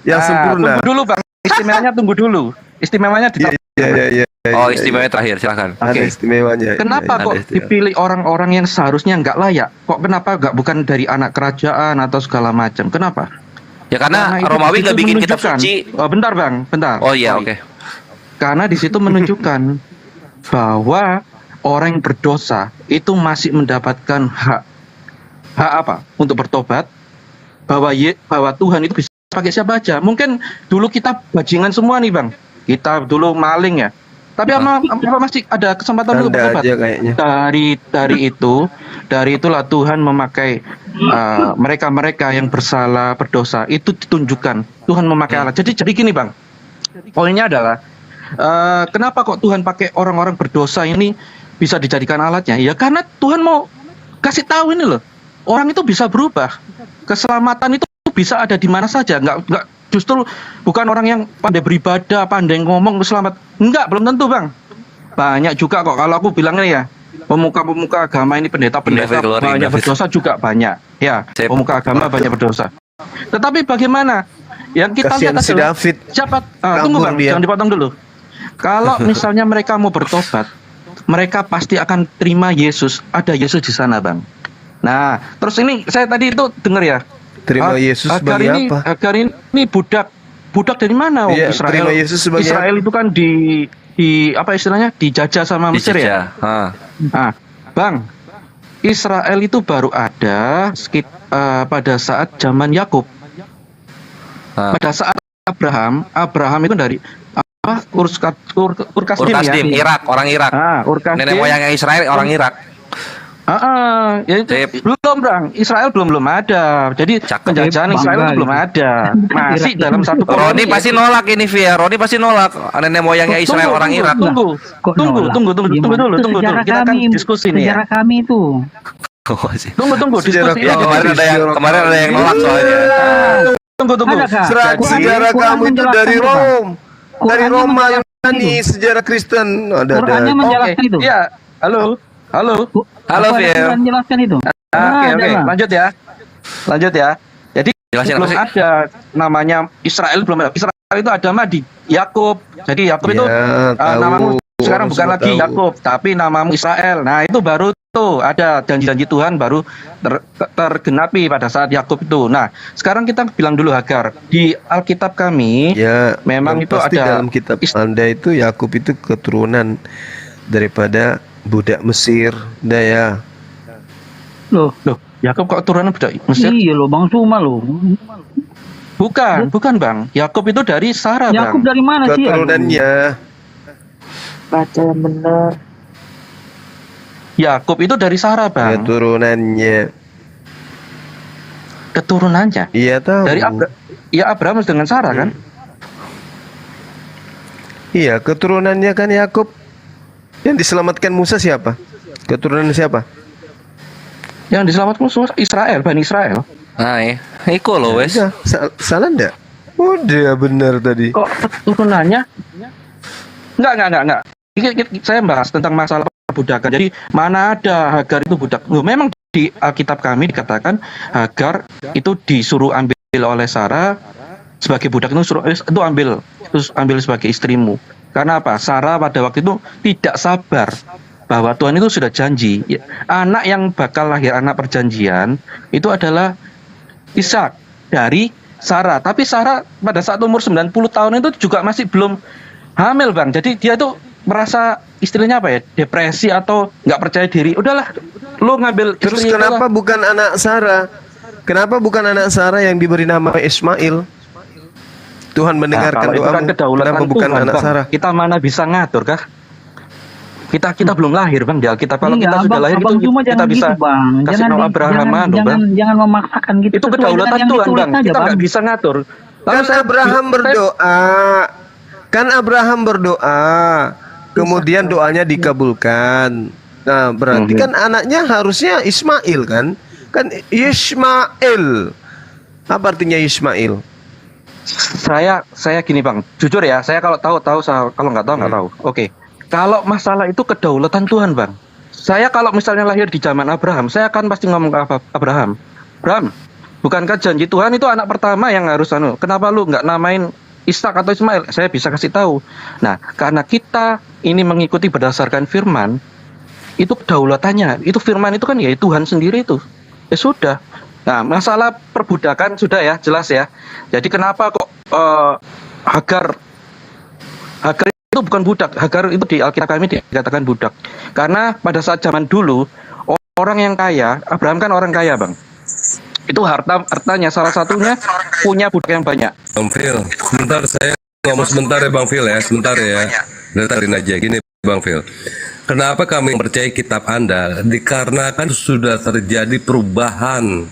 Speaker 7: yang sempurna.
Speaker 2: Tunggu dulu, bang. Istimewanya tunggu dulu. Istimewanya di
Speaker 7: Iya.
Speaker 4: Oh, istimewa terakhir, silakan.
Speaker 7: Ada istimewanya.
Speaker 2: Kenapa
Speaker 4: Iya,
Speaker 2: kok
Speaker 4: ada istilah.
Speaker 2: dipilih orang-orang yang seharusnya nggak layak? Kok kenapa nggak bukan dari anak kerajaan atau segala macam? Kenapa?
Speaker 4: Ya karena
Speaker 2: itu
Speaker 4: Romawi
Speaker 2: di situ
Speaker 4: nggak bikin kitab
Speaker 2: menunjukkan-
Speaker 4: suci.
Speaker 2: Oh, bentar bang, bentar.
Speaker 4: Oh iya,
Speaker 2: Sorry.
Speaker 4: oke.
Speaker 2: Karena di situ menunjukkan bahwa orang yang berdosa itu masih mendapatkan hak apa? Untuk bertobat. Bahwa Tuhan itu bisa pakai siapa aja. Mungkin dulu kita bajingan semua nih bang. Kita dulu maling ya. Tapi apa masih ada kesempatan untuk
Speaker 7: Tanda
Speaker 2: bertobat?
Speaker 7: aja kayaknya.
Speaker 2: Dari itulah Tuhan memakai mereka-mereka yang bersalah, berdosa itu ditunjukkan. Tuhan memakai Allah. Jadi gini bang, poinnya adalah kenapa kok Tuhan pakai orang-orang berdosa ini bisa dijadikan alatnya? Ya karena Tuhan mau kasih tahu ini loh, orang itu bisa berubah. Keselamatan itu bisa ada di mana saja. Nggak justru bukan orang yang pandai beribadah, pandai ngomong selamat. Enggak, belum tentu bang. Banyak juga kok kalau aku bilangnya ya, pemuka-pemuka agama ini pendeta-pendeta banyak berdosa juga banyak. Ya, pemuka agama banyak berdosa. Tetapi bagaimana? Yang kita
Speaker 7: Kasihan
Speaker 2: lihat
Speaker 7: si
Speaker 2: adalah
Speaker 7: David.
Speaker 2: siapa? Tunggu
Speaker 7: Kabur
Speaker 2: bang,
Speaker 7: dia.
Speaker 2: jangan dipotong dulu. Kalau misalnya mereka mau bertobat, mereka pasti akan terima Yesus. Ada Yesus di sana bang. Nah, terus ini saya tadi itu dengar ya.
Speaker 7: Terima Yesus
Speaker 2: Hagar
Speaker 7: sebagai
Speaker 2: ini,
Speaker 7: apa?
Speaker 2: Hagar ini budak dari mana?
Speaker 7: Iya,
Speaker 2: Israel.
Speaker 7: terima Yesus sebagai
Speaker 2: Israel itu kan di apa istilahnya dijajah sama Mesir ya. Nah, bang, Israel itu baru ada pada saat zaman Yakub. Pada saat Abraham itu dari apa? Ur-Kasdim ya.
Speaker 4: Irak, orang Irak.
Speaker 2: Ur-Kasdim.
Speaker 4: Nenek moyangnya Israel orang Irak.
Speaker 2: Ya itu belum bang, Israel belum ada. Jadi penjajahan Israel itu belum ada. Masih dalam satu koloni.
Speaker 4: Roni pasti nolak ini Via. Roni pasti nolak. Nenek moyangnya Israel orang Irak.
Speaker 2: Tunggu dulu. Kita akan diskusi nih ya.
Speaker 10: Sejarah kami itu.
Speaker 2: Tunggu diskusi.
Speaker 4: Ya kemarin ada yang nolak soalnya.
Speaker 2: Tunggu.
Speaker 7: Sejarah kamu itu dari Rom. Dari Roma Yunani, sejarah Kristen.
Speaker 10: Qur'annya menjelaskan itu.
Speaker 2: Iya, halo, Phil.
Speaker 10: Menjelaskan itu.
Speaker 2: Oke, lanjut ya. Jadi
Speaker 4: Jelasin
Speaker 2: belum
Speaker 4: apa sih?
Speaker 2: ada namanya Israel, belum ada. Israel itu ada mah di Yakub. Jadi Yakub itu namamu sekarang bukan lagi Yakub, tapi namamu Israel. Nah itu baru tuh ada janji-janji Tuhan baru tergenapi pada saat Yakub itu. Nah sekarang kita bilang dulu Hagar di Alkitab kami.
Speaker 7: Ya,
Speaker 2: memang itu
Speaker 7: pasti
Speaker 2: ada
Speaker 7: dalam kitab Anda itu Yakub itu keturunan daripada budak Mesir, Daya.
Speaker 10: Loh,
Speaker 2: Yakub kok turunan budak Mesir?
Speaker 10: Iya loh, Bang Suma loh.
Speaker 2: Bukan Bang. Yakub itu dari Sarah, Bang.
Speaker 10: Yakub dari mana sih?
Speaker 7: Keturunannya.
Speaker 8: Baca yang benar.
Speaker 2: Yakub itu dari Sarah, Bang. Keturunannya.
Speaker 7: Iya tahu.
Speaker 2: Dari Abraham dengan Sarah kan?
Speaker 7: Iya, keturunannya kan Yakub. Yang diselamatkan Musa siapa? Keturunan siapa?
Speaker 2: Yang diselamatkan Musa Israel, Bani Israel.
Speaker 4: Nah, iko loh wes.
Speaker 7: Salah enggak? Udah benar tadi.
Speaker 2: Kok keturunannya? Enggak. Saya bahas tentang masalah perbudakan. Jadi mana ada Hagar itu budak? Loh, memang di Alkitab kami dikatakan Hagar itu disuruh ambil oleh Sarah sebagai budak itu ambil sebagai istrimu. Karena apa? Sarah pada waktu itu tidak sabar bahwa Tuhan itu sudah janji anak yang bakal lahir anak perjanjian itu adalah Ishak dari Sarah. Tapi Sarah pada saat umur 90 tahun itu juga masih belum hamil, Bang. Jadi dia tuh merasa istilahnya apa ya? Depresi atau nggak percaya diri. Udahlah, lu ngambil
Speaker 7: Terus
Speaker 2: istri
Speaker 7: kenapa bukan anak Sarah? Kenapa bukan anak Sarah yang diberi nama Ismail? Tuhan mendengarkan
Speaker 2: kalau itu
Speaker 7: doamu.
Speaker 2: kan kedaulatan
Speaker 7: Kenapa bukan
Speaker 2: Tuhan,
Speaker 7: anak
Speaker 2: Bang.
Speaker 7: Sarah?
Speaker 2: Kita mana bisa ngatur kah?
Speaker 14: Kita belum lahir Bang di Alkitab. Kalau
Speaker 10: Iya,
Speaker 14: kita sudah
Speaker 10: Abang,
Speaker 14: lahir
Speaker 10: Abang
Speaker 14: itu
Speaker 10: cuma
Speaker 14: kita
Speaker 10: jangan
Speaker 14: bisa
Speaker 10: gitu, Bang.
Speaker 14: kasih
Speaker 10: Jangan
Speaker 14: nama Abraham Bang.
Speaker 10: jangan memaksakan gitu.
Speaker 14: Itu
Speaker 10: Sesuai dengan
Speaker 14: kedaulatan
Speaker 10: yang
Speaker 14: Tuhan
Speaker 10: ditulis
Speaker 14: Bang.
Speaker 10: saja,
Speaker 14: Kita
Speaker 10: Bang.
Speaker 14: nggak bisa ngatur. Lalu
Speaker 7: Kan Abraham berdoa. Kan Abraham berdoa. Kemudian doanya dikabulkan. Nah, berarti kan anaknya harusnya Ismail kan? Kan Ismail. Apa artinya Ismail?
Speaker 14: Saya gini Bang, jujur ya, saya kalau tahu, kalau nggak tahu nggak tahu. Oke. Kalau masalah itu kedaulatan Tuhan Bang. Saya kalau misalnya lahir di zaman Abraham, saya akan pasti ngomong ke Abraham, bukankah janji Tuhan itu anak pertama yang harus kenapa lu nggak namain Ishak atau Ismail? Saya bisa kasih tahu. Nah, karena kita ini mengikuti berdasarkan firman, itu kedaulatannya. Itu firman itu kan ya Tuhan sendiri itu. Ya sudah. Nah, masalah perbudakan sudah ya, jelas ya. Jadi kenapa kok Hagar itu bukan budak. Hagar itu di Alkitab kami dikatakan budak. Karena pada saat zaman dulu, orang yang kaya, Abraham kan orang kaya Bang. Itu hartanya salah satunya punya budak yang banyak.
Speaker 9: Bang Phil, sebentar saya ngomong sebentar ya Bang Phil ya, sebentar ya. Detarin aja gini Bang Phil. Kenapa kami percaya kitab Anda? Dikarenakan sudah terjadi perubahan.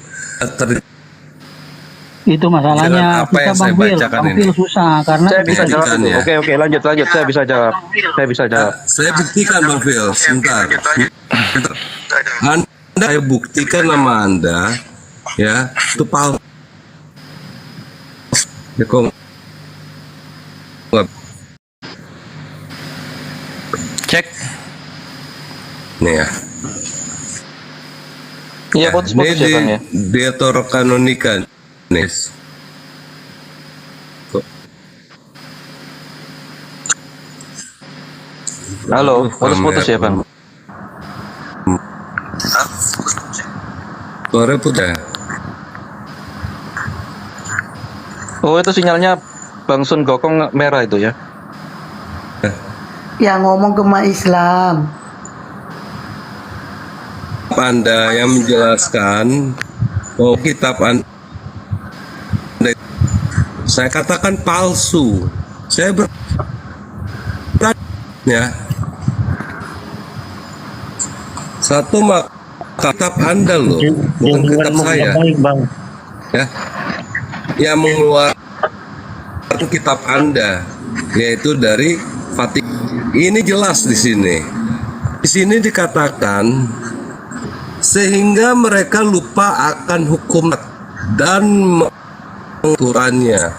Speaker 10: Itu masalahnya.
Speaker 9: Apa yang saya bacakan
Speaker 10: Bang Phil
Speaker 9: ini?
Speaker 10: susah karena
Speaker 14: Saya bisa jawab.
Speaker 9: ya.
Speaker 14: Oke, lanjut. Saya bisa jawab.
Speaker 9: Saya buktikan Bang Phil, sebentar. Anda saya buktikan nama Anda, ya, itu palsu. Ya, kok
Speaker 14: Cek.
Speaker 9: nih ya.
Speaker 14: Iya, putus
Speaker 9: Ini
Speaker 14: ya Bang ya.
Speaker 9: Deuterokanonika nih.
Speaker 14: Halo, putus ya Bang.
Speaker 9: Suara putih.
Speaker 14: Oh, itu sinyalnya Bang Sun Gokong merah itu ya.
Speaker 8: Ya ngomong ke umat Islam.
Speaker 9: Anda yang menjelaskan bahwa kitab Anda, saya katakan palsu. Saya ya. Satu kitab Anda loh, bukan kitab saya. Ya. Yang mengeluarkan kitab Anda yaitu dari Vatikan. Ini jelas di sini. Di sini dikatakan sehingga mereka lupa akan hukum dan mengaturannya.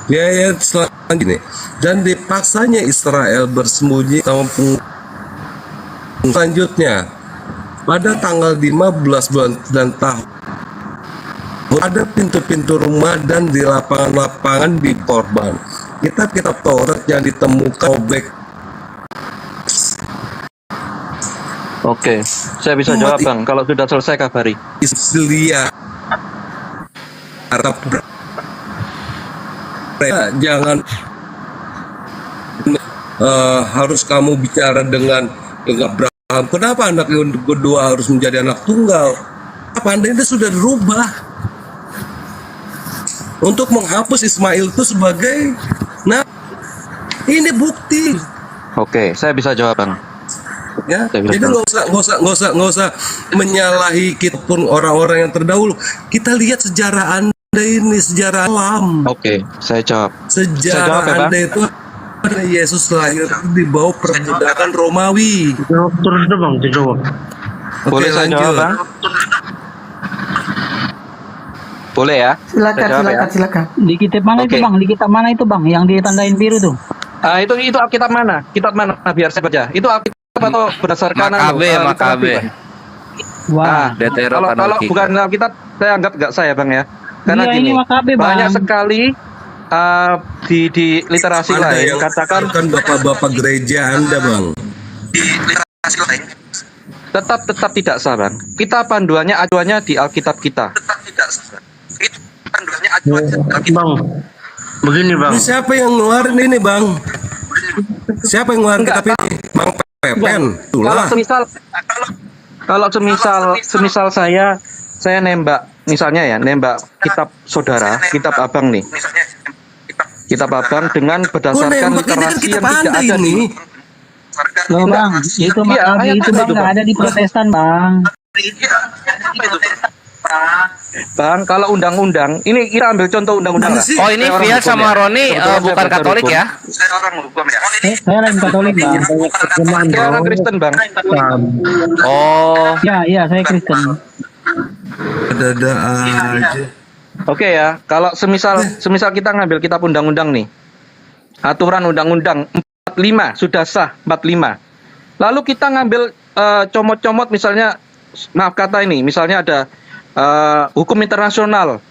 Speaker 9: Di ayat selanjutnya, dan dipaksanya Israel bersembunyi selanjutnya pada tanggal 15 bulan dan tahun ada pintu-pintu rumah dan di lapangan-lapangan di korban kitab-kitab Taurat yang ditemukan robek.
Speaker 14: Oke, saya bisa jawab Bang. Kalau sudah selesai kabari.
Speaker 9: Islia Arab jangan harus kamu bicara dengan Abraham. Kenapa anak yang kedua harus menjadi anak tunggal? Apa Anda ini sudah dirubah untuk menghapus Ismail itu sebagai ini bukti.
Speaker 14: Oke, saya bisa jawab Bang.
Speaker 9: Ya, jadi nggak usah menyalahi kita pun orang-orang yang terdahulu. Kita lihat sejarah Anda ini, sejarah alam.
Speaker 14: Oke, saya jawab.
Speaker 9: Sejarah
Speaker 14: ya,
Speaker 9: Anda itu ada Yesus lahir di bawah perbudakan Romawi.
Speaker 11: Terus dong Bang, dijawab.
Speaker 14: Boleh saya jawab Bang? Boleh ya?
Speaker 8: Silakan.
Speaker 10: Di kitab mana itu Bang? Di kitab mana itu Bang? Yang ditandain biru tuh?
Speaker 14: Itu Alkitab mana? Kitab mana? Biar saya baca. Itu Alkitab atau berdasarkan
Speaker 4: Makabe.
Speaker 10: Wah.
Speaker 14: Kalau bukan Alkitab, saya anggap nggak saya Bang ya. Karena
Speaker 10: Iya,
Speaker 14: gini,
Speaker 10: ini Makabe, Bang.
Speaker 14: banyak sekali di literasi
Speaker 9: Anda
Speaker 14: lain
Speaker 9: yang
Speaker 14: katakan
Speaker 9: bapak-bapak gereja Anda Bang.
Speaker 14: tetap tidak sah Bang. Kita panduannya acuannya di Alkitab kita.
Speaker 11: Bang, begini Bang.
Speaker 9: Ini siapa yang ngeluarin ini Bang? Siapa yang ngeluarin kitab ini? Bang Pepen.
Speaker 14: Kalau semisal saya nembak, misalnya ya, nembak kitab saudara, kitab abang nih. Kitab abang dengan berdasarkan literasi yang tidak ada di
Speaker 10: Loh bang, itu
Speaker 14: Iya,
Speaker 10: lagi
Speaker 14: ayat
Speaker 10: itu
Speaker 14: apa
Speaker 10: bang
Speaker 14: itu,
Speaker 10: nggak
Speaker 14: Bang?
Speaker 10: ada di Protestan bang.
Speaker 14: Bang, kalau undang-undang, ini kita ambil contoh undang-undang lah.
Speaker 4: Oh ini
Speaker 14: Saya orang
Speaker 4: Via
Speaker 14: hukum
Speaker 4: sama
Speaker 14: ya.
Speaker 4: Roni
Speaker 14: Kebetulan
Speaker 4: bukan
Speaker 14: saya belajar
Speaker 4: Katolik
Speaker 14: hukum.
Speaker 4: ya?
Speaker 14: Saya orang hukum ya.
Speaker 10: Saya lagi Katolik bang.
Speaker 14: Saya orang Kristen bang.
Speaker 4: Oh.
Speaker 10: Ya, saya Kristen.
Speaker 9: Ada aja.
Speaker 14: Oke ya, kalau semisal kita ngambil kitab undang-undang nih, aturan undang-undang 45 sudah sah 45. Lalu kita ngambil comot-comot misalnya, maaf kata ini, misalnya ada hukum internasional,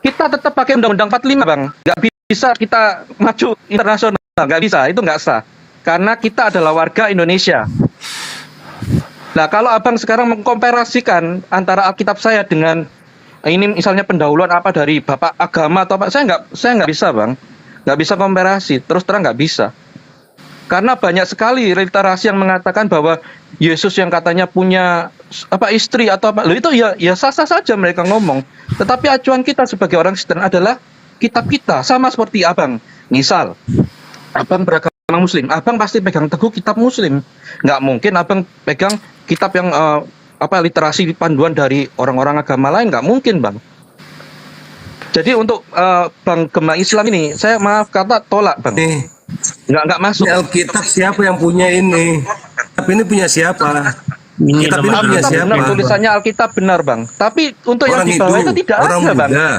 Speaker 14: kita tetap pakai undang-undang 45 bang. Nggak bisa kita maju internasional, nggak bisa, itu nggak sah. Karena kita adalah warga Indonesia. Nah kalau abang sekarang mengkomparasikan antara Alkitab saya dengan ini misalnya pendahuluan apa dari bapak agama atau apa, saya nggak bisa bang, nggak bisa komparasi, terus terang nggak bisa. Karena banyak sekali literasi yang mengatakan bahwa Yesus yang katanya punya apa istri atau apa, loh itu ya sah-sah saja mereka ngomong. Tetapi acuan kita sebagai orang Kristen adalah kitab kita, sama seperti abang. Misal, abang beragama Muslim, abang pasti pegang teguh kitab Muslim. Nggak mungkin abang pegang kitab yang literasi panduan dari orang-orang agama lain, nggak mungkin bang. Jadi untuk bang Gema Islam ini, saya maaf kata tolak bang. Nggak masuk.
Speaker 9: Ini Alkitab siapa yang punya ini? Tapi ini punya siapa? Kitab ini punya
Speaker 14: Alkitab
Speaker 9: siapa?
Speaker 14: benar, tulisannya Alkitab benar bang. Tapi untuk
Speaker 9: Orang
Speaker 14: yang di bawah itu tidak
Speaker 9: orang
Speaker 14: ada bang.
Speaker 9: muda.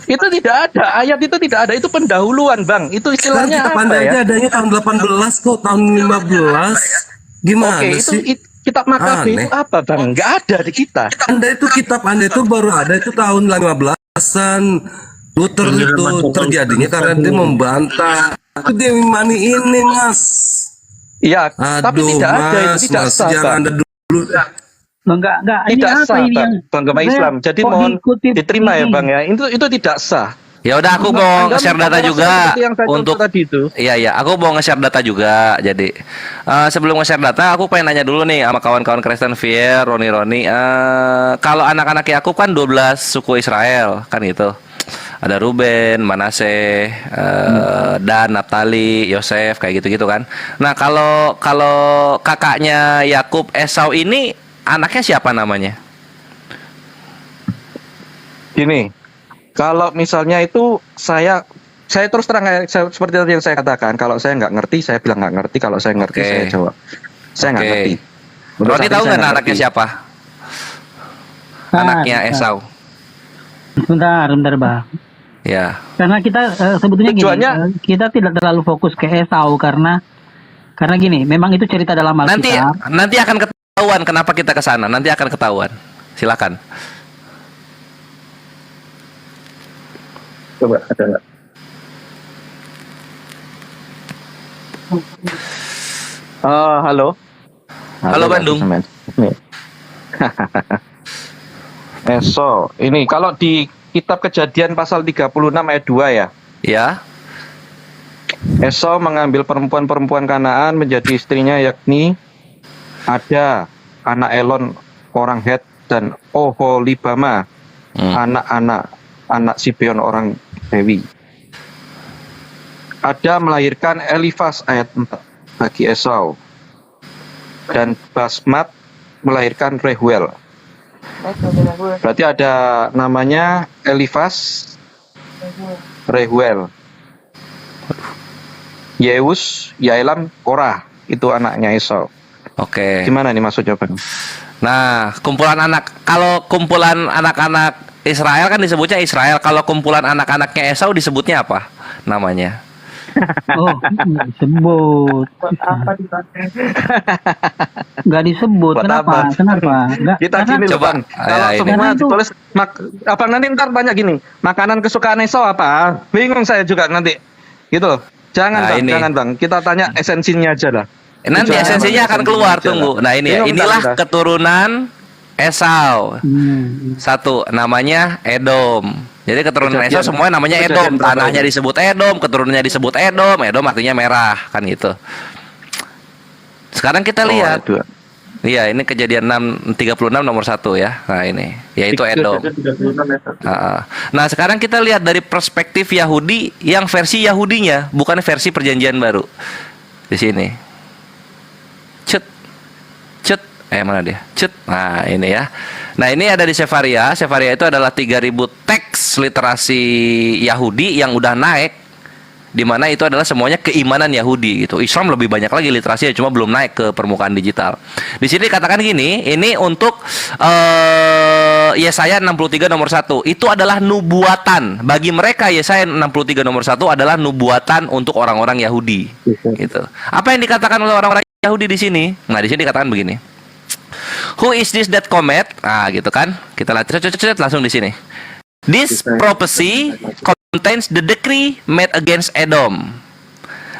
Speaker 14: Itu tidak ada, ayat itu tidak ada, itu pendahuluan bang. Itu
Speaker 9: Sekarang
Speaker 14: istilahnya
Speaker 9: kita
Speaker 14: apa
Speaker 9: pandai
Speaker 14: ya?
Speaker 9: aja adanya tahun 18 kok, tahun 15. Gimana
Speaker 14: Oke,
Speaker 9: sih?
Speaker 14: kitab Makabe itu apa bang? Nggak ada di kita.
Speaker 9: Kitab Anda itu baru ada itu tahun 15-an. Luther itu terjadinya karena dia membantah. Itu dia mani ini mas.
Speaker 14: Iya, tapi tidak ada, itu tidak sah
Speaker 9: Sejarah
Speaker 14: bang.
Speaker 9: Anda dulu.
Speaker 10: Enggak, ini
Speaker 14: Tidak
Speaker 10: apa
Speaker 14: sah
Speaker 10: ini yang
Speaker 14: bang Gema
Speaker 10: saya
Speaker 14: Islam. Jadi
Speaker 10: kok
Speaker 14: mohon
Speaker 10: diikuti
Speaker 14: diterima ya
Speaker 10: ini?
Speaker 14: bang ya. Itu tidak sah.
Speaker 4: Ya udah aku mau nge-share data juga untuk
Speaker 14: tadi itu.
Speaker 4: Iya, aku mau nge-share data juga. Jadi sebelum nge-share data, aku pengen nanya dulu nih sama kawan-kawan Kristen Vier, Roni. Kalau anak-anak Yakub kan 12 suku Israel kan gitu. Ada Ruben, Manase, Dan, Naftali, Yosef kayak gitu-gitu kan. Nah, kalau kakaknya Yakub Esau ini anaknya siapa namanya?
Speaker 14: Gini, kalau misalnya itu saya terus terang seperti tadi yang saya katakan, kalau saya nggak ngerti saya bilang nggak ngerti, kalau saya ngerti saya jawab saya nggak ngerti. Untuk
Speaker 4: Roni
Speaker 14: saat
Speaker 4: tahu
Speaker 14: ini saya
Speaker 4: nggak anaknya
Speaker 14: ngerti.
Speaker 4: siapa? Anaknya Esau.
Speaker 10: Bentar bang.
Speaker 4: Ya.
Speaker 10: Karena kita sebetulnya gini, kita tidak terlalu fokus ke Esau karena gini, memang itu cerita dalam Alkitab.
Speaker 4: Nanti akan ketahuan kenapa kita ke sana. Nanti akan ketahuan. Silakan.
Speaker 14: Coba ada nggak? Halo.
Speaker 4: Halo Bandung.
Speaker 14: Nih. Esau. Ini kalau di kitab Kejadian pasal 36 ayat 2 ya.
Speaker 4: Ya.
Speaker 14: Esau mengambil perempuan-perempuan Kanaan menjadi istrinya, yakni ada anak Elon orang Het dan Oholibama anak Sibeon orang Lewi. Ada melahirkan Elifas ayat 4 bagi Esau, dan Basmat melahirkan Rehuel. Berarti ada namanya Elifas, Rehuel, Yeus, Yaelam, Korah, itu anaknya Esau.
Speaker 4: Oke.
Speaker 14: Gimana nih maksudnya bang?
Speaker 4: Nah, kalau kumpulan anak-anak Israel kan disebutnya Israel. Kalau kumpulan anak-anaknya Esau disebutnya apa namanya?
Speaker 10: Oh, nggak disebut. Nggak disebut.
Speaker 14: Buat
Speaker 10: Kenapa?
Speaker 14: apa?
Speaker 10: Kenapa? Nggak,
Speaker 14: Kita
Speaker 10: karena
Speaker 14: gini loh bang, kalau
Speaker 4: ini.
Speaker 14: semua
Speaker 10: Karena itu-
Speaker 14: ditulis abang nanti ntar banyak gini, makanan kesukaan Esau apa? Bingung saya juga nanti, gitu loh. Jangan
Speaker 4: Nah,
Speaker 14: bang,
Speaker 4: ini.
Speaker 14: jangan bang, kita tanya esensinya aja lah.
Speaker 4: Nanti
Speaker 14: Jangan,
Speaker 4: esensinya
Speaker 14: bang,
Speaker 4: akan keluar,
Speaker 14: esensinya aja
Speaker 4: tunggu.
Speaker 14: lah.
Speaker 4: Nah ini ya,
Speaker 14: Bingung,
Speaker 4: inilah
Speaker 14: bentar.
Speaker 4: keturunan Esau. Satu, namanya Edom. Jadi keturunan
Speaker 14: Kejadian-
Speaker 4: Esau semuanya namanya
Speaker 14: kejadian
Speaker 4: Edom.
Speaker 14: berapa
Speaker 4: Tanahnya
Speaker 14: ini?
Speaker 4: disebut Edom, keturunannya disebut Edom. Edom artinya merah, kan gitu. Sekarang kita lihat. Iya, ini Kejadian 36 nomor 1 ya. Nah ini, yaitu Edom. Nah sekarang kita lihat dari perspektif Yahudi yang versi Yahudinya, bukan versi Perjanjian Baru di sini. Mana dia? Cet. Nah, ini ya. Nah, ini ada di Sefaria. Sefaria itu adalah 3000 teks literasi Yahudi yang udah naik, di mana itu adalah semuanya keimanan Yahudi gitu. Islam lebih banyak lagi literasinya, cuma belum naik ke permukaan digital. Di sini dikatakan gini, ini untuk Yesaya 63 nomor 1. Itu adalah nubuatan. Bagi mereka Yesaya 63 nomor 1 adalah nubuatan untuk orang-orang Yahudi gitu. Apa yang dikatakan oleh orang-orang Yahudi di sini? Nah, di sini dikatakan begini. Who is this that comet? Ah, gitu kan? Kita lihat langsung di sini. This prophecy contains the decree made against Edom,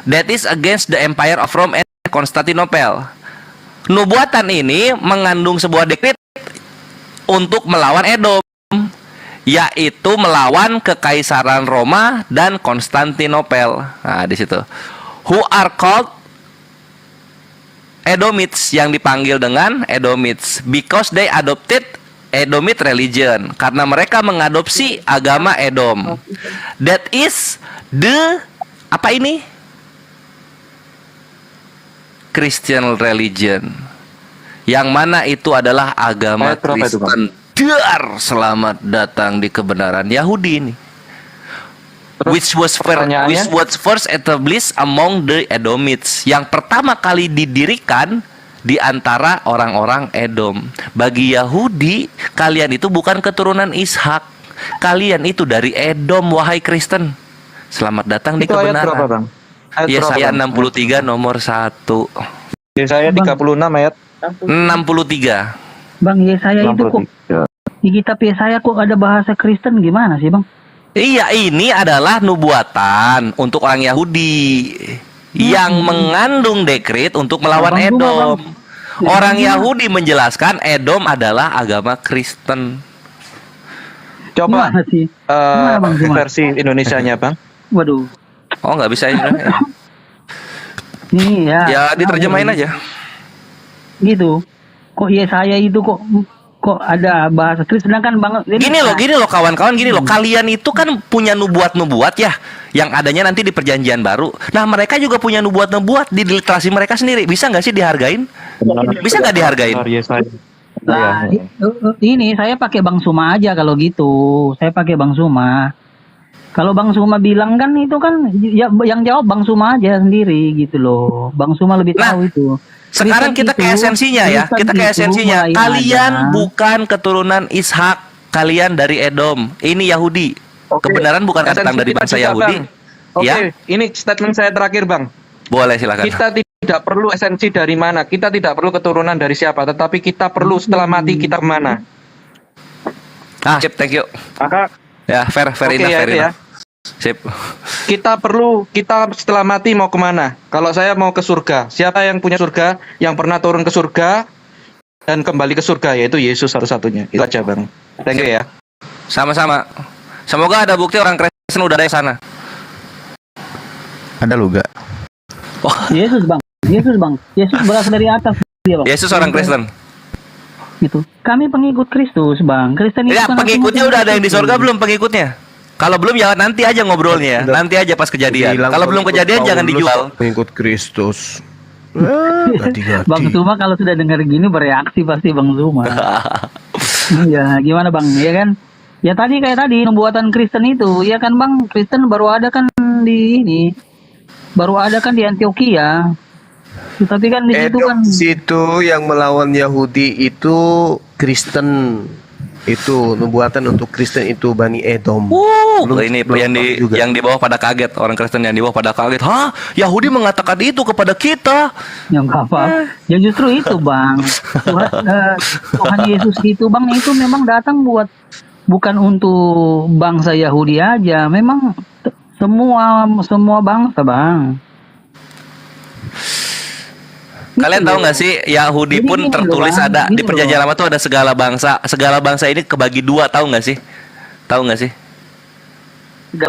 Speaker 4: that is against the empire of Rome and Constantinople. Nubuatan ini mengandung sebuah dekret untuk melawan Edom, yaitu melawan kekaisaran Roma dan Konstantinopel. Nah, di situ. Who are called Edomites, yang dipanggil dengan Edomites because they adopted Edomite religion, karena mereka mengadopsi agama Edom. That is the apa ini? Christian religion. Yang mana itu adalah agama Kristen. Dar, selamat datang di kebenaran Yahudi ini. Which was first established among the Edomites, yang pertama kali didirikan di antara orang-orang Edom. Bagi Yahudi, kalian itu bukan keturunan Ishak, kalian itu dari Edom, wahai Kristen. Selamat datang di kebenaran.
Speaker 14: Ayat berapa, Bang?
Speaker 4: Yesaya 63 nomor 1.
Speaker 14: Yesaya 36 ayat
Speaker 4: 63.
Speaker 10: Bang, Yesaya itu kok di kitab Yesaya kok ada bahasa Kristen, gimana sih, Bang?
Speaker 4: Iya, ini adalah nubuatan untuk orang Yahudi yang mengandung dekret untuk melawan Edom. Orang Yahudi menjelaskan Edom adalah agama Kristen.
Speaker 14: Coba versi Indonesianya, Bang.
Speaker 10: Waduh.
Speaker 4: Oh, nggak bisa ya?
Speaker 10: Nih ya.
Speaker 4: Ya, diterjemahin aja.
Speaker 10: Gitu. Kok Yesaya itu kok ada bahasa Kristen, sedangkan Bang
Speaker 4: gini loh kawan-kawan, gini loh, kalian itu kan punya nubuat-nubuat ya yang adanya nanti di perjanjian baru. Nah, mereka juga punya nubuat-nubuat di literasi mereka sendiri. Bisa nggak sih dihargain? Bisa nggak dihargain?
Speaker 10: Nah, ini saya pakai Bang Suma aja kalau gitu. Saya pakai Bang Suma. Kalau Bang Suma bilang kan itu kan ya, yang jawab Bang Suma aja sendiri gitu loh. Bang Suma lebih tahu itu.
Speaker 4: Sekarang kita ke esensinya ya. Kita ke esensinya. Kalian bukan keturunan Ishak, kalian dari Edom. Ini Yahudi. Kebenaran bukan datang dari bangsa Yahudi.
Speaker 14: Oke, ini statement saya terakhir, Bang.
Speaker 4: Boleh, silakan.
Speaker 14: Kita tidak perlu esensi dari mana. Kita tidak perlu keturunan dari siapa, tetapi kita perlu setelah mati kita kemana.
Speaker 4: Sip, thank you.
Speaker 14: Maka
Speaker 4: ya, fair enough. Sip.
Speaker 14: Kita setelah mati mau kemana? Kalau saya mau ke surga. Siapa yang punya surga? Yang pernah turun ke surga dan kembali ke surga, yaitu Yesus satu-satunya. Itu aja, Bang. Thank you ya.
Speaker 4: Sama-sama. Semoga ada bukti orang Kristen udah ada di sana.
Speaker 3: Ada luga.
Speaker 10: Oh. Yesus, Bang. Yesus berasal dari atas dia, Bang.
Speaker 4: Yesus orang Kristen.
Speaker 10: Gitu. Kami pengikut Kristus, Bang. Kristen itu
Speaker 4: ya, pengikutnya udah ada yang di surga belum pengikutnya? Kalau belum ya nanti aja ngobrolnya, nanti aja pas kejadian. Kalau belum kejadian jangan dijual.
Speaker 7: Pengikut Kristus.
Speaker 10: Bang Zuma kalau sudah dengar gini bereaksi pasti Bang Zuma. Ya, gimana Bang? Ya kan? Ya kayak tadi nubuatan Kristen itu, ya kan Bang? Kristen baru ada kan di Antioquia. Tapi kan di situ kan
Speaker 7: situ yang melawan Yahudi itu Kristen. Itu nubuatan untuk Kristen itu Bani Edom.
Speaker 4: Yang di bawah pada kaget, orang Kristen yang di bawah pada kaget. Hah? Yahudi mengatakan itu kepada kita.
Speaker 10: Yang apa? Ya justru itu, Bang. Tuhan Yesus itu, Bang, itu memang datang bukan untuk bangsa Yahudi aja, memang semua bangsa, Bang.
Speaker 4: Kalian tahu nggak sih Yahudi pun tertulis ada di perjanjian lama tuh ada segala bangsa. Segala bangsa ini kebagi dua, tahu nggak sih?
Speaker 10: Segala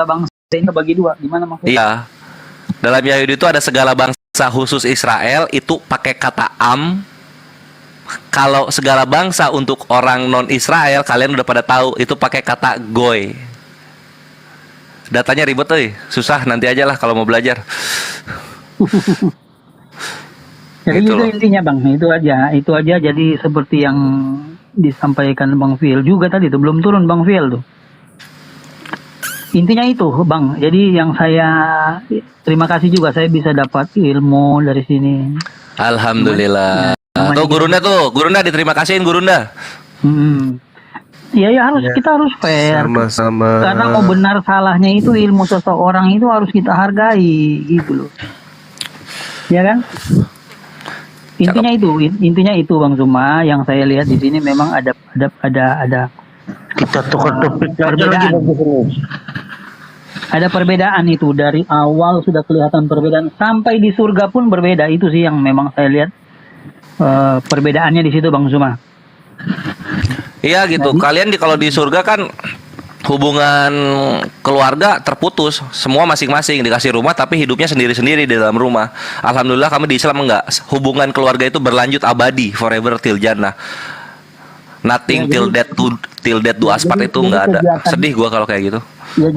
Speaker 10: bangsa ini kebagi dua, gimana maksudnya?
Speaker 4: Iya. Dalam Yahudi itu ada segala bangsa khusus Israel itu pakai kata am. Kalau segala bangsa untuk orang non Israel kalian udah pada tahu itu pakai kata goy. Datanya ribet susah, nanti aja lah kalau mau belajar.
Speaker 10: Jadi
Speaker 4: Gitu
Speaker 10: itu
Speaker 4: loh.
Speaker 10: intinya Bang, itu aja. Jadi seperti yang disampaikan Bang Fiel juga tadi itu belum turun Bang Fiel tuh. Intinya itu Bang. Jadi yang saya terima kasih juga saya bisa dapat ilmu dari sini.
Speaker 4: Alhamdulillah.
Speaker 10: Namanya
Speaker 4: Tuh Gurunda diterima kasihin Gurunda.
Speaker 10: Ya harus kita harus fair.
Speaker 7: Sama-sama.
Speaker 10: Karena mau benar salahnya itu ilmu seseorang itu harus kita hargai gitu loh. Ya kan? Intinya itu Bang Suma yang saya lihat di sini memang ada
Speaker 11: Kita tukar topik aja lagi
Speaker 10: perbedaan.
Speaker 11: bagus.
Speaker 10: Ada perbedaan itu dari awal sudah kelihatan perbedaan sampai di surga pun berbeda. Itu sih yang memang saya lihat perbedaannya di situ Bang Suma.
Speaker 4: Iya gitu. Kalian kalau di surga kan hubungan keluarga terputus, semua masing-masing dikasih rumah tapi hidupnya sendiri-sendiri di dalam rumah. Alhamdulillah kami di Islam enggak. Hubungan keluarga itu berlanjut abadi, forever till jannah. Nothing till death do us part itu enggak ada. Sedih gua kalau kayak gitu.
Speaker 10: Ya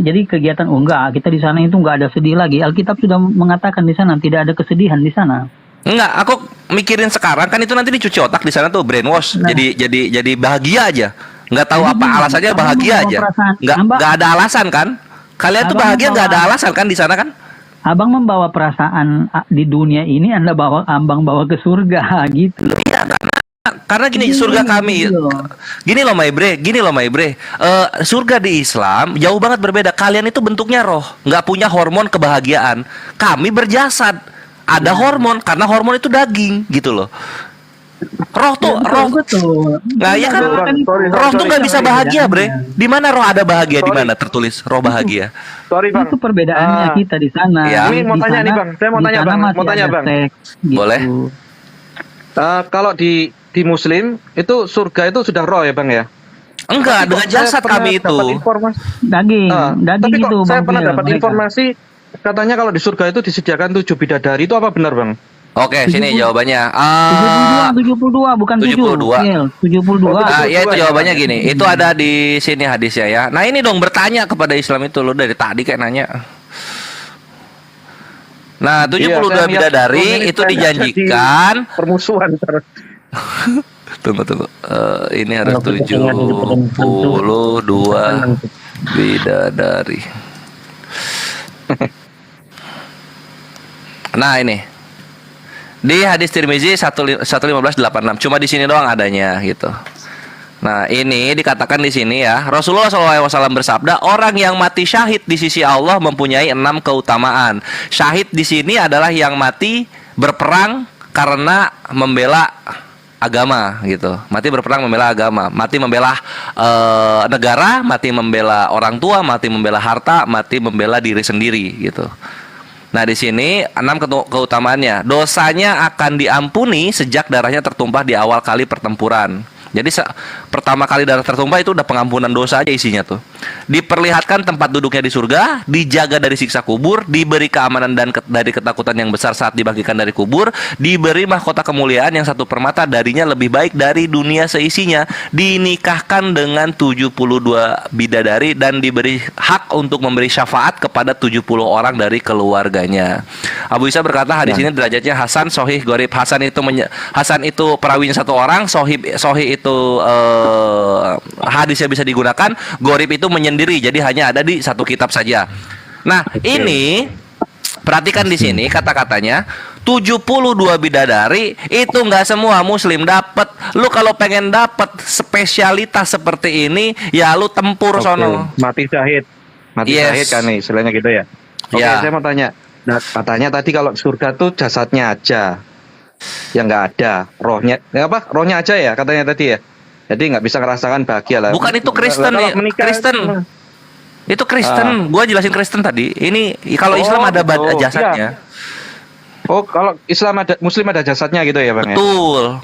Speaker 10: jadi kegiatan enggak, kita di sana itu enggak ada sedih lagi. Alkitab sudah mengatakan di sana tidak ada kesedihan di sana.
Speaker 4: Enggak, aku mikirin sekarang kan itu nanti dicuci otak di sana tuh brainwash. Jadi bahagia aja. Nggak tahu apa alasannya bahagia aja. Nggak ada alasan kan? Kalian tuh bahagia nggak ada alasan kan di sana kan?
Speaker 10: Abang membawa perasaan di dunia ini, Abang bawa ke surga gitu loh.
Speaker 4: Iya, karena gini surga kami. Gini loh My Bre. Surga di Islam jauh banget berbeda. Kalian itu bentuknya roh, nggak punya hormon kebahagiaan. Kami berjasad, ada hormon karena hormon itu daging gitu loh. Roh tuh
Speaker 10: betul.
Speaker 4: Nah ya kan roh tuh nggak bisa bahagia Bre. Di mana roh ada bahagia? Di mana tertulis roh bahagia?
Speaker 10: Sorry Bang. Itu perbedaannya kita di sana.
Speaker 4: Ya.
Speaker 14: Ini mau tanya nih Bang, saya mau tanya Bang,
Speaker 10: Gitu.
Speaker 4: Boleh.
Speaker 14: Kalau di Muslim itu surga itu sudah roh ya Bang ya?
Speaker 4: Enggak, dengan jasad kami itu.
Speaker 10: Daging
Speaker 14: tapi kok
Speaker 10: itu
Speaker 14: saya
Speaker 10: Bang
Speaker 14: pernah
Speaker 10: Fiel,
Speaker 14: dapat
Speaker 10: mereka.
Speaker 14: informasi katanya kalau di surga itu disediakan 7 bidadari, itu apa benar Bang?
Speaker 4: Oke, sini jawabannya.
Speaker 10: 72 bukan
Speaker 4: 72.
Speaker 10: 72.
Speaker 4: Ya itu jawabannya gini. Itu ada di sini hadisnya ya. Nah ini dong bertanya kepada Islam itu lo dari tadi kayak nanya. Nah 72 bidadari itu dijanjikan
Speaker 14: permusuhan.
Speaker 4: Tunggu. Ini harus 72 bidadari. Nah ini di hadis Tirmizi 11586. Cuma di sini doang adanya gitu. Nah ini dikatakan di sini ya. Rasulullah SAW bersabda, orang yang mati syahid di sisi Allah mempunyai 6 keutamaan. Syahid di sini adalah yang mati berperang karena membela agama gitu. Mati berperang membela agama, mati membela negara, mati membela orang tua, mati membela harta, mati membela diri sendiri gitu. Nah di sini 6 keutamaannya. Dosanya akan diampuni sejak darahnya tertumpah di awal kali pertempuran. Jadi pertama kali darah tertumpah itu udah pengampunan dosa aja isinya tuh. Diperlihatkan tempat duduknya di surga, dijaga dari siksa kubur, diberi keamanan dan dari ketakutan yang besar saat dibangkitkan dari kubur, diberi mahkota kemuliaan yang satu permata darinya lebih baik dari dunia seisinya, dinikahkan dengan 72 bidadari dan diberi hak untuk memberi syafaat kepada 70 orang dari keluarganya. Abu Isa berkata hadis ini derajatnya hasan, sahih, gharib. Hasan itu perawinya satu orang, sahih itu hadisnya bisa digunakan, gharib itu menyendiri, jadi hanya ada di satu kitab saja. Nah, ini perhatikan di sini kata-katanya 72 bidadari itu nggak semua muslim dapat. Lu kalau pengen dapat spesialitas seperti ini, ya lu tempur sono.
Speaker 14: Mati syahid. Syahid kan nih, istilahnya gitu ya. Oke, saya mau tanya. Nah, katanya tadi kalau surga tuh jasadnya aja yang nggak ada, rohnya rohnya aja ya katanya tadi ya. Jadi nggak bisa ngerasakan bahagia lah.
Speaker 4: Bukan itu Kristen nih, Kristen. Itu Kristen. Gua jelasin Kristen tadi. Ini kalau Islam ada jasadnya.
Speaker 14: Iya. Oh, kalau Islam ada, Muslim ada jasadnya gitu ya, Bang?
Speaker 4: Betul.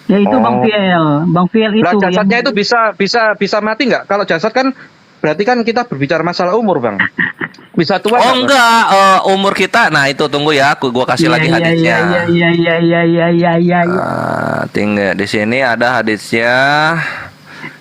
Speaker 10: Ya itu Bang Fiel itu.
Speaker 14: Nah, jasadnya itu bisa mati nggak? Kalau jasad kan berarti kan kita berbicara masalah umur, Bang. Bisa tua?
Speaker 4: Oh enggak, umur kita. Nah itu tunggu ya, gua kasih lagi hadisnya.
Speaker 10: Iya.
Speaker 4: Tinggal di sini ada hadisnya.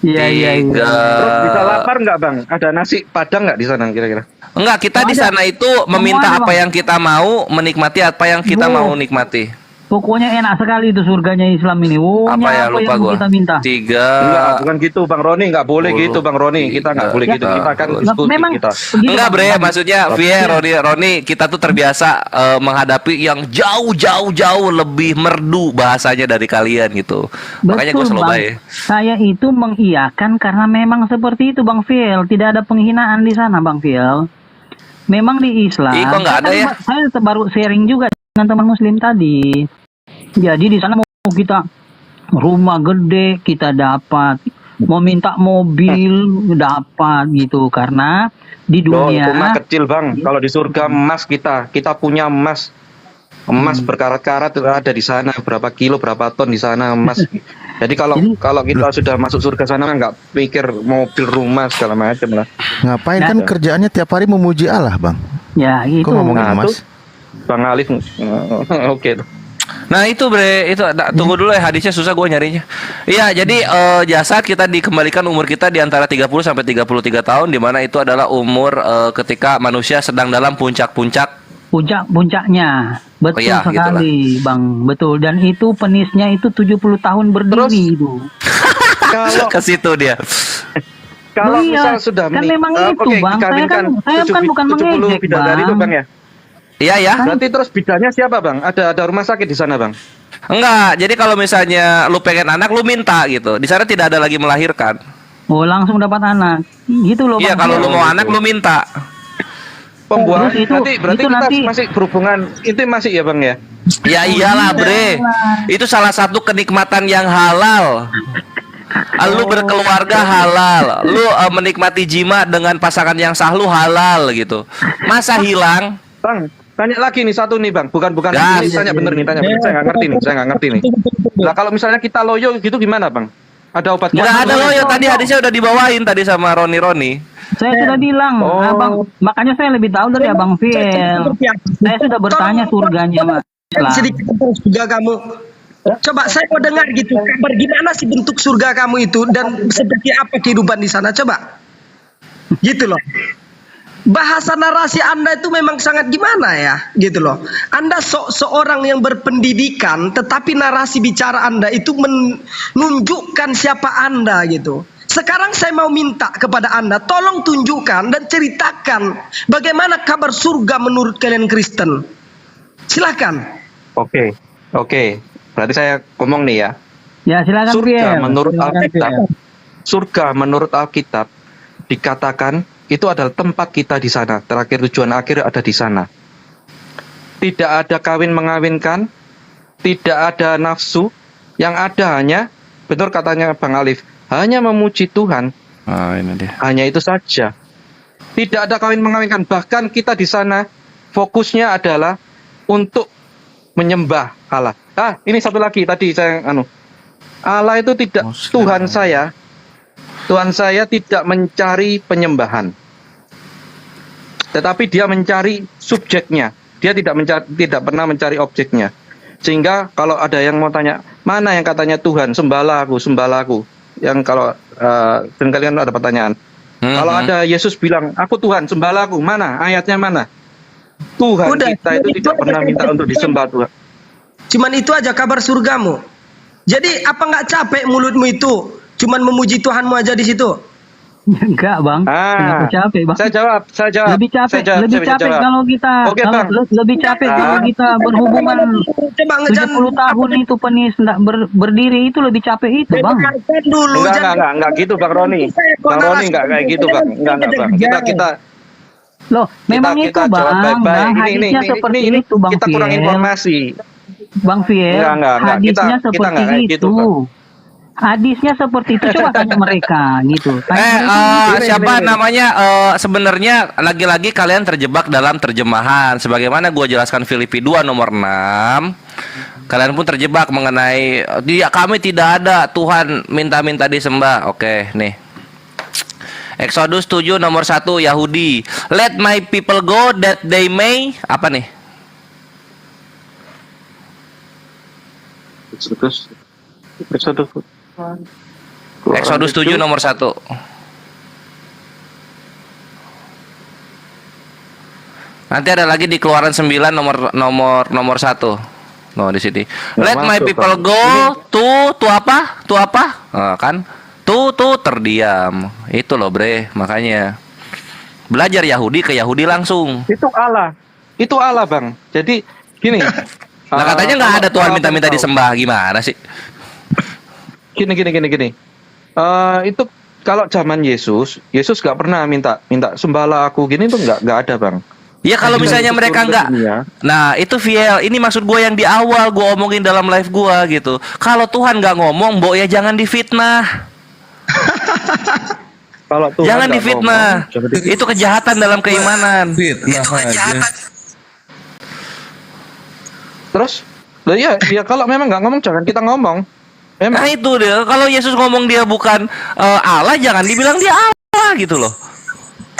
Speaker 10: Iya.
Speaker 14: Terus bisa lapar nggak Bang? Ada nasi padang nggak di sana kira-kira?
Speaker 4: Enggak, kita di sana itu meminta apa yang kita mau, menikmati apa yang kita mau nikmati.
Speaker 10: Pokoknya enak sekali itu surganya Islam ini.
Speaker 4: Apa ya, lupa
Speaker 10: yang
Speaker 4: gua.
Speaker 10: kita minta.
Speaker 4: 3.
Speaker 14: Enggak, bukan gitu Bang Roni, nggak boleh gitu Bang Roni. Kita nggak boleh gitu. Kita kan diskusi
Speaker 10: Memang
Speaker 14: kita.
Speaker 4: Enggak bre, maksudnya Vie, Roni, kita tuh terbiasa menghadapi yang jauh lebih merdu bahasanya dari kalian gitu. Makanya gue
Speaker 10: Betul,
Speaker 4: selalu
Speaker 10: Bang.
Speaker 4: baik.
Speaker 10: Saya itu mengiyakan karena memang seperti itu Bang Fiel. Tidak ada penghinaan di sana Bang Fiel. Memang di Islam.
Speaker 4: Ih, kok nggak ada ya?
Speaker 10: Saya baru sharing juga dengan teman Muslim tadi. Jadi di sana mau kita rumah gede kita dapat, mau minta mobil dapat gitu karena di
Speaker 14: Loh,
Speaker 10: dunia
Speaker 14: itu mah kecil Bang. Kalau di surga emas kita punya emas. Emas berkarat-karat ada di sana, berapa kilo, berapa ton di sana emas. Jadi kalau kita sudah masuk surga sana nggak pikir mobil, rumah segala macam lah.
Speaker 3: Ngapain kan kerjaannya tiap hari memuji Allah, Bang?
Speaker 10: Ya, itu.
Speaker 3: Kok ngomongin emas?
Speaker 14: Bang Alif, oke.
Speaker 4: Nah itu bre, itu tunggu dulu ya, hadisnya susah gue nyarinya. Iya, jadi jasad kita dikembalikan umur kita di antara 30 sampai 33 tahun, di mana itu adalah umur ketika manusia sedang dalam
Speaker 10: puncaknya. Betul
Speaker 4: iya,
Speaker 10: sekali, Bang. Betul. Dan itu penisnya itu 70 tahun berdiri itu.
Speaker 14: Kalau
Speaker 4: ke situ dia.
Speaker 14: Kalau
Speaker 10: iya,
Speaker 14: misal sudah
Speaker 10: kan memang itu, Bang. Saya kan bukan
Speaker 14: 70
Speaker 10: mengejek,
Speaker 14: bidadari itu Bang ya.
Speaker 4: Iya ya.
Speaker 14: Berarti terus bidannya siapa Bang? Ada rumah sakit di sana Bang?
Speaker 4: Enggak, jadi kalau misalnya lu pengen anak, lu minta gitu. Di sana tidak ada lagi melahirkan.
Speaker 10: Oh, langsung dapat anak. Gitu loh,
Speaker 4: Iya,
Speaker 10: Bang.
Speaker 4: kalau lu mau anak, lu minta.
Speaker 14: Pembuahan
Speaker 10: Terus
Speaker 14: berarti kita masih berhubungan itu masih ya Bang ya?
Speaker 4: Ya iyalah bre, itu salah satu kenikmatan yang halal. Lu berkeluarga halal, lu menikmati jima dengan pasangan yang sah lu halal gitu. Masa hilang?
Speaker 14: Bang, tanya lagi nih satu nih Bang, bukan
Speaker 4: Gas.
Speaker 14: ini tanya bener nih, saya nggak ngerti nih. Lah kalau misalnya kita loyo gitu gimana Bang? Ada obat
Speaker 4: Nggak ada loyo, tadi hadisnya udah dibawain tadi sama Roni.
Speaker 10: Saya sudah bilang, Abang, makanya saya lebih tahu dari Abang Fiel. Saya sudah bertanya surganya, Mas.
Speaker 7: Sedikit tentang surga kamu. Coba saya mau dengar gitu, kabar gimana sih bentuk surga kamu itu dan seperti apa kehidupan di sana, coba. Gitu loh. Bahasa narasi Anda itu memang sangat gimana ya, gitu loh. Anda seorang yang berpendidikan, tetapi narasi bicara Anda itu menunjukkan siapa Anda gitu. Sekarang saya mau minta kepada Anda, tolong tunjukkan dan ceritakan bagaimana kabar surga menurut kalian Kristen. Silakan.
Speaker 14: Oke. Berarti saya ngomong nih ya.
Speaker 10: Ya, silakan
Speaker 14: Surga menurut Alkitab dikatakan itu adalah tempat kita di sana. Terakhir tujuan akhir ada di sana. Tidak ada kawin mengawinkan, tidak ada nafsu, yang ada hanya, benar katanya Bang Alif, hanya memuji Tuhan.
Speaker 4: Ini dia.
Speaker 14: Hanya itu saja. Tidak ada kawin mengawinkan. Bahkan kita di sana fokusnya adalah untuk menyembah Allah. Ini satu lagi tadi saya Allah itu tidak Tuhan saya tidak mencari penyembahan. Tetapi dia mencari subjeknya. Dia tidak pernah mencari objeknya. Sehingga kalau ada yang mau tanya, mana yang katanya Tuhan, sembahlah aku. Yang kalau seringkali kan ada pertanyaan. Kalau ada Yesus bilang, aku Tuhan, sembahlah aku. Mana? Ayatnya mana? Tuhan kita itu tidak pernah minta untuk disembah Tuhan.
Speaker 7: Cuman itu aja kabar surgamu. Jadi apa nggak capek mulutmu itu? Cuman memuji Tuhanmu aja di situ?
Speaker 10: Enggak Bang, enggak capek Bang.
Speaker 14: Saya jawab.
Speaker 10: Lebih capek kalau kita lebih capek kalau kita berhubungan 70 tahun itu penis enggak berdiri itu lebih capek itu Bang.
Speaker 14: Enggak gitu Bang Roni. Bang Roni enggak kayak gitu Bang. Enggak Bang. Kita
Speaker 10: loh, memang itu Bang. Hadisnya seperti itu Bang.
Speaker 14: Kita kurang informasi.
Speaker 10: Bang Fiel, hadisnya seperti itu. Hadisnya seperti itu, coba tanya mereka gitu.
Speaker 4: Siapa namanya? Sebenarnya lagi-lagi kalian terjebak dalam terjemahan. Sebagaimana gue jelaskan Filipi 2 nomor 6. Kalian pun terjebak mengenai kami tidak ada Tuhan minta-minta disembah. Oke, nih. Exodus 7 nomor 1 Yahudi. Let my people go that they may apa nih? Exodus 7 nomor 1. Nanti ada lagi di Keluaran 9 nomor 1. No, di sini. Let my
Speaker 14: masuk,
Speaker 4: people
Speaker 14: Bang.
Speaker 4: go to apa? To apa? Kan? To terdiam. Itu loh, Bre. Makanya belajar Yahudi ke Yahudi langsung.
Speaker 14: Itu Allah, Bang. Jadi gini.
Speaker 4: Nah, katanya nggak ada Tuhan minta-minta disembah. Gimana sih?
Speaker 14: Gini. Itu kalau zaman Yesus nggak pernah minta sembahlah aku gini tuh nggak ada, Bang.
Speaker 4: Ya kalau misalnya mereka nggak, nah itu VL, ini maksud gue yang di awal gue omongin dalam live gue gitu. Kalau Tuhan nggak ngomong, Bo, ya jangan difitnah.
Speaker 14: Kalau Tuhan
Speaker 4: jangan
Speaker 14: nggak
Speaker 4: difitnah,
Speaker 14: ngomong,
Speaker 4: itu kejahatan dalam keimanan.
Speaker 9: Fitnah aja.
Speaker 14: Terus, ya kalau memang nggak ngomong jangan kita ngomong. Memang.
Speaker 4: Nah itu dia, kalau Yesus ngomong dia bukan Allah, jangan dibilang dia Allah gitu loh.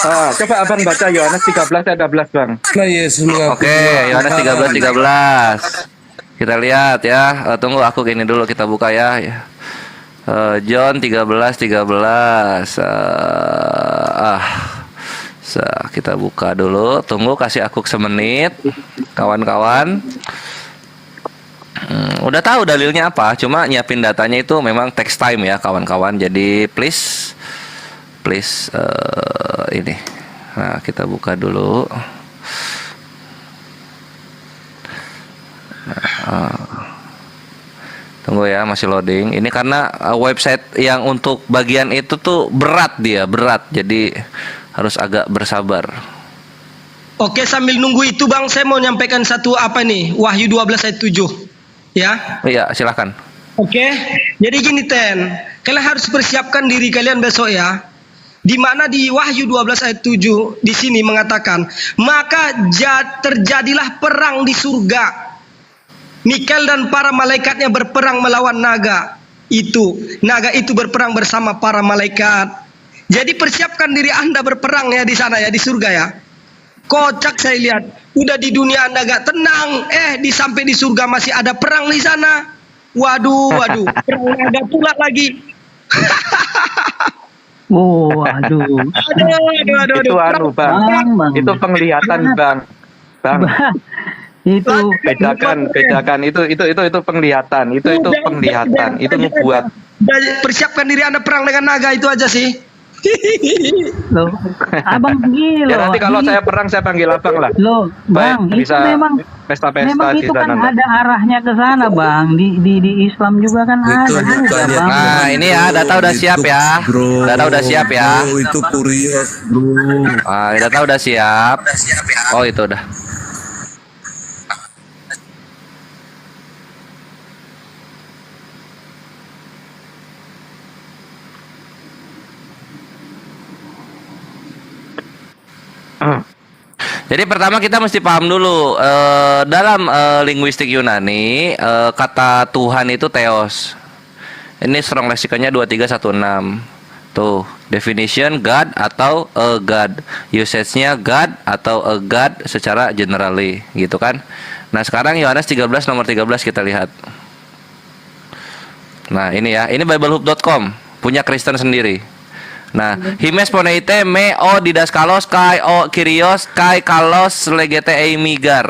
Speaker 14: Coba abang baca Yohanes 13 ayat 12, Bang.
Speaker 9: Nah, Yesus mengaku.
Speaker 4: Oke, Yohanes 13. Kita lihat ya. Tunggu aku gini dulu, kita buka ya. John 13. Kita buka dulu. Tunggu, kasih aku semenit, kawan-kawan. Udah tahu dalilnya apa, cuma nyiapin datanya itu memang text time ya, kawan-kawan. Jadi please ini. Nah, kita buka dulu. Tunggu ya, masih loading. Ini karena website yang untuk bagian itu tuh berat. Jadi harus agak bersabar.
Speaker 15: Oke, sambil nunggu itu Bang, saya mau nyampaikan satu apa nih? Wahyu 12 ayat 7. Ya.
Speaker 4: Iya, silakan.
Speaker 15: Oke. Jadi gini, kalian harus persiapkan diri kalian besok ya. Di mana di Wahyu 12 ayat 7 di sini mengatakan, maka terjadilah perang di surga. Mikael dan para malaikatnya berperang melawan naga itu. Naga itu berperang bersama para malaikat. Jadi persiapkan diri Anda berperang ya di sana ya, di surga ya. Kocak saya lihat, udah di dunia Anda gak tenang, sampai di surga masih ada perang di sana. Waduh, perang ada pula lagi.
Speaker 10: Aduh.
Speaker 14: Itu Bang. Itu penglihatan, Bang.
Speaker 10: Itu
Speaker 14: bedakan itu penglihatan. Itu penglihatan. Itu nubuat.
Speaker 15: Persiapkan diri Anda perang dengan naga, itu aja sih.
Speaker 10: Loh, abang gila.
Speaker 14: Ya nanti kalau saya perang saya panggil abang lah.
Speaker 10: Loh, Bang, itu
Speaker 14: bisa
Speaker 10: memang
Speaker 14: pesta-pesta
Speaker 10: memang
Speaker 14: di
Speaker 10: itu kan
Speaker 14: sana.
Speaker 10: ada arahnya ke sana, Bang. Di Islam juga kan ada juga, Bang.
Speaker 4: Nah, ini ya, data udah siap ya. Data udah siap ya.
Speaker 9: Bro, itu kurios, bro.
Speaker 4: Data udah siap. Oh, itu udah. Jadi pertama kita mesti paham dulu dalam linguistik Yunani kata Tuhan itu theos. Ini strong lexiconnya 2316. Tuh, definition God atau a God. Usage-nya God atau a God secara generally, gitu kan. Nah, sekarang Yohanes 13 nomor 13 kita lihat. Nah, ini ya. Ini biblehub.com, punya Kristen sendiri. Nah, himes poneite me o didaskalos kai o kyrios kai kalos legete eimigar.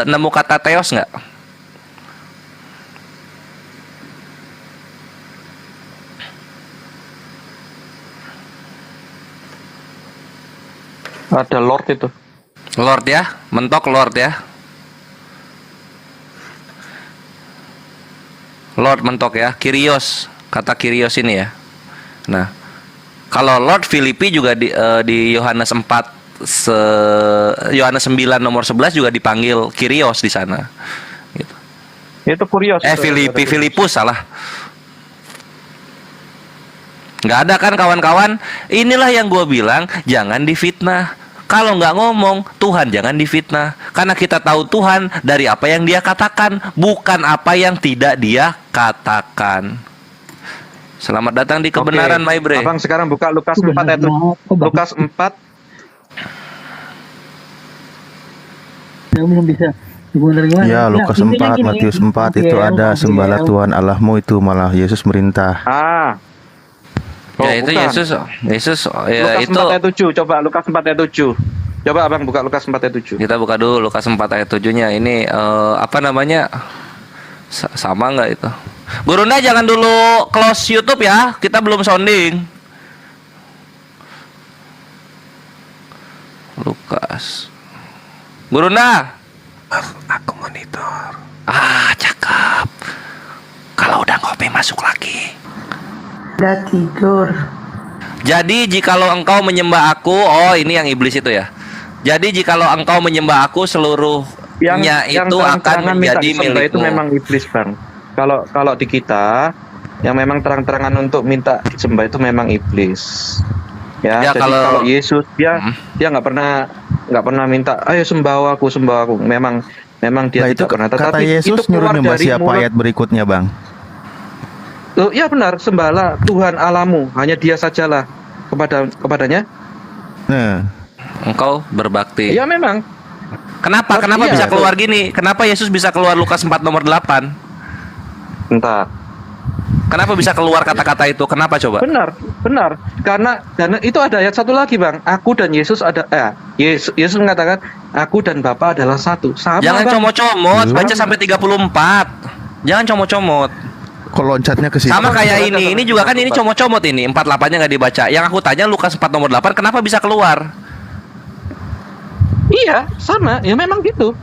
Speaker 4: Nemu kata theos nggak?
Speaker 14: Ada Lord itu.
Speaker 4: Lord ya, mentok Lord ya. Lord mentok ya, Kyrios, kata Kyrios ini ya. Nah, kalau Lord Filipi juga di Yohanes 4 Yohanes 9 nomor 11 juga dipanggil Kyrios di sana. Gitu.
Speaker 14: Itu Kurios.
Speaker 4: Filipus salah. Nggak ada kan kawan-kawan? Inilah yang gue bilang, jangan difitnah. Kalau nggak ngomong, Tuhan jangan difitnah. Karena kita tahu Tuhan dari apa yang Dia katakan, bukan apa yang tidak Dia katakan. Selamat datang di kebenaran, my bre.
Speaker 14: Abang sekarang buka Lukas 4 ayat 7. Lukas 4.
Speaker 10: Belum bisa.
Speaker 3: Ya, Lukas 4, Matius 4 itu ada sembahlah Tuhan Allahmu, itu malah Yesus merintah.
Speaker 4: Ya itu
Speaker 14: bukan.
Speaker 4: Yesus ya
Speaker 14: Lukas
Speaker 4: itu
Speaker 14: 4 ayat 7, coba Lukas 4 ayat 7. Coba Abang buka Lukas 4 ayat 7.
Speaker 4: Kita buka dulu Lukas 4 ayat 7-nya. Ini apa namanya? Sama nggak itu? Gurunda jangan dulu close YouTube ya. Kita belum sounding. Lukas. Gurunda.
Speaker 7: Aku monitor.
Speaker 4: Ah, cakep. Kalau udah ngopi masuk lagi.
Speaker 8: Udah tidur.
Speaker 4: Jadi jikalau engkau menyembah aku, oh ini yang iblis itu ya. Jadi jikalau engkau menyembah aku, seluruhnya itu akan menjadi milikmu.
Speaker 14: Itu memang iblis, Bang. Kalau di kita yang memang terang-terangan untuk minta sembah itu memang iblis. Ya,
Speaker 4: Ya,
Speaker 14: jadi kalau Yesus dia nggak pernah minta, ayo sembah aku. Memang dia
Speaker 3: Nah,
Speaker 14: tidak pernah.
Speaker 3: kata
Speaker 14: Tetapi
Speaker 3: Yesus
Speaker 14: itu
Speaker 3: nyuruh
Speaker 14: keluar
Speaker 3: nyembah
Speaker 14: dari
Speaker 3: siapa
Speaker 14: mulut.
Speaker 3: ayat berikutnya, Bang?
Speaker 14: Oh, ya benar, sembahlah Tuhan Allahmu, hanya Dia sajalah kepadanya.
Speaker 3: Nah,
Speaker 4: Engkau berbakti.
Speaker 14: Ya memang.
Speaker 4: Kenapa
Speaker 14: Iya,
Speaker 4: bisa keluar gini? Kenapa Yesus bisa keluar Lukas 4 nomor 8?
Speaker 14: Entah.
Speaker 4: Kenapa bisa keluar kata-kata itu? Kenapa coba?
Speaker 14: Benar. Karena itu ada ayat satu lagi, Bang. Aku dan Yesus Yesus mengatakan, aku dan Bapa adalah satu. Sama,
Speaker 4: Jangan
Speaker 14: Bang.
Speaker 4: comot-comot, baca sampai 34. Jangan comot-comot.
Speaker 3: kok loncatnya ke situ?
Speaker 4: Sama kayak ini juga kan ini comot-comot ini 48-nya nggak dibaca. Yang aku tanya Lukas 4 nomor 8 kenapa bisa keluar?
Speaker 14: Iya, sama. Ya memang gitu.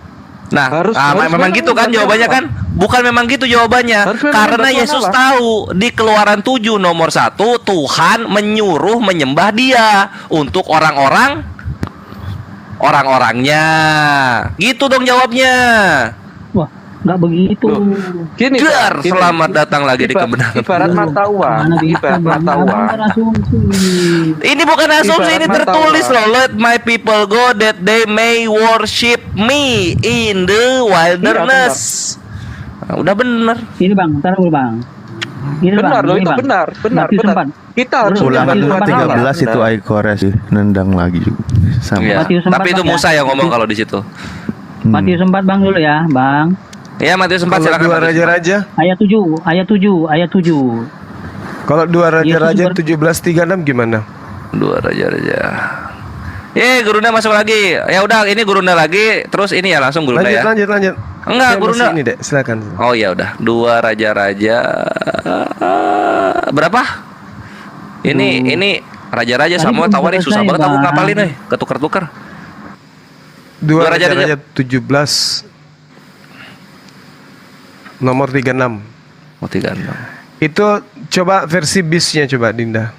Speaker 4: Nah,
Speaker 14: Harus
Speaker 4: memang gitu kan jawabannya kan? Bukan memang gitu jawabannya. Karena Yesus tahu di Keluaran 7 nomor 1 Tuhan menyuruh menyembah Dia untuk orang-orangnya. Gitu dong jawabnya.
Speaker 10: Wah, nggak begitu.
Speaker 14: Gini,
Speaker 4: Dar,
Speaker 14: Bang, gini.
Speaker 4: selamat datang lagi di kebenaran.
Speaker 14: Ibarat mata uang. Ibarat mata uang.
Speaker 4: Ini bukan asumsi, ini
Speaker 14: Ibarat mata
Speaker 4: tertulis
Speaker 14: uang.
Speaker 4: loh. Let my people go that they may worship me in the wilderness. Nah, udah bener.
Speaker 10: Ini Bang, ntar dulu Bang. Ini
Speaker 14: Benar loh,
Speaker 10: ini,
Speaker 14: itu
Speaker 10: Bang.
Speaker 14: benar.
Speaker 10: Matius 4.
Speaker 14: Kita harus
Speaker 3: Ulangan
Speaker 14: menyembah Tuhan Allah.
Speaker 3: 13 itu Aikores sih, nendang lagi juga. Sama.
Speaker 4: Iya.
Speaker 10: Matius 4,
Speaker 4: Tapi itu
Speaker 10: Bang,
Speaker 4: Musa
Speaker 10: ya.
Speaker 4: yang ngomong kalau di situ.
Speaker 10: Matius 4 Bang dulu ya, Bang.
Speaker 4: Iya, Matius 4
Speaker 7: Kalau
Speaker 4: silakan.
Speaker 7: dua
Speaker 4: Matius 4.
Speaker 7: raja-raja,
Speaker 10: Ayat 7.
Speaker 7: kalau dua raja-raja
Speaker 10: Yesus
Speaker 7: 17:36 gimana?
Speaker 4: Dua raja-raja. Gurunda masuk lagi. Ya udah, ini Gurunda lagi. Terus ini ya langsung Gurunda ya.
Speaker 7: Lanjut.
Speaker 4: Enggak,
Speaker 7: Saya
Speaker 4: Gurunda.
Speaker 7: masih ini deh, silakan.
Speaker 4: Oh ya udah, dua raja-raja. Berapa? Ini raja-raja
Speaker 10: Tadi
Speaker 4: sama
Speaker 10: belum
Speaker 4: tawar ini susah
Speaker 10: selesai,
Speaker 4: banget aku
Speaker 10: Bang.
Speaker 4: ngapalin nih, ketukar-tukar.
Speaker 7: Dua
Speaker 4: Dua raja-raja.
Speaker 7: raja-raja 17 nomor 36.
Speaker 4: Oh, 36.
Speaker 7: Itu coba versi bisnya coba Dinda.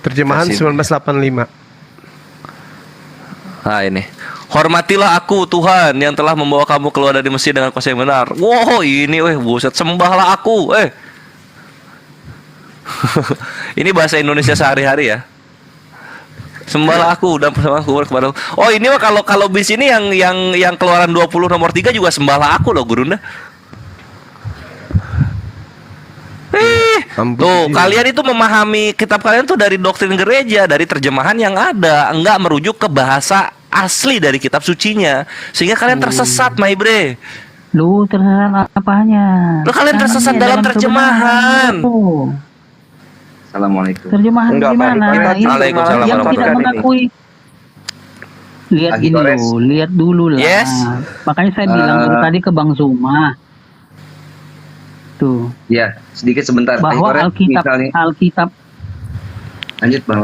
Speaker 7: Terjemahan
Speaker 4: Versi
Speaker 7: 1985.
Speaker 4: Nah ini, hormatilah aku Tuhan yang telah membawa kamu keluar dari Mesir dengan kuasa yang benar. Wow, ini buset, sembahlah aku. Ini bahasa Indonesia sehari-hari ya. Sembahlah aku dan persembahku kepada. Oh, ini mah kalau bis ini yang Keluaran 20 nomor 3 juga sembahlah aku loh, Gurunda. Tuh, kalian itu memahami kitab kalian tuh dari doktrin gereja, dari terjemahan yang ada, enggak merujuk ke bahasa asli dari kitab sucinya. Sehingga kalian tersesat, my bre.
Speaker 10: Lu tersesat apanya?
Speaker 4: Lu kalian tersesat dalam terjemahan.
Speaker 16: Assalamualaikum.
Speaker 10: Terjemahan
Speaker 14: Enggak,
Speaker 10: gimana?
Speaker 14: Pak.
Speaker 10: Ini
Speaker 4: Waalaikumsalam
Speaker 10: yang tidak
Speaker 4: warahmatullahi
Speaker 10: mengakui. Lihat gini dulu, lihat dulu lah.
Speaker 4: Yes.
Speaker 10: Makanya saya bilang tadi ke Bang Zuma. Tuh.
Speaker 16: Ya, sedikit sebentar.
Speaker 10: Bahwa
Speaker 16: Ahikoret,
Speaker 10: Alkitab.
Speaker 16: Lanjut bang.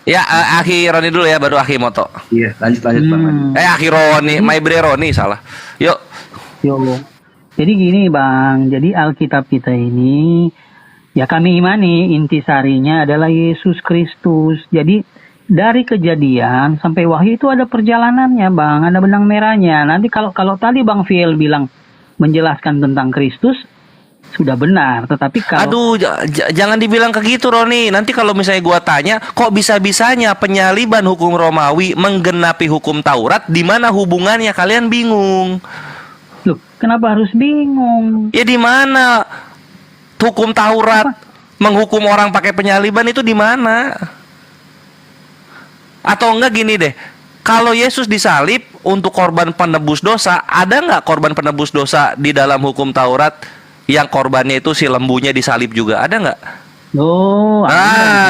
Speaker 4: Ya, Akhi Roni dulu ya, baru Akhi Moto.
Speaker 16: Iya, lanjut bang.
Speaker 4: Akhi Roni, my bre Roni salah. Yuk.
Speaker 10: Yo. Jadi gini Bang, jadi Alkitab kita ini ya kami imani intisarinya adalah Yesus Kristus. Jadi dari Kejadian sampai Wahyu itu ada perjalanannya Bang, ada benang merahnya. Nanti kalau tadi Bang Fiel bilang menjelaskan tentang Kristus sudah benar, tetapi kalau
Speaker 4: jangan dibilang ke gitu Roni. Nanti kalau misalnya gua tanya, kok bisa-bisanya penyaliban hukum Romawi menggenapi hukum Taurat, di mana hubungannya? Kalian bingung.
Speaker 10: Loh, kenapa harus bingung?
Speaker 4: Ya di mana hukum Taurat menghukum orang pakai penyaliban itu di mana? Atau enggak gini deh, kalau Yesus disalib untuk korban penebus dosa, ada nggak korban penebus dosa di dalam hukum Taurat yang korbannya itu si lembunya disalib juga? Ada nggak?
Speaker 10: Oh,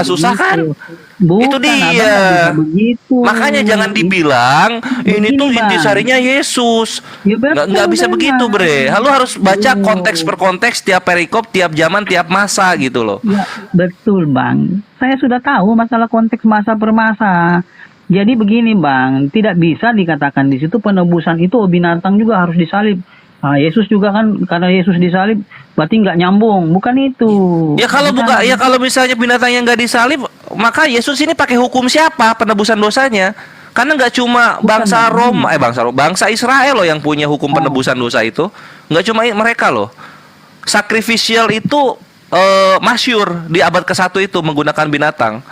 Speaker 4: susah kan?
Speaker 10: Bukan,
Speaker 4: Itu dia.
Speaker 10: Abang nggak bisa begitu.
Speaker 4: Makanya jangan dibilang ini tuh
Speaker 10: Begini, Bang.
Speaker 4: intisarinya Yesus.
Speaker 10: Ya, betul,
Speaker 4: Nggak bisa
Speaker 10: memang.
Speaker 4: begitu, Bre. Lu harus baca
Speaker 10: Iya.
Speaker 4: konteks per konteks, tiap perikop, tiap zaman, tiap masa gitu loh.
Speaker 10: Ya, betul Bang. Saya sudah tahu masalah konteks masa per masa. Jadi begini Bang, tidak bisa dikatakan di situ penebusan itu binatang juga harus disalib. Nah, Yesus juga kan karena Yesus disalib berarti nggak nyambung, bukan itu.
Speaker 4: Ya kalau kalau misalnya binatangnya nggak disalib, maka Yesus ini pakai hukum siapa penebusan dosanya? Karena nggak cuma bangsa Roma, bangsa Israel loh yang punya hukum penebusan dosa itu. Nggak cuma mereka loh. Sacrificial itu masyhur di abad ke-1 itu menggunakan binatang.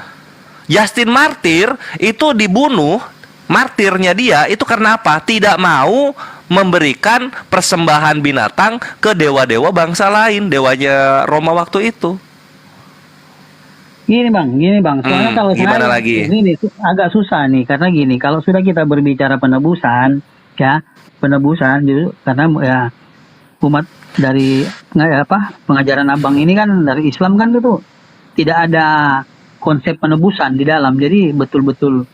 Speaker 4: Justin Martyr itu dibunuh, martirnya dia itu karena apa? Tidak mau memberikan persembahan binatang ke dewa-dewa bangsa lain, dewanya Roma waktu itu.
Speaker 10: Gini bang. Soalnya kalau
Speaker 4: gimana
Speaker 10: saya
Speaker 4: lagi?
Speaker 10: ini agak susah nih karena gini, kalau sudah kita berbicara penebusan, ya penebusan justru karena ya umat dari pengajaran abang ini kan dari Islam kan itu tidak ada konsep penebusan di dalam, jadi betul-betul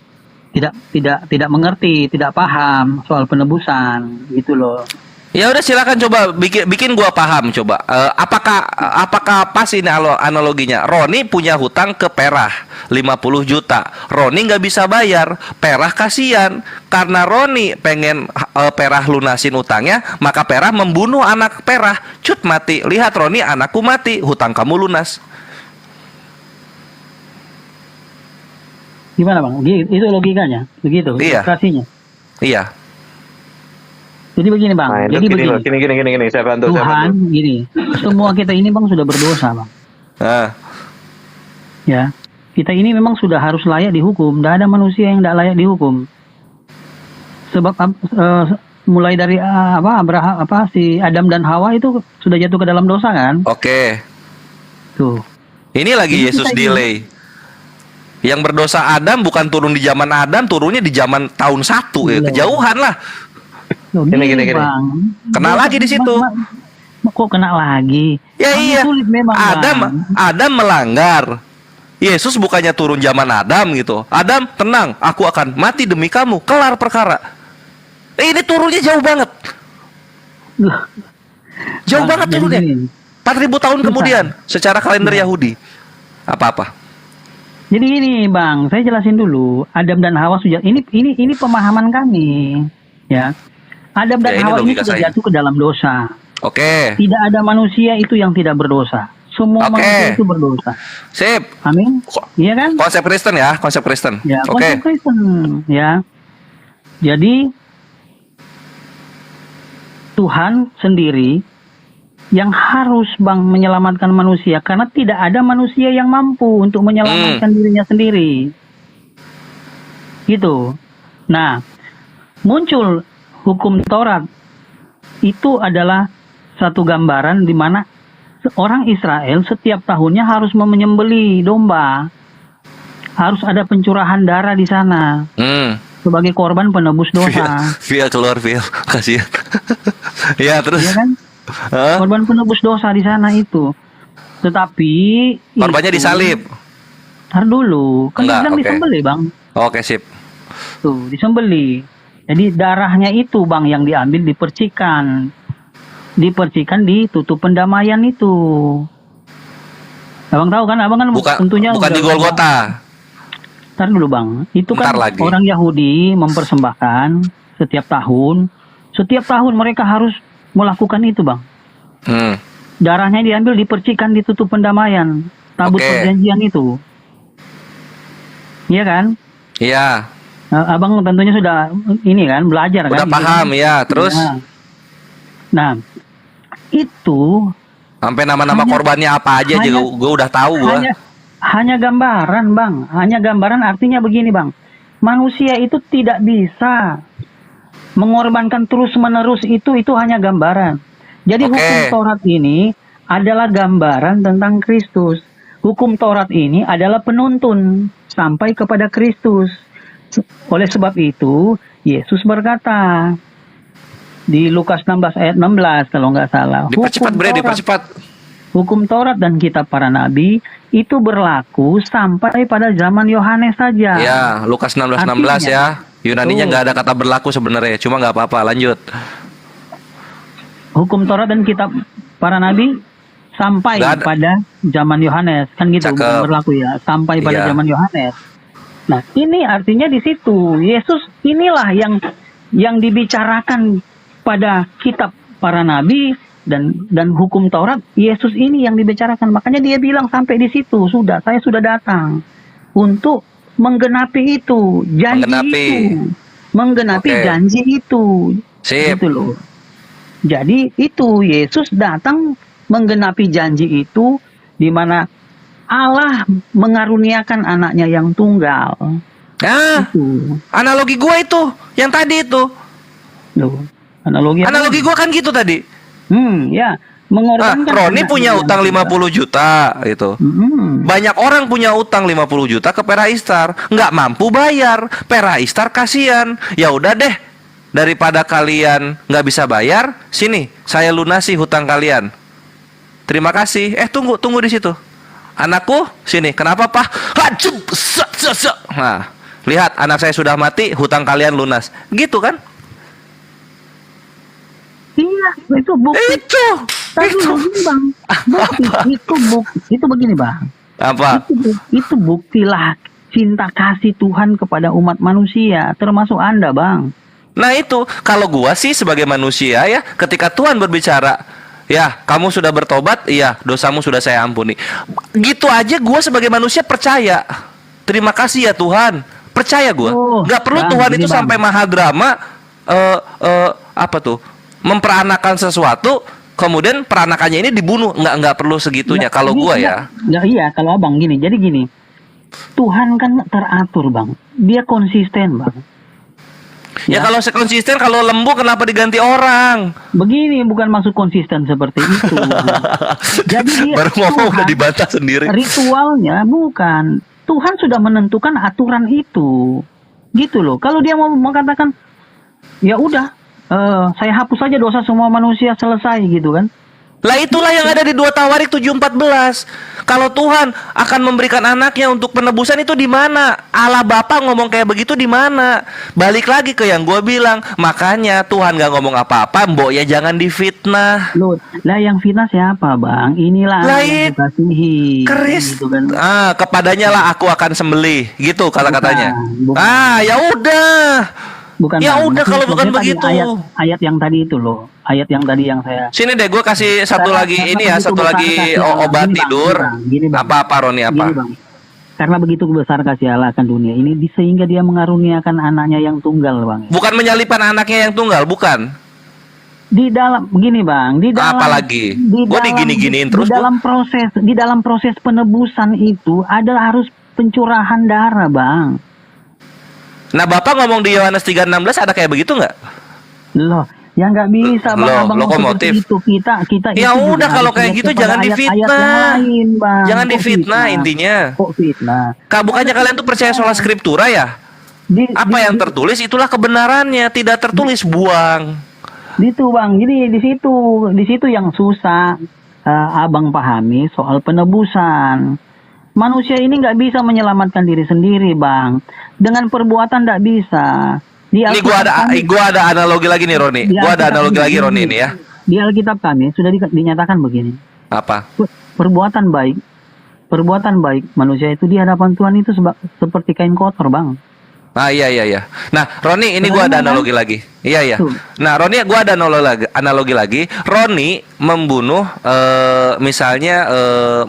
Speaker 10: tidak mengerti, tidak paham soal penebusan gitu loh.
Speaker 4: Ya udah silakan coba bikin gua paham coba. Apakah pas ini analoginya? Roni punya hutang ke Perah 50 juta. Roni nggak bisa bayar. Perah kasihan karena Roni pengen Perah lunasin utangnya, maka Perah membunuh anak Perah. Cut mati. Lihat Roni, anakku mati, hutang kamu lunas.
Speaker 10: Gimana bang? Itu logikanya, begitu.
Speaker 4: Iya.
Speaker 10: Ilustrasinya.
Speaker 4: Iya.
Speaker 10: Jadi begini bang.
Speaker 14: Nah,
Speaker 10: jadi begini.
Speaker 14: Gini, saya bantu.
Speaker 10: Tuhan, gini. Semua kita ini bang sudah berdosa bang. Ya, kita ini memang sudah harus layak dihukum. Tidak ada manusia yang tidak layak dihukum. Sebab mulai dari si Adam dan Hawa itu sudah jatuh ke dalam dosa kan?
Speaker 4: Oke.
Speaker 10: Tuh.
Speaker 4: Ini lagi
Speaker 10: Jadi
Speaker 4: Yesus
Speaker 10: kita ini-
Speaker 4: delay. Yang berdosa Adam bukan turun di zaman Adam, turunnya di zaman tahun 1 ya. Kejauhan lah.
Speaker 10: Loh,
Speaker 4: Gini.
Speaker 10: Bang.
Speaker 4: Kena lagi di situ.
Speaker 10: Kok kena lagi?
Speaker 4: Ya
Speaker 10: Kamu
Speaker 4: iya.
Speaker 10: sulit memang, Bang.
Speaker 4: Adam melanggar. Yesus bukannya turun zaman Adam gitu. Adam, tenang, aku akan mati demi kamu. Kelar perkara. Ini turunnya jauh banget. Jauh
Speaker 10: Bang,
Speaker 4: banget
Speaker 10: jadi
Speaker 4: turunnya.
Speaker 10: gini.
Speaker 4: 4.000 tahun kemudian secara kalender Yahudi. Apa-apa?
Speaker 10: Jadi gini, Bang, saya jelasin dulu. Adam dan Hawa sudah ini pemahaman kami, ya. Adam dan
Speaker 4: Ya, ini
Speaker 10: Hawa ini
Speaker 4: logika
Speaker 10: sudah
Speaker 4: saya.
Speaker 10: jatuh ke dalam dosa.
Speaker 4: Oke.
Speaker 10: Tidak ada manusia itu yang tidak berdosa. Semua
Speaker 4: Oke.
Speaker 10: manusia itu berdosa.
Speaker 4: Sip.
Speaker 10: Amin. Iya kan?
Speaker 4: Konsep Kristen ya, konsep Kristen.
Speaker 10: Ya,
Speaker 4: Oke.
Speaker 10: konsep Kristen, ya. Jadi Tuhan sendiri yang harus Bang menyelamatkan manusia karena tidak ada manusia yang mampu untuk menyelamatkan dirinya sendiri. Gitu. Nah, muncul hukum Taurat itu adalah satu gambaran di mana orang Israel setiap tahunnya harus menyembelih domba. Harus ada pencurahan darah di sana sebagai korban penebus dosa.
Speaker 4: Via keluar via, kasihan. Ya terus.
Speaker 10: Iya kan? Korban penebus dosa di sana itu. Tetapi
Speaker 4: Korbannya disalib.
Speaker 10: Ntar dulu, kan
Speaker 4: Enggak,
Speaker 10: bilang
Speaker 4: oke.
Speaker 10: disembelih bang.
Speaker 4: Oke sip.
Speaker 10: Tuh disembelih. Jadi darahnya itu bang yang diambil dipercikan di tutup pendamaian itu. Abang tahu kan? Abang kan tentunya
Speaker 4: Bukan di Golgota.
Speaker 10: Ntar dulu bang, itu kan
Speaker 4: Ntar lagi.
Speaker 10: orang Yahudi mempersembahkan setiap tahun mereka harus melakukan itu bang. Darahnya diambil dipercikan di tutup pendamaian, tabut
Speaker 4: Oke.
Speaker 10: perjanjian itu. Iya kan?
Speaker 4: Iya.
Speaker 10: Abang tentunya sudah ini kan belajar kan?
Speaker 4: Udah paham ya. Terus
Speaker 10: Nah, itu
Speaker 4: sampai nama-nama
Speaker 10: Hanya-
Speaker 4: korbannya apa aja
Speaker 10: hanya-
Speaker 4: gue udah tahu gua.
Speaker 10: hanya gambaran bang, hanya gambaran artinya begini bang, manusia itu tidak bisa mengorbankan terus menerus itu hanya gambaran. Jadi
Speaker 4: Oke.
Speaker 10: hukum Taurat ini adalah gambaran tentang Kristus. Hukum Taurat ini adalah penuntun sampai kepada Kristus. Oleh sebab itu Yesus berkata di Lukas 16 ayat 16 kalau nggak salah.
Speaker 4: Dipercepat
Speaker 10: hukum
Speaker 4: bre,
Speaker 10: Taurat-
Speaker 4: dipercepat.
Speaker 10: Hukum Taurat dan kitab para nabi itu berlaku sampai pada zaman Yohanes saja.
Speaker 4: Ya, Lukas 16:16 ya. Yunaninya nggak ada kata berlaku sebenarnya, cuma nggak apa-apa. Lanjut.
Speaker 10: Hukum Taurat dan kitab para nabi sampai pada zaman Yohanes, kan gitu, bukan berlaku ya, sampai pada zaman Yohanes. Nah, ini artinya di situ Yesus inilah yang dibicarakan pada kitab para nabi dan hukum Taurat. Yesus ini yang dibicarakan, makanya dia bilang sampai di situ sudah, saya sudah datang untuk menggenapi itu janji menggenapi janji itu. Gitu loh. Jadi itu Yesus datang menggenapi janji itu, di mana Allah mengaruniakan anaknya yang tunggal.
Speaker 4: Analogi gua itu yang tadi itu.
Speaker 10: Loh, analogi
Speaker 4: gua kan gitu tadi.
Speaker 10: Ya, mengorbankan.
Speaker 4: Roni punya utang 50 juta gitu. Banyak orang punya utang 50 juta ke Peraistar, nggak mampu bayar. Peraistar kasihan. Ya udah deh, daripada kalian nggak bisa bayar, sini saya lunasi hutang kalian. Terima kasih. Tunggu di situ. Anakku, sini. Kenapa, Pak? Nah, lihat anak saya sudah mati, hutang kalian lunas. Gitu kan?
Speaker 10: Iya, itu bukti. Begini, Bang. Itu begini, Bang.
Speaker 4: Apa?
Speaker 10: Itu buktilah cinta kasih Tuhan kepada umat manusia, termasuk Anda, Bang.
Speaker 4: Nah itu, kalau gua sih sebagai manusia ya, ketika Tuhan berbicara, ya kamu sudah bertobat, iya dosamu sudah saya ampuni. Gitu aja gua sebagai manusia percaya. Terima kasih ya Tuhan, percaya gua. Nggak perlu Bang, Tuhan itu Bang, sampai mahadrama apa tuh, memperanakan sesuatu, kemudian peranakannya ini dibunuh. Nggak perlu segitunya. Kalau gua ya.
Speaker 10: Iya, kalau Abang gini. Jadi gini, Tuhan kan teratur, Bang. Dia konsisten, Bang.
Speaker 4: Ya kalau konsisten, kalau lembu kenapa diganti orang?
Speaker 10: Begini, bukan maksud konsisten seperti itu. Jadi dia
Speaker 4: baru ngomong udah dibantah sendiri.
Speaker 10: Ritualnya bukan. Tuhan sudah menentukan aturan itu. Gitu loh. Kalau dia mau mengatakan, ya udah, saya hapus saja dosa semua manusia, selesai gitu kan.
Speaker 4: Lah itulah yang ada di 2 Tawarik 7:14. Kalau Tuhan akan memberikan anaknya untuk penebusan, itu di mana? Allah Bapa ngomong kayak begitu di mana? Balik lagi ke yang gue bilang. Makanya Tuhan gak ngomong apa-apa, mbok ya jangan difitnah.
Speaker 10: Loh, lah yang fitnah siapa, Bang? Inilah yang dikasihi.
Speaker 4: Keris.
Speaker 10: Gitu kan.
Speaker 4: Kepadanya lah aku akan sembelih, gitu kata-katanya. Ya udah.
Speaker 10: Bukan,
Speaker 4: ya udah kalau bukan begitu.
Speaker 10: Ayat yang tadi itu loh. Ayat yang tadi yang saya.
Speaker 4: Sini deh, gue kasih satu lagi ini ya, satu lagi obat tidur. Apa Roni apa?
Speaker 10: Gini, Bang. Karena begitu besar kasih Allah akan dunia ini, sehingga dia mengaruniakan anaknya yang tunggal, Bang.
Speaker 4: Bukan menyalipkan anaknya yang tunggal, bukan.
Speaker 10: Di dalam begini, Bang, di dalam
Speaker 4: apa lagi? Gue digini-giniin terus.
Speaker 10: Di dalam proses penebusan itu ada harus pencurahan darah, Bang.
Speaker 4: Nah, Bapak ngomong di Yohanes 3:16 ada kayak begitu nggak?
Speaker 10: Loh, ya nggak bisa, Bang.
Speaker 4: Lokomotif.
Speaker 10: Itu kita
Speaker 4: ya udah kalau kayak gitu jangan difitnah. Jangan difitnah intinya.
Speaker 10: Kok fitnah?
Speaker 4: Bukannya kalian tuh percaya soal skriptura ya? Apa yang tertulis itulah kebenarannya, tidak tertulis buang.
Speaker 10: Gitu, Bang. Jadi di situ yang susah Abang pahami soal penebusan. Manusia ini nggak bisa menyelamatkan diri sendiri, Bang. Dengan perbuatan nggak bisa.
Speaker 4: Ini gua ada analogi lagi nih, Roni. Gua ada analogi lagi, Roni, ini ya.
Speaker 10: Di Alkitab kami sudah dinyatakan begini.
Speaker 4: Apa?
Speaker 10: Perbuatan baik manusia itu di hadapan Tuhan itu seperti kain kotor, Bang.
Speaker 4: Iya. Nah, Roni, ini gua ada analogi lagi. Iya. Nah, Roni, gua ada analogi lagi. Roni membunuh, misalnya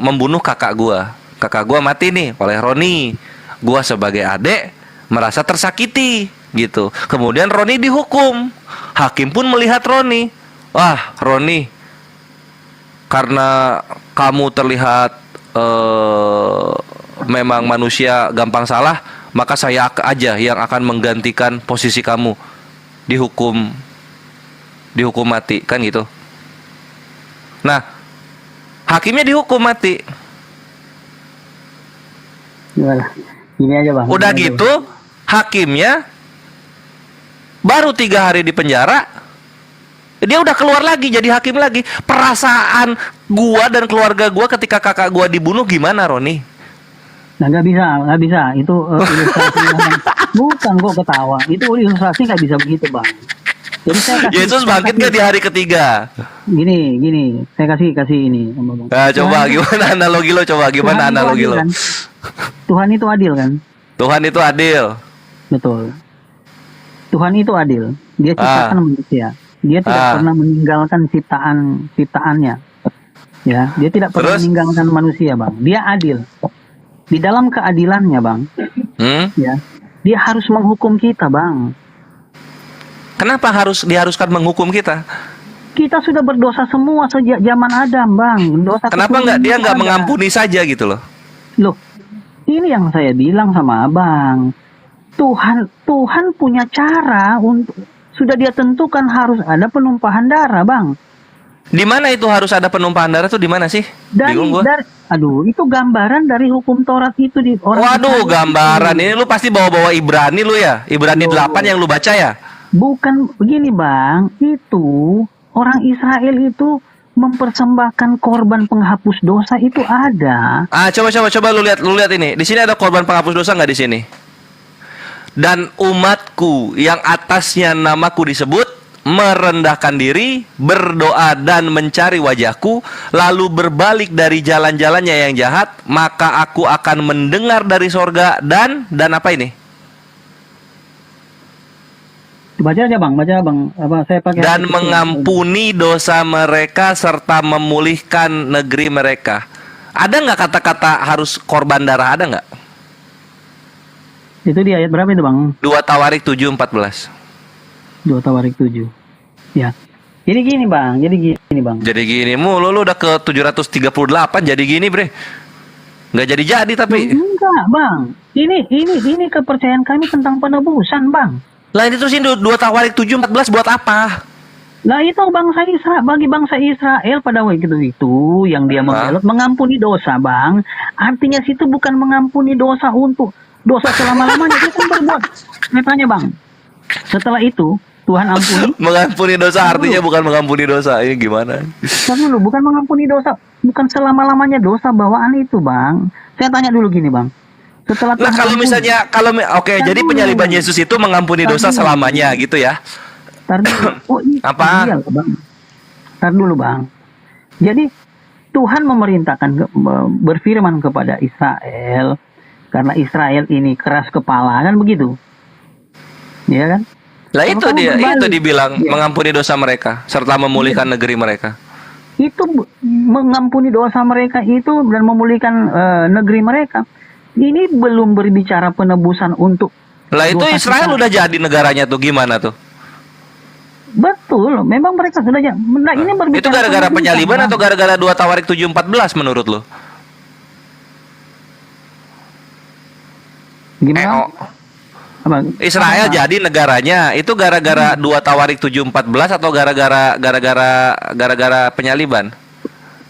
Speaker 4: membunuh kakak gua. Kakak gua mati nih oleh Roni. Gua sebagai adik merasa tersakiti gitu. Kemudian Roni dihukum. Hakim pun melihat Roni. Wah, Roni, karena kamu terlihat memang manusia gampang salah, maka saya aja yang akan menggantikan posisi kamu. Dihukum mati, kan gitu. Nah, hakimnya dihukum mati.
Speaker 10: Ini aja, Bang.
Speaker 4: Udah gitu, hakimnya baru 3 hari di penjara Dia udah keluar lagi jadi hakim lagi. Perasaan gua dan keluarga gua ketika kakak gua dibunuh gimana, Roni?
Speaker 10: Nah, nggak bisa. Itu ilustrasi bukan kok ketawa. Itu ilustrasi nggak bisa begitu, Bang. Jadi
Speaker 4: Yesus bangkit nggak di hari ketiga?
Speaker 10: Gini, saya kasih ini. Bang.
Speaker 4: Nah, coba gimana analogi lo? Gimana analogi lo?
Speaker 10: Kan? Tuhan itu adil kan?
Speaker 4: Tuhan itu adil.
Speaker 10: Betul. Tuhan itu adil. Dia ciptakan manusia. Dia tidak pernah meninggalkan ciptaannya. Ya, dia tidak pernah meninggalkan manusia, Bang. Dia adil. Di dalam keadilannya, Bang. Ya, dia harus menghukum kita, Bang.
Speaker 4: Kenapa diharuskan menghukum kita?
Speaker 10: Kita sudah berdosa semua sejak zaman Adam, Bang.
Speaker 4: Kenapa dia nggak mengampuni saja gitu loh?
Speaker 10: Loh, ini yang saya bilang sama Abang. Tuhan punya cara untuk sudah dia tentukan harus ada penumpahan darah, Bang.
Speaker 4: Di mana itu harus ada penumpahan darah tuh di mana sih? Bingung gua.
Speaker 10: Itu gambaran dari hukum Taurat itu di orang.
Speaker 4: Waduh, gambaran ini lu pasti bawa-bawa Ibrani lu ya? Ibrani 8 yang lu baca ya?
Speaker 10: Bukan begini, Bang. Itu orang Israel itu mempersembahkan korban penghapus dosa itu ada.
Speaker 4: Coba lu lihat ini. Di sini ada korban penghapus dosa nggak di sini? Dan umatku yang atasnya namaku disebut merendahkan diri, berdoa dan mencari wajahku, lalu berbalik dari jalan-jalannya yang jahat, maka aku akan mendengar dari sorga dan apa ini?
Speaker 10: Baca aja Bang. Apa saya pakai?
Speaker 4: Dan mengampuni dosa mereka serta memulihkan negeri mereka. Ada nggak kata-kata harus korban darah? Ada nggak?
Speaker 10: Itu di ayat berapa itu, Bang?
Speaker 4: 2 Tawarik 7:14.
Speaker 10: 2 Tawarik 7. Ya. Jadi gini, Bang.
Speaker 4: Jadi gini mulu lu udah ke 738 jadi gini, Bre. Nggak jadi tapi.
Speaker 10: Enggak, Bang. Ini kepercayaan kami tentang penebusan, Bang.
Speaker 4: Lah ini terus ini 2 Tawarik 7:14 buat apa?
Speaker 10: Lah itu bagi bangsa Israel pada waktu itu yang dia mengampuni dosa, Bang. Artinya situ bukan mengampuni dosa untuk dosa selama-lamanya. Dia kan berbuat. Saya tanya, Bang. Setelah itu Tuhan ampuni.
Speaker 4: Mengampuni dosa artinya bukan mengampuni dosa. Ini gimana?
Speaker 10: Dulu bukan mengampuni dosa, bukan selama-lamanya dosa bawaan itu, Bang. Saya tanya dulu gini, Bang. Setelah
Speaker 4: kalau misalnya jadi penyaliban Yesus itu mengampuni dosa selamanya gitu ya. Apa?
Speaker 10: Iya, Bang. Tar dulu, Bang. Jadi Tuhan memerintahkan berfirman kepada Israel karena Israel ini keras kepala kan begitu. Iya kan?
Speaker 4: Lah itu dibilang mengampuni dosa mereka serta memulihkan negeri mereka.
Speaker 10: Itu mengampuni dosa mereka itu dan memulihkan negeri mereka. Ini belum berbicara penebusan untuk.
Speaker 4: Lah itu Israel udah jadi negaranya tuh gimana tuh?
Speaker 10: Betul, memang mereka sudah jadi. Nah, ini berbicara.
Speaker 4: Itu gara-gara penyaliban atau gara-gara 2 Tawarik 7:14 menurut lo?
Speaker 10: Gimana?
Speaker 4: Israel jadi negaranya itu gara-gara 2 Tawarik 7:14 atau gara-gara penyaliban?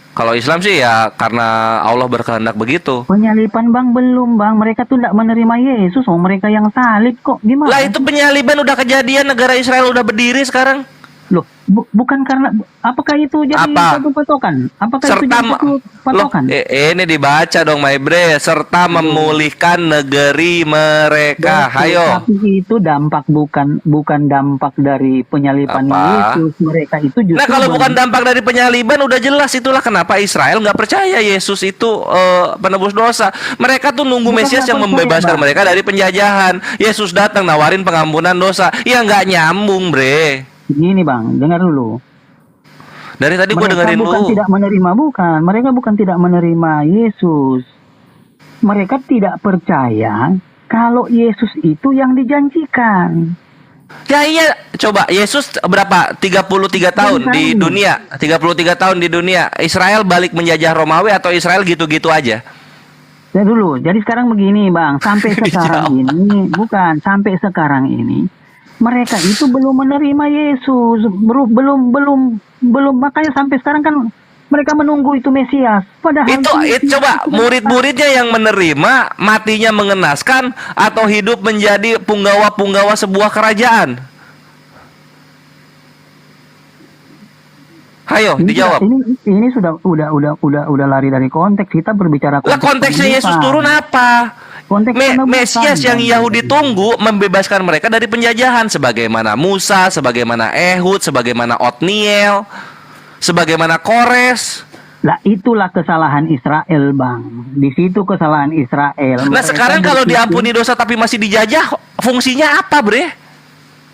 Speaker 4: Kalau Islam sih ya karena Allah berkehendak begitu.
Speaker 10: Penyaliban, Bang, belum, Bang. Mereka tuh tidak menerima Yesus. Mereka yang salib kok. Gimana?
Speaker 4: Lah itu penyaliban udah kejadian, negara Israel udah berdiri sekarang.
Speaker 10: Loh, bukan karena apakah itu jadi satu patokan? Apakah itu jadi satu patokan?
Speaker 4: Ini dibaca dong, my bre, serta memulihkan negeri mereka. Hayo.
Speaker 10: Tapi itu dampak bukan dampak dari penyaliban Yesus. Mereka itu justru.
Speaker 4: Nah, kalau bukan dampak dari penyaliban udah jelas itulah kenapa Israel nggak percaya Yesus itu penebus dosa. Mereka tuh nunggu Mesias yang membebaskan mereka dari penjajahan. Yesus datang nawarin pengampunan dosa. Ya nggak nyambung, bre.
Speaker 10: Gini, Bang, dengar dulu.
Speaker 4: Dari tadi gue dengerin lu.
Speaker 10: Mereka bukan tidak menerima Yesus. Mereka tidak percaya kalau Yesus itu yang dijanjikan.
Speaker 4: Ya iya, coba Yesus berapa? 33 tahun di dunia. 33 tahun di dunia. Israel balik menjajah Romawi atau Israel gitu-gitu aja?
Speaker 10: Ya dulu. Jadi sekarang begini, Bang. Sampai sekarang ini mereka itu belum menerima Yesus, belum makanya sampai sekarang kan mereka menunggu itu Mesias. Padahal
Speaker 4: itu coba murid-muridnya yang menerima, matinya mengenaskan atau hidup menjadi punggawa-punggawa sebuah kerajaan. Ayo
Speaker 10: Ini
Speaker 4: dijawab.
Speaker 10: Ini sudah lari dari konteks. Kita berbicara
Speaker 4: Lah konteksnya Yesus
Speaker 10: penubusan.
Speaker 4: turun apa?
Speaker 10: Konteks penubusan,
Speaker 4: Mesias yang
Speaker 10: Bang.
Speaker 4: Yahudi tunggu membebaskan mereka dari penjajahan, sebagaimana Musa, sebagaimana Ehud, sebagaimana Otniel, sebagaimana Kores.
Speaker 10: Lah itulah kesalahan Israel, Bang. Di situ kesalahan Israel.
Speaker 4: Nah
Speaker 10: Mereka
Speaker 4: sekarang kalau
Speaker 10: berpikir,
Speaker 4: diampuni dosa tapi masih dijajah, fungsinya apa, Bre?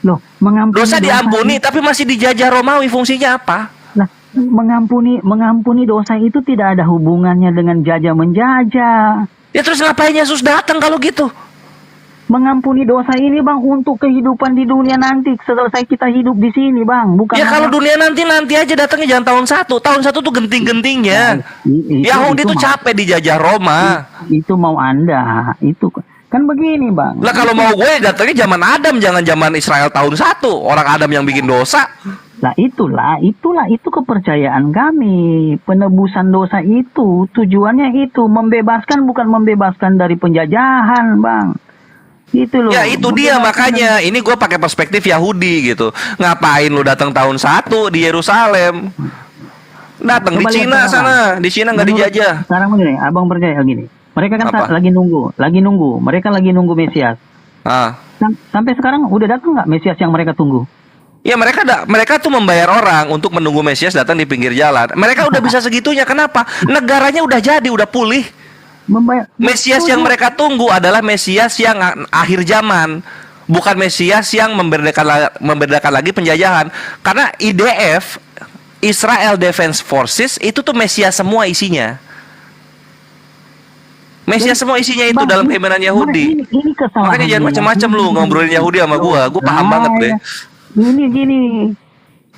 Speaker 10: loh, mengampuni
Speaker 4: Dosa diampuni
Speaker 10: itu-
Speaker 4: tapi masih dijajah Romawi, fungsinya apa?
Speaker 10: Lah, mengampuni dosa itu tidak ada hubungannya dengan jajah menjajah.
Speaker 4: Ya terus ngapain Yesus datang kalau gitu?
Speaker 10: Mengampuni dosa ini, Bang, untuk kehidupan di dunia nanti selesai kita hidup di sini, Bang. Bukan
Speaker 4: Ya kalau
Speaker 10: hanya-
Speaker 4: dunia nanti aja datangnya jangan tahun 1. Tahun 1 tuh genting-gentingnya. Yahudi tuh
Speaker 10: mau-
Speaker 4: capek dijajah Roma.
Speaker 10: Itu mau Anda. Itu kan begini, Bang.
Speaker 4: Lah kalau mau gue datangnya zaman Adam, jangan zaman Israel tahun 1. Orang Adam yang bikin dosa.
Speaker 10: Lah itulah itu kepercayaan kami. Penebusan dosa itu tujuannya itu membebaskan, bukan membebaskan dari penjajahan, Bang. Gitu loh.
Speaker 4: Ya itu dia makanya. Ini gue pakai perspektif Yahudi gitu. Ngapain lu datang tahun 1 di Yerusalem? Datang di
Speaker 10: Coba lihat
Speaker 4: Cina
Speaker 10: sekarang.
Speaker 4: sana. Di Cina nggak
Speaker 10: Menurut-
Speaker 4: dijajah.
Speaker 10: Sekarang begini, Abang percaya gini. Mereka kan
Speaker 4: Apa?
Speaker 10: lagi nunggu. Mereka lagi nunggu Mesias.
Speaker 4: Ah.
Speaker 10: Sampai sekarang udah datang nggak Mesias yang mereka tunggu?
Speaker 4: Ya mereka tuh membayar orang untuk menunggu Mesias datang di pinggir jalan. Mereka udah bisa segitunya. Kenapa? Negaranya udah jadi, udah pulih. Mesias yang mereka tunggu adalah Mesias yang akhir zaman, bukan Mesias yang membedakan lagi penjajahan. Karena IDF, Israel Defense Forces, itu tuh Mesias semua isinya. Mesias semua isinya itu dalam keimanan Yahudi.
Speaker 10: Ini kesalahan.
Speaker 4: Makanya jangan macam-macam lu ngobrolin Yahudi sama gua paham banget deh.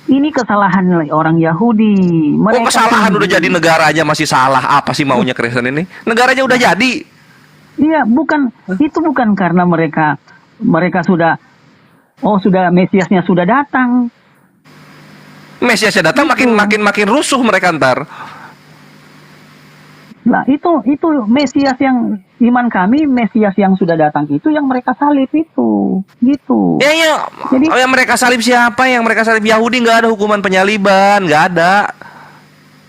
Speaker 10: Ini kesalahan orang Yahudi.
Speaker 4: Oh kesalahan udah jadi negaranya masih salah. Apa sih maunya Kristen ini? Negaranya udah jadi.
Speaker 10: Iya, itu bukan karena mereka sudah Mesiasnya sudah datang.
Speaker 4: Mesiasnya datang makin rusuh mereka ntar.
Speaker 10: Nah, itu Mesias yang iman kami, Mesias yang sudah datang itu yang mereka salib itu. Gitu.
Speaker 4: Ya. Yang mereka salib siapa? Yang mereka salib Yahudi nggak ada hukuman penyaliban, nggak ada.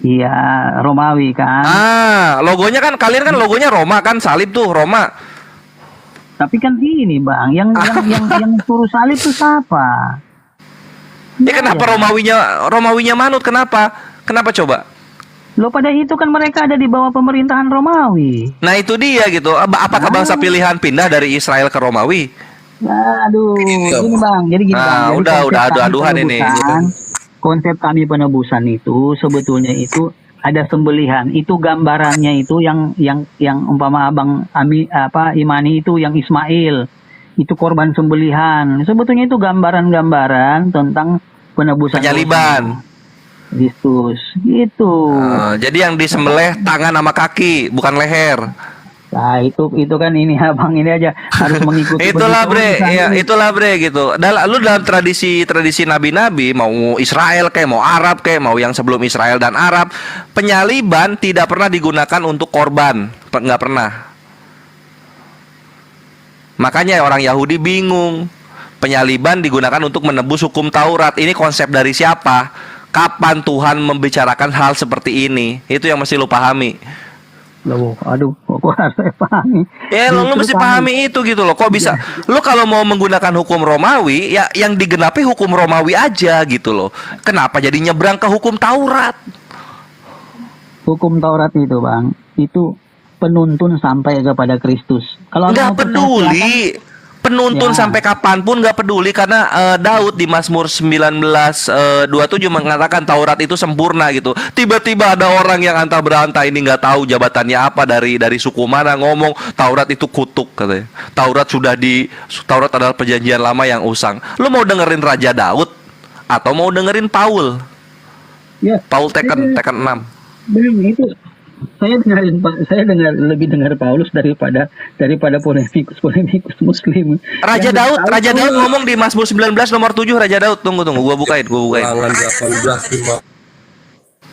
Speaker 10: Iya, Romawi kan.
Speaker 4: Logonya kan kalian kan logonya Roma kan, salib tuh Roma.
Speaker 10: Tapi kan ini, Bang, yang suruh salib itu siapa?
Speaker 4: Ya kenapa Romawinya manut? Kenapa coba?
Speaker 10: Loh, pada itu kan mereka ada di bawah pemerintahan Romawi.
Speaker 4: Nah itu dia gitu. Apakah bangsa pilihan pindah dari Israel ke Romawi?
Speaker 10: Aduh, gini Bang, jadi gini Bang. Jadi
Speaker 4: Udah adu-aduhan ini.
Speaker 10: Konsep kami penebusan itu sebetulnya itu ada sembelihan. Itu gambarannya itu yang umpama Abang Imani itu yang Ismail. Itu korban sembelihan. Sebetulnya itu gambaran-gambaran tentang penebusan
Speaker 4: penyaliban.
Speaker 10: Kristus gitu.
Speaker 4: Jadi yang disembelih tangan sama kaki, bukan leher.
Speaker 10: Nah itu kan ini Abang ini aja harus mengikuti.
Speaker 4: Itulah bre gitu. Lu dalam tradisi nabi-nabi, mau Israel kayak mau Arab kayak mau yang sebelum Israel dan Arab, penyaliban tidak pernah digunakan untuk korban, nggak pernah. Makanya orang Yahudi bingung. Penyaliban digunakan untuk menebus hukum Taurat. Ini konsep dari siapa? Kapan Tuhan membicarakan hal seperti ini? Itu yang mesti lu pahami.
Speaker 10: Loh, aduh, kok harus saya pahami?
Speaker 4: Ya, lu mesti pahami itu gitu loh. Kok bisa? Lu kalau mau menggunakan hukum Romawi, ya yang digenapi hukum Romawi aja gitu loh. Kenapa jadi nyebrang ke hukum Taurat?
Speaker 10: Hukum Taurat itu, Bang, itu penuntun sampai kepada Kristus. Kalau
Speaker 4: nggak peduli. Penuntun sampai kapanpun nggak peduli karena Daud di Mazmur 19:27 mengatakan Taurat itu sempurna gitu. Tiba-tiba ada orang yang antah berantah ini nggak tahu jabatannya apa dari suku mana ngomong Taurat itu kutuk katanya. Taurat adalah perjanjian lama yang usang. Lu mau dengerin Raja Daud atau mau dengerin Paul?
Speaker 10: Ya.
Speaker 4: Paul Tekken 6.
Speaker 10: Belum itu. Saya lebih dengar Paulus daripada polemikus Muslim.
Speaker 4: Raja Daud ngomong di Mazmur 19 nomor 7 Raja Daud. Tunggu gua bukain.
Speaker 9: Ulangan 18:5.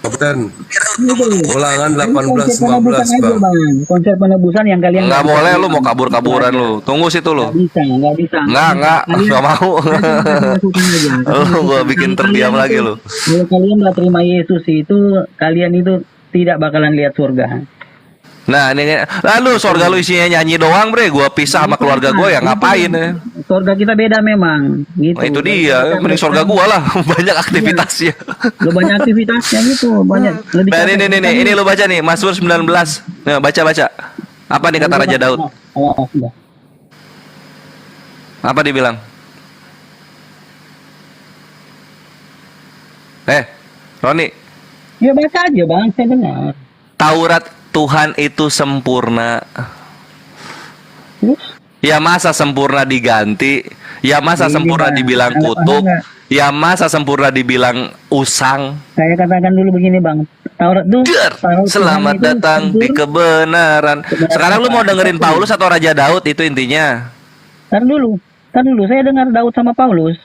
Speaker 9: Kapten.
Speaker 10: Itu.
Speaker 9: Ulangan
Speaker 10: Ini
Speaker 9: 18
Speaker 10: konsep penebusan
Speaker 9: 15
Speaker 10: aja,
Speaker 9: bang.
Speaker 10: Bang. Konsep penebusan yang kalian
Speaker 4: Nggak
Speaker 10: bisa
Speaker 4: boleh lu
Speaker 10: terima.
Speaker 4: mau kabur-kaburan lu. Tunggu situ lu.
Speaker 10: Nggak bisa.
Speaker 4: Nggak mau. Lu gua bikin terdiam lagi lu.
Speaker 10: Kalau kalian nggak terima Yesus itu, kalian itu tidak bakalan lihat surga.
Speaker 4: Nah, ini lalu surga lu isinya nyanyi doang, bre. Gua pisah sama keluarga gua ya ngapain ya?
Speaker 10: Surga kita beda memang, gitu.
Speaker 4: Nah, itu dia, mending surga gua lah, banyak aktivitasnya.
Speaker 10: Lu banyak aktivitasnya gitu, banyak. Lebih
Speaker 4: Nah,
Speaker 10: capek.
Speaker 4: ini lu baca nih, Mazmur 19. Nah, baca. Apa nih kata Raja Daud?
Speaker 10: Sudah.
Speaker 4: Apa dibilang? Roni,
Speaker 10: Ya baca aja bang, saya dengar.
Speaker 4: Taurat Tuhan itu sempurna. Ya masa sempurna diganti? Ya masa
Speaker 10: Ini,
Speaker 4: sempurna
Speaker 10: Bang.
Speaker 4: dibilang
Speaker 10: Ada
Speaker 4: kutuk?
Speaker 10: paham nggak?
Speaker 4: Ya masa sempurna dibilang usang?
Speaker 10: Saya katakan dulu begini bang, Taurat tuh Taurat
Speaker 4: Selamat
Speaker 10: Tuhan itu
Speaker 4: datang di kebenaran. Sekarang lu mau dengerin Paulus atau Raja Daud, itu intinya.
Speaker 10: Tar dulu, saya dengar Daud sama Paulus.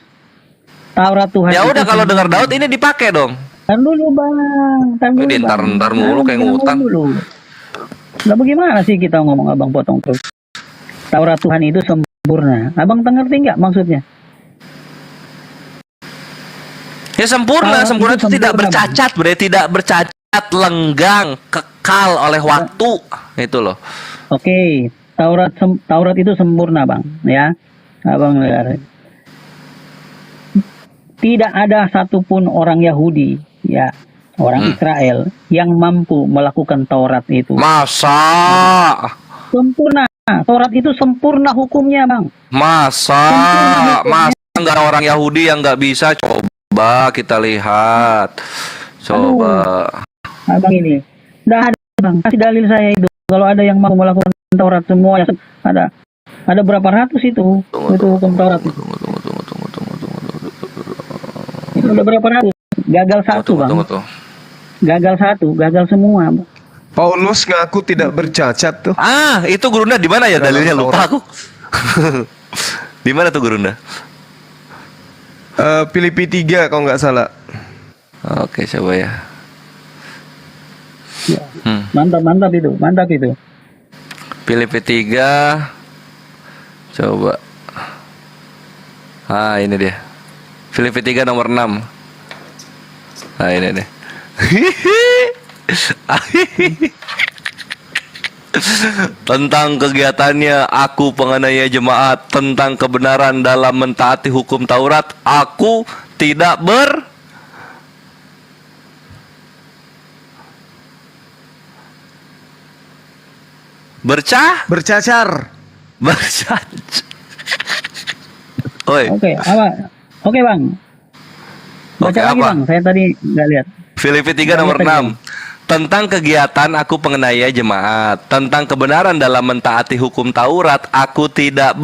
Speaker 10: Taurat Tuhan.
Speaker 4: Ya
Speaker 10: itu
Speaker 4: udah, kalau dengar
Speaker 10: sempurna.
Speaker 4: Daud ini dipakai dong.
Speaker 10: Tar dulu bang, tar dulu.
Speaker 4: Ini ntar mulu kayak ngutang.
Speaker 10: Lah bagaimana sih kita ngomong, abang potong terus. Taurat Tuhan itu sempurna. Abang ngerti nggak maksudnya?
Speaker 4: Ya sempurna, sempurna itu tidak bercacat, bre, tidak bercacat, lenggang, kekal oleh waktu, itu loh.
Speaker 10: Oke, Taurat itu sempurna bang, ya, abang dengar. Tidak ada satupun orang Yahudi, ya, orang Israel yang mampu melakukan Taurat itu.
Speaker 4: Masa?
Speaker 10: Sempurna, Taurat itu sempurna hukumnya bang.
Speaker 4: Masa nggak ada orang Yahudi yang nggak bisa? Coba kita lihat, coba.
Speaker 10: Abang ini, nggak ada bang. Kasih dalil saya itu. Kalau ada yang mau melakukan Taurat semua, ada berapa ratus itu hukum Taurat. Itu ada berapa ratus? Gagal satu bang. Gagal satu, gagal semua.
Speaker 7: Paulus ngaku tidak bercacat tuh.
Speaker 4: Itu Gurunda di mana ya dalilnya, lupa aku. Di mana tuh Gurunda?
Speaker 7: Filipi 3 kalau nggak salah.
Speaker 4: Oke, coba ya.
Speaker 10: Mantap itu.
Speaker 4: Filipi 3. Coba. Ini dia. Filipi 3 nomor 6. Ini deh. Tentang kegiatannya aku penganiaya jemaat, tentang kebenaran dalam mentaati hukum Taurat, aku tidak
Speaker 7: bercacar.
Speaker 4: Oi.
Speaker 10: Oke bang. Baca lagi bang, saya tadi nggak lihat.
Speaker 4: Filipi 3 nomor 6. Tentang kegiatan aku penganiaya jemaat, tentang kebenaran dalam mentaati hukum Taurat, aku tidak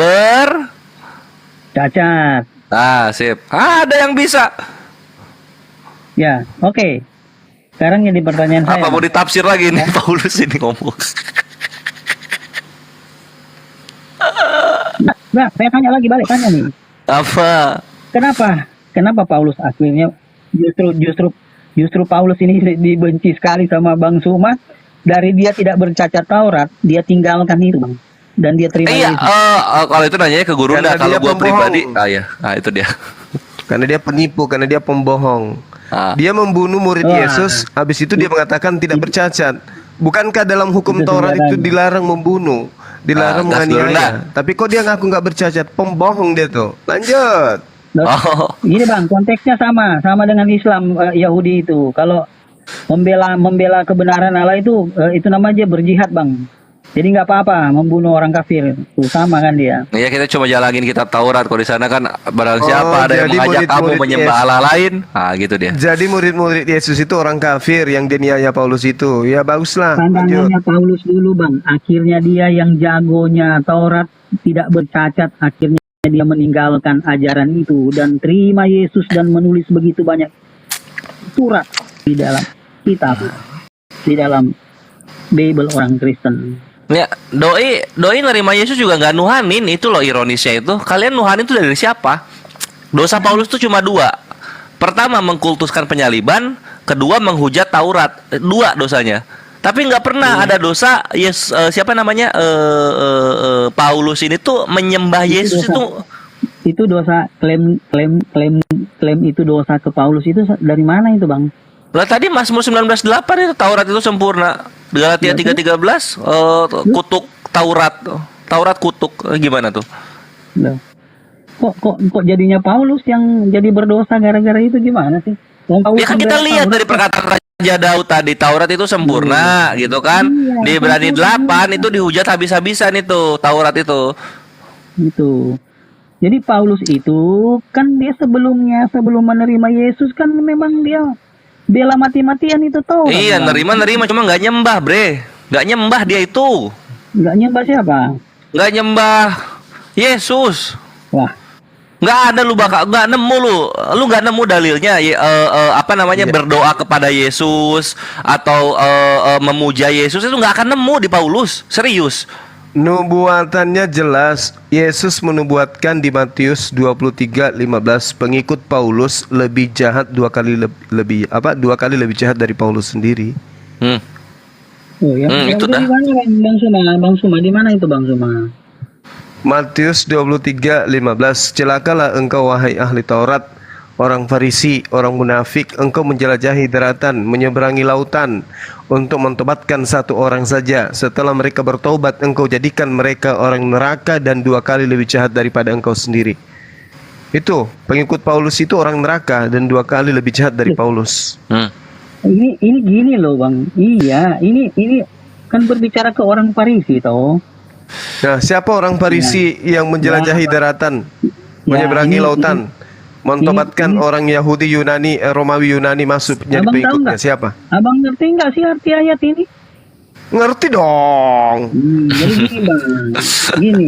Speaker 10: cacat.
Speaker 4: Sip. Ada yang bisa.
Speaker 10: Ya, oke. Sekarang jadi pertanyaan saya.
Speaker 4: Apa mau ditafsir lagi nih Paulus ini ngomong?
Speaker 10: Nah, saya tanya lagi balik nih.
Speaker 4: Apa?
Speaker 10: Kenapa Paulus akhirnya justru Paulus ini dibenci sekali sama Bang Suma, dari dia tidak bercacat Taurat, dia tinggalkan itu bang, dan dia terima Yesus.
Speaker 4: Kalau itu nanyanya ke Gurunda. Kalau gue pribadi, itu dia.
Speaker 7: Karena dia penipu, karena dia pembohong. Dia membunuh murid Yesus, habis itu dia mengatakan tidak bercacat. Bukankah dalam hukum Taurat itu dilarang membunuh, dilarang menganiaya? Tapi kok dia ngaku nggak bercacat? Pembohong dia tuh. Lanjut.
Speaker 10: Gini bang, konteksnya sama dengan Islam Yahudi itu. Kalau membela kebenaran Allah itu namanya berjihad bang. Jadi nggak apa-apa membunuh orang kafir, itu sama kan dia.
Speaker 4: Iya, kita cuma jalanin kitab Taurat. Kalau di sana kan barang siapa ada yang mengajak kamu menyembah Allah lain, gitu dia.
Speaker 7: Jadi murid-murid Yesus itu orang kafir yang diniaya Paulus itu. Ya baguslah.
Speaker 10: Pandangannya Paulus dulu bang. Akhirnya dia yang jagonya Taurat tidak bercacat, akhirnya dia meninggalkan ajaran itu dan terima Yesus dan menulis begitu banyak surat di dalam kitab, di dalam Bible orang Kristen.
Speaker 4: Ya, doi nerima Yesus juga nggak nuhanin, itu loh ironisnya itu. Kalian nuhanin itu dari siapa? Dosa Paulus itu cuma 2. Pertama, mengkultuskan penyaliban. kedua menghujat Taurat. Dua dosanya. Tapi nggak pernah ada dosa siapa namanya Paulus ini tuh menyembah Yesus
Speaker 10: itu dosa. Klaim itu dosa ke Paulus itu dari mana itu, Bang?
Speaker 4: Lah tadi Mazmur 19:8 itu Taurat itu sempurna. Galatia 3:13 kutuk Taurat kutuk. Gimana tuh?
Speaker 10: Loh. Kok jadinya Paulus yang jadi berdosa gara-gara itu, gimana sih?
Speaker 4: Ya kan kita lihat dari perkataan Raja Daud tadi, Taurat itu sempurna gitu kan. Di Ibrani 8 itu dihujat habis-habisan itu Taurat itu.
Speaker 10: Gitu. Jadi Paulus itu kan dia sebelum menerima Yesus kan memang dia bela mati-matian itu Taurat.
Speaker 4: Iya, nerima cuma nggak nyembah, Bre. Nggak nyembah dia itu.
Speaker 10: Nggak nyembah siapa?
Speaker 4: Nggak nyembah Yesus.
Speaker 10: Wah.
Speaker 4: Nggak ada lu nggak nemu lu nggak nemu dalilnya berdoa kepada Yesus atau memuja Yesus itu nggak akan nemu di Paulus, serius.
Speaker 7: Nubuatannya jelas. Yesus menubuatkan di Matius 23:15 pengikut Paulus lebih jahat dua kali lebih jahat dari Paulus sendiri.
Speaker 10: Oh ya,
Speaker 4: itu dah.
Speaker 10: Di mana Bang Suma? Di mana itu Bang Suma?
Speaker 7: Matius 23:15 Celakalah engkau wahai ahli Taurat, orang Farisi, orang munafik, engkau menjelajahi daratan, menyeberangi lautan untuk mentobatkan satu orang saja. Setelah mereka bertobat, engkau jadikan mereka orang neraka dan 2 kali lebih jahat daripada engkau sendiri. Itu pengikut Paulus itu orang neraka dan 2 kali lebih jahat dari Paulus.
Speaker 10: Ini gini loh Bang. Iya, ini kan berbicara ke orang Farisi toh.
Speaker 7: Nah, siapa orang Farisi yang menjelajahi daratan, menyeberangi lautan, mentobatkan orang Yahudi Yunani, Romawi Yunani masuk jadi pengikutnya? Siapa?
Speaker 10: Abang ngerti nggak sih arti ayat ini?
Speaker 7: Ngerti dong.
Speaker 10: Jadi gini Bang, gini.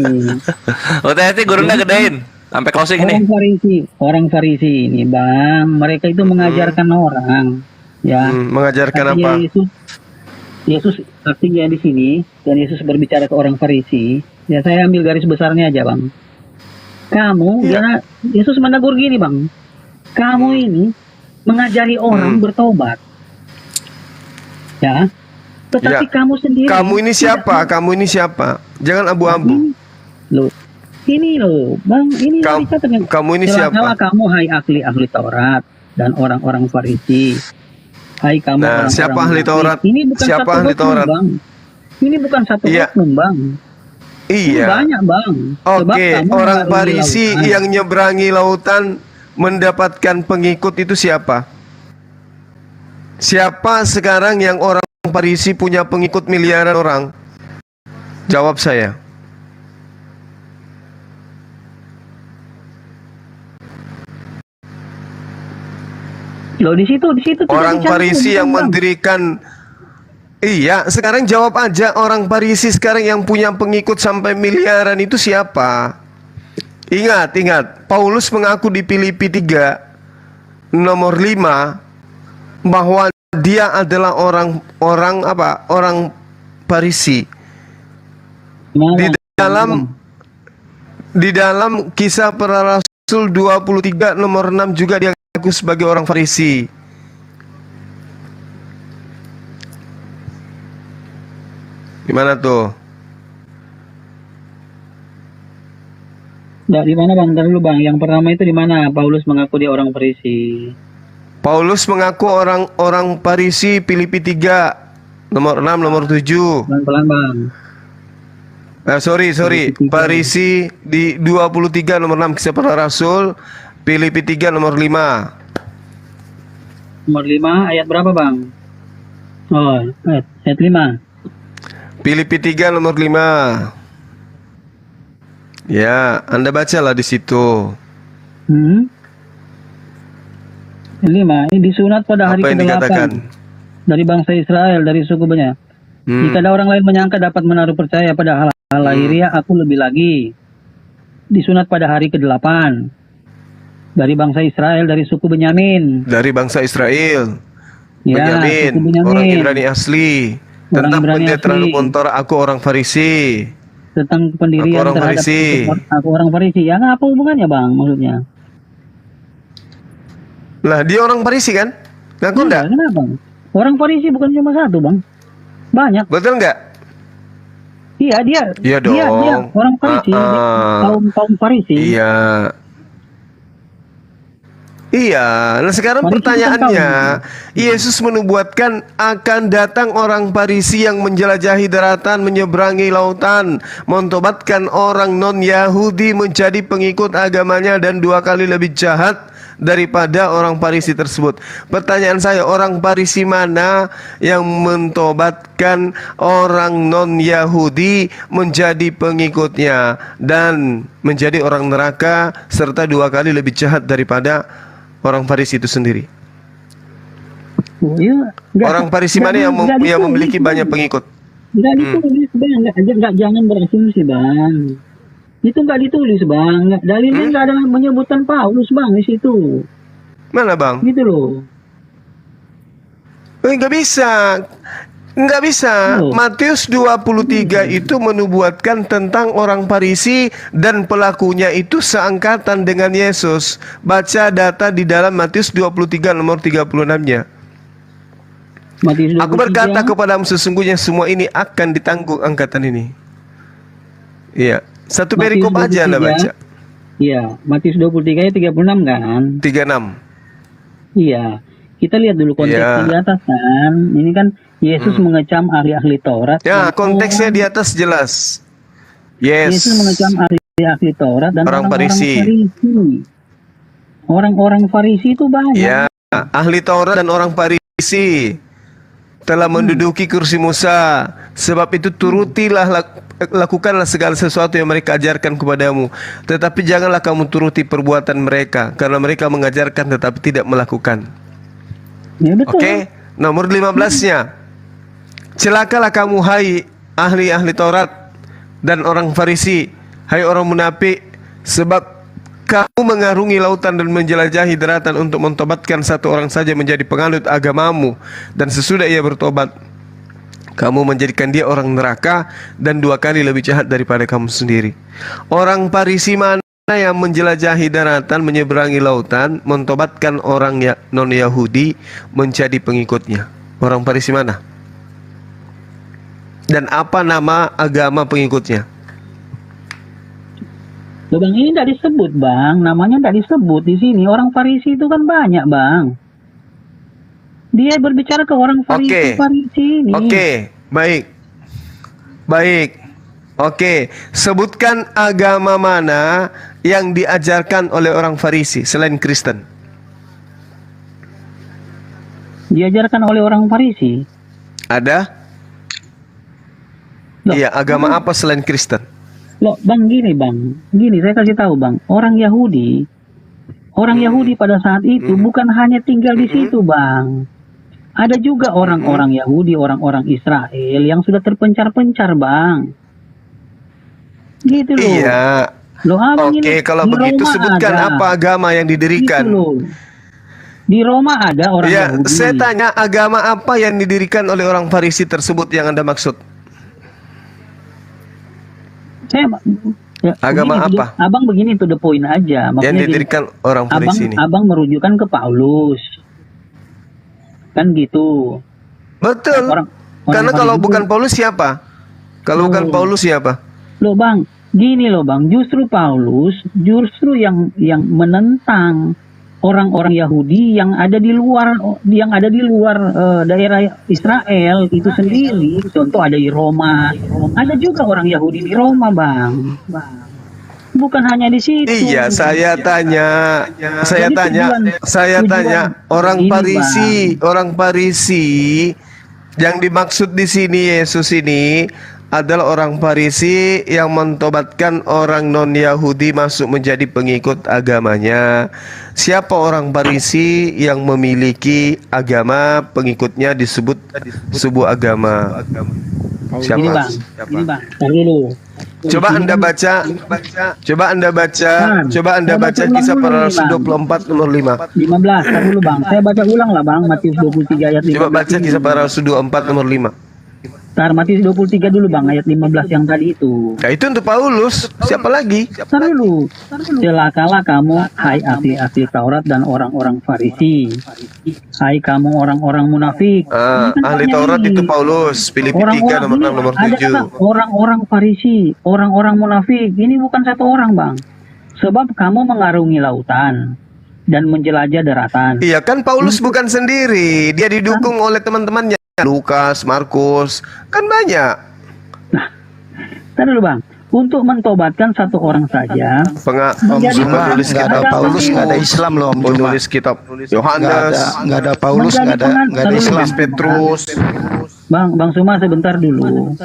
Speaker 4: Hati-hati gurunya gedein sampai closing ini.
Speaker 10: Orang Farisi ini Bang, mereka itu mengajarkan orang, ya.
Speaker 7: Mengajarkan apa?
Speaker 10: Yesus artinya di sini, dan Yesus berbicara ke orang Farisi. Ya saya ambil garis besarnya aja Bang. Yesus menegur gini Bang. Kamu ini mengajari orang bertobat. Ya. Tetapi kamu sendiri.
Speaker 7: Kamu ini siapa? Kamu ini siapa? Jangan abu-abu.
Speaker 10: Ini loh, Bang. Ini
Speaker 7: kamu ini siapa?
Speaker 10: Kamu hai ahli Taurat dan orang-orang Farisi. Hai kamu orang-orang
Speaker 7: siapa ahli Taurat?
Speaker 10: Ini bukan
Speaker 7: siapa ahli Taurat?
Speaker 10: Bang. Ini bukan satu oknum, Bang.
Speaker 7: Iya.
Speaker 10: Ini banyak, Bang.
Speaker 7: Oke, orang Farisi yang nyeberangi lautan mendapatkan pengikut itu siapa? Siapa sekarang yang orang Farisi punya pengikut miliaran orang? Jawab saya.
Speaker 10: Loh di situ
Speaker 7: orang Farisi yang mendirikan. Iya, sekarang jawab aja, orang Farisi sekarang yang punya pengikut sampai miliaran itu siapa? Ingat, Paulus mengaku di Filipi 3 nomor 5 bahwa dia adalah orang Farisi. Di dalam Kisah Para Rasul 23 nomor 6 juga dia aku sebagai orang Farisi. Gimana tuh?
Speaker 10: Di mana Bang? Ntar dulu Bang. Yang pertama itu di mana? Paulus mengaku dia orang Farisi.
Speaker 7: Paulus mengaku orang Farisi Filipi 3 nomor 6 nomor 7.
Speaker 10: Pelan-pelan Bang.
Speaker 7: Sorry. Farisi di 23 nomor 6 Kisah Para Rasul, Filipi 3 nomor 5.
Speaker 10: Nomor 5 ayat berapa Bang? Oh, ayat 5.
Speaker 7: Filipi 3 nomor 5. Ya, Anda bacalah di situ.
Speaker 10: 5. Ini disunat pada hari ke-8 dari bangsa Israel, dari suku Benyamin. Jika ada orang lain menyangka dapat menaruh percaya pada hal lahiriah, aku lebih lagi. Disunat pada hari ke-8 dari bangsa Israel, dari suku Benyamin.
Speaker 7: Dari bangsa Israel.
Speaker 10: Ya,
Speaker 7: Benyamin, orang Ibrani asli. Tentang penderitaan kotor, aku orang Farisi.
Speaker 10: Tentang pendirian
Speaker 7: aku orang Farisi.
Speaker 10: Aku orang Farisi. Ya, apa hubungannya Bang maksudnya?
Speaker 7: Lah, dia orang Farisi kan? Ngaku enggak?
Speaker 10: Kenapa? Orang Farisi bukan cuma satu, Bang. Banyak.
Speaker 7: Betul enggak?
Speaker 10: Iya, dia.
Speaker 7: Iya
Speaker 10: Dia
Speaker 7: dong.
Speaker 10: orang Farisi, kaum Farisi.
Speaker 7: Iya. Iya, nah sekarang
Speaker 10: Farisi
Speaker 7: pertanyaannya, Yesus menubuatkan akan datang orang Farisi yang menjelajahi daratan, menyeberangi lautan, mentobatkan orang non-Yahudi menjadi pengikut agamanya dan 2 kali lebih jahat daripada orang Farisi tersebut. Pertanyaan saya, orang Farisi mana yang mentobatkan orang non-Yahudi menjadi pengikutnya dan menjadi orang neraka serta 2 kali lebih jahat daripada orang Farisi itu sendiri?
Speaker 10: Oh, iya.
Speaker 7: Orang Farisi mana yang memiliki banyak pengikut?
Speaker 10: Enggak ditulis, Bang. Enggak, jangan berasumsi, Bang. Itu enggak ditulis, Bang. Dalilnya enggak ada menyebutkan Paulus, Bang, di situ.
Speaker 7: Mana, Bang?
Speaker 10: Gitu loh.
Speaker 7: Enggak bisa. Enggak bisa. Matius 23 itu menubuatkan tentang orang Farisi dan pelakunya itu seangkatan dengan Yesus. Baca data di dalam Matius 23 nomor 36-nya. Aku berkata kepadamu, sesungguhnya semua ini akan ditanggung angkatan ini. Iya. Satu perikop aja Anda baca.
Speaker 10: Iya, Matius 23 ayat 36 kan?
Speaker 7: 36.
Speaker 10: Iya. Kita lihat dulu konteksnya di atas kan. Ini kan Yesus mengecam ahli-ahli Taurat.
Speaker 7: Ya, konteksnya di atas jelas.
Speaker 10: Yesus mengecam ahli Taurat dan orang-orang Farisi. Orang-orang Farisi itu banyak.
Speaker 7: Ya, ahli Taurat dan orang Farisi telah menduduki kursi Musa. Sebab itu turutilah, lakukanlah segala sesuatu yang mereka ajarkan kepadamu. Tetapi janganlah kamu turuti perbuatan mereka, karena mereka mengajarkan tetapi tidak melakukan.
Speaker 10: Ya, betul.
Speaker 7: Oke, nomor 15-nya. Celakalah kamu hai ahli-ahli Taurat dan orang Farisi, hai orang munafik, sebab kamu mengarungi lautan dan menjelajahi daratan untuk mentobatkan satu orang saja menjadi penganut agamamu, dan sesudah ia bertobat, kamu menjadikan dia orang neraka dan 2 kali lebih jahat daripada kamu sendiri. Orang Farisi mana yang menjelajahi daratan, menyeberangi lautan, mentobatkan orang non-Yahudi menjadi pengikutnya? Orang Farisi mana? Dan apa nama agama pengikutnya?
Speaker 10: Loh, Bang, ini tidak disebut, Bang. Namanya tidak disebut di sini. Orang Farisi itu kan banyak, Bang. Dia berbicara ke orang Farisi ini.
Speaker 7: Oke, baik. Baik. Oke, sebutkan agama mana yang diajarkan oleh orang Farisi selain Kristen?
Speaker 10: Diajarkan oleh orang Farisi?
Speaker 7: Ada? Iya, agama apa selain Kristen?
Speaker 10: Loh, Bang, gini, Bang. Gini, saya kasih tahu, Bang. Orang Yahudi pada saat itu bukan hanya tinggal di situ, Bang. Ada juga orang-orang Yahudi, orang-orang Israel yang sudah terpencar-pencar, Bang. Gitu loh.
Speaker 7: Iya.
Speaker 10: Loh,
Speaker 7: Oke, kalau begitu sebutkan apa agama yang didirikan.
Speaker 10: Gitu loh. Di Roma ada orang Yahudi.
Speaker 7: Saya tanya, agama apa yang didirikan oleh orang Farisi tersebut yang Anda maksud? Agama
Speaker 10: begini,
Speaker 7: apa?
Speaker 10: Abang begini to the point aja.
Speaker 7: Maksudnya yang didirikan orang Farisi ini.
Speaker 10: Abang merujukan ke Paulus. Kan gitu.
Speaker 7: Betul. Karena kalau bukan Paulus siapa? Kalau bukan Paulus siapa?
Speaker 10: Loh, Bang, gini loh, Bang. Justru Paulus yang menentang orang-orang Yahudi yang ada di luar daerah Israel itu sendiri. Contoh ada di Roma. Ada juga orang Yahudi di Roma, Bang. Bukan hanya di situ.
Speaker 7: Iya, saya tanya orang Farisi yang dimaksud di sini Yesus ini adalah orang Farisi yang mentobatkan orang non-Yahudi masuk menjadi pengikut agamanya. Siapa orang Farisi yang memiliki agama pengikutnya disebut sebuah agama? Siapa?
Speaker 10: Ini Bang, dulu.
Speaker 7: Coba Anda baca Kisah Para Rasul 24 nomor 5.
Speaker 10: 15, dulu Bang. Saya baca ulang lah, Bang, Matius 23 ayat 15.
Speaker 7: Coba baca Kisah Para Rasul 24 nomor 5.
Speaker 10: Tar Matius 23 dulu Bang, ayat 15 yang tadi itu.
Speaker 7: Nah, itu untuk Paulus. Siapa lagi?
Speaker 10: Tar dulu. Celakalah kamu, hai ahli-ahli Taurat dan orang-orang Farisi. Hai kamu orang-orang munafik.
Speaker 7: Ahli Taurat itu Paulus. Filipi 3 nomor 6 nomor 7.
Speaker 10: Orang-orang Farisi, orang-orang munafik. Ini bukan satu orang Bang. Sebab kamu mengarungi lautan dan menjelajah daratan.
Speaker 7: Iya kan Paulus bukan sendiri. Dia didukung oleh teman-temannya. Lukas, Markus, kan banyak.
Speaker 10: Tar dulu Bang. Untuk mentobatkan satu orang saja.
Speaker 1: Penulis kitab Paulus nggak ada Islam loh.
Speaker 7: Penulis kitab Yohanes
Speaker 1: nggak ada Paulus, nggak ada Islam.
Speaker 7: Petrus.
Speaker 10: Bang Suma sebentar dulu.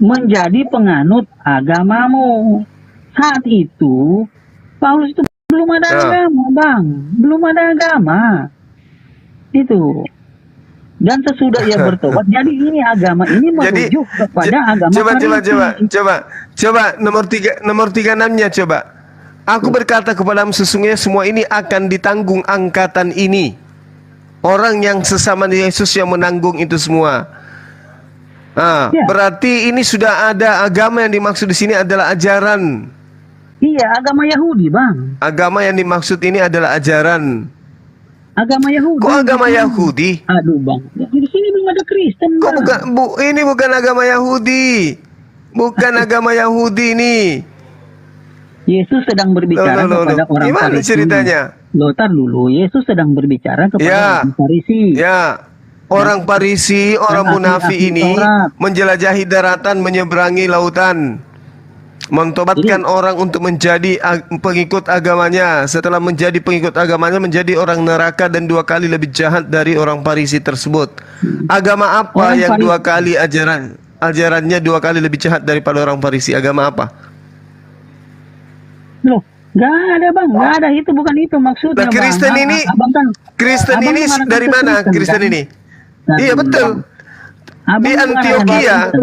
Speaker 10: Menjadi penganut agamamu. Saat itu Paulus itu belum ada agama, Bang. Belum ada agama. Itu. Dan sesudah ia bertobat, jadi ini agama ini merujuk kepada agama
Speaker 7: Coba nomor 36-nya coba. Aku berkata kepadamu sesungguhnya semua ini akan ditanggung angkatan ini. Orang yang sesama Yesus yang menanggung itu semua. Berarti ini sudah ada agama yang dimaksud di sini adalah ajaran.
Speaker 10: Iya, agama Yahudi, Bang.
Speaker 7: Agama yang dimaksud ini adalah ajaran.
Speaker 10: Agama Yahudi.
Speaker 7: Kok agama Yahudi?
Speaker 10: Aduh, Bang. Di sini belum ada Kristen, Bang.
Speaker 7: Kok ini bukan agama Yahudi. Bukan agama Yahudi ini.
Speaker 10: Yesus sedang berbicara kepada orang
Speaker 7: Gimana
Speaker 10: Farisi.
Speaker 7: Ceritanya?
Speaker 10: Tar dulu. Yesus sedang berbicara kepada orang Farisi.
Speaker 7: Ya. Orang Farisi, orang munafik ini menjelajahi daratan, menyeberangi lautan. Mentobatkan orang untuk menjadi pengikut agamanya. Setelah menjadi pengikut agamanya, menjadi orang neraka dan 2 kali lebih jahat dari orang Farisi tersebut. Agama apa yang 2 kali ajarannya 2 kali lebih jahat daripada orang Farisi? Agama apa?
Speaker 10: Loh, nggak ada Bang, nggak ada. Itu bukan itu maksudnya.
Speaker 7: Nah, Kristen
Speaker 10: Bang.
Speaker 7: ini, Kristen ini dari mana? Kristen ini? Iya betul. Di Antioquia,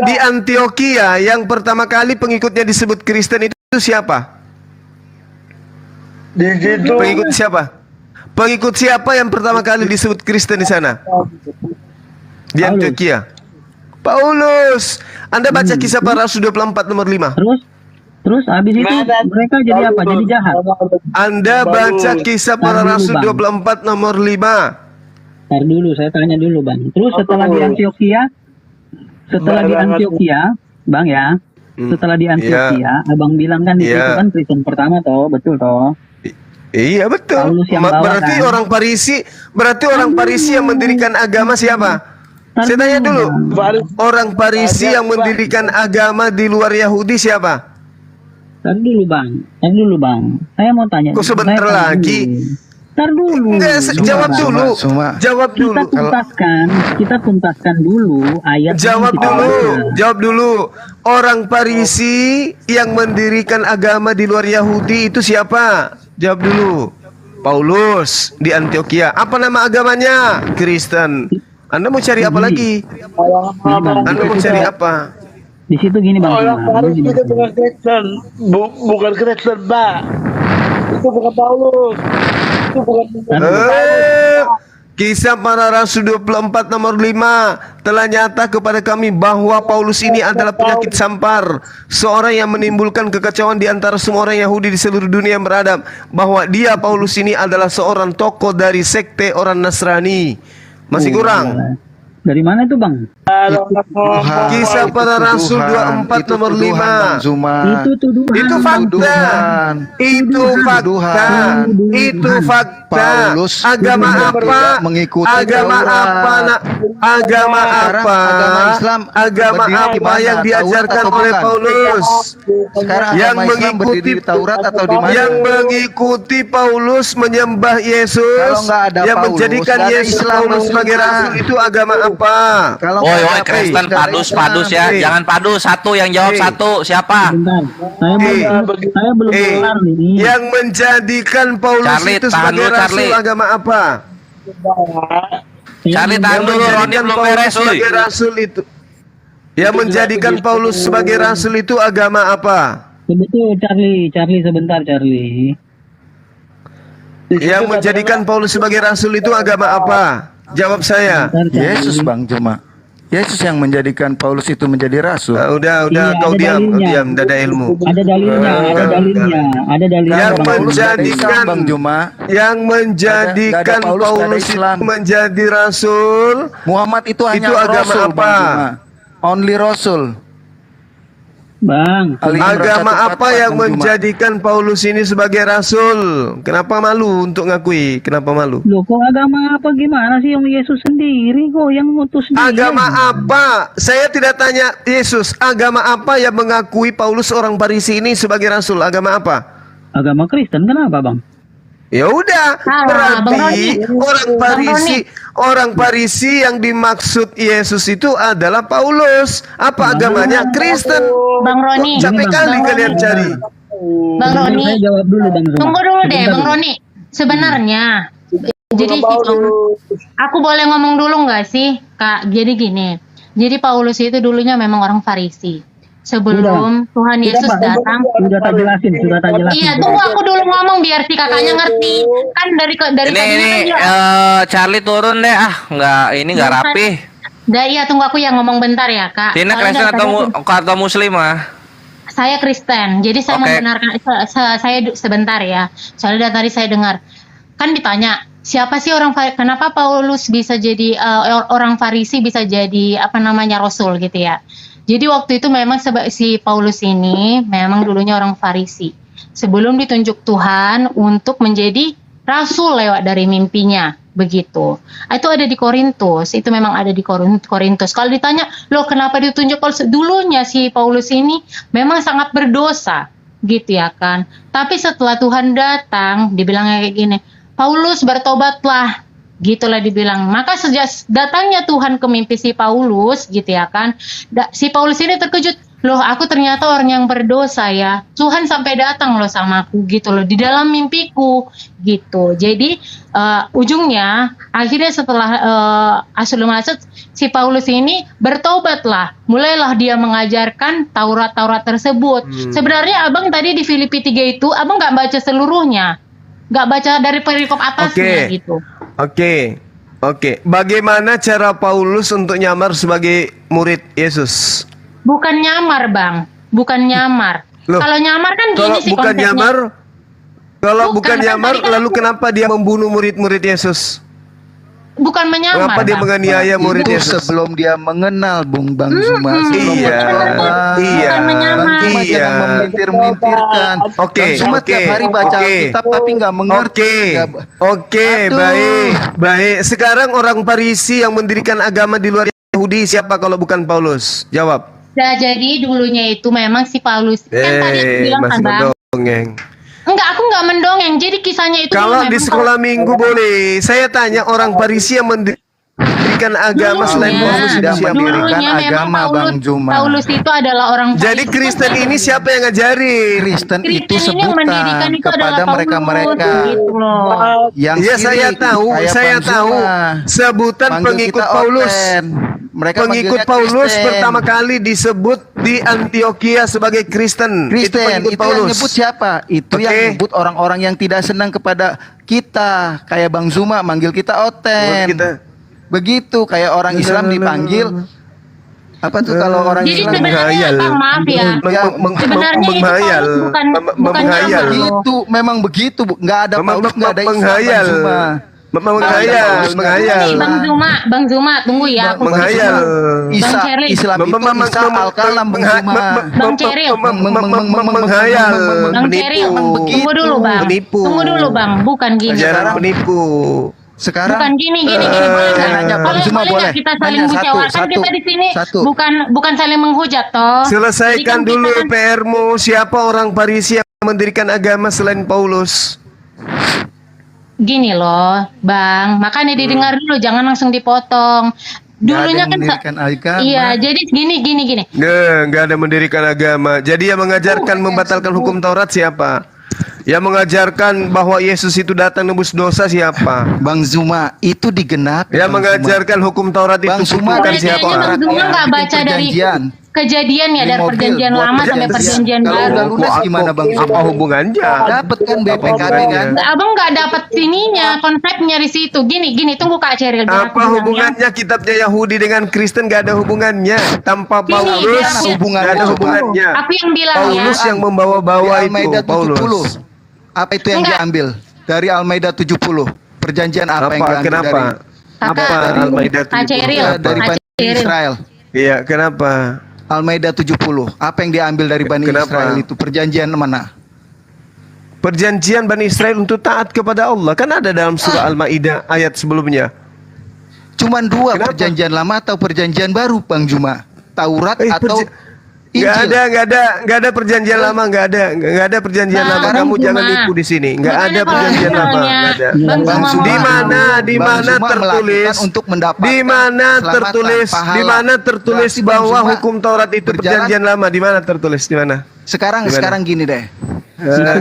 Speaker 7: di Antioquia yang pertama kali pengikutnya disebut Kristen itu siapa? Pengikut siapa? Pengikut siapa yang pertama kali disebut Kristen di sana? Di Antioquia. Paulus. Anda baca Kisah Para Rasul 24 nomor 5.
Speaker 10: Terus habis itu mereka jadi apa? Jadi jahat.
Speaker 7: Anda baca Kisah Para Rasul 24 nomor 5.
Speaker 10: Ntar dulu, saya tanya dulu Bang. Terus setelah di Antioquia, Bang ya, setelah di Antioquia, Abang bilang kan di situ kan Kristen pertama toh, betul toh?
Speaker 7: Iya betul. Berarti orang Farisi yang mendirikan agama siapa? Saya tanya dulu. Orang Farisi yang mendirikan agama di luar Yahudi siapa?
Speaker 10: Ntar dulu Bang. Saya mau tanya.
Speaker 7: Kok sebentar lagi?
Speaker 10: Ntar dulu.
Speaker 7: Jawab dulu.
Speaker 10: Kita tuntaskan dulu ayat.
Speaker 7: Jawab dulu. Orang Farisi yang mendirikan agama di luar Yahudi itu siapa? Jawab dulu. Paulus di Antioquia. Apa nama agamanya? Kristen. Anda mau cari apa lagi? Anda mau cari apa?
Speaker 10: Di situ gini Bang.
Speaker 11: Orang Farisi itu bukan Kristen, bukan Kristen, Pak. Itu bukan Paulus.
Speaker 7: Kisah Para Rasul 24 nomor 5 telah nyata kepada kami bahwa Paulus ini adalah penyakit sampar, seorang yang menimbulkan kekacauan di antara semua orang Yahudi di seluruh dunia yang beradab, bahwa dia Paulus ini adalah seorang tokoh dari sekte orang Nasrani. Masih kurang?
Speaker 10: Dari mana itu Bang?
Speaker 7: Kisah Para Rasul 24 nomor 5.
Speaker 10: Itu tuduhan.
Speaker 7: Itu fakta. Itu fakta. Agama apa? Agama apa yang diajarkan oleh Paulus? Yang mengikuti Paulus menyembah Yesus, yang menjadikan Yesus Paulus sebagai rasul, itu agama apa?
Speaker 4: Woi, Kristen padus ya, jangan padus. Satu yang jawab satu, siapa?
Speaker 10: Saya belum dengar nih.
Speaker 7: Yang menjadikan Paulus itu sebagai rasul agama apa?
Speaker 4: Charlie, tahan dulu, Roni belum beres,
Speaker 7: sebagai rasul itu. Yang menjadikan Paulus sebagai rasul itu agama apa?
Speaker 10: Betul, Charlie sebentar, Charlie.
Speaker 7: Yang menjadikan Paulus sebagai rasul itu agama apa? Jawab saya.
Speaker 1: Yesus Bang cuma.
Speaker 17: Yesus yang menjadikan Paulus itu menjadi rasul.
Speaker 7: Udah,
Speaker 10: Iya,
Speaker 7: kau
Speaker 10: ada
Speaker 7: diam,
Speaker 10: dalilnya.
Speaker 7: diam, tidak ada ilmu.
Speaker 10: Ada dalilnya, ada dalilnya, ada dalilnya.
Speaker 7: Yang
Speaker 17: Paulus dari
Speaker 7: menjadikan
Speaker 17: Islam, Bang Juma.
Speaker 7: yang menjadikan
Speaker 17: Nggak ada Paulus, nggak ada
Speaker 7: Paulus itu
Speaker 17: Islam.
Speaker 7: menjadi rasul.
Speaker 17: Muhammad itu hanya
Speaker 7: Itu agama
Speaker 17: rasul,
Speaker 7: apa?
Speaker 17: Bang Juma. Only rasul.
Speaker 10: Bang,
Speaker 17: Ali Imran
Speaker 7: Agama
Speaker 17: 144,
Speaker 7: apa yang
Speaker 17: Bang Juma.
Speaker 7: menjadikan Paulus ini sebagai rasul? Kenapa malu untuk ngakui? Kenapa malu?
Speaker 10: loh kok agama apa gimana sih yang Yesus sendiri kok yang ngutus dia?
Speaker 7: Agama apa? Saya tidak tanya Yesus. Agama apa yang mengakui Paulus orang Farisi ini sebagai rasul? Agama apa?
Speaker 10: Agama Kristen, kenapa bang?
Speaker 7: Ya udah, berarti orang Farisi yang dimaksud Yesus itu adalah Paulus. Apa agamanya? Kristen.
Speaker 18: Bang Roni.
Speaker 7: Capek kali kalian cari.
Speaker 18: Bang Roni.
Speaker 10: Saya jawab dulu bang Zuma.
Speaker 18: Tunggu dulu deh,
Speaker 10: Sebentar
Speaker 18: Bang
Speaker 10: dulu.
Speaker 18: Roni. Sebenarnya, jadi aku boleh ngomong dulu nggak sih, Kak? Jadi gini. Jadi Paulus itu dulunya memang orang Farisi. Sebelum Tuhan Yesus datang.
Speaker 10: Sudah tak jelasin.
Speaker 18: Iya, tunggu aku dulu ngomong biar si kakaknya ngerti. Kan dari tadi
Speaker 4: Ini Charlie turun deh, ini nggak rapi.
Speaker 18: Iya, tunggu aku yang ngomong bentar ya, Kak.
Speaker 4: Tina
Speaker 18: Soalnya
Speaker 4: Kristen atau Muslim ah?
Speaker 18: saya Kristen, jadi saya
Speaker 4: Oke.
Speaker 18: membenarkan saya sebentar ya. Soalnya dari tadi saya dengar kan ditanya siapa sih kenapa Paulus bisa jadi orang Farisi bisa jadi rasul gitu ya. Jadi waktu itu memang si Paulus ini memang dulunya orang Farisi. Sebelum ditunjuk Tuhan untuk menjadi rasul lewat dari mimpinya. Begitu. Itu ada di Korintus. Itu memang ada di Korintus. Kalau ditanya, loh kenapa ditunjuk Paulus? Dulunya si Paulus ini memang sangat berdosa. Gitu ya kan. Tapi setelah Tuhan datang, dibilangnya kayak gini, Paulus bertobatlah. Gitulah dibilang. Maka sejak datangnya Tuhan ke mimpi si Paulus, gitu ya kan, si Paulus ini terkejut, loh aku ternyata orang yang berdosa ya, Tuhan sampai datang loh sama aku, gitu loh, di dalam mimpiku, gitu. Jadi ujungnya, akhirnya setelah Asul Masud, si Paulus ini bertobatlah, mulailah dia mengajarkan Taurat-Taurat tersebut. Sebenarnya abang tadi di Filipi 3 itu, abang nggak baca seluruhnya, nggak baca dari perikop atasnya, gitu.
Speaker 7: Oke. Bagaimana cara Paulus untuk nyamar sebagai murid Yesus?
Speaker 18: Bukan nyamar, Bang. Bukan nyamar.
Speaker 7: Loh,
Speaker 18: Kalau nyamar kan gini
Speaker 7: Kalau
Speaker 18: sih
Speaker 7: bukan
Speaker 18: konsepnya.
Speaker 7: nyamar,
Speaker 18: Bukan,
Speaker 7: nyamar,
Speaker 18: tadi kan
Speaker 7: lalu kenapa dia membunuh murid-murid Yesus?
Speaker 18: Bukan menyamar.
Speaker 7: Kenapa dia
Speaker 18: Bang.
Speaker 7: menganiaya murid
Speaker 17: Itu
Speaker 7: Yesus?
Speaker 17: sebelum dia mengenal Bang Zuma. Sebelum
Speaker 7: Iya.
Speaker 17: bertobat.
Speaker 7: Iya.
Speaker 17: Bang Zuma
Speaker 7: Iya.
Speaker 17: jangan memintir-mintirkan.
Speaker 7: Oke,
Speaker 17: Bang Zuma
Speaker 7: oke,
Speaker 17: tiap hari baca
Speaker 7: oke.
Speaker 17: Alkitab tapi nggak mengerti.
Speaker 7: Oke,
Speaker 17: Aduh.
Speaker 7: baik. Sekarang orang Farisi yang mendirikan agama di luar Yahudi siapa kalau bukan Paulus? Jawab.
Speaker 18: Nah, jadi dulunya itu memang si Paulus kan tadi aku bilang kan,
Speaker 7: masih
Speaker 18: Bang.
Speaker 7: mendongeng.
Speaker 18: Enggak, aku enggak mendongeng. Jadi kisahnya itu
Speaker 7: Kalau
Speaker 18: dulu
Speaker 7: di
Speaker 18: memang
Speaker 7: sekolah minggu boleh. Saya tanya orang Farisi yang mendirikan agama selain Paulus itu siapa?
Speaker 18: dulunya memang Paulus itu adalah orang
Speaker 7: Jadi Kristen ini siapa yang ngajarin?
Speaker 17: Kristen
Speaker 18: itu yang mendirikan itu adalah
Speaker 17: mereka-mereka
Speaker 18: gitu loh.
Speaker 17: yang
Speaker 7: Ya saya
Speaker 17: sirik,
Speaker 7: tahu,
Speaker 17: kayak
Speaker 7: saya
Speaker 17: Bang
Speaker 7: tahu.
Speaker 17: Zuma.
Speaker 7: Sebutan
Speaker 17: Manggil
Speaker 7: pengikut
Speaker 17: kita
Speaker 7: Paulus.
Speaker 17: Oten. Mereka
Speaker 7: Pengikut
Speaker 17: manggilnya
Speaker 7: Paulus
Speaker 17: Kristen.
Speaker 7: pertama kali disebut di Antioquia sebagai Kristen.
Speaker 17: Kristen
Speaker 7: pengikut
Speaker 17: itu
Speaker 7: Paulus.
Speaker 17: yang nyebut siapa? Itu yang nyebut orang-orang yang tidak senang kepada kita, kayak Bang Zuma manggil kita Oten. Begitu kayak orang Islam dipanggil apa tuh kalau orang
Speaker 18: Jadi
Speaker 17: Islam
Speaker 18: sebenarnya Bang, maaf ya. Sebenarnya itu
Speaker 7: menghayal.
Speaker 18: Paulus bukan
Speaker 7: Menghayal.
Speaker 18: nyamar.
Speaker 17: begitu, memang begitu, Bu. Nggak ada Paulus, nggak ada Islam,
Speaker 7: menghayal.
Speaker 17: Bang Zuma.
Speaker 7: Menghayal, menghayal.
Speaker 18: Bang Zuma, tunggu ya. Aku
Speaker 7: Menghayal.
Speaker 17: Isa,
Speaker 18: Bang Cherly.
Speaker 17: Islam itu Isa Al-Kalam, Bang Zuma.
Speaker 18: Bang Ceril.
Speaker 7: Menghayal.
Speaker 18: Bang Ceril. Tunggu dulu, Bang.
Speaker 7: Menipu.
Speaker 18: Tunggu dulu, Bang. Bukan gini.
Speaker 7: Ajaran penipu.
Speaker 17: Sekarang
Speaker 18: Bukan gini. Boleh
Speaker 17: Cuma
Speaker 18: nggak kita saling musyawarahkan? Kita di sini bukan saling menghujat toh.
Speaker 7: Selesaikan
Speaker 18: Jadi kan
Speaker 7: dulu
Speaker 18: kita kan-
Speaker 7: PR-mu. Siapa orang Farisi yang mendirikan agama selain Paulus?
Speaker 18: Gini loh, Bang. Makanya didengar dulu, jangan langsung dipotong. Dulunya kan iya, jadi gini.
Speaker 7: Nggak ada mendirikan agama. Jadi yang mengajarkan membatalkan hukum Taurat siapa? Yang mengajarkan bahwa Yesus itu datang nebus dosa siapa?
Speaker 17: Bang Zuma, itu digenapi.
Speaker 7: Yang mengajarkan hukum Taurat itu
Speaker 17: Bang Zuma
Speaker 7: bukan
Speaker 17: dari
Speaker 7: siapa?
Speaker 18: Bang Zuma nggak baca dari kejadiannya dari
Speaker 17: mobil
Speaker 18: perjanjian
Speaker 17: buat
Speaker 18: lama sampai perjanjian
Speaker 17: Kalau udah
Speaker 18: baru.
Speaker 17: lunas gimana Bang?
Speaker 7: Apa hubungannya?
Speaker 17: Dapat kan BPKB kan?
Speaker 18: Abang nggak dapat ininya, konsepnya di situ. Gini, tunggu Kak Ceril. biar aku
Speaker 7: Apa
Speaker 18: bilang ya.
Speaker 7: hubungannya kitabnya Yahudi dengan Kristen? Gak ada hubungannya. Tanpa
Speaker 18: Gini,
Speaker 7: Paulus,
Speaker 18: biar aku-
Speaker 7: hubungannya gak ada hubungannya.
Speaker 18: Aku yang bilang
Speaker 7: Paulus
Speaker 18: ya.
Speaker 7: yang membawa-bawa
Speaker 17: Di Al-Maidah
Speaker 7: itu. Paulus.
Speaker 17: 70. Apa itu yang
Speaker 18: Enggak.
Speaker 17: diambil? Dari Al-Maidah 70. Perjanjian apa yang diambil
Speaker 7: Kenapa?
Speaker 17: dari
Speaker 7: Apa
Speaker 18: Kakak,
Speaker 7: Al-Maidah
Speaker 18: Kak Ceril,
Speaker 17: dari
Speaker 18: Kak
Speaker 17: Bani
Speaker 18: Ceril.
Speaker 17: Israel?
Speaker 7: Iya, kenapa?
Speaker 17: Al-Maidah 70. Apa yang diambil dari Bani
Speaker 7: Kenapa?
Speaker 17: Israel itu? Perjanjian mana?
Speaker 7: Perjanjian Bani Israel untuk taat kepada Allah. Kan ada dalam surah Al-Maidah ayat sebelumnya.
Speaker 17: Cuman dua, perjanjian lama atau perjanjian baru, Bang Juma? Taurat atau Injil?
Speaker 7: Gak ada perjanjian lama, gak ada perjanjian
Speaker 18: Bang
Speaker 7: lama. Kamu
Speaker 18: Juma.
Speaker 7: jangan nipu di sini. Gak
Speaker 18: Gimana
Speaker 7: ada
Speaker 18: kalau
Speaker 7: perjanjian lama.
Speaker 18: misalnya
Speaker 7: Gak ada.
Speaker 18: Bang Juma
Speaker 7: Di
Speaker 18: mau-
Speaker 7: mana, di
Speaker 17: Bang
Speaker 7: mana
Speaker 17: Juma
Speaker 7: tertulis?
Speaker 17: melakukan untuk mendapatkan
Speaker 7: Di mana
Speaker 17: keselamatan,
Speaker 7: tertulis?
Speaker 17: pahala.
Speaker 7: Di mana tertulis
Speaker 17: Berarti Bang
Speaker 7: bahwa
Speaker 17: Juma
Speaker 7: hukum Taurat itu
Speaker 17: berjalan-
Speaker 7: perjanjian lama? Di mana tertulis? Di mana?
Speaker 17: Sekarang
Speaker 7: Gimana?
Speaker 17: sekarang gini deh.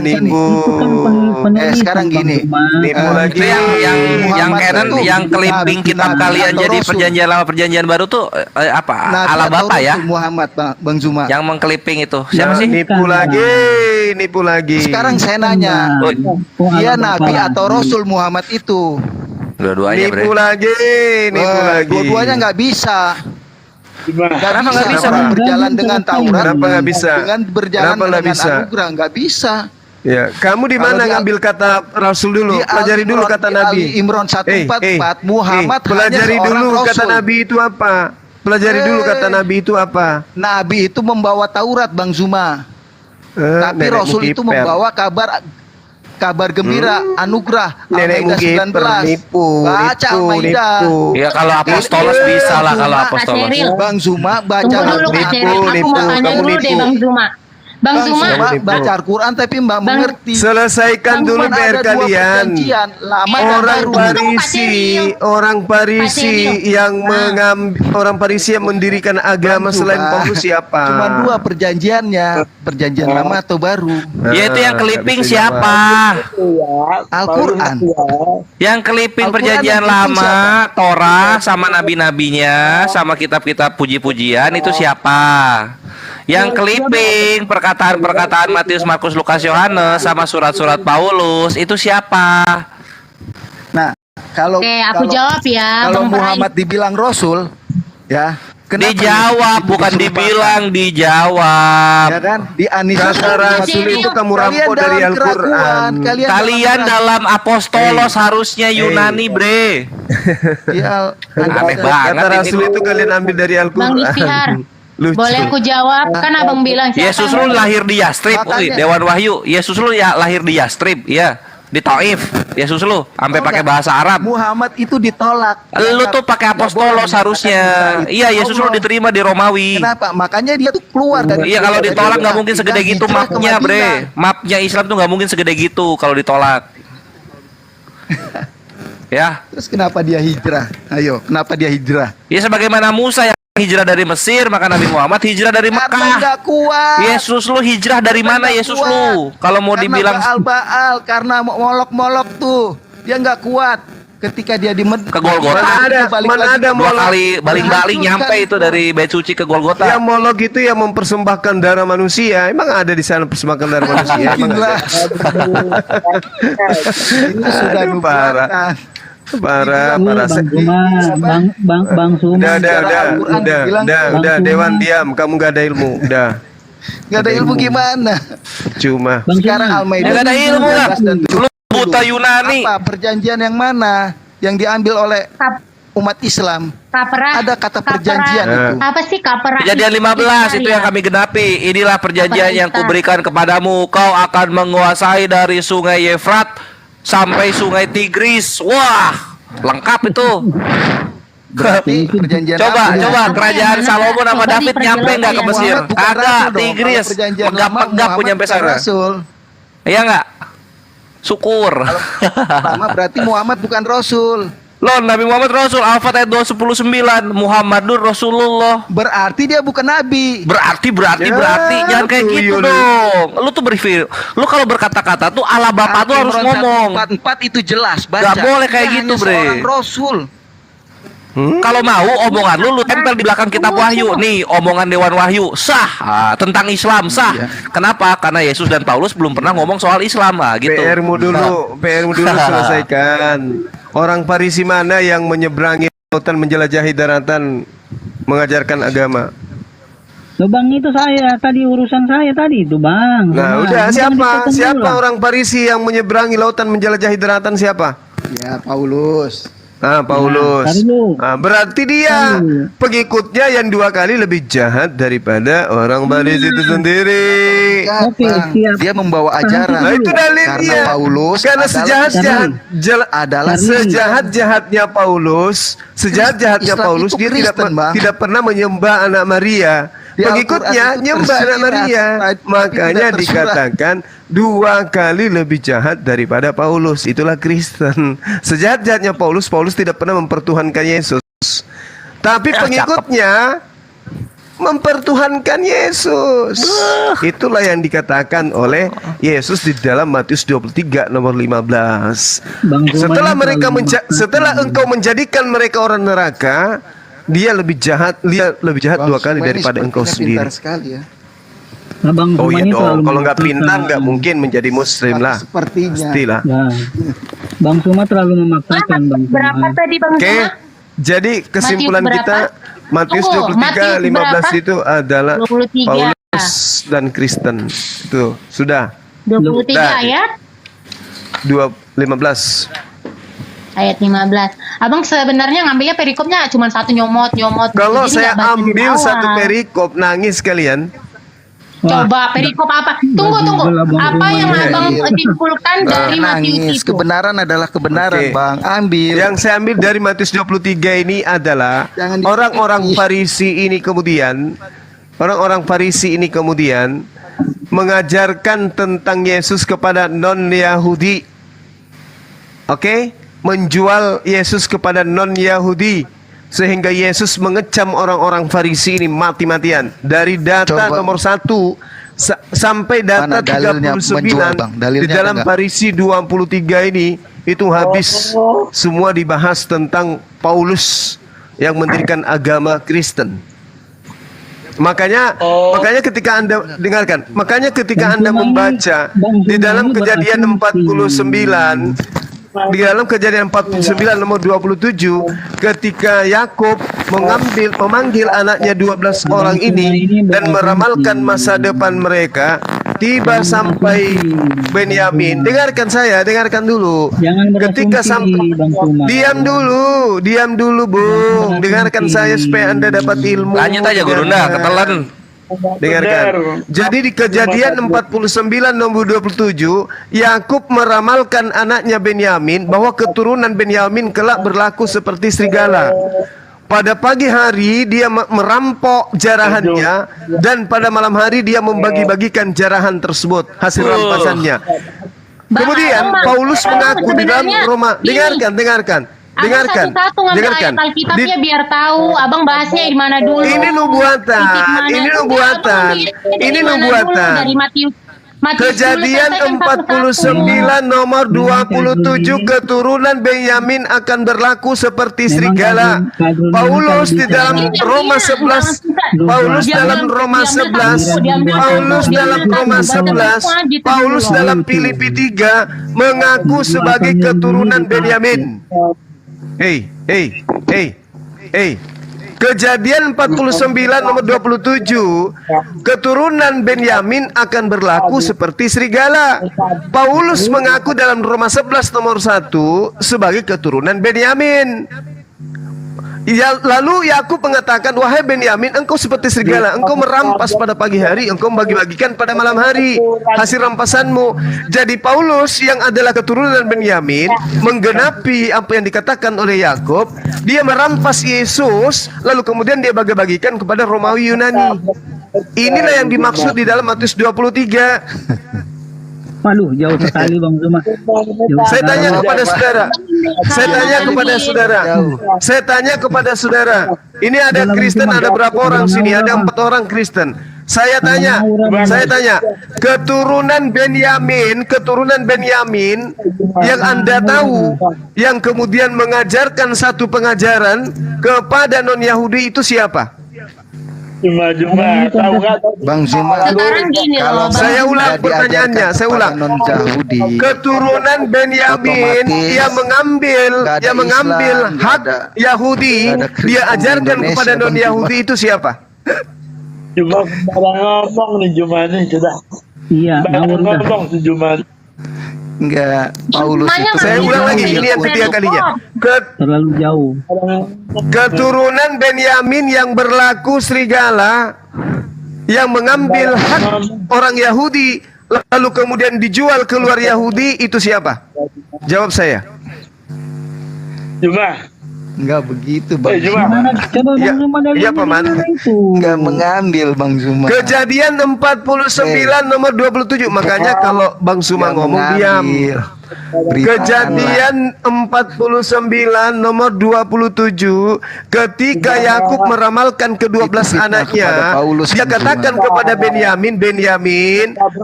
Speaker 7: Nipu.
Speaker 17: Sekarang gini.
Speaker 7: Nipu lagi.
Speaker 4: Itu yang
Speaker 17: Muhammad
Speaker 4: canon,
Speaker 17: itu
Speaker 4: yang clipping kitab
Speaker 17: Nabi
Speaker 4: kalian
Speaker 17: atau
Speaker 4: jadi
Speaker 17: Rasul?
Speaker 4: perjanjian lama perjanjian baru tuh apa?
Speaker 17: Nabi
Speaker 4: Ala
Speaker 17: atau
Speaker 4: Bapak ya?
Speaker 17: Rasul Muhammad, Bang Juma.
Speaker 4: Yang mengclipping itu. Siapa sih?
Speaker 7: Nipu lagi, nipu lagi.
Speaker 17: Sekarang saya nanya, dia Nabi atau Rasul Muhammad itu?
Speaker 4: Dua-duanya, Bre.
Speaker 7: Nipu lagi, nipu
Speaker 17: Wah,
Speaker 7: lagi.
Speaker 17: dua-duanya nggak bisa.
Speaker 4: Kenapa nggak bisa,
Speaker 17: Orang
Speaker 4: Bang?
Speaker 17: berjalan dengan Taurat,
Speaker 7: Kenapa nggak bisa?
Speaker 17: dengan berjalan
Speaker 7: Kenapa nggak
Speaker 17: dengan
Speaker 7: bisa?
Speaker 17: anugerah nggak bisa.
Speaker 7: Ya, kamu di mana
Speaker 17: Kalau di-
Speaker 7: ngambil kata Rasul dulu?
Speaker 17: Di
Speaker 7: Pelajari dulu
Speaker 17: Al-Imran-
Speaker 7: kata
Speaker 17: di
Speaker 7: Nabi.
Speaker 17: Al-Imran 144, Muhammad
Speaker 7: pelajari
Speaker 17: hanya
Speaker 7: dulu
Speaker 17: seorang
Speaker 7: kata
Speaker 17: Rasul.
Speaker 7: Nabi itu apa? Pelajari dulu kata Nabi itu apa?
Speaker 17: Nabi itu membawa Taurat, Bang Zuma. Tapi
Speaker 7: nenekmu
Speaker 17: Rasul itu
Speaker 7: kiper.
Speaker 17: membawa kabar gembira, anugerah.
Speaker 7: Nenekmu
Speaker 17: Al-Maidah
Speaker 7: kiper,
Speaker 17: 19.
Speaker 7: nipu,
Speaker 17: Baca
Speaker 7: nipu,
Speaker 17: Al-Maidah.
Speaker 7: nipu.
Speaker 4: Ya kalau apostolos bisa lah kalau apostolos.
Speaker 17: Bang Zuma baca
Speaker 18: Tunggu dulu Kak Ceril, aku mau tanya dulu deh Bang Zuma. Bang Zuma,
Speaker 17: baca Al-Quran tapi Mbak mengerti.
Speaker 7: Selesaikan dulu
Speaker 17: Cuman
Speaker 7: PR
Speaker 17: ada dua
Speaker 7: kalian.
Speaker 17: perjanjian, lama dan
Speaker 7: Orang
Speaker 17: baru.
Speaker 7: Parisi yang orang Parisi yang mendirikan agama
Speaker 17: Bang
Speaker 7: selain
Speaker 17: Zuma,
Speaker 7: Paulus siapa?
Speaker 17: Cuma dua perjanjiannya, perjanjian lama atau baru.
Speaker 4: Ya itu yang clipping
Speaker 7: bisa
Speaker 4: siapa?
Speaker 17: Al-Quran.
Speaker 4: Yang clipping
Speaker 17: Al-Quran
Speaker 4: perjanjian
Speaker 17: yang clipping
Speaker 4: lama, Torah sama nabi-nabinya, sama kitab-kitab puji-pujian itu siapa? Yang clipping perkataan-perkataan Matius, Markus, Lukas, Yohanes sama surat-surat Paulus itu siapa?
Speaker 17: Nah, kalau
Speaker 18: Oke, aku jawab ya,
Speaker 17: Kalau
Speaker 18: Bang Brai.
Speaker 17: Muhammad dibilang Rasul, ya. kenapa
Speaker 4: Dijawab, bukan
Speaker 17: disuruh
Speaker 4: dibilang, dijawab.
Speaker 17: Ya kan? Di Anis
Speaker 7: Kata Rasul itu kamu rampok dari Al-Quran.
Speaker 4: Kalian dalam apostolos harusnya Yunani, Bre.
Speaker 17: Ya,
Speaker 4: Aneh banget
Speaker 7: Kata
Speaker 4: ini.
Speaker 7: Rasul itu kalian ambil dari
Speaker 18: Bang
Speaker 7: Al-Quran.
Speaker 18: Istihar,
Speaker 7: Lucu.
Speaker 18: boleh aku jawab? Kan abang bilang siapa
Speaker 4: Yesus
Speaker 18: yang-
Speaker 4: lu lahir di Yastrib,
Speaker 17: Makanya-
Speaker 4: Dewan Wahyu. Yesus lu ya lahir di Yastrib, iya. Di Taif. Yesus lu sampai pakai bahasa Arab.
Speaker 17: Muhammad itu ditolak.
Speaker 4: Lu tuh pakai apostolos harusnya. Iya, Yesus lu diterima di Romawi.
Speaker 17: Kenapa? Makanya dia tuh keluar dari.
Speaker 4: Iya, kalau ditolak nggak mungkin segede gitu
Speaker 17: hijrah ke
Speaker 4: mapnya, Bre.
Speaker 17: Madinah.
Speaker 4: Mapnya Islam tuh nggak mungkin segede gitu kalau ditolak. Ya,
Speaker 17: Terus kenapa dia hijrah? Ayo, kenapa dia hijrah?
Speaker 4: ya sebagaimana Musa yang hijrah dari Mesir, maka Nabi Muhammad hijrah dari
Speaker 17: Karena
Speaker 4: Mekah.
Speaker 17: nggak kuat.
Speaker 4: Yesus lu hijrah dari mana
Speaker 17: Nggak
Speaker 4: Yesus
Speaker 17: kuat.
Speaker 4: lu? Kalau mau
Speaker 17: Karena
Speaker 4: dibilang
Speaker 17: Baal, karena molok-molok tuh, dia nggak kuat. Ketika dia di
Speaker 4: ke Golgota,
Speaker 7: Mana ada
Speaker 4: dua
Speaker 7: molok?
Speaker 4: kali baling-baling nyampe itu dari Bait Suci ke Golgota.
Speaker 7: Yang molok itu yang mempersembahkan darah manusia. Emang ada di sana persembahkan darah manusia? Emang ada?
Speaker 17: Itu sudah
Speaker 7: Aduh, parah. Parah, parah.
Speaker 10: Bang Suma.
Speaker 7: Udah, Dewan diam. Kamu gak ada ilmu. Udah.
Speaker 17: Nggak ada ilmu gimana?
Speaker 7: Cuma.
Speaker 17: Sekarang Al-Maidah.
Speaker 4: Nggak ada ilmu nggak?
Speaker 17: 19 dan
Speaker 4: Lu buta Yunani.
Speaker 17: Apa perjanjian yang mana yang diambil oleh umat Islam?
Speaker 18: Kapera.
Speaker 17: Ada kata perjanjian itu.
Speaker 18: Apa sih kapera?
Speaker 4: Kejadian 15 itu yang kami genapi. Inilah perjanjian yang kuberikan kepadamu. Kau akan menguasai dari sungai Efrat sampai sungai Tigris. Wah, lengkap itu.
Speaker 17: Berarti perjanjian
Speaker 4: Coba,
Speaker 17: apa?
Speaker 4: coba kerajaan Salomo sama
Speaker 18: Coba
Speaker 4: David nyampe nggak ke
Speaker 18: diperjelas
Speaker 4: Mesir?
Speaker 17: Muhammad bukan
Speaker 4: Kagak,
Speaker 17: rasul dong.
Speaker 4: Tigris.
Speaker 17: Kalau perjanjian lama,
Speaker 4: Megap-megap
Speaker 17: Muhammad
Speaker 4: pun nyampe
Speaker 17: bukan
Speaker 4: sana.
Speaker 17: rasul.
Speaker 4: Iya nggak? Syukur.
Speaker 17: Lama berarti Muhammad bukan rasul.
Speaker 4: Loh, Nabi Muhammad Rasul, Al-Fatihah 2:19, Muhammadur Rasulullah.
Speaker 17: Berarti dia bukan nabi.
Speaker 4: Berarti
Speaker 7: Ya,
Speaker 4: jangan kayak gitu
Speaker 7: tuyul.
Speaker 4: dong. Lu tuh berpikir, lu kalau berkata-kata tuh ala bapak tuh harus ngomong.
Speaker 17: 44 itu jelas baca.
Speaker 4: Nggak boleh kayak
Speaker 17: Dia
Speaker 4: gitu,
Speaker 17: hanya
Speaker 4: Bre.
Speaker 17: seorang rasul.
Speaker 4: Kalau mau omongan lu tempel di belakang kitab Wahyu. Nih, omongan Dewan Wahyu sah. Tentang Islam sah. Kenapa? Karena Yesus dan Paulus belum pernah ngomong soal Islam gitu.
Speaker 7: PR-mu dulu selesaikan. Orang Farisi mana yang menyeberangi lautan menjelajahi daratan mengajarkan agama?
Speaker 10: Loh bang, itu saya tadi, urusan saya tadi itu bang.
Speaker 7: Nah, udah siapa orang Farisi yang menyeberangi lautan menjelajahi daratan siapa?
Speaker 17: Ya, Paulus.
Speaker 7: Paulus. Berarti dia pengikutnya yang 2 kali lebih jahat daripada orang Farisi itu sendiri.
Speaker 17: Dia membawa ajaran.
Speaker 7: Nah, itu dalilnya.
Speaker 17: Karena Paulus
Speaker 7: karena sejahat-jahatnya Paulus, dia tidak pernah menyembah anak Maria. Pengikutnya nyembah anak Maria. Makanya dikatakan 2 kali lebih jahat daripada Paulus. Itulah Kristen. Sejahat-jahatnya Paulus tidak pernah mempertuhankan Yesus. Tapi pengikutnya mempertuhankan Yesus. Itulah yang dikatakan oleh Yesus di dalam Matius 23 nomor 15. Setelah engkau menjadikan mereka orang neraka, dia lebih jahat 2 kali daripada engkau sendiri. Oh iya dong, kalau nggak pintar nggak mungkin menjadi muslim lah. Pastilah.
Speaker 10: Bang Suma terlalu memaksakan Bang Suma.
Speaker 18: Berapa tadi Bang Suma?
Speaker 7: Oke, jadi kesimpulan kita Matius 23 15 itu adalah
Speaker 18: 23.
Speaker 7: Paulus dan Kristen. Itu sudah.
Speaker 18: 23 ayat
Speaker 7: 15.
Speaker 18: Ayat 15. Abang sebenarnya ngambilnya perikopnya cuma satu nyomot.
Speaker 7: Kalau
Speaker 18: Jadi
Speaker 7: saya
Speaker 18: nggak baca dari
Speaker 7: ambil
Speaker 18: awal.
Speaker 7: satu perikop, nangis kalian.
Speaker 18: Coba perikop apa? Tunggu. Apa yang abang simpulkan dari Matius itu?
Speaker 17: Kebenaran adalah kebenaran,
Speaker 7: Oke.
Speaker 17: Bang. Ambil.
Speaker 7: Yang saya ambil dari Matius 23 ini adalah orang-orang Farisi ini kemudian mengajarkan tentang Yesus kepada non-Yahudi. Oke? Menjual Yesus kepada non-Yahudi, sehingga Yesus mengecam orang-orang Farisi ini mati-matian. Dari data nomor 1 sampai data 39 di dalam Farisi 23 ini itu habis semua dibahas tentang Paulus yang mendirikan agama Kristen. Makanya ketika Anda dengarkan, Anda membaca di dalam Kejadian 49 nomor 27, ketika Yakub memanggil anaknya 12 orang ini dan meramalkan masa depan mereka, tiba sampai Benyamin. Dengarkan dulu. Ketika sampai, diam dulu, Bung. Dengarkan saya supaya Anda dapat ilmu.
Speaker 4: Lanjut aja Gurunda, ketelan.
Speaker 7: Dengarkan. Jadi di Kejadian 49 nomor 27, Yakub meramalkan anaknya Benyamin bahwa keturunan Benyamin kelak berlaku seperti serigala. Pada pagi hari dia merampok jarahannya, dan pada malam hari dia membagi-bagikan jarahan tersebut, hasil rampasannya. Kemudian Paulus mengaku di dalam Roma. Dengarkan.
Speaker 18: Satu-satu ngambil ayat Alkitabnya biar tahu abang bahasnya di mana dulu.
Speaker 7: Ini nubuatan.
Speaker 18: Dari Matius
Speaker 7: Kejadian 49 nomor 27, keturunan Benyamin akan berlaku seperti serigala. Paulus di dalam Roma 11, Paulus dalam Filipi 3 mengaku sebagai keturunan Benyamin. Hey. Kejadian 49 nomor 27, keturunan Benyamin akan berlaku seperti serigala. Paulus mengaku dalam Roma 11 nomor 1 sebagai keturunan Benyamin. Lalu Yakub mengatakan, wahai Benyamin, engkau seperti serigala, engkau merampas pada pagi hari, engkau membagi-bagikan pada malam hari hasil rampasanmu. Jadi Paulus yang adalah keturunan Benyamin menggenapi apa yang dikatakan oleh Yakub. Dia merampas Yesus, lalu kemudian dia bagi-bagikan kepada Romawi Yunani. Inilah yang dimaksud di dalam Matius 23.
Speaker 10: Waduh, jauh sekali Bang Zuma.
Speaker 7: Saya tanya kepada saudara. Ini ada Kristen, ada berapa orang sini? Ada 4 orang Kristen. Saya tanya, keturunan Benyamin yang Anda tahu, yang kemudian mengajarkan satu pengajaran kepada non-Yahudi itu siapa?
Speaker 11: Juma, tahu nggak?
Speaker 17: Bang Zuma,
Speaker 18: Sekarang gini loh, Bang.
Speaker 7: Saya ulang pertanyaannya, saya ulang.
Speaker 17: non-Yahudi,
Speaker 7: Keturunan Benyamin yang mengambil hak Yahudi, dia ajarkan kepada non-Yahudi itu siapa?
Speaker 11: Cuma ngomong nih Juma nih sudah.
Speaker 10: Iya,
Speaker 11: ngomong si Juma.
Speaker 17: enggak, Paulus itu
Speaker 7: Saya ulang lagi, ini yang ketiga kalinya.
Speaker 10: terlalu jauh.
Speaker 7: Keturunan Benyamin yang berlaku serigala, yang mengambil hak orang Yahudi lalu kemudian dijual keluar Yahudi, itu siapa? Jawab saya.
Speaker 11: Juma.
Speaker 17: enggak begitu, Bang
Speaker 11: Juma.
Speaker 10: Coba
Speaker 7: Ya,
Speaker 10: Bang Zuma dari
Speaker 7: iya, Paman.
Speaker 17: enggak mengambil, Bang Zuma.
Speaker 7: Kejadian 49 nomor 27. Makanya kalau Bang Suma ngomong diam. Kejadian 49 nomor 27, ketika Yakub meramalkan ke-12 anaknya, dia katakan kepada Benyamin,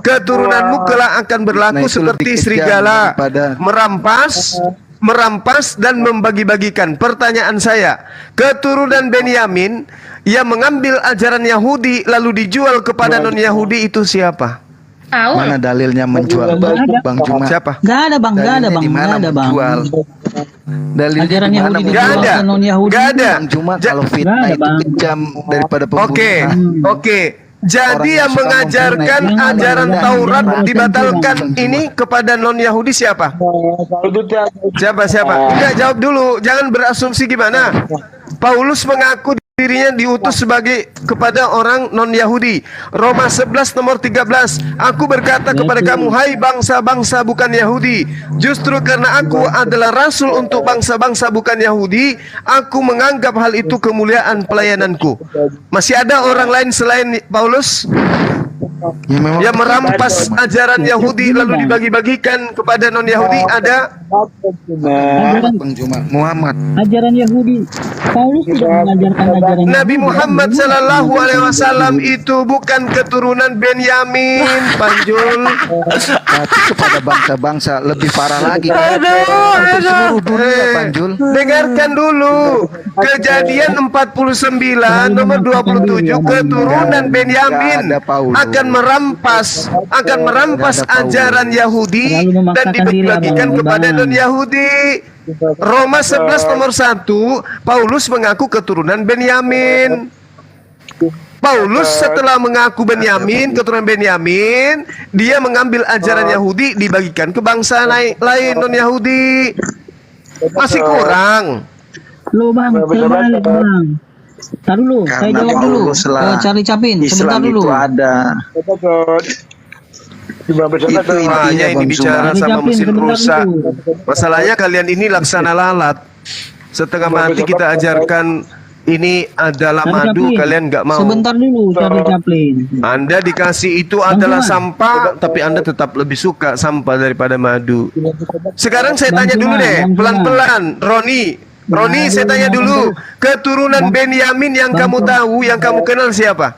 Speaker 7: keturunanmu kelak akan berlaku seperti serigala, merampas dan membagi-bagikan. Pertanyaan saya, keturunan Benyamin yang mengambil ajaran Yahudi lalu dijual kepada non-Yahudi itu siapa?
Speaker 18: Tahu.
Speaker 17: Mana dalilnya menjual, Bang Zuma?
Speaker 7: Siapa?
Speaker 10: Nggak ada Bang, nggak ada Bang, nggak ada Bang.
Speaker 17: Menjual. Dalilnya
Speaker 10: Ajaran
Speaker 17: di mana
Speaker 10: Yahudi
Speaker 17: menjual?
Speaker 10: dijual ke non-Yahudi.
Speaker 7: Nggak ada.
Speaker 17: Bang Zuma, kalau fitnah
Speaker 10: Nggak ada,
Speaker 17: itu
Speaker 10: Bang.
Speaker 17: kejam daripada
Speaker 7: Oke,
Speaker 17: pembunuhan.
Speaker 7: oke. Jadi
Speaker 17: Orang
Speaker 7: yang
Speaker 17: yang suka
Speaker 7: mengajarkan
Speaker 17: memfitnah,
Speaker 7: ajaran
Speaker 17: jangan,
Speaker 7: Taurat
Speaker 17: jangan.
Speaker 7: dibatalkan ini kepada non-Yahudi siapa? Siapa? Enggak, jawab dulu. Jangan berasumsi gimana. Paulus mengaku dirinya diutus sebagai kepada orang non-Yahudi. Roma 11 nomor 13. Aku berkata kepada kamu, hai bangsa-bangsa bukan Yahudi, justru karena aku adalah rasul untuk bangsa-bangsa bukan Yahudi, aku menganggap hal itu kemuliaan pelayananku. Masih ada orang lain selain Paulus
Speaker 17: Ya, memang
Speaker 7: yang merampas ajaran Yahudi lalu dibagi-bagikan kepada non-Yahudi? Ada?
Speaker 17: Bang Zuma, Muhammad.
Speaker 10: Ajaran Yahudi. Paulus tidak mengajarkan ajaran
Speaker 7: Nabi Muhammad Sallallahu Alaihi Wasallam itu bukan keturunan Benyamin, Panjul.
Speaker 17: Tapi kepada bangsa-bangsa lebih parah lagi. Seluruh dunia, Panjul.
Speaker 7: Dengarkan dulu. Kejadian 49 nomor 27, keturunan Benyamin akan merampas ajaran Yahudi dan dibagi-bagikan kepada non-Yahudi. Roma 11 nomor 1, Paulus mengaku keturunan Benyamin. Paulus setelah mengaku keturunan Benyamin, dia mengambil ajaran Yahudi dibagikan ke bangsa lain non-Yahudi. Masih kurang.
Speaker 10: Lo Bang, terbalik Bang. Tar dulu, saya
Speaker 17: Karena
Speaker 10: jawab dulu.
Speaker 17: Paulus lah.
Speaker 10: Cari capin, sebentar
Speaker 17: Islam
Speaker 10: dulu.
Speaker 17: itu ada. Itu intinya,
Speaker 7: Makanya ini
Speaker 17: Bang
Speaker 7: bicara
Speaker 17: Zuma.
Speaker 7: sama mesin
Speaker 10: Sebentar
Speaker 7: rusak.
Speaker 10: dulu.
Speaker 7: Masalahnya kalian ini laksana lalat. Setengah mati kita ajarkan ini adalah
Speaker 10: Cari
Speaker 7: madu,
Speaker 10: capin.
Speaker 7: kalian nggak mau.
Speaker 10: Sebentar dulu, cari capin.
Speaker 7: Anda dikasih itu adalah sampah, tapi Anda tetap lebih suka sampah daripada madu. Sekarang saya tanya dulu deh, pelan-pelan, Roni, saya tanya dulu, keturunan Benyamin yang kamu tahu, yang kamu kenal siapa?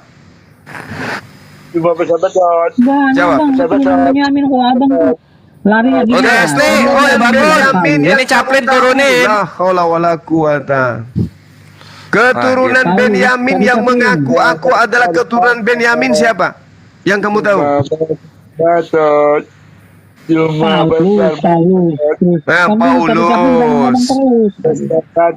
Speaker 7: Jawab.
Speaker 10: Benyamin kok abang tuh lari lagi.
Speaker 7: Oke, Benyamin
Speaker 4: Ini Chaplin turunin.
Speaker 7: La haula wala quwata. Keturunan Benyamin yang mengaku aku adalah keturunan Benyamin siapa? Yang kamu tahu? Paulus.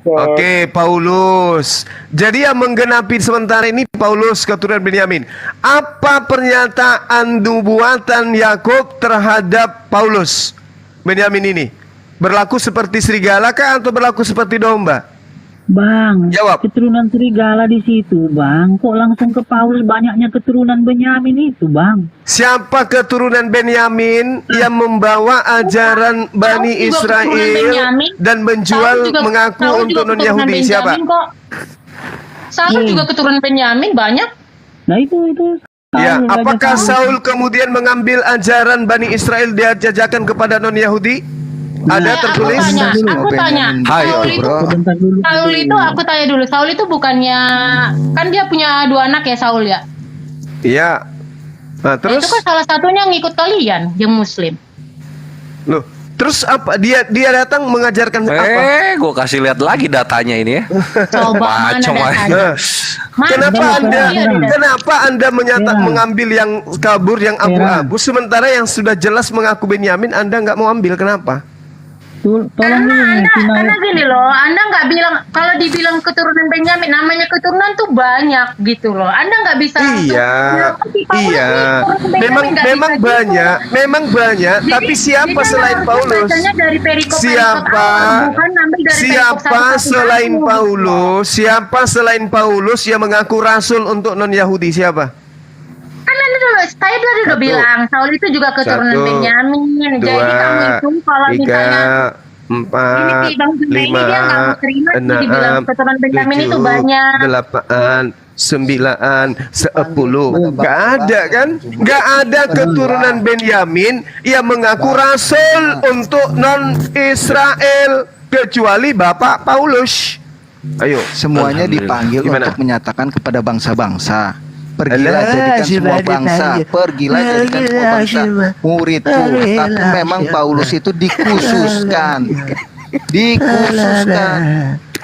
Speaker 7: Oke, Paulus. Jadi yang menggenapi sementara ini Paulus keturunan Benyamin. Apa pernyataan nubuatan Yakub terhadap Paulus Benyamin ini? Berlaku seperti serigala kah atau berlaku seperti domba?
Speaker 10: Bang,
Speaker 7: jawab.
Speaker 10: Keturunan serigala di situ, Bang. Kok langsung ke Paulus banyaknya keturunan Benyamin itu, Bang?
Speaker 7: Siapa keturunan Benyamin yang membawa ajaran Bani Israel dan menjual mengaku untuk non-Yahudi? Siapa?
Speaker 18: Saul juga keturunan Benyamin banyak.
Speaker 10: Nah itu.
Speaker 7: Ya, apakah Saul kemudian mengambil ajaran Bani Israel dia jajakan kepada non-Yahudi? Ada tertulis?
Speaker 18: Aku tanya. Saul itu aku tanya dulu. Saul itu bukannya kan dia punya 2 anak ya Saul ya?
Speaker 7: Iya. Nah,
Speaker 18: Nah,
Speaker 7: terus
Speaker 18: itu kan salah satunya ngikut kalian yang muslim.
Speaker 7: loh, terus apa? Dia datang mengajarkan apa?
Speaker 4: Gue kasih lihat lagi datanya ini ya.
Speaker 18: Coba mana
Speaker 4: Macam
Speaker 18: datanya?
Speaker 7: Kenapa Anda mengambil yang kabur, yang abu-abu, sementara yang sudah jelas mengaku Benyamin Anda nggak mau ambil? Kenapa?
Speaker 18: Karena gini loh, Anda nggak bilang, kalau dibilang keturunan Benyamin, namanya keturunan tuh banyak gitu loh. Anda nggak bisa
Speaker 7: memang banyak, tapi siapa selain Paulus? Siapa selain Paulus yang mengaku rasul untuk non Yahudi? Siapa?
Speaker 18: Kan Anda dulu, saya tadi udah bilang, Saul itu juga keturunan Benyamin. Jadi kamu itu kalau misalnya
Speaker 7: 4, 5, 6, 7, 8, 9, 10. Gak ada kan? Gak ada keturunan Benyamin yang mengaku rasul untuk non Israel kecuali Bapak Paulus. Ayo,
Speaker 17: semuanya dipanggil untuk menyatakan kepada bangsa-bangsa. Pergilah jadikan semua bangsa, pergilah jadikan semua bangsa muridku. Tapi memang Paulus itu dikhususkan.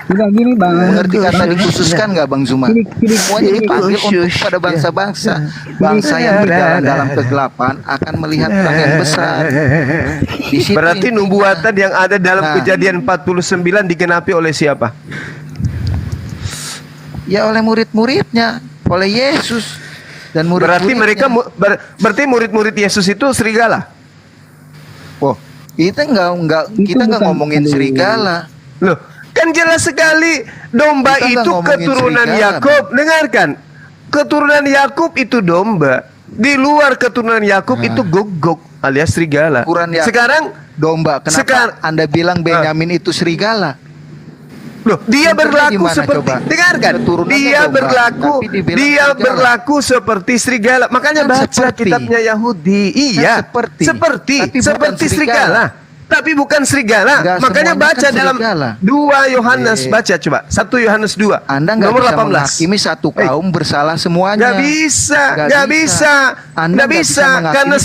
Speaker 10: Enggak gini Bang.
Speaker 17: Mengerti kata dikhususkan nggak Bang Zuma? Semuanya dipanggil untuk pada bangsa-bangsa. Bangsa yang berjalan dalam kegelapan akan melihat terang yang besar. Di situ
Speaker 7: berarti nubuatan yang ada dalam Kejadian 49 digenapi oleh siapa?
Speaker 17: Ya oleh murid-muridnya, oleh Yesus dan murid-muridnya.
Speaker 7: Berarti murid-murid Yesus itu serigala.
Speaker 17: Oh, kita nggak ngomongin serigala.
Speaker 7: Loh, kan jelas sekali domba
Speaker 17: Kita
Speaker 7: itu keturunan Yakub. Dengarkan, keturunan Yakub itu domba. Di luar keturunan Yakub itu Gog alias serigala. Sekarang
Speaker 17: domba. Kenapa Anda bilang Benyamin itu serigala?
Speaker 7: Loh, dia berlaku seperti dengarkan. Dia berlaku seperti serigala. Makanya baca kitabnya Yahudi. Iya, seperti serigala. Tapi bukan serigala. Makanya baca dalam 2 Yohanes, baca coba. 1 Yohanes 2.
Speaker 17: Anda nggak bisa menghakimi satu kaum bersalah semuanya.
Speaker 7: Nggak bisa. Karena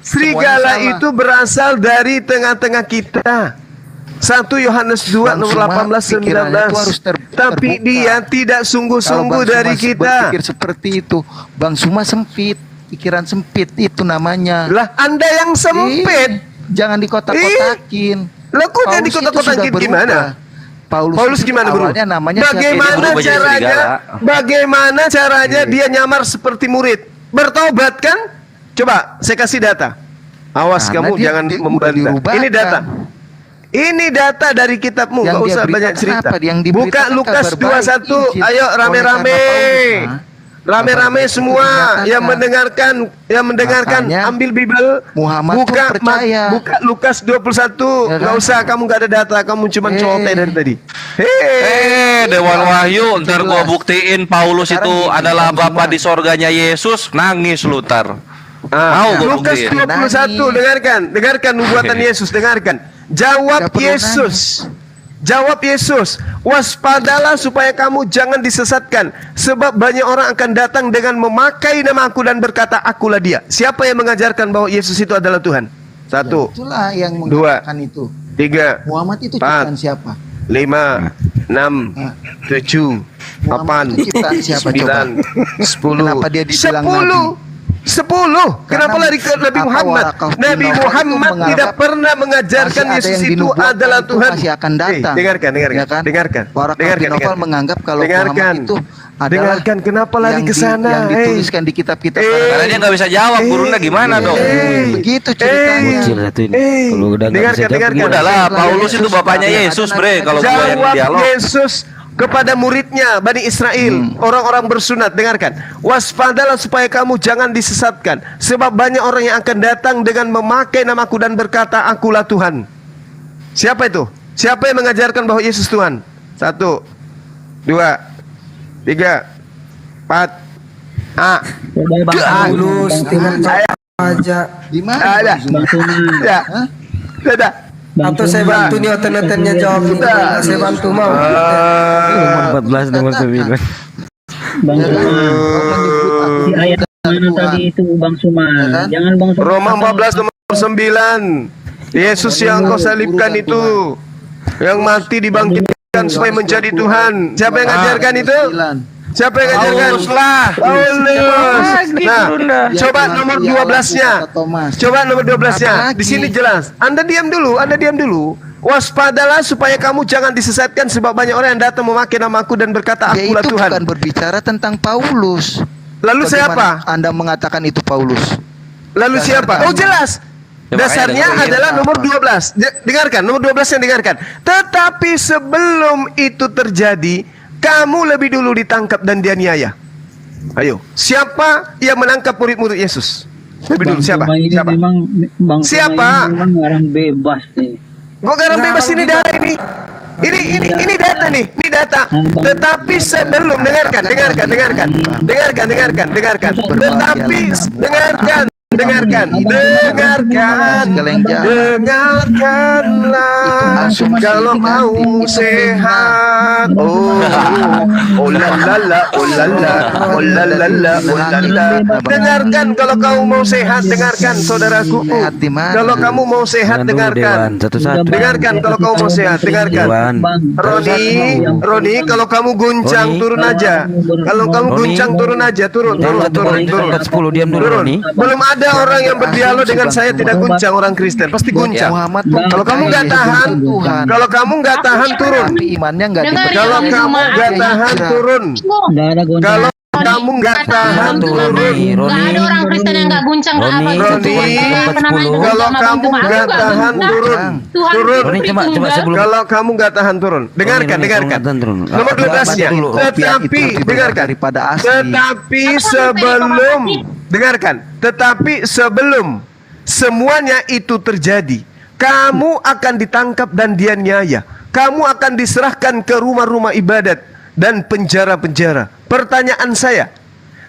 Speaker 7: serigala itu berasal dari tengah-tengah kita. 1 Yohanes 2 nomor 18 19. Tapi dia tidak sungguh-sungguh dari kita.
Speaker 17: Berpikir seperti itu. Bang Suma sempit, pikiran sempit itu namanya.
Speaker 7: Lah, Anda yang sempit.
Speaker 17: Jangan dikotak-kotakin.
Speaker 7: Lah, kok jadi dikotak-kotakin gimana? Paulus gimana, Bro? Bagaimana caranya dia nyamar seperti murid? Bertobat kan? Coba saya kasih data. Awas kamu jangan membantah. Ini data dari kitabmu, nggak usah banyak cerita. Buka Lukas 21, ayo rame-rame semua yang mendengarkan, ambil Bible, buka Lukas 21, nggak usah, kamu nggak ada data, kamu cuma celoteh dari tadi.
Speaker 4: Dewan Wahyu, ntar gua buktiin Paulus itu adalah Bapa di sorganya Yesus, nangis lu tar.
Speaker 7: Lukas 21, dengarkan nubuatan Yesus, dengarkan. Jawab Yesus, waspadalah supaya kamu jangan disesatkan, sebab banyak orang akan datang dengan memakai nama aku dan berkata akulah dia. Siapa yang mengajarkan bahwa Yesus itu adalah Tuhan? 1,
Speaker 17: itulah yang
Speaker 7: 2,
Speaker 17: mengatakan itu.
Speaker 7: 3,
Speaker 17: Muhammad itu
Speaker 7: 4,
Speaker 17: ciptaan siapa?
Speaker 7: 5, 6, 7, 8, 9, 10.
Speaker 17: Kenapa dia dibilang nabi?
Speaker 7: 10. Kenapa lari ke Nabi Muhammad? Nabi Muhammad tidak pernah mengajarkan Yesus itu adalah Tuhan.
Speaker 17: Masih akan datang.
Speaker 7: Dengarkan.
Speaker 17: Novel menganggap kalau Muhammad itu adalah
Speaker 7: kenapa lari ke sana?
Speaker 17: Yang dituliskan di kitab-kitab.
Speaker 4: Karena dia nggak bisa jawab, gurunya gimana dong?
Speaker 17: Begitu ceritanya.
Speaker 7: Dengarkan.
Speaker 4: Udahlah, Paulus itu bapaknya Yesus, bre. Kalau gua yang dialog.
Speaker 7: Yesus kepada muridnya Bani Israel, orang-orang bersunat, dengarkan. Waspadalah supaya kamu jangan disesatkan, sebab banyak orang yang akan datang dengan memakai namaku dan berkata akulah Tuhan. Siapa itu? Siapa yang mengajarkan bahwa Yesus Tuhan? 1, 2, 3, 4.
Speaker 19: Paulus dengan aja.
Speaker 17: Di mana?
Speaker 7: Ada.
Speaker 19: Atau saya bantu nih oten-otennya jawab itu. Saya bantu mau.
Speaker 17: 14 nomor 9.
Speaker 10: Di ayat mana tadi itu Bang Suma? Jangan Bang Suma.
Speaker 7: Roma 14 nomor 9. Yesus yang kau salibkan itu, yang mati dibangkitkan supaya menjadi Tuhan. Siapa yang ngajarkan itu? Siapa yang ngajarkan? Paulus. Nah, coba nomor 12-nya. Coba nomor 12-nya. Di sini jelas. Anda diam dulu. Waspadalah supaya kamu jangan disesatkan sebab banyak orang yang datang memakai namaku dan berkata akulah Tuhan.
Speaker 17: Bukan berbicara tentang Paulus.
Speaker 7: Lalu siapa?
Speaker 17: Anda mengatakan itu Paulus.
Speaker 7: Lalu siapa? Oh jelas. Dasarnya adalah nomor 12. Dengarkan, nomor 12 yang dengarkan. Tetapi sebelum itu terjadi, kamu lebih dulu ditangkap dan dianiaya. Ayo, siapa yang menangkap murid-murid Yesus? Lebih dulu siapa? Siapa?
Speaker 10: Memang orang bebas nih.
Speaker 7: Kok garam bebas ini data ini? Ini data nih, ini data. Tetapi sebelum dengarkan. Dengarkanlah. Kalau mau sehat. Dengarkan kalau kamu mau sehat, dengarkan saudaraku. Kalau kamu mau sehat, dengarkan. Dengarkan kalau kamu mau sehat, dengarkan. Roni, kalau kamu guncang turun aja. Kalau kamu guncang turun aja, turun. Belum ada orang yang berdialog dengan saya tidak guncang, orang Kristen pasti guncang. Kalau kamu nggak tahan, turun. Kalau kamu nggak tahan, turun. Kalau kamu nggak tahan, turun. Nggak ada
Speaker 18: orang Kristen yang nggak guncang ke abang.
Speaker 7: Kalau kamu nggak tahan, turun. Kalau kamu nggak tahan, turun. Dengarkan. Nomor 12-nya. Tetapi dengarkan. Tetapi sebelum semuanya itu terjadi, kamu akan ditangkap dan dianiaya. Kamu akan diserahkan ke rumah-rumah ibadat dan penjara-penjara. Pertanyaan saya,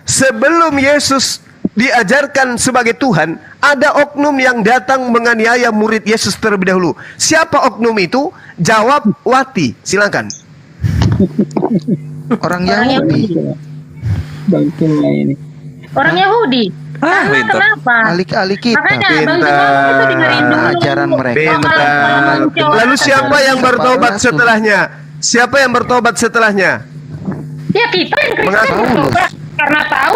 Speaker 7: sebelum Yesus diajarkan sebagai Tuhan, ada oknum yang datang menganiaya murid Yesus terlebih dahulu. Siapa oknum itu? Jawab Wati, silakan.
Speaker 17: Orang Yahudi.
Speaker 18: Orang Yahudi. Karena kenapa?
Speaker 17: Alih-alih kita.
Speaker 18: Makanya Bang Juma itu dengerin dulu.
Speaker 17: Ajaran mereka.
Speaker 7: Lalu siapa yang bertobat setelahnya? Siapa yang bertobat setelahnya?
Speaker 18: Ya kita yang Kristen bertobat karena tahu.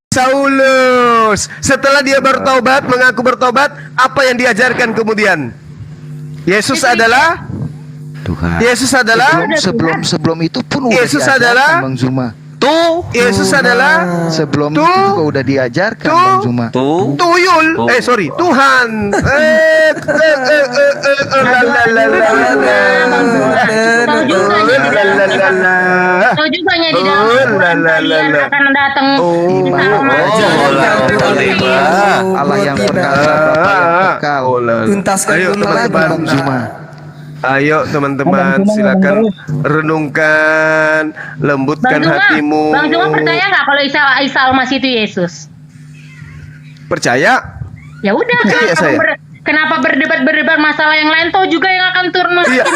Speaker 7: Saulus. Setelah dia bertobat, mengaku bertobat, apa yang diajarkan kemudian? Yesus adalah
Speaker 17: Tuhan.
Speaker 7: Yesus adalah
Speaker 17: sebelum itu pun
Speaker 7: Yesus adalah
Speaker 17: Bang Zuma.
Speaker 7: Yesus adalah
Speaker 17: sebelum itu juga udah diajarkan Bang Zuma.
Speaker 7: Tuyul. Tuhan.
Speaker 18: Tahu juga di dalam kalian akan datang.
Speaker 17: Allah yang perkasa, Bapa yang kekal.
Speaker 19: Tuntaskan dulu lagi
Speaker 17: Bang Zuma.
Speaker 7: Ayo teman-teman, silakan renungkan, lembutkan hatimu.
Speaker 18: Bang Zuma percaya nggak kalau Isa Al-Masih itu Yesus?
Speaker 7: Percaya?
Speaker 18: Ya udah,
Speaker 7: percaya saya.
Speaker 18: Kenapa berdebat masalah yang lain? Tahu juga yang akan turun
Speaker 7: iya,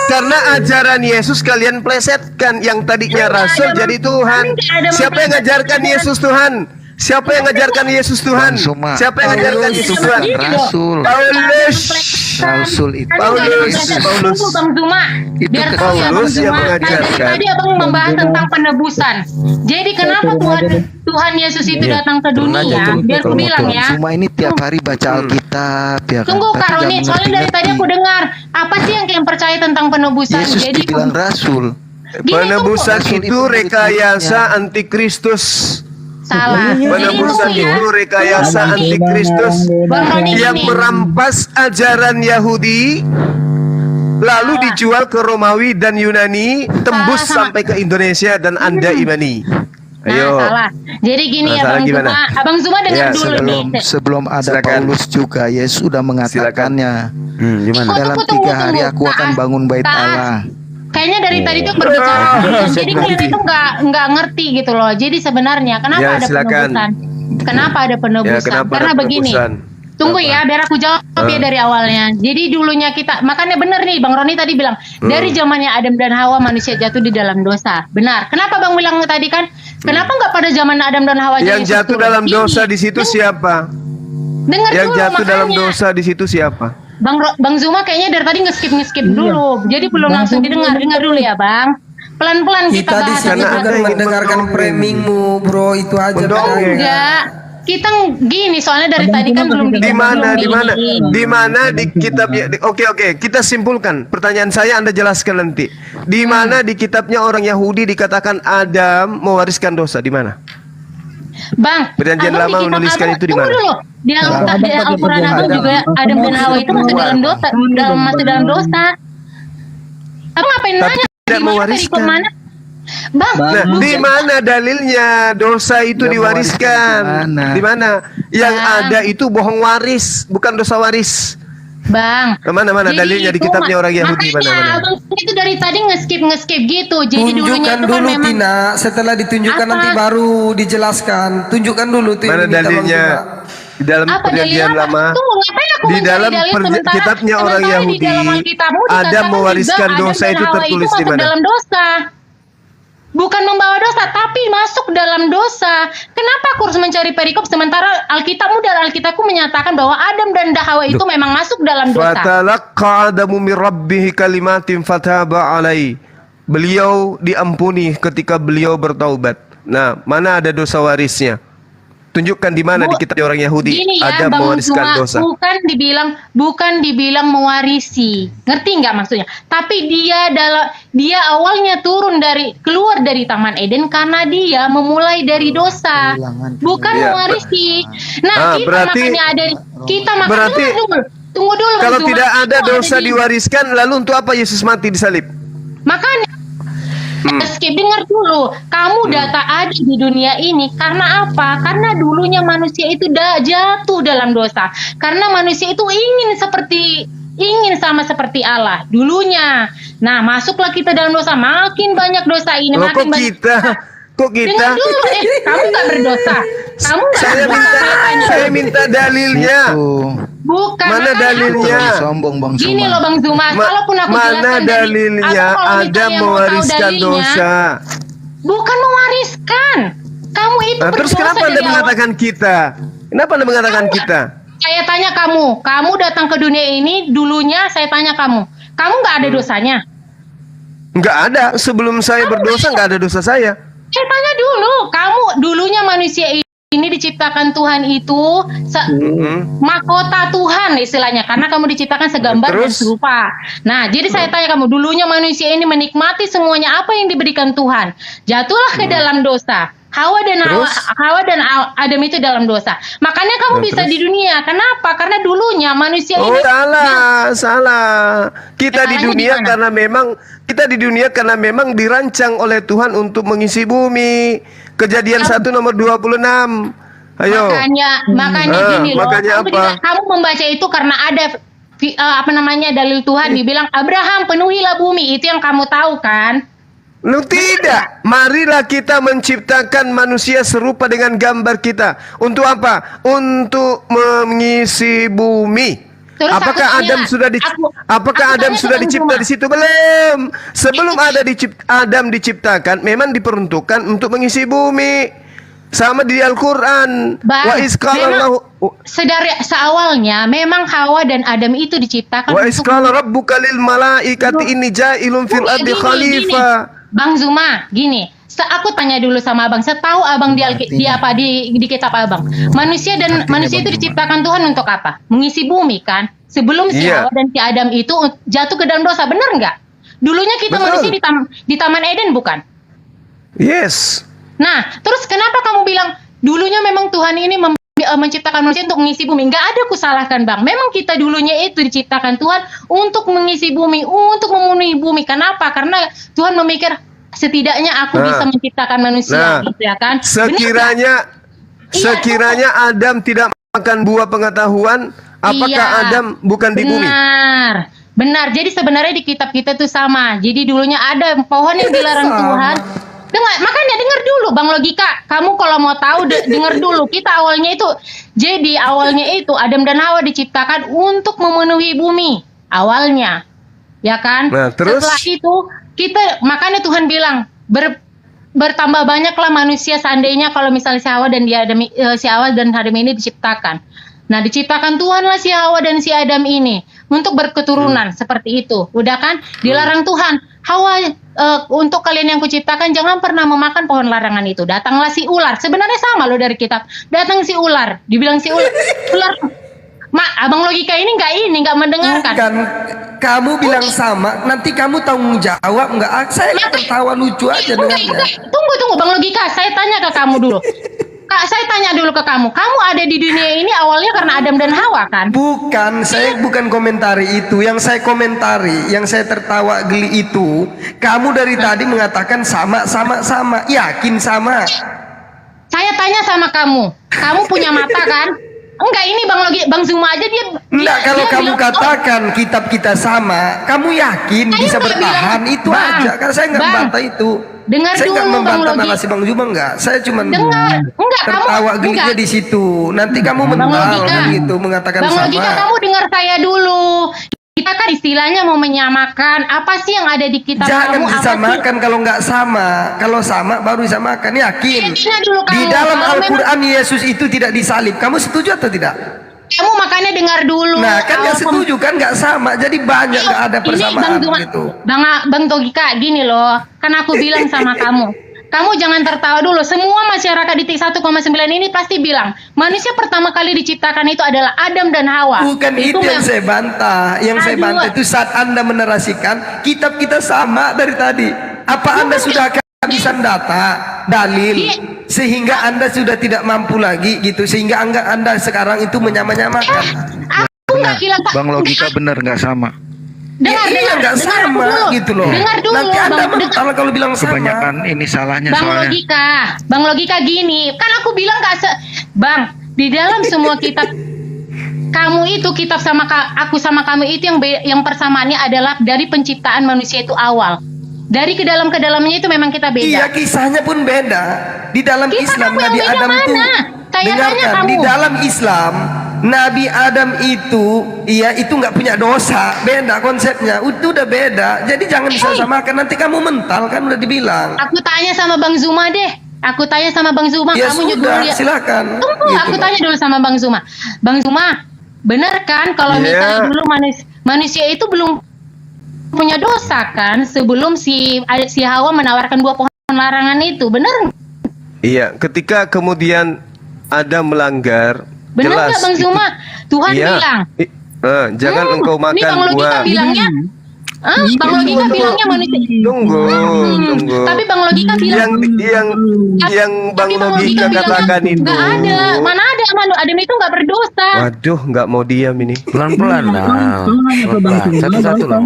Speaker 7: karena ajaran Yesus kalian plesetkan, yang tadinya rasul jadi Tuhan. Siapa yang ngajarkan Yesus Tuhan? Siapa yang ngajarkan Yesus Tuhan? Siapa yang ngajarkan Yesus Tuhan?
Speaker 17: Rasul. Rasul itu.
Speaker 18: Paulus. Bang Zuma. Biar
Speaker 7: Paulus yang mengajarkan.
Speaker 18: Tadi abang membahas tentang penebusan. Jadi kenapa Tuhan Yesus itu datang ke dunia? Biar aku bilang ya.
Speaker 17: Zuma ini tiap hari baca Alkitab ya.
Speaker 18: Tunggu Kak Roni, soalnya dari tadi aku dengar apa sih yang percaya tentang penebusan?
Speaker 17: Yesus
Speaker 18: Jadi
Speaker 17: dibilang rasul.
Speaker 7: Penebusan itu rekayasa antikristus.
Speaker 18: Salah.
Speaker 7: Penebusan itu rekayasa antikristus yang merampas ajaran Yahudi lalu dijual ke Romawi dan Yunani, tembus sampai ke Indonesia dan Anda imani. Ayo.
Speaker 18: Salah. Jadi gini ya Bang Zuma. Abang Zuma dengar dulu nih.
Speaker 17: Sebelum ada Paulus juga Yesus sudah mengatakannya. Dalam 3 hari aku akan bangun bait Allah.
Speaker 18: Kayaknya dari tadi tuh berbicara, jadi kalian itu nggak ngerti gitu loh. Jadi sebenarnya kenapa ada penebusan? Kenapa ada penebusan? Karena begini. Tunggu ya, biar aku jawab ya dari awalnya. Jadi dulunya kita, makanya benar nih Bang Roni tadi bilang, dari zamannya Adam dan Hawa manusia jatuh di dalam dosa. Benar. Kenapa Bang bilang tadi kan? Kenapa nggak pada zaman Adam dan Hawa aja
Speaker 7: Yang
Speaker 18: Yesus
Speaker 7: jatuh
Speaker 18: turun?
Speaker 7: dalam
Speaker 18: Gini,
Speaker 7: dosa di situ siapa?
Speaker 18: Dengar
Speaker 7: Yang
Speaker 18: dulu
Speaker 7: jatuh dalam
Speaker 18: makanya.
Speaker 7: dosa di situ siapa?
Speaker 18: Bang Zuma kayaknya dari tadi ngeskip dulu, jadi belum langsung didengar. Dengar dulu ya Bang. Pelan-pelan kita
Speaker 19: Kita di
Speaker 18: bahas.
Speaker 19: sini bukan mendengarkan framingmu, bro, itu aja.
Speaker 18: Enggak. Kita gini soalnya dari tadi kan belum
Speaker 7: Di mana di kitabnya? Oke, kita simpulkan. Pertanyaan saya Anda jelaskan nanti. Di mana di kitabnya orang Yahudi dikatakan Adam mewariskan dosa? Di mana?
Speaker 18: Bang,
Speaker 7: Perjanjian
Speaker 18: Abang
Speaker 7: Lama
Speaker 18: di kitab
Speaker 7: menuliskan
Speaker 18: Abang,
Speaker 7: itu di
Speaker 18: tunggu
Speaker 7: mana?
Speaker 18: dulu. Di Al-Quran Abang juga Adam dan Hawa itu masuk dalam dosa, masuk dalam dosa. Abang ngapain nanya?
Speaker 7: Tidak mewariskan.
Speaker 18: Mana? Bang,
Speaker 7: Nah, di mana dalilnya dosa itu diwariskan? Di mana? Yang ada itu bohong waris, bukan dosa waris.
Speaker 18: Bang.
Speaker 7: Mana
Speaker 18: Jadi
Speaker 7: dalilnya di
Speaker 18: itu
Speaker 7: kitabnya orang Yahudi
Speaker 18: makanya
Speaker 7: mana?
Speaker 18: Abang itu dari tadi ngeskip gitu. Jadi dulunya
Speaker 19: Tunjukkan
Speaker 18: itu kan
Speaker 19: dulu
Speaker 18: memang
Speaker 19: Tina, setelah ditunjukkan
Speaker 18: Apa?
Speaker 19: nanti baru dijelaskan. Tunjukkan dulu tuh
Speaker 7: Mana
Speaker 19: yang diminta Bang
Speaker 7: dalilnya?
Speaker 19: Zuma.
Speaker 7: Di dalam
Speaker 18: apa
Speaker 7: perjanjian
Speaker 18: dalilnya?
Speaker 7: lama.
Speaker 18: Tunggu, ngapain aku
Speaker 7: Di
Speaker 18: mencari
Speaker 7: dalam
Speaker 18: dalil
Speaker 7: kitabnya orang
Speaker 18: sementara
Speaker 7: Yahudi,
Speaker 18: di dalam Alkitabmu
Speaker 7: Adam
Speaker 18: dikatakan
Speaker 7: mewariskan
Speaker 18: juga
Speaker 7: dosa
Speaker 18: Adam
Speaker 7: itu
Speaker 18: dan Hawa
Speaker 7: tertulis di
Speaker 18: masuk
Speaker 7: mana?
Speaker 18: dalam dosa. Bukan membawa dosa, tapi masuk dalam dosa. Kenapa aku harus mencari perikop sementara Alkitabmu dan Alkitabku menyatakan bahwa Adam dan Hawa itu memang masuk dalam dosa.
Speaker 7: Fatalaqqa Adamu min rabbih kalimatin fataba alai. Beliau diampuni ketika beliau bertaubat. Nah, mana ada dosa warisnya? Tunjukkan di mana di kitab orang Yahudi
Speaker 18: Gini ya,
Speaker 7: Adam
Speaker 18: Bang
Speaker 7: mewariskan
Speaker 18: Zuma,
Speaker 7: dosa.
Speaker 18: bukan dibilang mewarisi. Ngerti nggak maksudnya? Tapi dia awalnya keluar dari Taman Eden karena dia memulai dari dosa. Bukan
Speaker 7: Iya,
Speaker 18: mewarisi. Nah, kita
Speaker 7: berarti
Speaker 18: tunggu dulu. Bang
Speaker 7: kalau
Speaker 18: Zuma.
Speaker 7: tidak ada
Speaker 18: Itu
Speaker 7: dosa diwariskan, lalu untuk apa Yesus mati disalib?
Speaker 18: Makanya skip, dengar dulu. Kamu data ada di dunia ini karena apa? Karena dulunya manusia itu jatuh dalam dosa. Karena manusia itu ingin sama seperti Allah dulunya. Nah, masuklah kita dalam dosa. Makin banyak dosa ini, makin banyak.
Speaker 7: Kok kita?
Speaker 18: Dengar dulu, kamu nggak berdosa. Kamu nggak
Speaker 7: Saya minta dalilnya.
Speaker 18: Bukan.
Speaker 7: Mana
Speaker 18: makanya
Speaker 7: dalilnya?
Speaker 1: Sombong Bang Zuma.
Speaker 18: Gini loh Bang Zuma, kalaupun aku
Speaker 7: Mana
Speaker 18: jelaskan
Speaker 7: dalilnya Adam mewariskan dosa?
Speaker 18: Bukan mewariskan. Kamu itu
Speaker 7: Nah, terus
Speaker 18: berdosa
Speaker 7: kenapa Anda
Speaker 18: dari awal.
Speaker 7: mengatakan kita? Kenapa Anda mengatakan kita?
Speaker 18: Saya tanya kamu datang ke dunia ini dulunya saya tanya kamu nggak ada dosanya?
Speaker 7: Nggak ada. Sebelum saya berdosa nggak ada dosa saya.
Speaker 18: Saya tanya dulu, kamu dulunya manusia ini diciptakan Tuhan itu mahkota Tuhan istilahnya karena kamu diciptakan segambar dan serupa. Nah, jadi saya tanya kamu, dulunya manusia ini menikmati semuanya apa yang diberikan Tuhan. Jatuhlah ke dalam dosa. Hawa dan Adam itu dalam dosa. Makanya kamu bisa di dunia. Kenapa? Karena dulunya manusia ini
Speaker 7: salah. Kita di dunia karena memang dirancang oleh Tuhan untuk mengisi bumi. Kejadian 1 nomor 26. Ayo.
Speaker 18: Makanya gini loh.
Speaker 7: Makanya
Speaker 18: kamu membaca itu karena ada dalil Tuhan dibilang Abraham penuhilah bumi. Itu yang kamu tahu kan?
Speaker 7: Lu tidak. Marilah kita menciptakan manusia serupa dengan gambar kita. Untuk apa? Untuk mengisi bumi.
Speaker 18: Terus
Speaker 7: Apakah Adam sudah dicipta di situ? Belum. Sebelum Adam diciptakan, memang diperuntukkan untuk mengisi bumi. Sama di Al-Qur'an.
Speaker 18: Seawalnya memang Hawa dan Adam itu diciptakan.
Speaker 7: Wa isqala rabbuka lil malaikati inni ja'ilun fil ardi khalifah.
Speaker 18: Bang Zuma, gini. Aku tanya dulu sama Abang. Setahu Abang di kitab Abang. Manusia itu diciptakan Tuhan untuk apa? Mengisi bumi kan? Sebelum si Hawa dan si Adam itu jatuh ke dalam dosa, benar nggak? Dulunya kita manusia di Taman Eden bukan?
Speaker 7: Yes.
Speaker 18: Nah, terus kenapa kamu bilang dulunya memang Tuhan ini menciptakan manusia untuk mengisi bumi? Nggak ada kusalahkan Bang. Memang kita dulunya itu diciptakan Tuhan untuk mengisi bumi, untuk memenuhi bumi. Kenapa? Karena Tuhan memikir setidaknya aku bisa menciptakan manusia, gitu ya kan?
Speaker 7: Sekiranya Adam tidak makan buah pengetahuan, apakah Adam bukan di bumi?
Speaker 18: Benar. Jadi sebenarnya di kitab kita tuh sama. Jadi dulunya ada pohon yang dilarang Tuhan. Makanya dengar dulu Bang Logika. Kamu kalau mau tahu dengar dulu. Awalnya itu Adam dan Hawa diciptakan untuk memenuhi bumi awalnya. Ya kan?
Speaker 7: Nah, terus
Speaker 18: setelah itu makanya Tuhan bilang bertambah banyaklah manusia seandainya kalau misalnya si Hawa dan Adam ini diciptakan. Nah, diciptakan Tuhanlah si Hawa dan si Adam ini untuk berketurunan seperti itu. Udah kan? Dilarang Tuhan. Hawa, untuk kalian yang kuciptakan jangan pernah memakan pohon larangan itu. Datanglah si ular. Sebenarnya sama loh dari kitab. Datang si ular. Dibilang si ular. Abang logika ini nggak mendengarkan.
Speaker 19: Bukan. Kamu bilang sama, nanti kamu tanggung jawab nggak? Saya tertawa lucu aja dengannya.
Speaker 18: Tunggu, Bang Logika. Saya tanya ke kamu dulu. Kak, saya tanya dulu ke kamu. Kamu ada di dunia ini awalnya karena Adam dan Hawa kan?
Speaker 19: Bukan, saya bukan komentari itu. Yang saya komentari, yang saya tertawa geli itu, kamu dari tadi mengatakan sama. Yakin sama?
Speaker 18: Saya tanya sama kamu. Kamu punya mata kan? Enggak, ini Bang Zuma aja dia.
Speaker 19: Enggak, kalau kamu katakan kitab kita sama, kamu yakin bisa bertahan? Itu aja. Kan saya nggak membantah itu.
Speaker 18: Dengar
Speaker 19: saya nggak
Speaker 18: dulu,
Speaker 19: membantah
Speaker 18: Bang Logi.
Speaker 19: narasi Bang Zuma, enggak. Saya cuma
Speaker 18: Enggak,
Speaker 19: tertawa gelinya di situ. Nanti kamu mental kan gitu mengatakan
Speaker 18: Bang
Speaker 19: sama.
Speaker 18: Logika, kamu dengar saya dulu. Kita kan istilahnya mau menyamakan. Apa sih yang ada di kitab
Speaker 19: Jangan
Speaker 18: kamu?
Speaker 19: disamakan kalau nggak sama. Kalau sama baru disamakan. Yakin?
Speaker 18: Dulu kamu,
Speaker 19: Di dalam
Speaker 18: kalau
Speaker 19: Al-Quran Yesus itu tidak disalib. Kamu setuju atau tidak?
Speaker 18: Kamu makanya dengar dulu.
Speaker 19: Nah kan nggak setuju kan nggak sama. Jadi banyak nggak ada persamaan gitu.
Speaker 18: Bang Logika, gini loh. Kan aku bilang sama kamu. Kamu jangan tertawa dulu. Semua masyarakat di 1,9 ini pasti bilang manusia pertama kali diciptakan itu adalah Adam dan Hawa.
Speaker 19: Bukan itu yang saya bantah. Yang saya bantah itu saat Anda menerasikan kitab kita sama dari tadi. Apa Anda sudah kehabisan data, dalil, sehingga Anda sudah tidak mampu lagi gitu, sehingga Anda sekarang itu menyamakan.
Speaker 3: Bang Logika benar nggak sama.
Speaker 18: Dengar
Speaker 19: nggak sama
Speaker 18: dulu.
Speaker 19: gitu loh.
Speaker 18: Dengar dulu,
Speaker 19: Nanti Anda
Speaker 18: Bang.
Speaker 19: mental kalau bilang sama.
Speaker 3: Kebanyakan ini salahnya
Speaker 18: Bang
Speaker 3: soalnya.
Speaker 18: Bang Logika gini, kan aku bilang Bang, di dalam semua kitab kamu itu kitab aku sama kamu itu yang persamaannya adalah dari penciptaan manusia itu awal. Dari ke dalamnya itu memang kita beda.
Speaker 19: Iya, kisahnya pun beda. Di dalam Islam Nabi Adam itu dengarkan, di dalam Islam Nabi Adam itu itu nggak punya dosa, beda konsepnya, itu udah beda. Jadi jangan disamakan, nanti kamu mental kan udah dibilang.
Speaker 18: Aku tanya sama Bang Zuma deh.
Speaker 19: Ya
Speaker 18: Kamu
Speaker 19: sudah, silakan.
Speaker 18: Tunggu,
Speaker 19: Gitu
Speaker 18: aku
Speaker 19: loh.
Speaker 18: tanya dulu sama Bang Zuma. Bang Zuma, benar kan kalau misalnya dulu manusia itu belum punya dosa kan sebelum si Hawa menawarkan buah pohon larangan itu, benar?
Speaker 7: Iya, ketika kemudian ada melanggar,
Speaker 18: Benar
Speaker 7: jelas
Speaker 18: nggak Bang Zuma? Tuhan bilang.
Speaker 7: Jangan engkau
Speaker 18: Ini
Speaker 7: makan
Speaker 18: Bang Logika
Speaker 7: buah.
Speaker 18: bilangnya. Bang Logika bilangnya manusia.
Speaker 7: Tunggu.
Speaker 18: Tapi Bang Logika bilang
Speaker 7: yang Bang Logika katakan itu.
Speaker 18: nggak ada. Mana ada Adam itu nggak berdosa.
Speaker 7: Waduh, nggak mau diam ini.
Speaker 3: Pelan-pelan lah. Satu-satu lah.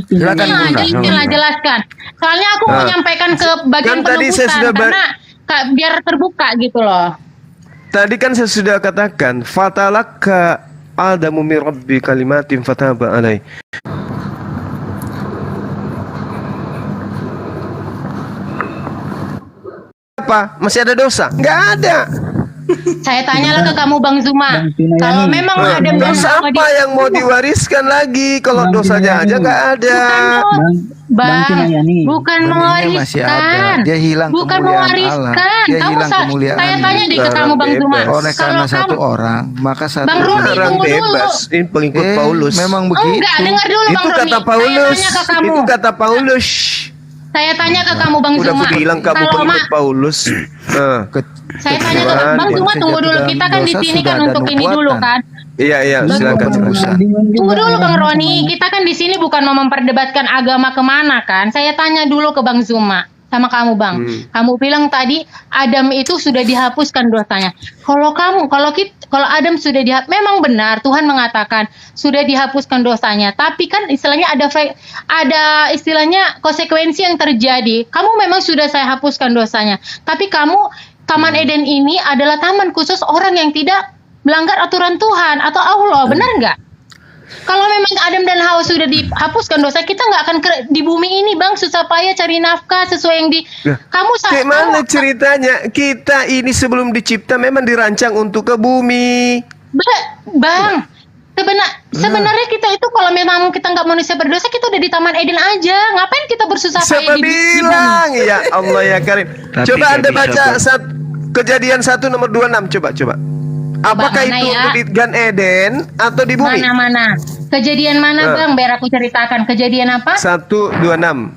Speaker 3: Silakan
Speaker 18: Nah,
Speaker 3: Bunda.
Speaker 18: jadi jelaskan. Soalnya aku mau menyampaikan ke bagian
Speaker 7: Kan tadi saya
Speaker 18: penebusan
Speaker 7: sudah
Speaker 18: karena biar terbuka gitu loh.
Speaker 7: Tadi kan saya sudah katakan, fatalaka Adamu min rabbi kalimatin fataba alai. Apa? Masih ada dosa? Nggak ada.
Speaker 18: Saya tanyalah ke kamu Bang Zuma. Kalau memang Adam dan
Speaker 7: dosa
Speaker 18: Hawa
Speaker 7: apa yang mau diwariskan lagi? Kalau dosanya aja nggak ada.
Speaker 18: bukan
Speaker 3: masih ada.
Speaker 18: mewariskan.
Speaker 3: Dia hilang
Speaker 18: Bukan
Speaker 3: kemuliaan
Speaker 18: mewariskan.
Speaker 3: Allah. Dia
Speaker 18: Kamu
Speaker 3: hilang kemuliaan
Speaker 18: saya
Speaker 3: Allah.
Speaker 18: tanya deh ke kamu Bang Zuma.
Speaker 3: Oleh karena
Speaker 18: Kalau
Speaker 3: satu
Speaker 18: kamu-
Speaker 3: orang, maka satu
Speaker 18: Bang Roni,
Speaker 7: Orang
Speaker 18: tunggu dulu.
Speaker 7: bebas. Ini pengikut Paulus.
Speaker 3: Memang begitu.
Speaker 18: Enggak, dengar dulu Bang
Speaker 7: Itu
Speaker 18: Roni.
Speaker 7: kata Paulus.
Speaker 18: Saya tanya ke kamu.
Speaker 7: Itu kata Paulus.
Speaker 18: Saya tanya ke kamu Bang
Speaker 7: Udah
Speaker 18: Zuma.
Speaker 7: aku bilang kamu
Speaker 18: Kalau
Speaker 7: pengikut Paulus.
Speaker 18: saya tanya ke Bang Zuma, tunggu dulu. Kita kan di sini kan untuk ini dulu kan.
Speaker 7: Iya, silakan.
Speaker 18: Tunggu dulu Bang Roni, kita kan di sini bukan mau memperdebatkan agama kemana kan. Saya tanya dulu ke Bang Zuma sama kamu Bang. Kamu bilang tadi Adam itu sudah dihapuskan dosanya. Kalau Adam sudah memang benar Tuhan mengatakan sudah dihapuskan dosanya. Tapi kan istilahnya ada istilahnya konsekuensi yang terjadi. Kamu memang sudah saya hapuskan dosanya. Tapi Taman Eden ini adalah taman khusus orang yang tidak melanggar aturan Tuhan atau Allah, benar nggak? Kalau memang Adam dan Hawa sudah dihapuskan dosa, kita nggak akan di bumi ini, Bang, susah payah cari nafkah sesuai yang
Speaker 7: Kayak mana ceritanya? Kita ini sebelum dicipta memang dirancang untuk ke bumi.
Speaker 18: Bang, Sebenarnya kita itu kalau memang kita nggak manusia berdosa, kita udah di Taman Eden aja. Ngapain kita bersusah
Speaker 7: Siapa
Speaker 18: payah di
Speaker 7: bilang? Ya Allah ya Karim.
Speaker 14: Tapi
Speaker 7: Coba
Speaker 14: nggak
Speaker 7: Anda
Speaker 14: bisa,
Speaker 7: baca
Speaker 14: Bang.
Speaker 7: Kejadian 1 nomor 26. Coba. Apakah
Speaker 18: mana
Speaker 7: itu
Speaker 18: ya?
Speaker 7: di Gan Eden atau di bumi?
Speaker 18: Mana? Kejadian mana
Speaker 7: Nah.
Speaker 18: Bang? Biar aku ceritakan. Kejadian apa?
Speaker 7: 1:26.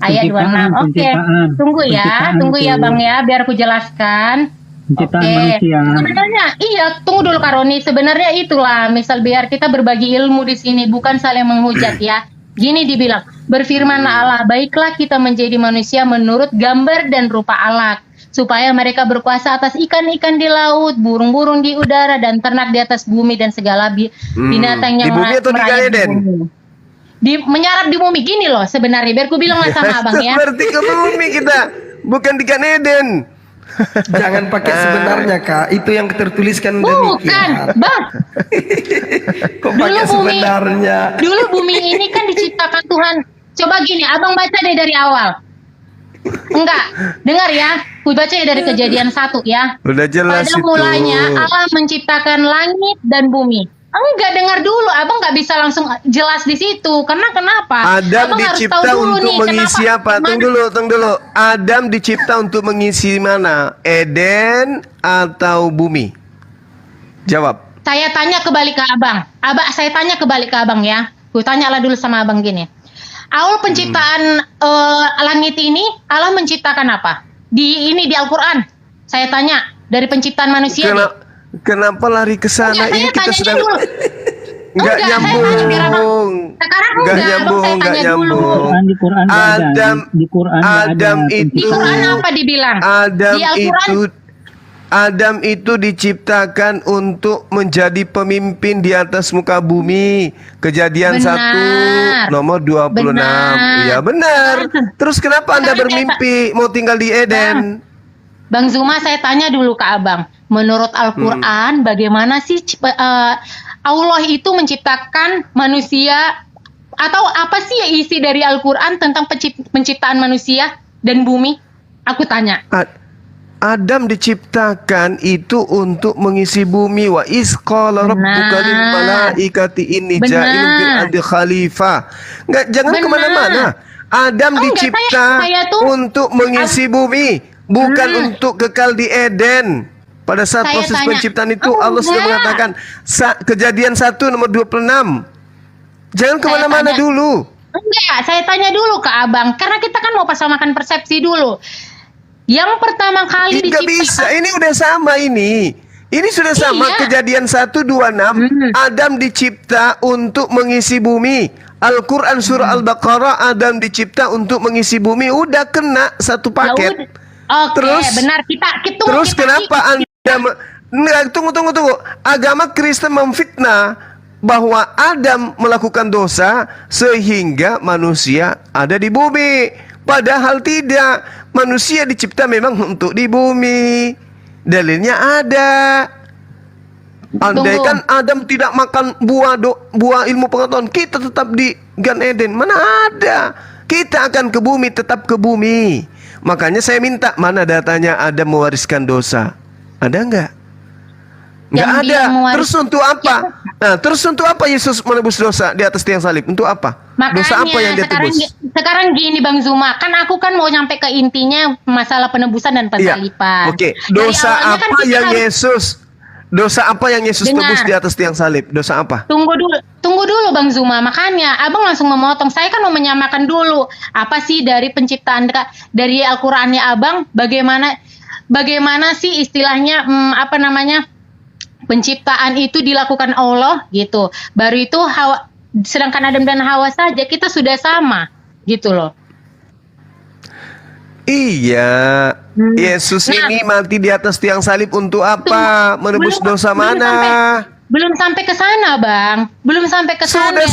Speaker 18: Ayat 26. Oke.
Speaker 10: penciptaan.
Speaker 18: Tunggu ya
Speaker 10: Penciptaan
Speaker 18: Bang
Speaker 10: tuh.
Speaker 18: ya, biar aku jelaskan.
Speaker 10: Penciptaan
Speaker 18: Oke.
Speaker 10: manusia.
Speaker 18: Sebenarnya iya, tunggu dulu Kak Roni. Sebenarnya itulah, misal biar kita berbagi ilmu di sini, bukan saling menghujat ya. Gini dibilang, berfirmanlah Allah, baiklah kita menjadi manusia menurut gambar dan rupa Allah, supaya mereka berkuasa atas ikan-ikan di laut, burung-burung di udara, dan ternak di atas bumi, dan segala binatang yang
Speaker 7: Di bumi atau di Gan
Speaker 18: merayap
Speaker 7: Eden?
Speaker 18: bumi. Menyarap di bumi. Gini loh sebenarnya, biar ku bilang lah sama abang ya.
Speaker 7: Seperti ke bumi kita, bukan di Gan Eden.
Speaker 19: Jangan pakai sebenarnya Kak. Itu yang tertuliskan
Speaker 18: Bukan,
Speaker 19: demikian.
Speaker 18: Bang.
Speaker 19: Kok pakai sebenarnya?
Speaker 18: Dulu bumi ini kan diciptakan Tuhan. Coba gini, abang baca deh dari awal. Enggak, dengar ya. Ku baca dari Kejadian 1 ya.
Speaker 7: Udah jelas
Speaker 18: Pada
Speaker 7: itu.
Speaker 18: mulanya Allah menciptakan langit dan bumi. Enggak, dengar dulu. Abang nggak bisa langsung jelas di situ. Karena kenapa?
Speaker 7: Adam
Speaker 18: Abang harus
Speaker 7: dicipta
Speaker 18: tahu dulu
Speaker 7: untuk
Speaker 18: nih,
Speaker 7: mengisi
Speaker 18: kenapa-
Speaker 7: apa? Tunggu dulu. Adam dicipta untuk mengisi mana? Eden atau bumi? Jawab.
Speaker 18: Saya tanya kembali ke abang. Saya tanya kembali ke abang ya. Gue tanyalah dulu sama abang gini. Awal penciptaan langit ini, Allah menciptakan apa? Di Al-Quran. Saya tanya dari penciptaan manusia.
Speaker 7: Kenapa lari ke sana?
Speaker 18: Enggak,
Speaker 7: Ini
Speaker 18: saya
Speaker 7: kita
Speaker 18: tanya
Speaker 7: sedang
Speaker 18: dulu.
Speaker 7: nggak
Speaker 18: Enggak, saya tanya biar abang-
Speaker 7: nyambung.
Speaker 18: Sekarang
Speaker 7: Nggak
Speaker 18: enggak, abang
Speaker 7: nyambung,
Speaker 18: saya
Speaker 7: nggak
Speaker 18: tanya dulu.
Speaker 7: nyambung.
Speaker 10: Di Quran nggak ada.
Speaker 7: Adam,
Speaker 10: Di Quran nggak ada
Speaker 7: Adam
Speaker 18: Di
Speaker 7: itu,
Speaker 18: Quran apa dibilang?
Speaker 7: Adam
Speaker 18: Di Al-Quran
Speaker 7: Adam itu diciptakan untuk menjadi pemimpin di atas muka bumi. Kejadian
Speaker 18: Benar.
Speaker 7: 1 nomor 26.
Speaker 18: Benar.
Speaker 7: Iya benar. Terus kenapa Anda
Speaker 18: Sekarang
Speaker 7: bermimpi mau tinggal di Eden?
Speaker 18: Bang Zuma, saya tanya dulu ke abang. Menurut Al-Quran, bagaimana sih Allah itu menciptakan manusia, atau apa sih isi dari Al-Quran tentang penciptaan manusia dan bumi? Aku tanya.
Speaker 7: Adam diciptakan itu untuk mengisi bumi. Wa isqala rabbuka lil malaikati inni ja'ilun fil ardi khalifah. Jangan kemana-mana. Adam dicipta untuk mengisi bumi, bukan untuk kekal di Eden. Pada saat
Speaker 18: Saya
Speaker 7: proses
Speaker 18: tanya.
Speaker 7: penciptaan itu Allah sudah mengatakan Kejadian 1 nomor 26. Jangan kemana-mana dulu.
Speaker 18: Enggak, saya tanya dulu ke abang, karena kita kan mau pasamakan persepsi dulu. Yang pertama kali
Speaker 7: Nggak bisa, ini udah sama ini. Ini sudah sama.
Speaker 18: Iya.
Speaker 7: Kejadian 1:26. Adam dicipta untuk mengisi bumi. Al-Quran surah Al-Baqarah, Adam dicipta untuk mengisi bumi. Udah kena satu paket.
Speaker 18: Oke, benar.
Speaker 7: Terus kenapa Anda tunggu. Agama Kristen memfitnah bahwa Adam melakukan dosa sehingga manusia ada di bumi. Padahal tidak. Manusia dicipta memang untuk di bumi. Dalilnya ada. Andaikan Adam tidak makan buah ilmu pengetahuan, kita tetap di Gan Eden. Mana ada? Kita akan ke bumi, tetap ke bumi. Makanya saya minta, mana datanya Adam mewariskan dosa? Ada enggak? Enggak ada. Terus untuk apa? Nah, terus untuk apa Yesus menebus dosa di atas tiang salib? Untuk apa? Dosa apa yang dia tebus?
Speaker 18: Sekarang gini Bang Zuma, kan aku kan mau nyampe ke intinya masalah penebusan dan pensaliban.
Speaker 7: Oke, dosa apa yang Yesus tebus di atas tiang salib? Dosa apa?
Speaker 18: Tunggu dulu Bang Zuma. Makanya Abang langsung memotong. Saya kan mau menyamakan dulu apa sih dari penciptaan dari Al-Qur'annya Abang, bagaimana sih istilahnya penciptaan itu dilakukan Allah gitu. Baru itu sedangkan Adam dan Hawa saja kita sudah sama gitu loh.
Speaker 7: Iya, Yesus ini mati di atas tiang salib untuk apa? Menebus dosa mana?
Speaker 18: Belum sampai ke sana, Bang. Belum sampai ke sana.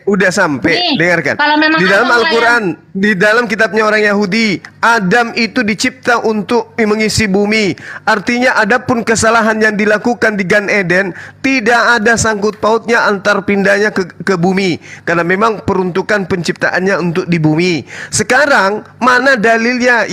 Speaker 7: Udah sampai.
Speaker 18: Nih,
Speaker 7: Dengarkan.
Speaker 18: kalau memang
Speaker 7: Di dalam
Speaker 18: Abang
Speaker 7: Al-Quran, di dalam kitabnya orang Yahudi, Adam itu dicipta untuk mengisi bumi. Artinya adapun kesalahan yang dilakukan di Gan Eden, tidak ada sangkut pautnya antar pindahnya ke bumi. Karena memang peruntukan penciptaannya untuk di bumi. Sekarang, mana dalilnya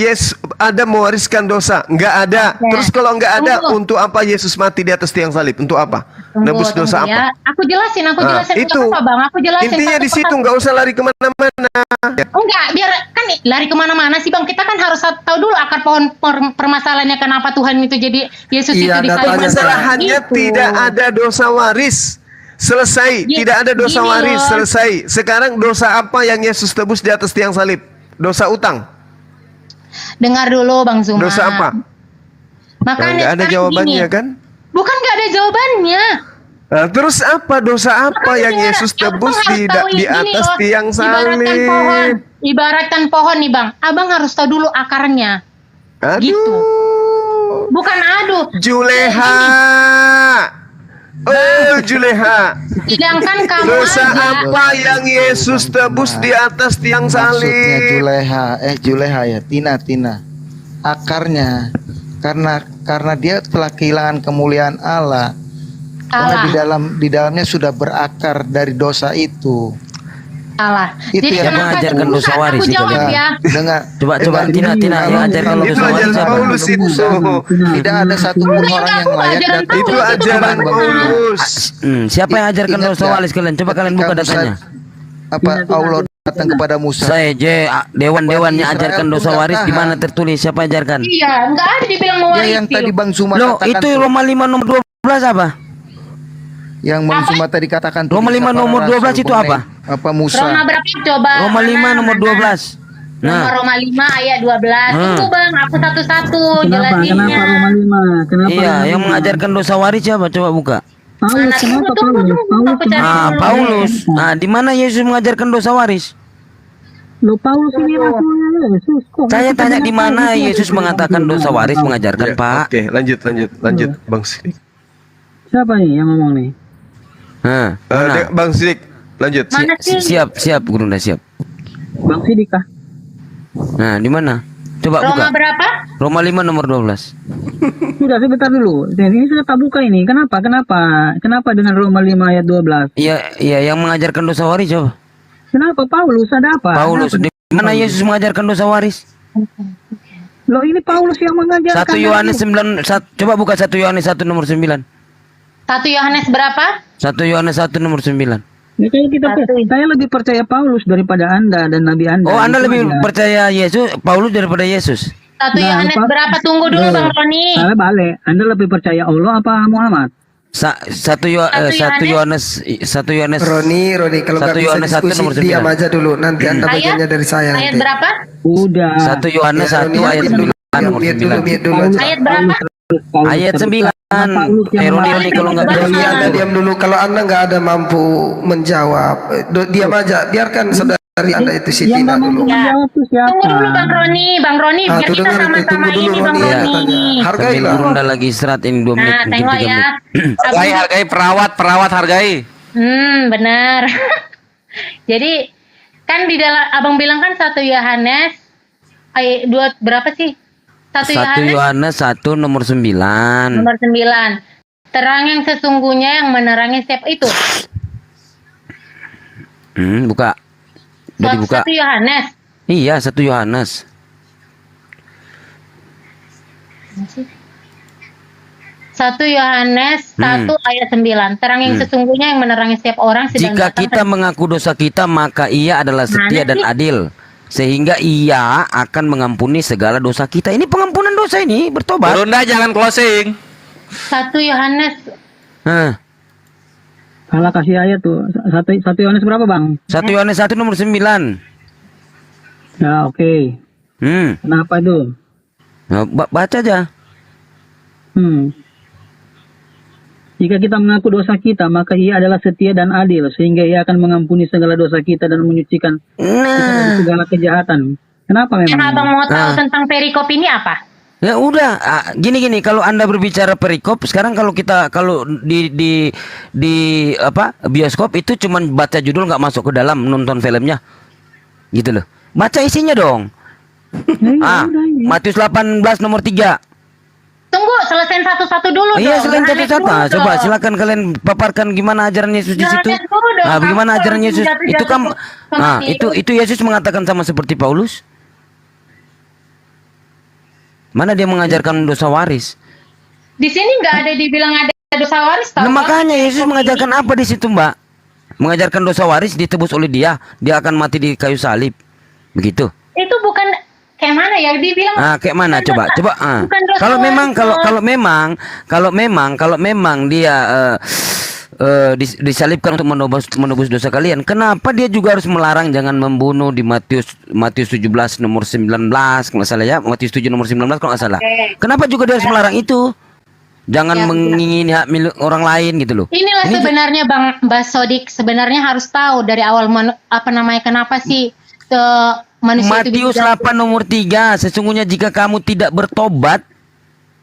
Speaker 7: Adam mewariskan dosa? Nggak ada. Terus kalau nggak ada, untuk apa Yesus mati di atas tiang salib? Untuk apa? Nebus dosa
Speaker 18: ya.
Speaker 7: apa?
Speaker 18: Aku jelasin
Speaker 7: Nah,
Speaker 18: untuk
Speaker 7: itu.
Speaker 18: apa bang? Aku jelasin.
Speaker 7: Intinya
Speaker 18: satu
Speaker 7: di situ
Speaker 18: persatu.
Speaker 7: nggak usah lari kemana-mana.
Speaker 18: Enggak, biar kan lari kemana-mana sih bang. Kita kan harus tahu dulu akar pohon permasalahannya kenapa Tuhan itu jadi Yesus
Speaker 7: Iya,
Speaker 18: itu disalib.
Speaker 7: permasalahannya
Speaker 18: Itu.
Speaker 7: tidak ada dosa waris. Selesai, tidak ada dosa
Speaker 18: gini
Speaker 7: waris,
Speaker 18: loh.
Speaker 7: selesai. Sekarang dosa apa yang Yesus tebus di atas tiang salib? Dosa utang.
Speaker 18: Dengar dulu bang Zuma.
Speaker 7: Dosa apa?
Speaker 18: Makanya
Speaker 7: Nggak ada
Speaker 18: sekarang
Speaker 7: jawabannya
Speaker 18: gini.
Speaker 7: kan?
Speaker 18: Bukan nggak ada jawabannya.
Speaker 7: Nah, terus apa dosa apa yang Yesus tebus di atas tiang salib?
Speaker 18: Ibaratkan pohon nih bang, abang harus tahu dulu akarnya.
Speaker 7: Aduh.
Speaker 18: Gitu. Bukan aduh.
Speaker 7: Juleha. Oh, Juleha.
Speaker 18: Sedangkan kamu
Speaker 7: Dosa
Speaker 18: aja.
Speaker 7: apa yang Yesus tebus di atas tiang
Speaker 17: Maksudnya
Speaker 7: salib?
Speaker 17: Juleha ya, Tina. Akarnya karena dia telah kehilangan kemuliaan Allah. Karena di dalamnya sudah berakar dari dosa itu.
Speaker 18: Salah.
Speaker 17: Itu
Speaker 18: Jadi
Speaker 17: yang
Speaker 18: kenapa
Speaker 17: mengajarkan
Speaker 18: bukan?
Speaker 17: dosa waris
Speaker 18: Aku
Speaker 17: itu,
Speaker 18: jawab
Speaker 17: Bang.
Speaker 18: ya.
Speaker 17: Dengar.
Speaker 3: Coba Tina yang ajarkan
Speaker 7: Itu
Speaker 3: dosa waris
Speaker 7: ajaran
Speaker 3: siapa?
Speaker 7: Paulus itu.
Speaker 17: Tidak ada satupun orang yang layak datang.
Speaker 7: Itu ajaran Paulus.
Speaker 3: Siapa yang ajarkan dosa waris kalian? Coba kalian buka datanya.
Speaker 17: Apa Allah datang kepada Musa?
Speaker 3: Saya dewan-dewannya ajarkan dosa waris di mana tertulis? Siapa ajarkan?
Speaker 18: Iya, enggak ada dibilang mau
Speaker 17: Ya, yang tadi Bang Zuma
Speaker 3: Loh,
Speaker 17: katakan
Speaker 3: itu
Speaker 17: tuh.
Speaker 3: Roma 5 nomor 12 apa?
Speaker 17: Yang Bang Zuma tadi katakan tuh,
Speaker 3: Roma
Speaker 17: kisah
Speaker 3: 5
Speaker 17: para
Speaker 3: nomor 12
Speaker 17: rasul
Speaker 3: itu
Speaker 17: mengenai
Speaker 3: apa?
Speaker 17: Apa Musa?
Speaker 18: Roma berapa coba?
Speaker 3: Roma 5 nomor 12.
Speaker 18: Roma 5 ayat 12. Itu bang, aku satu-satu jelasinnya.
Speaker 10: Roma 5? Kenapa?
Speaker 3: Iya, yang mengajarkan dosa waris siapa? Coba buka.
Speaker 10: Paulus, kenapa Paulus?
Speaker 3: Paulus. Nah, di mana Yesus mengajarkan dosa waris?
Speaker 10: Lo Paulus ini rasulnya Yesus. Kok
Speaker 3: Saya
Speaker 10: kita
Speaker 3: tanya
Speaker 10: dengar
Speaker 3: di mana
Speaker 10: Paulus
Speaker 3: Yesus
Speaker 10: itu?
Speaker 3: mengatakan dosa waris mengajarkan,
Speaker 7: Ya,
Speaker 3: Pak.
Speaker 7: Oke, lanjut, Bang Sidik.
Speaker 10: Siapa nih yang ngomong nih?
Speaker 3: Nah,
Speaker 7: Bang Sidik, lanjut.
Speaker 18: Mana sih?
Speaker 3: Siap, Gurunda siap.
Speaker 10: Bang Sidik kah?
Speaker 3: Nah, di mana? Coba
Speaker 18: Roma
Speaker 3: buka.
Speaker 18: berapa?
Speaker 3: Roma 5 nomor 12.
Speaker 10: Sudah sebentar dulu. Ini sudah tak buka ini. Kenapa? Kenapa dengan Roma 5 ayat 12?
Speaker 3: Iya, yang mengajarkan dosa waris coba.
Speaker 10: Kenapa Paulus? Ada apa?
Speaker 3: Paulus, di mana Yesus mengajarkan dosa waris?
Speaker 10: Loh ini Paulus yang mengajarkan.
Speaker 3: 1 Yohanes 9, coba buka 1 Yohanes 1 nomor 9.
Speaker 18: 1 Yohanes berapa?
Speaker 3: 1 Yohanes 1 nomor 9.
Speaker 10: Ya, saya lebih percaya Paulus daripada Anda dan Nabi Anda.
Speaker 3: Oh, Anda
Speaker 10: Itu
Speaker 3: lebih
Speaker 10: aja.
Speaker 3: percaya Yesus, Paulus daripada Yesus?
Speaker 18: 1 Yohanes berapa? Tunggu dulu bang Roni.
Speaker 10: Salah balik. Anda lebih percaya Allah apa Muhammad?
Speaker 3: 1 Yohanes
Speaker 19: Roni, kalau nggak
Speaker 3: 1
Speaker 19: bisa
Speaker 3: Yohanes 1
Speaker 19: diskusi,
Speaker 3: nomor 9.
Speaker 19: diam aja dulu. Nanti Anda bagiannya dari saya.
Speaker 18: Ayat
Speaker 19: nanti.
Speaker 18: berapa?
Speaker 10: Udah.
Speaker 3: 1 Yohanes 1 ayat 9 nomor 9.
Speaker 18: Ayat berapa?
Speaker 3: Ayat 9. Roni kalau nggak bisa.
Speaker 19: Roni, Anda diam dulu. Kalau Anda nggak ada mampu menjawab, diam aja. Biarkan saudari Anda itu si Tina dulu.
Speaker 18: Tunggu dulu bang Roni, biar
Speaker 19: tuh
Speaker 18: kita
Speaker 19: dengar itu,
Speaker 18: sama-sama
Speaker 19: tunggu dulu
Speaker 18: ini bang
Speaker 19: Roni,
Speaker 18: Roni.
Speaker 19: tanya.
Speaker 3: Sambil Gurunda lagi istirahat ini 2 menit,
Speaker 18: Nah,
Speaker 3: mungkin
Speaker 18: tengok
Speaker 3: 3
Speaker 18: ya.
Speaker 3: menit.
Speaker 4: Hargai perawat hargai.
Speaker 18: Benar. Jadi kan di dalam abang bilang kan 1 Yohanes ayat 2 berapa sih? 1
Speaker 3: 1 Yohanes 1 nomor 9.
Speaker 18: nomor 9. Terang yang sesungguhnya yang menerangi setiap itu.
Speaker 3: Buka. Udah dibuka.
Speaker 18: 1 Yohanes.
Speaker 3: Iya, 1 Yohanes.
Speaker 18: 1 Yohanes 1 ayat 9. Terang yang sesungguhnya yang menerangi setiap orang sedang
Speaker 3: Jika
Speaker 18: datang
Speaker 3: kita mengaku dosa kita, maka Ia adalah setia dan adil, sehingga Ia akan mengampuni segala dosa kita. Ini pengampunan dosa ini, bertobat.
Speaker 4: Gurunda jangan closing.
Speaker 18: 1 Yohanes.
Speaker 10: Salah kasih ayat tuh. 1 Yohanes berapa bang?
Speaker 3: 1 Yohanes 1 nomor 9.
Speaker 10: Ya oke. Kenapa itu?
Speaker 3: Nah, baca aja.
Speaker 10: Jika kita mengaku dosa kita, maka Ia adalah setia dan adil, sehingga Ia akan mengampuni segala dosa kita dan menyucikan kita dari segala kejahatan. Kenapa memang?
Speaker 18: Yang abang mau tahu tentang perikop ini apa?
Speaker 3: Ya udah, gini kalau Anda berbicara perikop, sekarang kalau di apa bioskop itu cuman baca judul, nggak masuk ke dalam nonton filmnya, gitu loh. Baca isinya dong. Matius 18 nomor 3.
Speaker 18: Tunggu, selesaiin satu-satu dulu
Speaker 3: Iya,
Speaker 18: dong.
Speaker 3: selain
Speaker 18: Yohanes
Speaker 3: satu-satu.
Speaker 18: dulu
Speaker 3: Coba
Speaker 18: dong.
Speaker 3: silakan kalian paparkan gimana ajaran Yesus di situ.
Speaker 18: Yohanes dulu dong.
Speaker 3: Bagaimana
Speaker 18: Kamu
Speaker 3: ajaran
Speaker 18: harus
Speaker 3: Yesus?
Speaker 18: jatuh-jatuh
Speaker 3: Itu kan
Speaker 18: sama
Speaker 3: itu Yesus mengatakan sama seperti Paulus. Mana dia mengajarkan dosa waris?
Speaker 18: Di sini nggak ada dibilang ada dosa waris tahu.
Speaker 20: Nah, makanya Yesus mengajarkan apa di situ, Mbak? Mengajarkan dosa waris ditebus oleh dia akan mati di kayu salib. Begitu.
Speaker 18: Itu bukan kayak mana ya? Dibilang
Speaker 20: Kayak mana coba?
Speaker 18: bukan dosa
Speaker 20: Kalau memang
Speaker 18: waris,
Speaker 20: kalau memang dia disalibkan untuk menebus dosa kalian, kenapa dia juga harus melarang jangan membunuh di Matius 17 nomor 19 kalau nggak salah ya, Matius 7 nomor 19 kalau nggak salah. Kenapa juga dia harus melarang itu? Jangan mengingini hak milik orang lain gitu loh.
Speaker 18: Inilah
Speaker 20: Ini
Speaker 18: sebenarnya Bang Sodik sebenarnya harus tahu dari awal kenapa sih manusia itu
Speaker 20: Matius 8 nomor 3, sesungguhnya jika kamu tidak bertobat,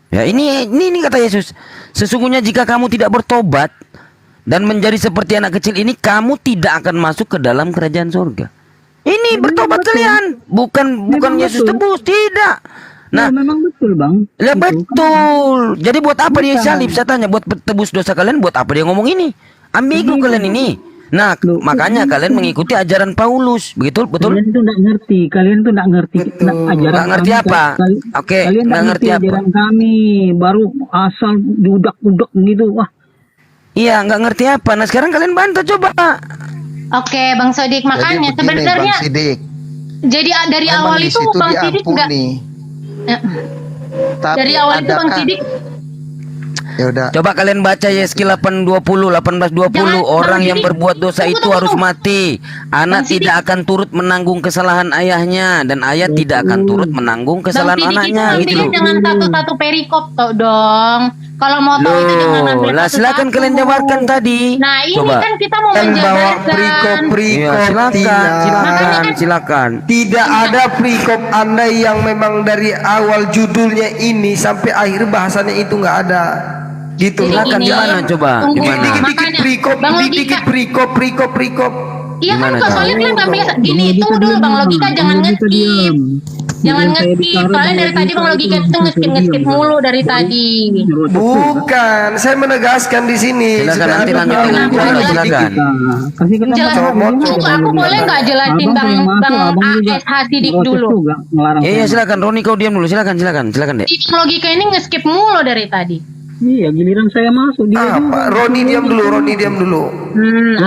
Speaker 20: ya ini kata Yesus, sesungguhnya jika kamu tidak bertobat dan menjadi seperti anak kecil ini, kamu tidak akan masuk ke dalam kerajaan surga. Ini bertobat kalian, bukan Yesus tebus, tidak. Nah,
Speaker 10: memang betul, Bang.
Speaker 20: Ya betul. Jadi buat apa dia salib? Saya tanya, buat tebus dosa kalian, buat apa dia ngomong ini? Ambigu kalian ini. Nah, makanya kalian mengikuti ajaran Paulus, betul?
Speaker 10: Kalian tuh nggak ngerti, ajaran
Speaker 20: nggak ngerti
Speaker 10: kami,
Speaker 20: apa? Oke,
Speaker 10: kalian
Speaker 20: nggak ngerti apa?
Speaker 10: ajaran kami, baru asal dudak-dudak gitu, wah.
Speaker 20: Iya, nggak ngerti apa. Nah, sekarang kalian bantah coba.
Speaker 18: Oke, Bang Sodik, makanya sebenarnya jadi dari
Speaker 17: Memang
Speaker 18: awal
Speaker 17: di
Speaker 18: itu
Speaker 17: situ
Speaker 18: Bang Sidik nggak
Speaker 17: Tapi
Speaker 18: dari awal itu Bang
Speaker 17: adakah-
Speaker 18: Sidik
Speaker 17: Ya udah.
Speaker 20: Coba kalian baca Yeskiel 18:20, orang yang berbuat dosa itu harus mati. Anak tidak akan turut menanggung kesalahan ayahnya dan ayah tidak akan turut menanggung kesalahan
Speaker 18: Bang Sidik
Speaker 20: anaknya
Speaker 18: itu
Speaker 20: gitu
Speaker 18: ambilnya
Speaker 20: loh.
Speaker 18: jangan satu-satu perikop toh dong. Kalau mau tahu itu jangan ambil
Speaker 20: Lah silakan
Speaker 18: satu-satu.
Speaker 20: kalian jabarkan tadi.
Speaker 18: Nah ini
Speaker 20: Coba.
Speaker 18: kan kita mau
Speaker 19: Kan bawa
Speaker 18: menjabarkan.
Speaker 19: perikop-perikop,
Speaker 20: Silakan.
Speaker 19: Tidak ada perikop Anda yang memang dari awal judulnya ini sampai akhir bahasannya itu nggak ada. Gitu.
Speaker 20: Silakan di mana coba? Di mana?
Speaker 19: Dikit-dikit perikop, dikit-dikit perikop.
Speaker 18: Iya kan
Speaker 20: Gimana,
Speaker 18: kok soalnya
Speaker 20: Kak?
Speaker 18: kalian nggak biasa. Gini, tunggu dulu Bang Logika jangan ngeskip. Jangan ngeskip. Soalnya dari tadi Bang Logika itu ngeskip mulu dari tadi.
Speaker 19: Bukan, saya menegaskan di sini.
Speaker 20: Silakan,
Speaker 19: Sudah
Speaker 20: nanti
Speaker 19: ada
Speaker 20: lanjut
Speaker 19: pengakuan
Speaker 20: dengan
Speaker 19: sedikit.
Speaker 18: Jelas. Tunggu, aku boleh nggak jelasin Bang ASH Sidik dulu?
Speaker 20: Iya silakan Roni, kau diam dulu. Silakan Dek.
Speaker 18: Bang Logika ini ngeskip mulu dari tadi.
Speaker 10: Iya, giliran saya masuk dia.
Speaker 19: Roni diam dulu.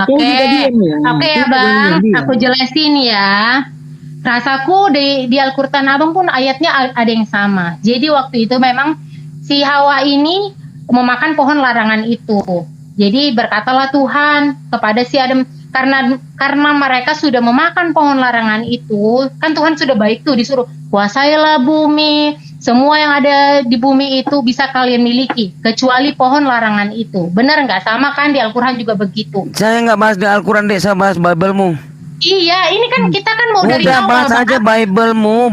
Speaker 18: Oke ya Bang, aku jelasin ya. Rasaku di Al-Quran Abang pun ayatnya ada yang sama. Jadi waktu itu memang si Hawa ini memakan pohon larangan itu. Jadi berkatalah Tuhan kepada si Adam, karena mereka sudah memakan pohon larangan itu, kan Tuhan sudah baik tuh disuruh kuasailah bumi, semua yang ada di bumi itu bisa kalian miliki kecuali pohon larangan itu. Benar nggak? Sama kan di Al-Quran juga begitu.
Speaker 20: Saya nggak bahas di Al-Quran Dek, saya bahas Bible-mu.
Speaker 18: Iya, ini kan kita kan mau dari
Speaker 20: Udah
Speaker 18: awal.
Speaker 20: bahas aja Bible-mu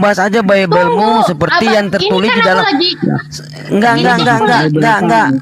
Speaker 20: seperti
Speaker 18: Abang,
Speaker 20: yang tertulis
Speaker 18: ini kan
Speaker 20: di dalam
Speaker 18: aku lagi-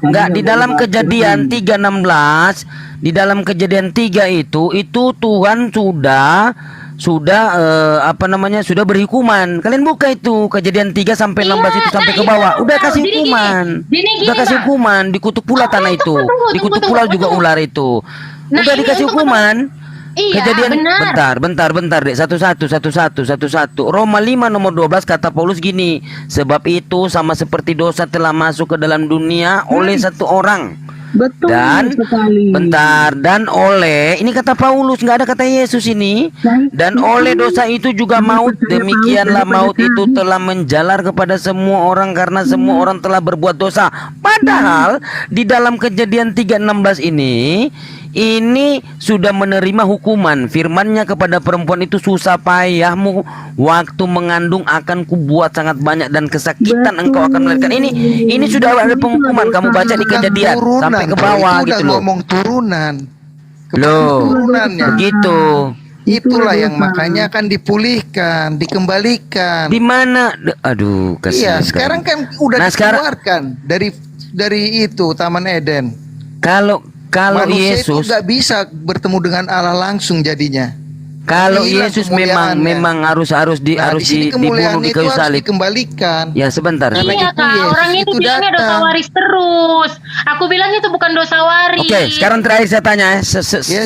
Speaker 20: enggak di dalam Kejadian 3:16, di dalam Kejadian 3 itu Tuhan sudah sudah berhukuman. Kalian buka itu Kejadian 3 sampai 16 itu sampai ke bawah. Udah kasih hukuman. Udah kasih hukuman, dikutuk pula tanah itu. Dikutuk pula juga ular itu. Udah dikasih hukuman.
Speaker 18: Iya,
Speaker 20: Kejadian
Speaker 18: benar.
Speaker 20: bentar Dek, satu. Roma 5 nomor 12 kata Paulus gini, sebab itu sama seperti dosa telah masuk ke dalam dunia oleh satu orang.
Speaker 10: Betul sekali.
Speaker 20: Dan oleh, ini kata Paulus, nggak ada kata Yesus ini. Dan oleh dosa itu juga maut, demikianlah maut itu telah menjalar kepada semua orang karena semua orang telah berbuat dosa. Padahal di dalam Kejadian 3:16 ini sudah menerima hukuman. Firman-Nya kepada perempuan itu, susah payahmu waktu mengandung akan kubuat sangat banyak dan kesakitan engkau akan melahirkan. Ini sudah ada penghukuman. Kamu baca di Kejadian sampai ke bawah
Speaker 17: itu
Speaker 20: gitu
Speaker 17: udah
Speaker 20: loh.
Speaker 17: ngomong turunan.
Speaker 20: Loh,
Speaker 17: Turunannya.
Speaker 20: begitu.
Speaker 17: Itulah yang makanya akan dipulihkan, dikembalikan.
Speaker 20: Di mana? Aduh, kasihan.
Speaker 17: Iya, sekarang kan udah dikeluarkan dari itu Taman Eden.
Speaker 20: Kalau
Speaker 17: Manusia
Speaker 20: Yesus
Speaker 17: itu nggak bisa bertemu dengan Allah langsung jadinya.
Speaker 20: Kalau
Speaker 17: Hilang
Speaker 20: Yesus
Speaker 17: kemuliaannya.
Speaker 20: memang harus
Speaker 17: Di sini
Speaker 20: dibunuh
Speaker 17: kemuliaan
Speaker 20: di
Speaker 17: itu
Speaker 20: kayu
Speaker 17: harus
Speaker 20: salib.
Speaker 17: dikembalikan.
Speaker 20: Ya sebentar.
Speaker 17: Karena
Speaker 18: Iya
Speaker 17: itu
Speaker 18: Kak,
Speaker 17: Yesus
Speaker 18: orang ini
Speaker 17: itu
Speaker 18: bilangnya dosa
Speaker 17: datang.
Speaker 18: waris terus. Aku bilang itu bukan dosa waris.
Speaker 20: Oke, sekarang terakhir saya tanya,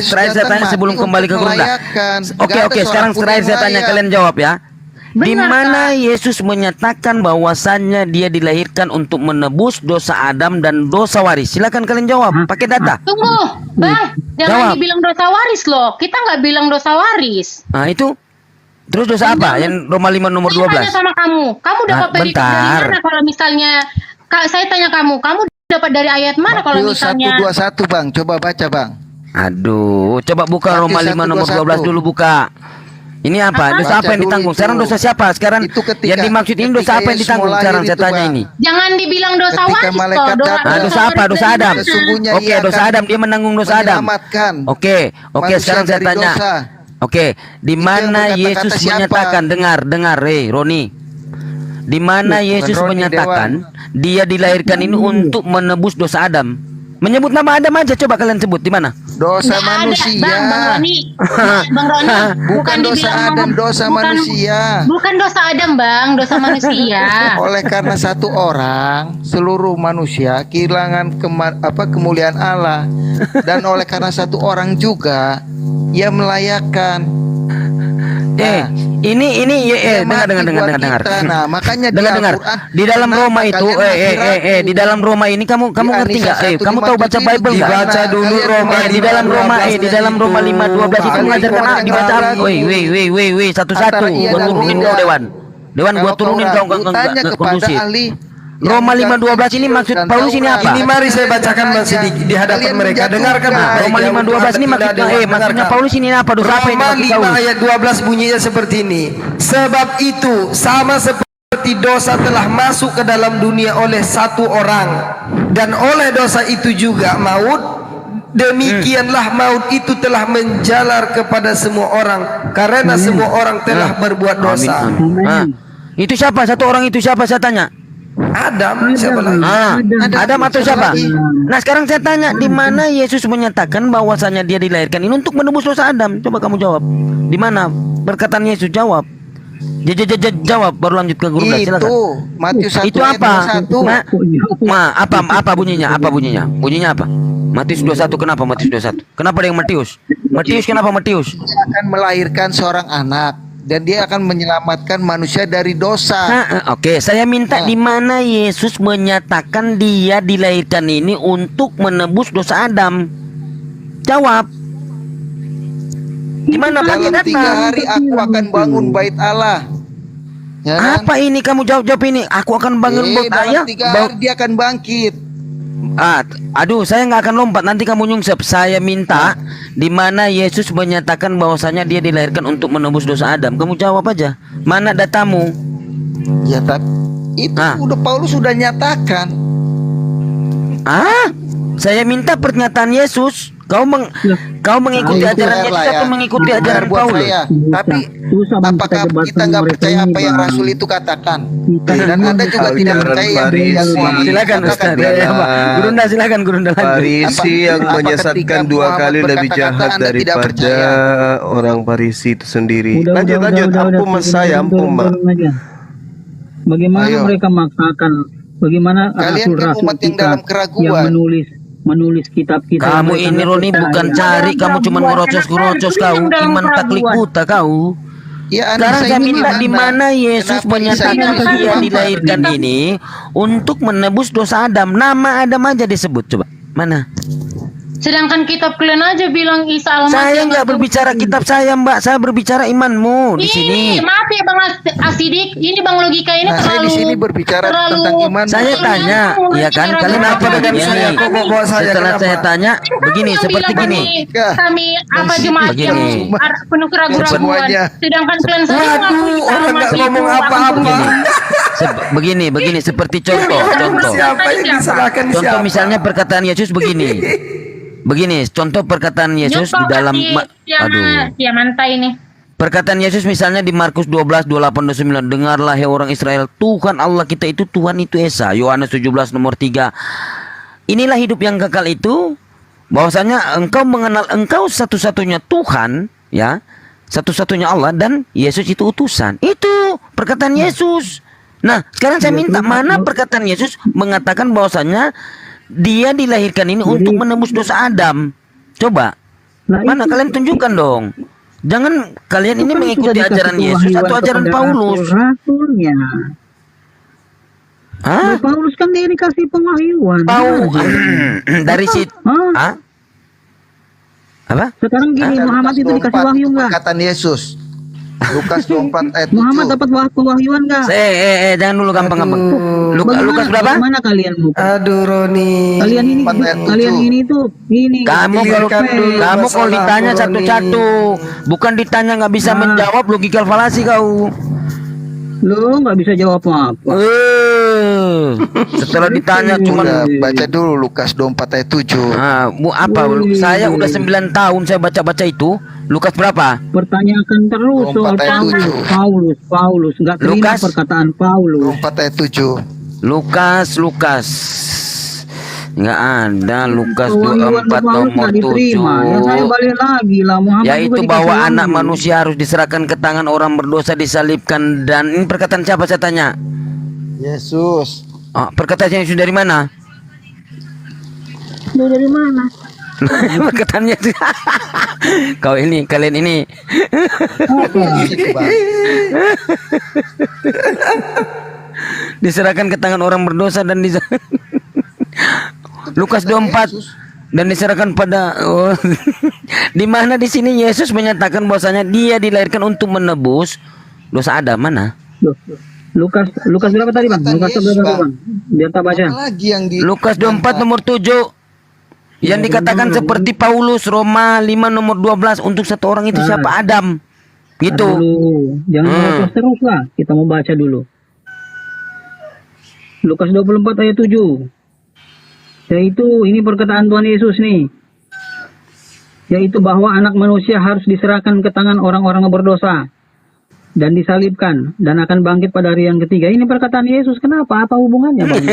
Speaker 20: terakhir saya tanya sebelum kembali ke Gerunda. Oke, sekarang terakhir saya tanya, kalian jawab ya. Di mana Yesus menyatakan bahwasannya dia dilahirkan untuk menebus dosa Adam dan dosa waris? Silakan kalian jawab pakai data.
Speaker 18: Tunggu, Bang. Jangan dibilang dosa waris loh. Kita nggak bilang dosa waris.
Speaker 20: Nah itu. Terus dosa apa? Yang Roma 5 nomor 12.
Speaker 18: Saya tanya sama kamu. Kamu dapat perikop dari mana kalau misalnya saya tanya kamu dapat dari ayat mana kalau misalnya
Speaker 17: 121 Bang, coba baca Bang.
Speaker 20: Aduh, coba buka Roma 5 nomor 12 dulu buka. Ini apa? Dosa apa yang ditanggung? Sekarang dosa siapa? Sekarang yang dimaksud ini dosa apa yang ditanggung? Sekarang saya tanya ini.
Speaker 18: Jangan dibilang dosa waris toh.
Speaker 20: Dosa apa? Dosa Adam. Oke, dosa Adam, dia menanggung dosa Adam. Oke, sekarang saya tanya. Oke, di mana Yesus menyatakan, dengar, Roni. Di mana Yesus menyatakan dia dilahirkan ini untuk menebus dosa Adam? Menyebut nama Adam aja, coba kalian sebut di mana?
Speaker 17: Dosa manusia.
Speaker 18: Bang Roni,
Speaker 17: bukan dosa Adam, dosa manusia.
Speaker 18: Bukan dosa Adam, Bang, dosa manusia.
Speaker 17: Oleh karena satu orang, seluruh manusia kehilangan kemuliaan Allah, dan oleh karena satu orang juga ia melayakkan.
Speaker 20: Dengar.
Speaker 17: Nah, makanya
Speaker 20: dengar. Di dalam Roma itu, di dalam Roma ini kamu ngerti nggak? Kamu tahu baca Bible nggak?
Speaker 7: Dibaca dulu Roma.
Speaker 20: Di dalam Roma 5:12 itu mengajarkan dibaca. Woi, satu-satu. Gua turunin kau Dewan, gua turunin kau nggak kondusif. Roma 5:12 ini maksud Paulus ini apa?
Speaker 7: Ini mari saya bacakan masih di hadapan mereka. Dengarkan
Speaker 20: Roma 5:12 ini maksudnya Paulus ini apa? Dosa apa
Speaker 7: Roma
Speaker 20: ini?
Speaker 7: 5 ayat 12 bunyinya seperti ini. Sebab itu sama seperti dosa telah masuk ke dalam dunia oleh satu orang, dan oleh dosa itu juga maut, demikianlah maut itu telah menjalar kepada semua orang karena semua orang telah berbuat dosa.
Speaker 20: Itu siapa? Satu orang itu siapa? Saya tanya.
Speaker 7: Adam, siapa lagi?
Speaker 20: Adam atau siapa? Nah, sekarang saya tanya, di mana Yesus menyatakan bahwasanya dia dilahirkan ini untuk menebus dosa Adam? Coba kamu jawab. Di mana perkataan Yesus? Jawab. Jawab, baru lanjut ke guru. Silakan.
Speaker 17: Itu Matius 1
Speaker 20: itu apa? Apa bunyinya? Bunyinya apa? Matius 21. Kenapa Matius 21? Kenapa ada yang Matius? Kenapa Matius?
Speaker 17: Dia akan melahirkan seorang anak, dan dia akan menyelamatkan manusia dari dosa.
Speaker 20: Oke, saya minta di mana Yesus menyatakan dia dilahirkan ini untuk menebus dosa Adam? Jawab. Di mana pakai
Speaker 17: dalam 3 hari aku akan bangun bait Allah. Ya kan?
Speaker 20: Apa ini kamu jawab ini? Aku akan bangun bait Allah.
Speaker 17: Dalam 3 hari dia akan bangkit.
Speaker 20: Aduh, saya nggak akan lompat. Nanti kamu nyungsep. Saya minta di mana Yesus menyatakan bahwasanya dia dilahirkan untuk menebus dosa Adam. Kamu jawab aja. Mana datamu?
Speaker 17: Ya, itu udah Paulus sudah nyatakan.
Speaker 20: Saya minta pernyataan Yesus. Kau mengikuti ajaran Yesus atau mengikuti ajaran Paulus?
Speaker 17: Tapi apakah kita nggak percaya apa yang Rasul itu katakan? Dan Anda juga tidak percaya yang
Speaker 20: silakan Ustaz. Gurunda silakan Gurunda.
Speaker 7: Farisi yang menyesatkan 2 kali lebih jahat daripada orang Farisi itu sendiri. Lanjut. Ampun mas saya, ampun mbak.
Speaker 10: Bagaimana mereka maksakan? Bagaimana rasul-rasul kita yang menulis kitab-kitab?
Speaker 20: Kamu ini Roni bukan cari, kamu cuma ngerocos kau, iman taklik buta kau. Sekarang saya minta di mana Yesus menyatakan dia dilahirkan ini untuk menebus dosa Adam. Nama Adam aja disebut, coba. Mana?
Speaker 18: Sedangkan kitab kalian aja bilang Isa Al-Masih.
Speaker 20: Saya nggak berbicara kitab saya, Mbak. Saya berbicara imanmu di sini.
Speaker 18: Maaf ya Bang Asidik, ini Bang logika ini terlalu.
Speaker 17: Saya di sini berbicara tentang iman.
Speaker 20: Saya tanya, ya kan? Kalian apa dengan saya? Setelah saya tanya, begini, seperti gini.
Speaker 18: Kami apa jemaat yang penuh keraguan-raguan. Sedangkan kalian sendiri
Speaker 7: orang nggak ngomong apa-apa.
Speaker 20: Begini, seperti contoh.
Speaker 7: Siapa yang disalahkan siapa?
Speaker 20: Contoh misalnya perkataan Yesus begini. Contoh perkataan Yesus di dalam
Speaker 18: ya mantai ini.
Speaker 20: Perkataan Yesus misalnya di Markus 12, 28, 29. Dengarlah hai orang Israel, Tuhan Allah kita itu Tuhan itu Esa. Yohanes 17 nomor 3. Inilah hidup yang kekal itu, bahwasanya engkau mengenal engkau satu-satunya Tuhan, ya, satu-satunya Allah, dan Yesus itu utusan. Itu perkataan Yesus. Nah, sekarang saya minta mana perkataan Yesus mengatakan bahwasanya dia dilahirkan ini untuk menembus dosa Adam. Coba. Mana kalian tunjukkan dong. Jangan kalian ini
Speaker 10: Itu kan
Speaker 20: mengikuti
Speaker 10: sudah dikasih
Speaker 20: ajaran Yesus
Speaker 10: pewahyuan
Speaker 20: atau ajaran
Speaker 10: kepada
Speaker 20: Paulus.
Speaker 10: rasul-rasulnya.
Speaker 20: Hah?
Speaker 10: Paulus kan dia dikasih pewahyuan.
Speaker 20: Dari situ. Hah? Apa?
Speaker 10: Sekarang gini, Muhammad itu dikasih wahyu enggak?
Speaker 1: Perkataan Yesus. Lukas 24 ayat 7.
Speaker 10: Muhammad dapat pewahyuan enggak?
Speaker 20: Jangan dulu gampang-gampang. Lukas berapa?
Speaker 10: Mana kalian?
Speaker 19: Aduh Roni.
Speaker 10: Kalian ini tuh ini.
Speaker 20: Kamu kalau ditanya satu-satu, bukan ditanya nggak bisa menjawab, logikal falasi kau.
Speaker 10: Lu nggak bisa jawab apa-apa.
Speaker 20: Setelah ditanya cuma
Speaker 17: baca dulu Lukas 24 ayat 7.
Speaker 20: Apa? Saya udah 9 tahun saya baca-baca itu. Lukas berapa?
Speaker 10: Pertanyakan terus soal Paulus nggak terima perkataan Paulus.
Speaker 17: 24 ayat 7.
Speaker 20: Lukas nggak ada. Lukas 24 nomor 7.
Speaker 10: Ya saya balik lagi lah, Muhammad
Speaker 20: yaitu bahwa anak manusia harus diserahkan ke tangan orang berdosa, disalibkan. Dan ini perkataan siapa saya tanya?
Speaker 17: Yesus.
Speaker 20: Perkataan Yesus dari mana?
Speaker 10: Dari mana?
Speaker 20: Perkataannya kalian ini diserahkan ke tangan orang berdosa dan Lukas 24 dan diserahkan pada di mana di sini Yesus menyatakan bahwasanya dia dilahirkan untuk menebus dosa Adam. Mana?
Speaker 10: Lukas berapa tadi, Bang? Lukas berapa, Bang? Biar tak baca.
Speaker 20: Lukas 24 nomor 7. Yang dikatakan seperti Paulus, Roma 5 nomor 12, untuk satu orang itu siapa? Adam. Gitu.
Speaker 10: Jangan terus lah. Kita mau baca dulu. Lukas 24 ayat 7. Yaitu ini perkataan Tuhan Yesus nih. Yaitu bahwa anak manusia harus diserahkan ke tangan orang-orang berdosa dan disalibkan dan akan bangkit pada hari yang ketiga. Ini perkataan Yesus. Kenapa? Apa hubungannya, Bang?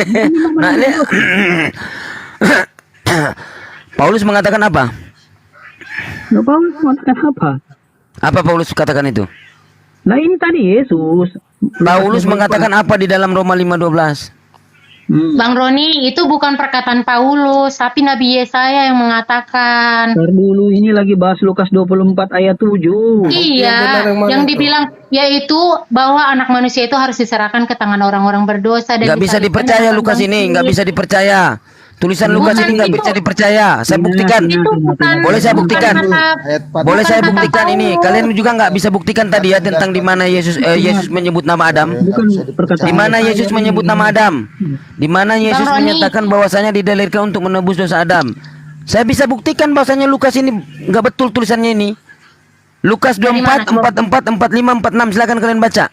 Speaker 20: Paulus mengatakan apa?
Speaker 10: Paulus mengatakan apa?
Speaker 20: Apa Paulus katakan itu?
Speaker 10: Nah ini tadi Yesus.
Speaker 20: Paulus mengatakan apa di dalam Roma 5:12?
Speaker 18: Bang Roni, itu bukan perkataan Paulus, tapi Nabi Yesaya yang mengatakan.
Speaker 10: Ntar dulu, ini lagi bahas Lukas 24 ayat 7.
Speaker 18: Iya, yang dibilang yaitu bahwa anak manusia itu harus diserahkan ke tangan orang-orang berdosa.
Speaker 20: Nggak bisa dipercaya Lukas ini, nggak bisa dipercaya. Tulisan Lukas ini nggak bisa dipercaya. Saya buktikan. Boleh saya buktikan? Boleh saya buktikan ini? Kalian juga nggak bisa buktikan tadi ya tentang di mana Yesus menyebut nama Adam. Di mana Yesus menyebut nama Adam? Di mana Yesus menyatakan bahwasanya didalilkan untuk menebus dosa Adam? Saya bisa buktikan bahwasanya Lukas ini nggak betul tulisannya ini. Lukas 24, 44, 45, 46. Silakan kalian baca.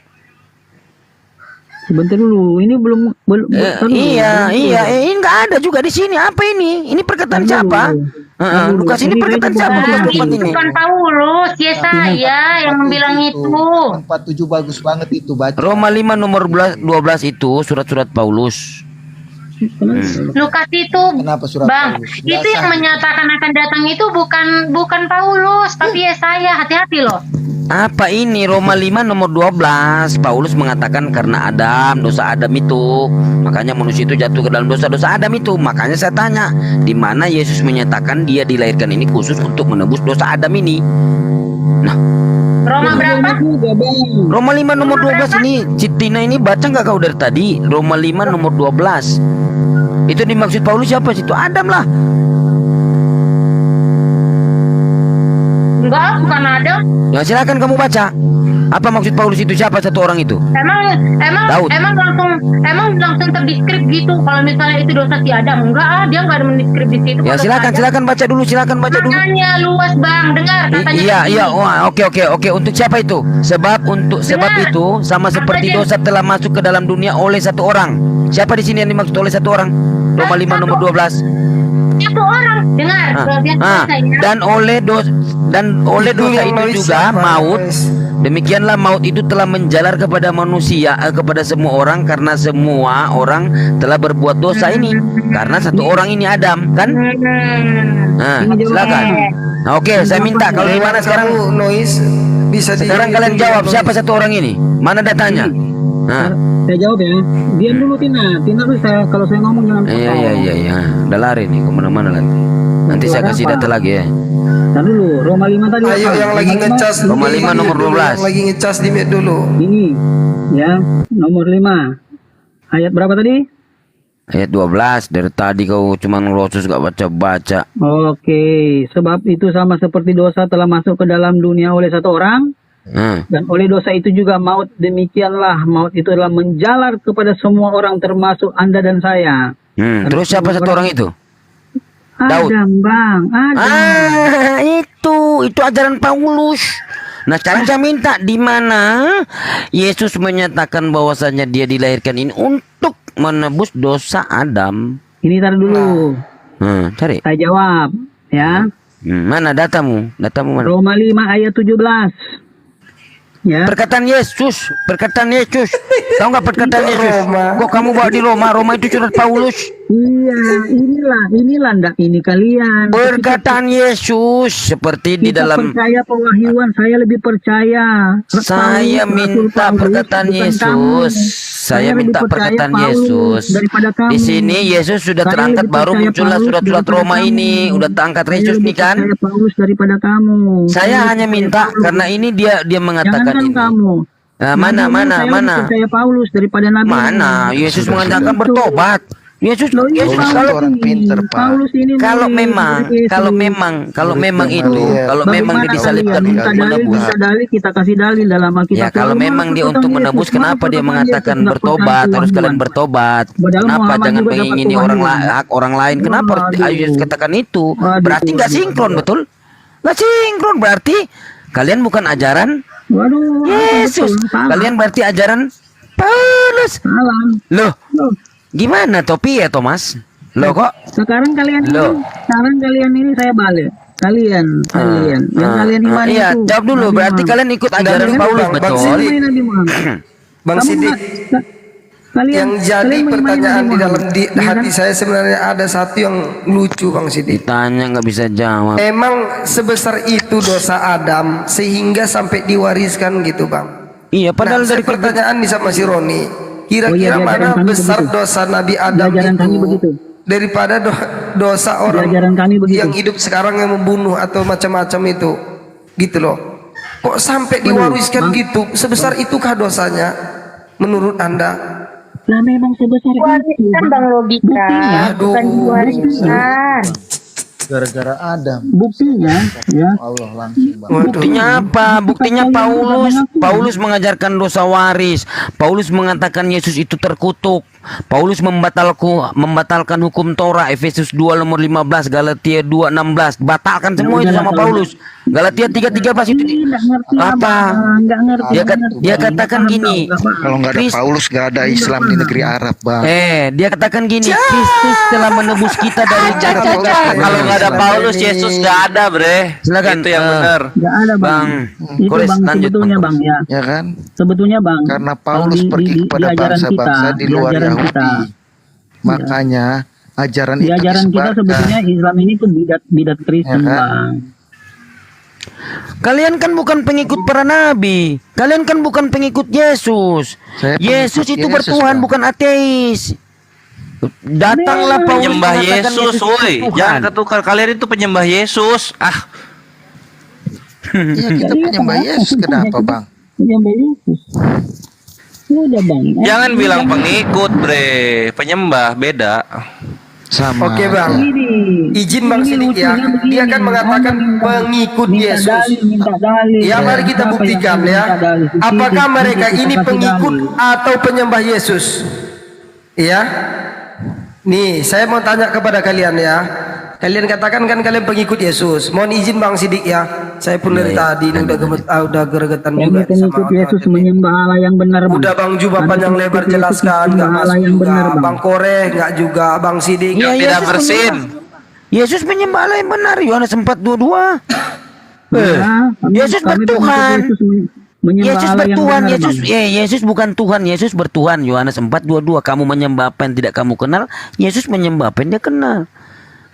Speaker 10: Sebentar dulu, ini belum
Speaker 20: iya, ini nggak ada juga di sini. Apa ini? Ini perkataan siapa? Lukas ini perkataan siapa?
Speaker 18: Ini bukan Paulus, Yesaya yang bilang itu.
Speaker 17: 47 bagus banget itu, baca.
Speaker 20: Roma 5 nomor 12 itu surat-surat Paulus.
Speaker 18: Lukas itu, Bang, itu yang menyatakan akan datang itu bukan Paulus, tapi Yesaya. Hati-hati loh.
Speaker 20: Apa ini? Roma 5 nomor 12. Paulus mengatakan karena Adam, dosa Adam itu, makanya manusia itu jatuh ke dalam dosa-dosa Adam itu. Makanya saya tanya, di mana Yesus menyatakan dia dilahirkan ini khusus untuk menebus dosa Adam ini? Nah,
Speaker 18: Roma berapa?
Speaker 20: Roma 5 nomor 12 ini. Citina ini baca nggak kau dari tadi? Roma 5 nomor 12. Itu dimaksud Paulus siapa situ? Adam lah.
Speaker 18: Enggak, bukan Adam.
Speaker 20: Ya silakan kamu baca. Apa maksud Paulus itu? Siapa satu orang itu?
Speaker 18: Emang langsung terdeskrip gitu. Kalau misalnya itu dosa si Adam, dia enggak ada mendeskrip di situ.
Speaker 20: Ya silakan baca dulu,
Speaker 18: Maknanya luas, Bang. Dengar katanya.
Speaker 20: Iya. Wah, oke. Untuk siapa itu? Sebab itu sama seperti dosa telah masuk ke dalam dunia oleh satu orang. Siapa di sini yang dimaksud oleh satu orang? Roma 5 nomor 12.
Speaker 18: Satu orang. Dengar.
Speaker 20: Dan oleh dosa itu juga maut. Demikianlah maut itu telah menjalar kepada manusia, kepada semua orang, karena semua orang telah berbuat dosa ini. Karena satu orang ini Adam, kan? Nah, silakan. Nah, oke, saya minta kalau gimana sekarang? Sekarang kalian jawab siapa satu orang ini? Mana datanya? Nah.
Speaker 10: Saya jawab ya. Diam dulu Tina tuh kalau saya ngomong jangan.
Speaker 20: Iya. Udah lari nih kemana-mana lagi. Nanti saya kasih data lagi ya.
Speaker 10: Ntar dulu, Roma 5 tadi
Speaker 19: Ayo
Speaker 10: apa?
Speaker 19: yang lagi ngecas
Speaker 3: Roma 5 nomor
Speaker 19: dulu,
Speaker 3: 12.
Speaker 19: yang lagi ngecas di mute dulu.
Speaker 10: Ini ya, nomor 5. Ayat berapa tadi?
Speaker 20: Ayat 12. Dari tadi kau cuma ngelosos gak baca-baca.
Speaker 10: Oke, sebab itu sama seperti dosa telah masuk ke dalam dunia oleh satu orang, dan oleh dosa itu juga maut. Demikianlah maut itu adalah menjalar kepada semua orang termasuk Anda dan saya.
Speaker 20: Terus siapa satu orang itu? Daud.
Speaker 10: Adam, Bang. Adam.
Speaker 20: Itu ajaran Paulus. Nah, sekarang saya minta di mana Yesus menyatakan bahwasanya dia dilahirkan ini untuk menebus dosa Adam.
Speaker 10: Ini tar dulu.
Speaker 20: Cari.
Speaker 10: Saya jawab, ya.
Speaker 20: Mana datamu? Datamu mana?
Speaker 10: Roma 5 ayat 17. Ya.
Speaker 20: Perkataan Yesus. Tahu nggak perkataan Yesus? Kok kamu bawa di Roma? Roma itu surat Paulus.
Speaker 10: Iya, inilah ndak ini kalian.
Speaker 20: Perkataan Yesus seperti di
Speaker 10: Kita
Speaker 20: dalam.
Speaker 10: percaya pewahyuan, saya lebih percaya.
Speaker 20: Saya minta perkataan Yesus. Saya minta perkataan Yesus. Di sini Yesus sudah terangkat, baru muncullah surat-surat Roma ini. Udah terangkat Yesus nih kan?
Speaker 10: Paulus daripada kamu.
Speaker 20: Saya hanya minta karena ini dia mengatakan ini.
Speaker 10: Kamu.
Speaker 20: Nah, mana?
Speaker 10: Percaya Paulus daripada Nabi.
Speaker 20: Mana? Yesus mengatakan bertobat. Yesus kalau memang dia disalibkan untuk menebus.
Speaker 10: Kita kasih dalil dalam Alkitab.
Speaker 20: Ya kalau memang dia untuk menebus, kenapa dia mengatakan bertobat? Harus kalian bertobat. Kenapa jangan mengingini hak orang lain? Kenapa Yesus katakan itu? Berarti nggak sinkron, betul? Nggak sinkron berarti kalian bukan ajaran Yesus. Kalian berarti ajaran Paulus. Loh, gimana topi ya Thomas? Loh kok?
Speaker 10: Sekarang kalian ini saya balik. Kalian yang kalian imani
Speaker 20: iya,
Speaker 10: itu.
Speaker 20: jawab dulu. Berarti kalian ikut ajaran Paulus, betul?
Speaker 19: Bang Sidik, yang jadi pertanyaan di dalam hati saya sebenarnya ada satu yang lucu, Bang Sidik.
Speaker 20: Ditanya nggak bisa jawab.
Speaker 19: Emang sebesar itu dosa Adam sehingga sampai diwariskan gitu, Bang?
Speaker 20: Iya, padahal dari
Speaker 19: pertanyaan nih sama si Roni. Kira-kira mana besar dosa Nabi Adam itu daripada dosa orang yang hidup sekarang yang membunuh atau macam-macam itu, gitu loh. Kok sampai diwariskan gitu? Sebesar itukah dosanya menurut Anda?
Speaker 10: Nah, memang sebesar itu.
Speaker 21: Kan Bang logika, bukan diwariskan.
Speaker 17: Gara-gara Adam.
Speaker 10: Buktinya, ya.
Speaker 17: Allah langsung.
Speaker 20: Buktinya apa? Buktinya Paulus mengajarkan dosa waris. Paulus mengatakan Yesus itu terkutuk. Paulus membatalkan hukum Torah. Efesus 2 nomor 15, Galatia 2:16. Batalkan semua itu sama Paulus. Galatia 3:13 itu apa? Dia katakan gini.
Speaker 1: Kalau nggak ada Paulus nggak ada Islam di negeri Arab, Bang.
Speaker 20: Dia katakan gini, Kristus telah menebus kita dari cacat.
Speaker 4: Kalau nggak ada Paulus, Yesus nggak ada, bre.
Speaker 20: Silakan.
Speaker 4: Itu yang benar.
Speaker 10: Nggak ada, Bang. Itu Bang sebetulnya, Bang, ya.
Speaker 1: Ya kan?
Speaker 10: Sebetulnya, Bang.
Speaker 1: Karena Paulus pergi kepada bangsa-bangsa di luar Yahudi. Makanya ajaran
Speaker 10: di ajaran kita sebetulnya Islam ini tuh bidat Kristen, ya kan? Bang.
Speaker 20: Kalian kan bukan pengikut para nabi. Kalian kan bukan pengikut Yesus. Yesus itu bertuhan, bukan ateis. Datanglah Paulus
Speaker 4: penyembah Yesus, woi. Jangan ketukar, kalian itu penyembah Yesus.
Speaker 1: Iya, kita penyembah Yesus. Kenapa, Bang?
Speaker 10: Penyembah Yesus. Udah, Bang.
Speaker 4: Jangan bilang pengikut, bre. Penyembah beda.
Speaker 1: Sama.
Speaker 19: Oke, Bang. Izin Bang Sidik ya. Dia kan mengatakan pengikut Yesus. Ya, mari kita buktikan ya. Apakah mereka ini pengikut atau penyembah Yesus? Ya. Nih, saya mau tanya kepada kalian ya. Kalian katakan kan kalian pengikut Yesus. Mohon izin Bang Sidik ya. Saya pun dari tadi ini udah geregetan juga.
Speaker 10: Pengikut Yesus menyembah Allah yang benar, Bang.
Speaker 19: Udah Bang Juba panjang lebar jelaskan, nggak masuk juga. Bang Kore nggak juga, Bang Sidik
Speaker 4: tidak bersin.
Speaker 20: Yesus menyembah Allah yang benar. Yohanes 4:22. Yesus bertuhan. Yesus bertuhan. Yesus bukan Tuhan. Yesus bertuhan. Yohanes 4:22. Kamu menyembah apa yang tidak kamu kenal, Yesus menyembah apa yang dia kenal.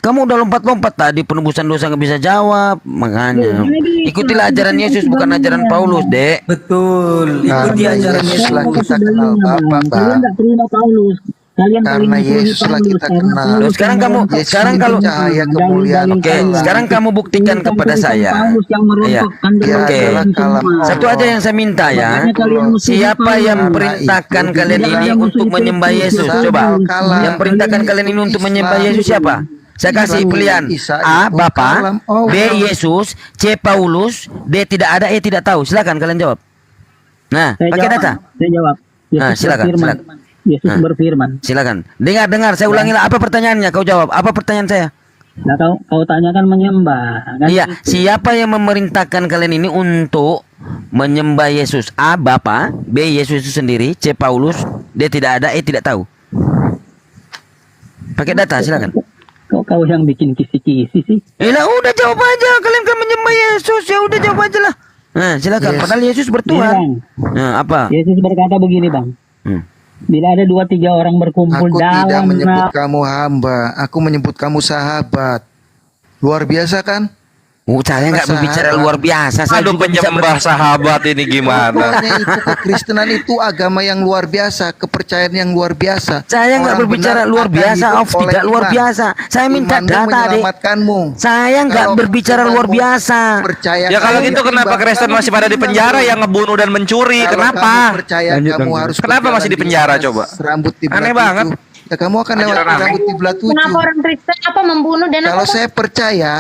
Speaker 20: Kamu udah lompat-lompat tadi, penebusan dosa nggak bisa jawab. Makanya ikutilah ajaran Yesus, bukan ajaran Paulus, Dek.
Speaker 19: Betul. Ikuti ajaran Yesus lah kita kenal Bapak.
Speaker 10: Kalian nggak terima Paulus.
Speaker 17: Karena Yesuslah kita kenal.
Speaker 20: Loh, sekarang kamu,
Speaker 17: Yesus
Speaker 20: sekarang kalau
Speaker 17: cahaya kemuliaan
Speaker 20: Oke,
Speaker 17: Allah.
Speaker 20: sekarang kamu buktikan kepada saya. Iya.
Speaker 17: Dia
Speaker 20: Oke.
Speaker 17: adalah kalam
Speaker 20: Satu aja yang saya minta ya. Siapa yang perintahkan kalian ini untuk menyembah Yesus? Coba. Yang perintahkan kalian ini untuk menyembah Yesus siapa? Saya kasih pilihan. A. Bapa, B. Yesus, C. Paulus, D. Tidak ada, E. tidak tahu. Silakan kalian jawab. Nah, pakai data.
Speaker 10: Saya jawab.
Speaker 20: Nah, silakan.
Speaker 10: Yesus
Speaker 20: Nah.
Speaker 10: berfirman.
Speaker 20: Silakan. Dengar, saya ulangi lah. Apa pertanyaannya? Kau jawab. Apa pertanyaan saya?
Speaker 10: Nah, kau tanyakan menyembah. Kan
Speaker 20: Iya,
Speaker 10: gitu.
Speaker 20: siapa yang memerintahkan kalian ini untuk menyembah Yesus? A. Bapa, B. Yesus itu sendiri, C. Paulus, D. tidak ada, E. tidak tahu. Pakai data, silakan.
Speaker 10: Kau yang bikin kisi-kisi sih.
Speaker 20: Lah udah jawab aja, kalian kan menyembah Yesus, ya udah jawab aja lah. Nah, silakan.
Speaker 10: Yes.
Speaker 20: Padahal Yesus bertuhan. Nah, apa?
Speaker 10: Yesus berkata begini, Bang. Bila ada 2-3 orang berkumpul
Speaker 17: Aku tidak
Speaker 10: dalam
Speaker 17: menyebut kamu hamba, aku menyebut kamu sahabat. Luar biasa kan?
Speaker 20: Saya nggak berbicara luar biasa. Saya
Speaker 4: Aduh,
Speaker 20: juga bisa
Speaker 4: penyembah sahabat ini gimana?
Speaker 17: Pokoknya itu kekristenan itu agama yang luar biasa, kepercayaan yang luar biasa.
Speaker 20: Saya nggak
Speaker 17: Orang
Speaker 20: berbicara
Speaker 17: benar
Speaker 20: luar
Speaker 17: akan
Speaker 20: biasa,
Speaker 17: hidup
Speaker 20: Auf,
Speaker 17: oleh
Speaker 20: tidak luar
Speaker 17: iman.
Speaker 20: biasa. Saya minta
Speaker 17: Imanmu
Speaker 20: data, Dek.
Speaker 17: menyelamatkanmu.
Speaker 20: Saya nggak
Speaker 17: Kalau
Speaker 20: berbicara luar
Speaker 17: imanmu
Speaker 20: biasa.
Speaker 17: Percaya
Speaker 4: Ya kalau
Speaker 17: kamu
Speaker 4: gitu kenapa
Speaker 17: beriman,
Speaker 4: Kristen
Speaker 17: kamu
Speaker 4: masih pada di penjara yang ngebunuh dan mencuri?
Speaker 17: Kalau
Speaker 4: Kenapa?
Speaker 17: kamu percaya kamu harus
Speaker 4: Kenapa masih di
Speaker 17: berjalan
Speaker 4: penjara
Speaker 17: atas
Speaker 4: coba?
Speaker 17: Rambut di belah
Speaker 4: Aneh
Speaker 17: tujuh.
Speaker 4: banget.
Speaker 17: Ya kamu akan lewat
Speaker 4: Ajaran
Speaker 17: rambut di belah tujuh.
Speaker 21: Kenapa orang Kristen apa membunuh dan
Speaker 17: Kalau
Speaker 21: apa?
Speaker 17: saya percaya,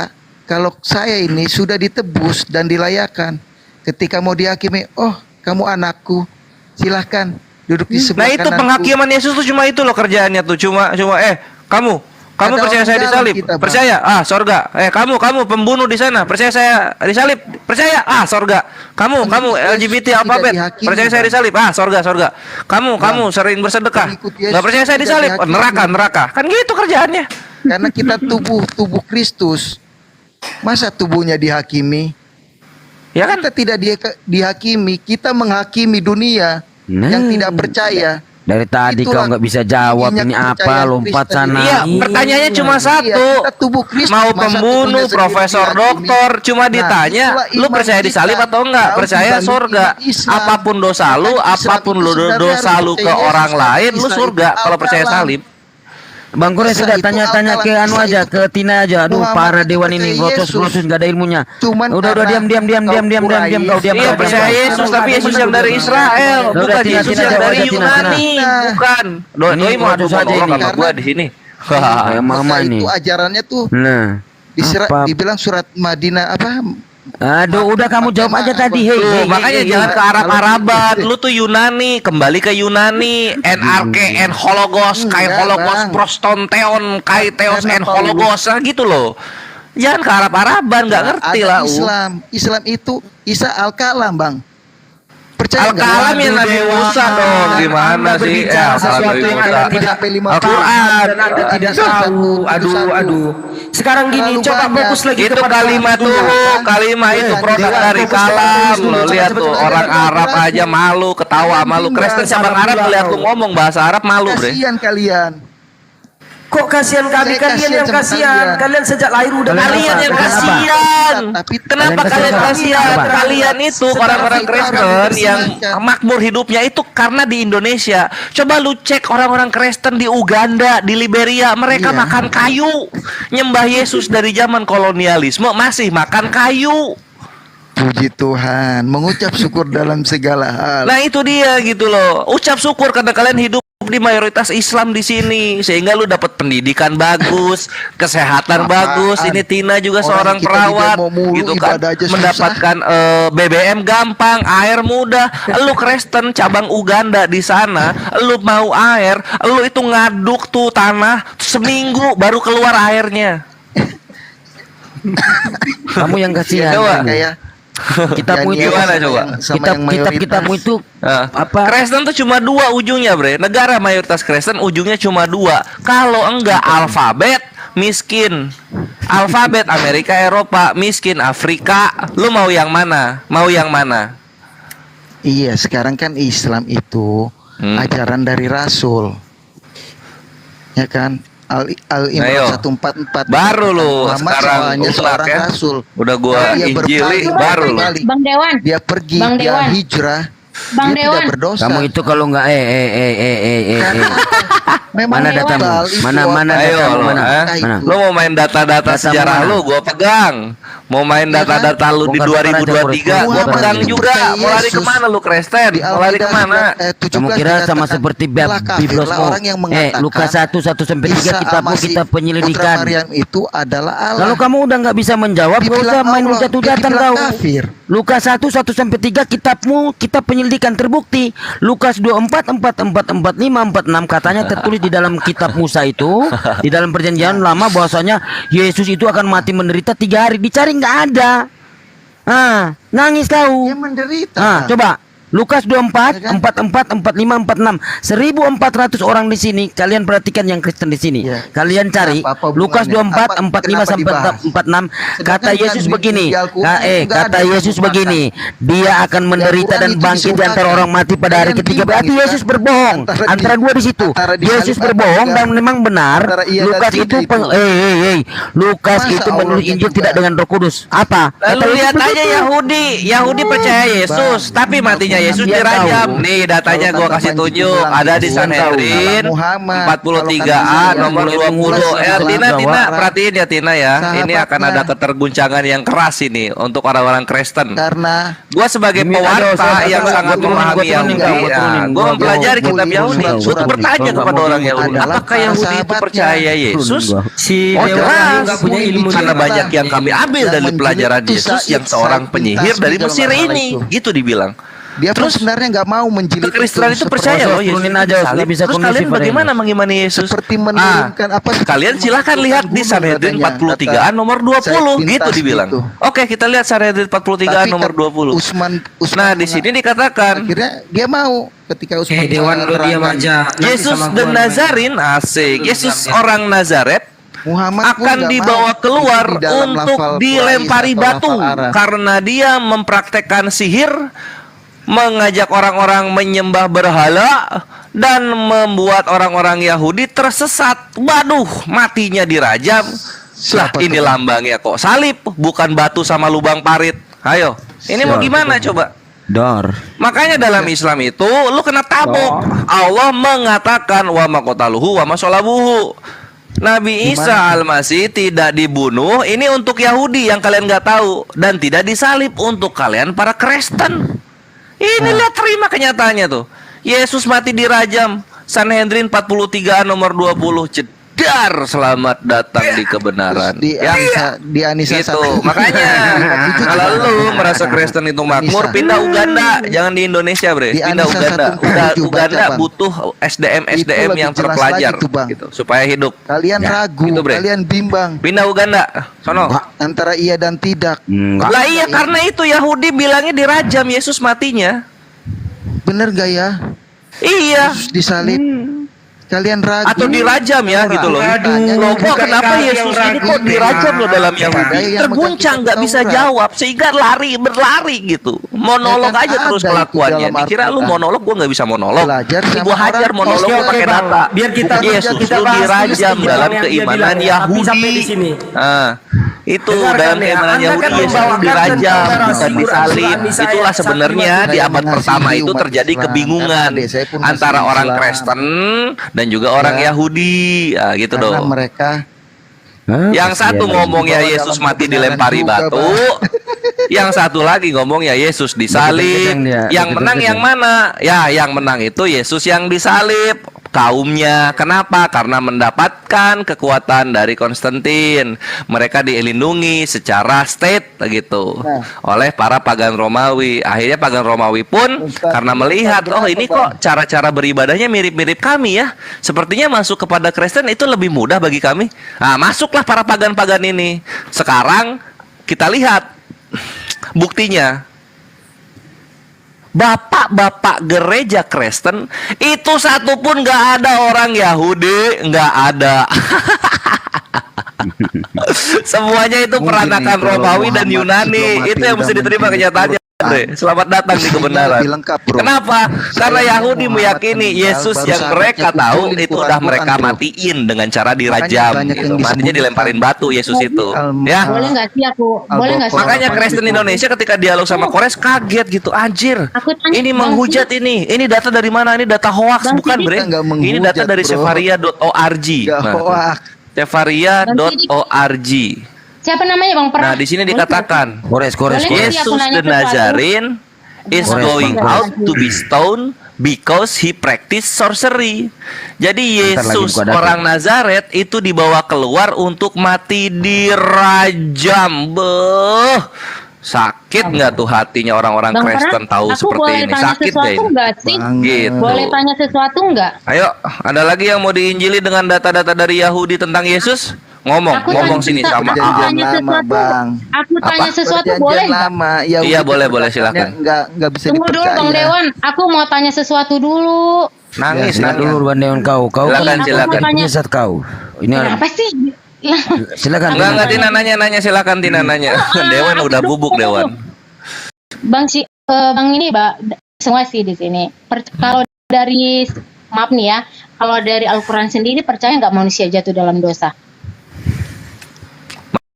Speaker 17: kalau saya ini sudah ditebus dan dilayakan, ketika mau dihakimi, oh kamu anakku, silahkan duduk di sebelah
Speaker 4: Nah itu
Speaker 17: kananku.
Speaker 4: penghakiman Yesus tuh cuma itu loh kerjaannya tuh, cuma kamu
Speaker 17: Ada
Speaker 4: percaya
Speaker 17: orang
Speaker 4: saya
Speaker 17: dalam
Speaker 4: disalib,
Speaker 17: kita, Bang.
Speaker 4: percaya sorga. Kamu pembunuh di sana, percaya saya disalib, percaya sorga. Kamu LGBT alfabet,
Speaker 17: dihakimi,
Speaker 4: percaya saya
Speaker 17: Bang.
Speaker 4: disalib, sorga. Kamu sering bersedekah, nggak percaya saya disalib, neraka. Kan gitu kerjaannya.
Speaker 17: Karena kita tubuh Kristus, masa tubuhnya dihakimi?
Speaker 4: Ya kan?
Speaker 17: Kita tidak dihakimi, kita menghakimi dunia yang tidak percaya.
Speaker 20: Dari tadi
Speaker 17: Itulah
Speaker 20: kau nggak bisa jawab
Speaker 17: tingginya
Speaker 20: ini apa,
Speaker 17: kepercayaan
Speaker 20: lompat
Speaker 17: Kristen.
Speaker 20: sana.
Speaker 4: Iya, pertanyaannya cuma satu.
Speaker 17: Kita tubuh Kristus,
Speaker 4: Mau
Speaker 17: masa
Speaker 4: pembunuh,
Speaker 17: tubuhnya sendiri
Speaker 4: profesor,
Speaker 17: dihakimi?
Speaker 4: doktor, cuma
Speaker 17: Nah,
Speaker 4: ditanya,
Speaker 17: itulah
Speaker 4: lu
Speaker 17: iman
Speaker 4: percaya
Speaker 17: kita.
Speaker 4: disalib atau enggak?
Speaker 17: Jauh
Speaker 4: Percaya
Speaker 17: dibanding
Speaker 4: surga.
Speaker 17: iman Islam.
Speaker 4: Apapun dosa lu,
Speaker 17: Makanya Islam
Speaker 4: apapun
Speaker 17: itu
Speaker 4: lu
Speaker 17: sebenarnya
Speaker 4: dosa
Speaker 17: harus
Speaker 4: lu ke
Speaker 17: percaya
Speaker 4: orang
Speaker 17: Yesus,
Speaker 4: lain, lu
Speaker 17: Isa
Speaker 4: surga
Speaker 17: itu
Speaker 4: kalau percaya
Speaker 17: Al-Kalam.
Speaker 4: salib.
Speaker 20: Bang Kores
Speaker 17: Isa
Speaker 20: sudah
Speaker 17: itu
Speaker 20: tanya-tanya ke
Speaker 17: Al-Kalam,
Speaker 20: anu
Speaker 17: Isa
Speaker 20: aja,
Speaker 17: itu
Speaker 20: ke Tina aja. Aduh,
Speaker 17: Muhammad
Speaker 20: para
Speaker 17: itu
Speaker 20: dewan ini
Speaker 17: percaya
Speaker 20: grotos
Speaker 17: Yesus.
Speaker 20: nggak ada ilmunya.
Speaker 17: Cuman
Speaker 20: Udah
Speaker 17: karena
Speaker 20: diam kau diam.
Speaker 4: Iya, percaya Yesus, tapi Yesus yang dari Israel, bukan Yesus yang dari Yunani, bukan. Doi mau adu
Speaker 20: saja ini.
Speaker 4: sama gua di sini.
Speaker 20: Kayak mama
Speaker 17: Maka
Speaker 20: ini.
Speaker 17: itu ajarannya tuh
Speaker 20: Nah,
Speaker 17: dibilang surat Madinah apa?
Speaker 20: Aduh, udah kamu jawab aja tadi.
Speaker 4: Tuh, makanya jangan ke Arab-Araban. Lu tuh Yunani, kembali ke Yunani. NRK, Hologos, kai Hologos, Prostonteon, kai Theos, Hologos, gitu loh. Jangan ke Arab-Araban, nggak ngerti
Speaker 17: Ada
Speaker 4: lah.
Speaker 17: Islam itu Isa Al-Kalam, Bang. Percaya nggak?
Speaker 4: Al-Kalam yang Nabi Musa dong, gimana sih?
Speaker 19: Sesuatu yang Anda tidak
Speaker 4: Al-Quran
Speaker 19: dan Anda tidak tahu. Aduh. Sekarang gini, coba fokus lagi
Speaker 4: itu
Speaker 19: kepada
Speaker 4: kalimat tuh, kalimat itu produk dari kalam. Lo lihat tuh orang Arab aja malu, ketawa malu. Kristen cabang Arab lihat lu ngomong bahasa Arab malu, bre.
Speaker 17: Kasihan kalian.
Speaker 19: Kok kasihan kami?
Speaker 17: Saya
Speaker 19: Kalian
Speaker 17: kasihan
Speaker 19: yang
Speaker 17: sama
Speaker 19: kasihan.
Speaker 17: kalian.
Speaker 19: Kalian sejak lahir udah
Speaker 4: Kalian yang kasihan. Kenapa kalian kasihan? Kalian itu orang-orang Kristen yang makmur hidupnya itu karena di Indonesia. Coba lu cek orang-orang Kristen di Uganda, di Liberia, mereka makan kayu. Nyembah Yesus dari zaman kolonialisme masih makan kayu.
Speaker 17: Puji Tuhan, mengucap syukur dalam segala hal.
Speaker 4: Nah itu dia gitu loh. Ucap syukur karena kalian hidup di mayoritas Islam di sini, sehingga lu dapat pendidikan bagus, kesehatan bagus. Ini Tina juga
Speaker 17: Orang
Speaker 4: seorang
Speaker 17: kita
Speaker 4: perawat,
Speaker 17: didemo mulu,
Speaker 4: gitu kan,
Speaker 17: ibadah aja
Speaker 4: mendapatkan BBM gampang, air mudah. Lu Kristen cabang Uganda di sana, lu mau air, lu itu ngaduk tuh tanah seminggu baru keluar airnya.
Speaker 20: Kamu yang kasihan.
Speaker 4: Coba.
Speaker 20: Kitabmu itu
Speaker 4: gimana coba?
Speaker 20: Kitabmu itu apa?
Speaker 4: Kristen tuh cuma dua ujungnya, bre. Negara mayoritas Kristen ujungnya cuma dua. Kalau enggak alfabet, miskin. Alfabet Amerika, Eropa, miskin Afrika. Lu mau yang mana? Mau yang mana?
Speaker 17: Iya, sekarang kan Islam itu ajaran dari Rasul. Ya kan? Al-Imran 144
Speaker 4: baru lu
Speaker 17: Muhammad
Speaker 4: sekarang
Speaker 17: hanya seorang
Speaker 4: ya.
Speaker 17: rasul.
Speaker 4: Udah gua
Speaker 17: Dia
Speaker 4: injili
Speaker 17: berpaling,
Speaker 4: baru lu.
Speaker 21: Bang Dewan.
Speaker 17: Dia pergi,
Speaker 21: Bang
Speaker 17: dia
Speaker 21: Dewan.
Speaker 17: hijrah.
Speaker 21: Bang
Speaker 17: dia
Speaker 21: Dewan.
Speaker 17: tidak berdosa.
Speaker 20: Kamu itu kalau nggak
Speaker 17: Memang
Speaker 20: Mana data
Speaker 17: global itu
Speaker 20: mana
Speaker 4: Ayo
Speaker 20: data
Speaker 4: lo,
Speaker 20: mana?
Speaker 17: Nah,
Speaker 4: lo mau main data-data
Speaker 20: Data
Speaker 4: sejarah
Speaker 20: mana?
Speaker 4: lu, gua pegang. Mau main data-data lu di
Speaker 20: Bongkar aja,
Speaker 4: 2023, gua
Speaker 17: Muhammad
Speaker 4: pegang
Speaker 17: itu
Speaker 4: juga.
Speaker 17: percaya
Speaker 4: Mau lari
Speaker 17: Yesus.
Speaker 4: kemana lu, Kristen?
Speaker 17: Di
Speaker 4: Mau lari
Speaker 17: Al-Maidah
Speaker 4: kemana?
Speaker 17: 17
Speaker 20: Kamu kira sama
Speaker 17: dikatakan,
Speaker 20: seperti
Speaker 17: "Itulah kafirlah
Speaker 20: Biblosmu.
Speaker 17: orang yang mengatakan
Speaker 20: Lukas 1 1-3
Speaker 17: Isa
Speaker 20: kitabmu
Speaker 17: Al-Masih,
Speaker 20: kita
Speaker 17: Putra
Speaker 20: penyelidikan.
Speaker 17: Maryam itu adalah Allah.
Speaker 20: Lalu kamu udah nggak bisa menjawab, gak usah main
Speaker 17: Allah,
Speaker 20: hujat-hujatan
Speaker 17: dibilang
Speaker 20: kau.
Speaker 17: kafir.
Speaker 20: Lukas 1 1-3 kitabmu kita penyelidikan terbukti. Lukas 24 4 4 4 5 4 6 katanya tertulis di dalam kitab Musa itu, di dalam perjanjian lama bahwasanya Yesus itu akan mati menderita 3 hari. Dicari nggak ada. Nangis kau.
Speaker 17: Dia menderita.
Speaker 20: Coba Lukas 24 44 45 46 1.400 orang di sini. Kalian perhatikan yang Kristen di sini. Kalian cari Lukas 24 45 sampai 46. Kata Yesus begini. Kata Yesus begini. Dia akan menderita dan bangkit di antara orang mati pada hari ketiga. Berarti Yesus berbohong. Antara dua di situ. Yesus berbohong dan memang benar. Lukas itu Lukas itu menulis Injil tidak dengan Roh Kudus. Apa?
Speaker 4: Lalu lihat aja Yahudi percaya Yesus, tapi matinya Yesus dirajam. Nih datanya gua kasih tunjuk, ada di Sanhedrin 43A nomor 20. Tina perhatiin ya Tina ya. Ini akan ada keterguncangan yang keras ini untuk orang-orang Kristen.
Speaker 17: Karena
Speaker 4: gua sebagai pewarta yang sangat memahami Yahudi, gua mempelajari kitab Yahudi. Gua tuh bertanya kepada orang Yahudi, apakah Yahudi itu percaya Yesus? Oh jelas, karena banyak yang kami ambil dari pelajaran Yesus yang seorang penyihir dari Mesir ini, gitu dibilang.
Speaker 17: Dia pun sebenarnya nggak mau menjilid
Speaker 4: Kristen itu percaya loh Yesus disalib. Terus kalian bagaimana mengimani Yesus?
Speaker 17: Seperti menurunkan apa?
Speaker 4: Kalian silahkan lihat di Sanhedrin 43A nomor 20 gitu dibilang. Oke, kita lihat Sanhedrin 43A nomor 20. Nah, di sini dikatakan
Speaker 17: akhirnya dia mau ketika Utsman
Speaker 19: Dewan lo diam aja.
Speaker 4: Yesus dan Nazarin asik. Yesus orang Nazaret akan dibawa keluar untuk dilempari batu karena dia mempraktekkan sihir, mengajak orang-orang menyembah berhala dan membuat orang-orang Yahudi tersesat. Waduh, matinya dirajam. Lah ini lambangnya kok salib, bukan batu sama lubang parit. Ayo, ini mau gimana coba? Makanya dalam Islam itu lu kena tabok. Allah mengatakan wa maqtaluhu wa masolabuhu. Nabi Isa Al-Masih tidak dibunuh. Ini untuk Yahudi yang kalian nggak tahu, dan tidak disalib untuk kalian para Kristen. Ini lihat terima kenyataannya tuh. Yesus mati dirajam. Sanhedrin 43 nomor 20. Jedar, selamat datang di kebenaran.
Speaker 17: Di Anissa
Speaker 4: gitu. Makanya kalau lu merasa Kristen itu makmur, pindah Uganda, jangan di Indonesia, Bre. Pindah Uganda. Uganda butuh SDM yang terpelajar gitu supaya hidup.
Speaker 17: Kalian ragu,
Speaker 4: gitu,
Speaker 17: kalian bimbang.
Speaker 4: Pindah Uganda. Sono.
Speaker 17: Antara iya dan tidak.
Speaker 4: Lah iya, karena itu Yahudi bilangnya dirajam Yesus matinya.
Speaker 17: Bener gak ya?
Speaker 4: Iya.
Speaker 17: Yesus disalib. Kalian ragu
Speaker 4: atau dirajam ya gitu loh. Loh kok kenapa Yesus ini kok dirajam loh dalam Yahudi? Terguncang, nggak bisa jawab sehingga berlari gitu. Monolog aja terus kelakuannya. Dikira lu monolog, gua nggak bisa monolog. Gua hajar monolog gua pakai data.
Speaker 19: Biar kita
Speaker 4: Yesus lu dirajam dalam keimanan Yahudi. Itu dalam keimanan Yahudi Yesus dirajam, bukan disalib. Itulah sebenarnya di abad pertama itu terjadi kebingungan antara orang Kristen dan juga orang Yahudi, gitu dong.
Speaker 17: Mereka
Speaker 4: yang satu ngomong ya Yesus mati dilempari batu, yang satu lagi ngomong ya Yesus disalib. Yang menang yang mana? Ya, yang menang itu Yesus yang disalib. Kaumnya, kenapa? Karena mendapatkan kekuatan dari Konstantin. Mereka dilindungi secara state gitu oleh para pagan Romawi. Akhirnya pagan Romawi pun karena melihat, oh ini kok cara-cara beribadahnya mirip-mirip kami ya, sepertinya masuk kepada Kristen itu lebih mudah bagi kami. Nah, masuklah para pagan-pagan ini. Sekarang kita lihat buktinya. Bapak-bapak gereja Kristen itu satu pun nggak ada orang Yahudi, nggak ada. Semuanya itu peranakan Romawi dan Yunani. Itu yang mesti diterima kenyataannya. Selamat datang di kebenaran.
Speaker 17: Lebih lengkap, bro.
Speaker 4: Kenapa? Karena
Speaker 17: Saya
Speaker 4: Yahudi
Speaker 17: Muhammad
Speaker 4: meyakini
Speaker 17: meninggal,
Speaker 4: Yesus
Speaker 17: baru
Speaker 4: yang
Speaker 17: saatnya
Speaker 4: mereka
Speaker 17: kumpul
Speaker 4: tahu
Speaker 17: di
Speaker 4: itu udah
Speaker 17: Quran-Quran,
Speaker 4: mereka
Speaker 17: bro.
Speaker 4: matiin dengan cara
Speaker 17: Makanya
Speaker 4: dirajam
Speaker 17: banyak
Speaker 4: gitu.
Speaker 17: yang
Speaker 4: Matinya
Speaker 17: disebut
Speaker 4: dilemparin batu Yesus itu. Ya.
Speaker 18: Boleh nggak sih aku? Boleh nggak sih?
Speaker 4: Makanya Kristen Indonesia ketika dialog sama Kores kaget gitu. Anjir. Ini
Speaker 18: Bang
Speaker 4: menghujat ini. Ini data dari mana? Ini data hoax bukan, Bre? Ini data dari sefaria.org.
Speaker 17: Hoax.
Speaker 4: Sefaria.org.
Speaker 18: Siapa namanya Bang?
Speaker 4: Nah, di sini dikatakan
Speaker 20: Kores.
Speaker 18: Boleh nggak sih
Speaker 4: Yesus
Speaker 18: aku nanya
Speaker 4: the
Speaker 18: sesuatu?
Speaker 4: Nazarene is
Speaker 20: Kores,
Speaker 4: going
Speaker 20: Bang,
Speaker 4: out to be stoned because he practice sorcery. Jadi
Speaker 20: Bentar lagi
Speaker 4: Yesus
Speaker 20: gua datang.
Speaker 4: orang Nazaret itu dibawa keluar untuk mati dirajam. Beuh. Sakit nggak tuh hatinya orang-orang
Speaker 18: Bang
Speaker 4: Kristen
Speaker 18: Farhan,
Speaker 4: tahu
Speaker 18: aku
Speaker 4: seperti
Speaker 18: boleh
Speaker 4: ini?
Speaker 18: tanya
Speaker 4: Sakit
Speaker 18: sesuatu
Speaker 4: gak ini?
Speaker 18: nggak sih?
Speaker 4: Gitu.
Speaker 18: Boleh tanya sesuatu nggak?
Speaker 4: Ayo, ada lagi yang mau diinjili dengan data-data dari Yahudi tentang Yesus? Ngomong sini sama
Speaker 18: aku
Speaker 4: AA.
Speaker 18: tanya sesuatu.
Speaker 17: Bang.
Speaker 18: Aku tanya sesuatu
Speaker 17: Perjanjian
Speaker 18: boleh nggak?
Speaker 17: lama. Ya
Speaker 4: Iya,
Speaker 17: udah,
Speaker 4: boleh, silakan.
Speaker 17: Nggak bisa
Speaker 18: Tunggu dulu
Speaker 17: dipercaya.
Speaker 18: Bang Dewan, aku mau tanya sesuatu dulu.
Speaker 4: Nangis,
Speaker 20: Nah dulu Bang Dewan kau
Speaker 4: Silakan, silakan.
Speaker 20: Penyesat kau. Ini
Speaker 18: Kenapa sih?
Speaker 20: silakan.
Speaker 4: Enggak, Tina nanya, silakan Tina nanya. Dewan udah bubuk Dewan.
Speaker 18: Bang Bang ini semua sih di sini. Kalau dari maaf nih ya, kalau dari Al-Quran sendiri percaya nggak manusia jatuh dalam dosa?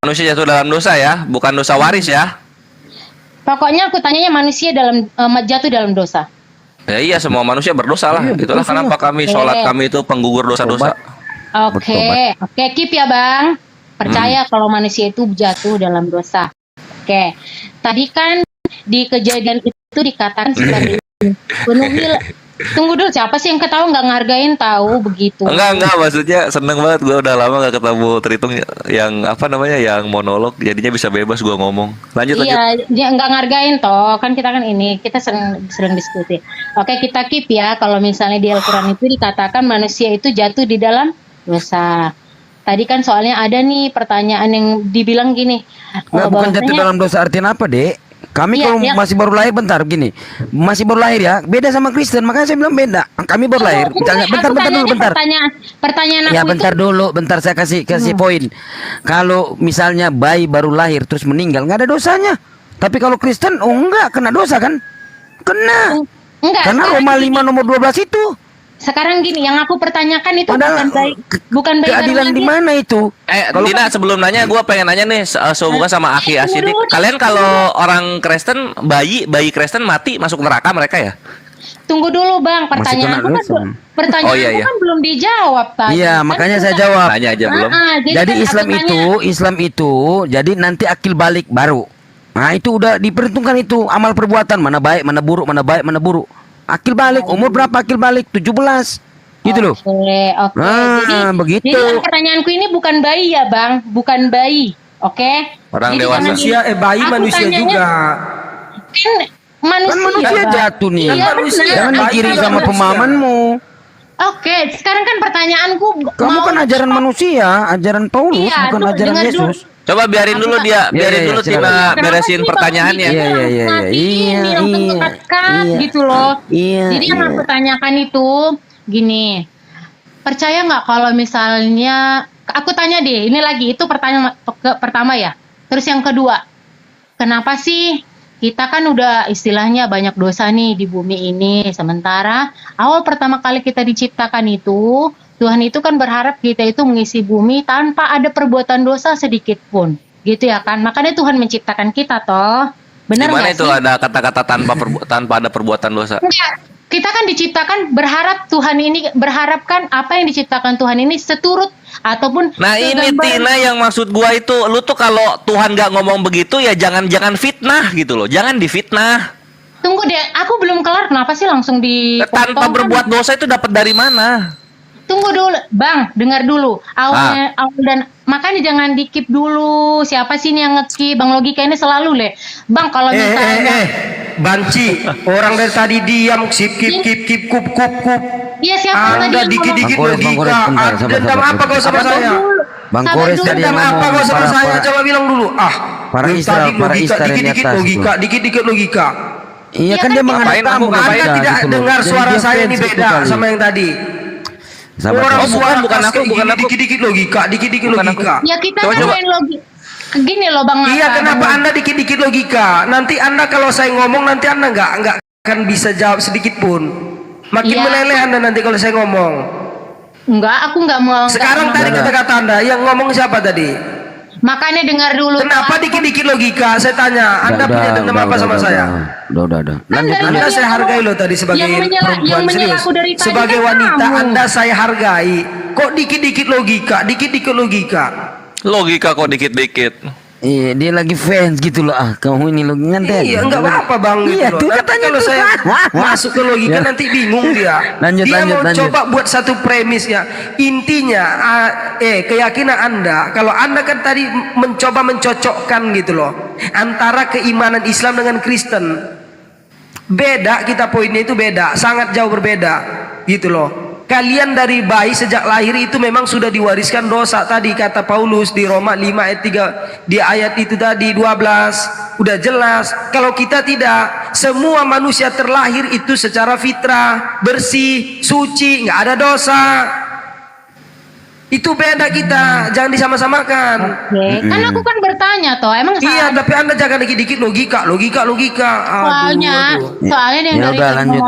Speaker 4: Manusia jatuh dalam dosa ya, bukan dosa waris ya.
Speaker 18: Pokoknya aku tanyanya manusia jatuh dalam dosa.
Speaker 4: Ya iya, semua manusia berdosa lah. Itulah kenapa kami sholat kami itu penggugur dosa-dosa.
Speaker 18: Oke, keep ya Bang. Percaya kalau manusia itu jatuh dalam dosa. Oke, tadi kan di kejadian itu dikatakan seperti ini. Penuhi. Tunggu dulu, siapa sih yang ketawa nggak ngargain tahu begitu?
Speaker 4: Enggak, maksudnya seneng banget gue udah lama gak ketemu Tritung yang apa namanya yang monolog, jadinya bisa bebas gue ngomong. Lanjut.
Speaker 18: Iya, dia nggak ngargain toh, kan kita kan ini kita sering diskusi. Oke, kita keep ya. Kalau misalnya di Al-Quran itu dikatakan manusia itu jatuh di dalam dosa. Tadi kan soalnya ada nih pertanyaan yang dibilang gini.
Speaker 20: Nggak, bukan jatuh dalam dosa artinya apa, Dek? Kami kalau masih baru lahir, bentar gini, masih baru lahir ya, beda sama Kristen, makanya saya bilang beda. Kami baru lahir, bentar dulu, bentar.
Speaker 18: Pertanyaan
Speaker 20: Ya
Speaker 18: aku
Speaker 20: bentar dulu, bentar saya kasih poin. Kalau misalnya bayi baru lahir terus meninggal, nggak ada dosanya. Tapi kalau Kristen, oh enggak, kena dosa kan? Kena.
Speaker 18: Enggak.
Speaker 20: Karena Roma 5 nomor 12 itu.
Speaker 18: Sekarang gini, yang aku pertanyakan itu bukan bayi
Speaker 20: keadilan di mana itu?
Speaker 4: Dina, sebelum nanya, gue pengen nanya nih sehubungan sama Aki Asidik. Kalian kalau orang Kristen, bayi Kristen mati masuk neraka mereka ya?
Speaker 18: Tunggu dulu Bang, pertanyaanku kan belum dijawab tadi.
Speaker 20: Iya, makanya saya jawab.
Speaker 4: Tanya aja belum.
Speaker 20: Jadi Islam itu, jadi nanti akil balik baru. Nah itu udah diperhitungkan itu amal perbuatan, mana baik, mana buruk, mana baik, mana buruk. Akil balik, umur berapa akil balik? 17. Gitu loh.
Speaker 18: Oke.
Speaker 20: Jadi begitu.
Speaker 18: Jadi pertanyaanku ini bukan bayi ya Bang, bukan bayi. Oke.
Speaker 4: Orang dewasa.
Speaker 19: Bayi manusia juga.
Speaker 18: Kan manusia
Speaker 20: jatuh nih.
Speaker 18: Iya, manusia.
Speaker 20: Jangan digiring sama pemahamanmu.
Speaker 18: Oke, sekarang kan pertanyaanku
Speaker 20: Kamu kan ajaran manusia, ajaran Paulus,
Speaker 18: Iya,
Speaker 20: bukan ajaran Yesus.
Speaker 4: Coba biarin dulu Tina beresin pertanyaannya.
Speaker 20: Iya.
Speaker 18: Gitu loh. Jadi yang aku tanyakan itu gini, percaya nggak kalau misalnya aku tanya deh, ini lagi itu pertanyaan pertama ya. Terus yang kedua, kenapa sih kita kan udah istilahnya banyak dosa nih di bumi ini, sementara awal pertama kali kita diciptakan itu Tuhan itu kan berharap kita itu mengisi bumi tanpa ada perbuatan dosa sedikit pun, gitu ya kan? Makanya Tuhan menciptakan kita toh, benar nggak sih?
Speaker 4: Gimana itu ada kata-kata tanpa ada perbuatan dosa?
Speaker 18: Enggak. Kita kan diciptakan berharapkan apa yang diciptakan Tuhan ini seturut ataupun.
Speaker 4: Nah ini Tina yang maksud gua itu, lu tuh kalau Tuhan nggak ngomong begitu ya jangan fitnah gitu loh, jangan difitnah.
Speaker 18: Tunggu deh, aku belum kelar, kenapa sih langsung
Speaker 4: tanpa berbuat dosa itu dapat dari mana?
Speaker 18: Tunggu dulu, Bang, dengar dulu. Awal dan makanya jangan dikip dulu. Siapa sih ini yang ngekip? Bang Logika ini selalu le. Bang, kalau misalnya
Speaker 19: Banci, orang dari tadi diam, kip, kup.
Speaker 18: Iya, siapa tadi yang
Speaker 19: dikit-dikit logika. Dendam apa kau sama saya?
Speaker 20: Bang Kores tadi yang
Speaker 19: apa kau sama saya? Coba bilang dulu.
Speaker 20: Para Israel di atas
Speaker 19: dikit-dikit logika.
Speaker 20: Iya kan dia mengatakan
Speaker 19: Anda tidak dengar suara saya ini beda sama yang tadi.
Speaker 20: Orang
Speaker 4: bukan aku.
Speaker 19: Dikit-dikit logika.
Speaker 18: Ya kita kan main logika. Gini loh Bang.
Speaker 19: Iya, kenapa Anda dikit-dikit logika? Nanti Anda kalau saya ngomong nanti Anda nggak akan bisa jawab sedikit pun. Makin
Speaker 18: Iya.
Speaker 19: meleleh Anda nanti kalau saya ngomong.
Speaker 18: Enggak, aku enggak mau.
Speaker 19: Sekarang tadi kata-kata Anda yang ngomong siapa tadi?
Speaker 18: Makanya dengar dulu.
Speaker 19: Kenapa dikit-dikit logika? Saya tanya, Anda punya dendam apa sama saya?
Speaker 20: Udah. Lanjut.
Speaker 19: Anda saya hargai loh tadi sebagai perempuan serius. Sebagai wanita Anda saya hargai. Kok dikit-dikit logika? Dikit-dikit logika.
Speaker 4: Logika kok dikit-dikit.
Speaker 20: Iya, dia lagi fans gitu loh. Kamu ini lo nganten.
Speaker 19: Iya, enggak apa-apa Bang gitu
Speaker 20: Iya,
Speaker 19: loh.
Speaker 20: tuh
Speaker 19: Nanti
Speaker 20: katanya
Speaker 19: kalau
Speaker 20: tuh.
Speaker 19: saya masuk ke logika
Speaker 20: Ya.
Speaker 19: nanti bingung dia. Dia mau coba buat satu premis ya. Intinya keyakinan Anda, kalau Anda kan tadi mencoba mencocokkan gitu loh antara keimanan Islam dengan Kristen. Beda kita poinnya itu beda, sangat jauh berbeda gitu loh. Kalian dari bayi sejak lahir itu memang sudah diwariskan dosa tadi kata Paulus di Roma 5 ayat 3 di ayat itu tadi 12 udah jelas. Kalau kita tidak, semua manusia terlahir itu secara fitrah, bersih, suci, nggak ada dosa. Itu beda kita, jangan disama-samakan.
Speaker 18: Kan aku kan bertanya toh, emang
Speaker 19: Iya, tapi Anda jangan dikit-dikit logika.
Speaker 18: soalnya yang
Speaker 20: Ya
Speaker 18: dari
Speaker 20: udah, lanjut.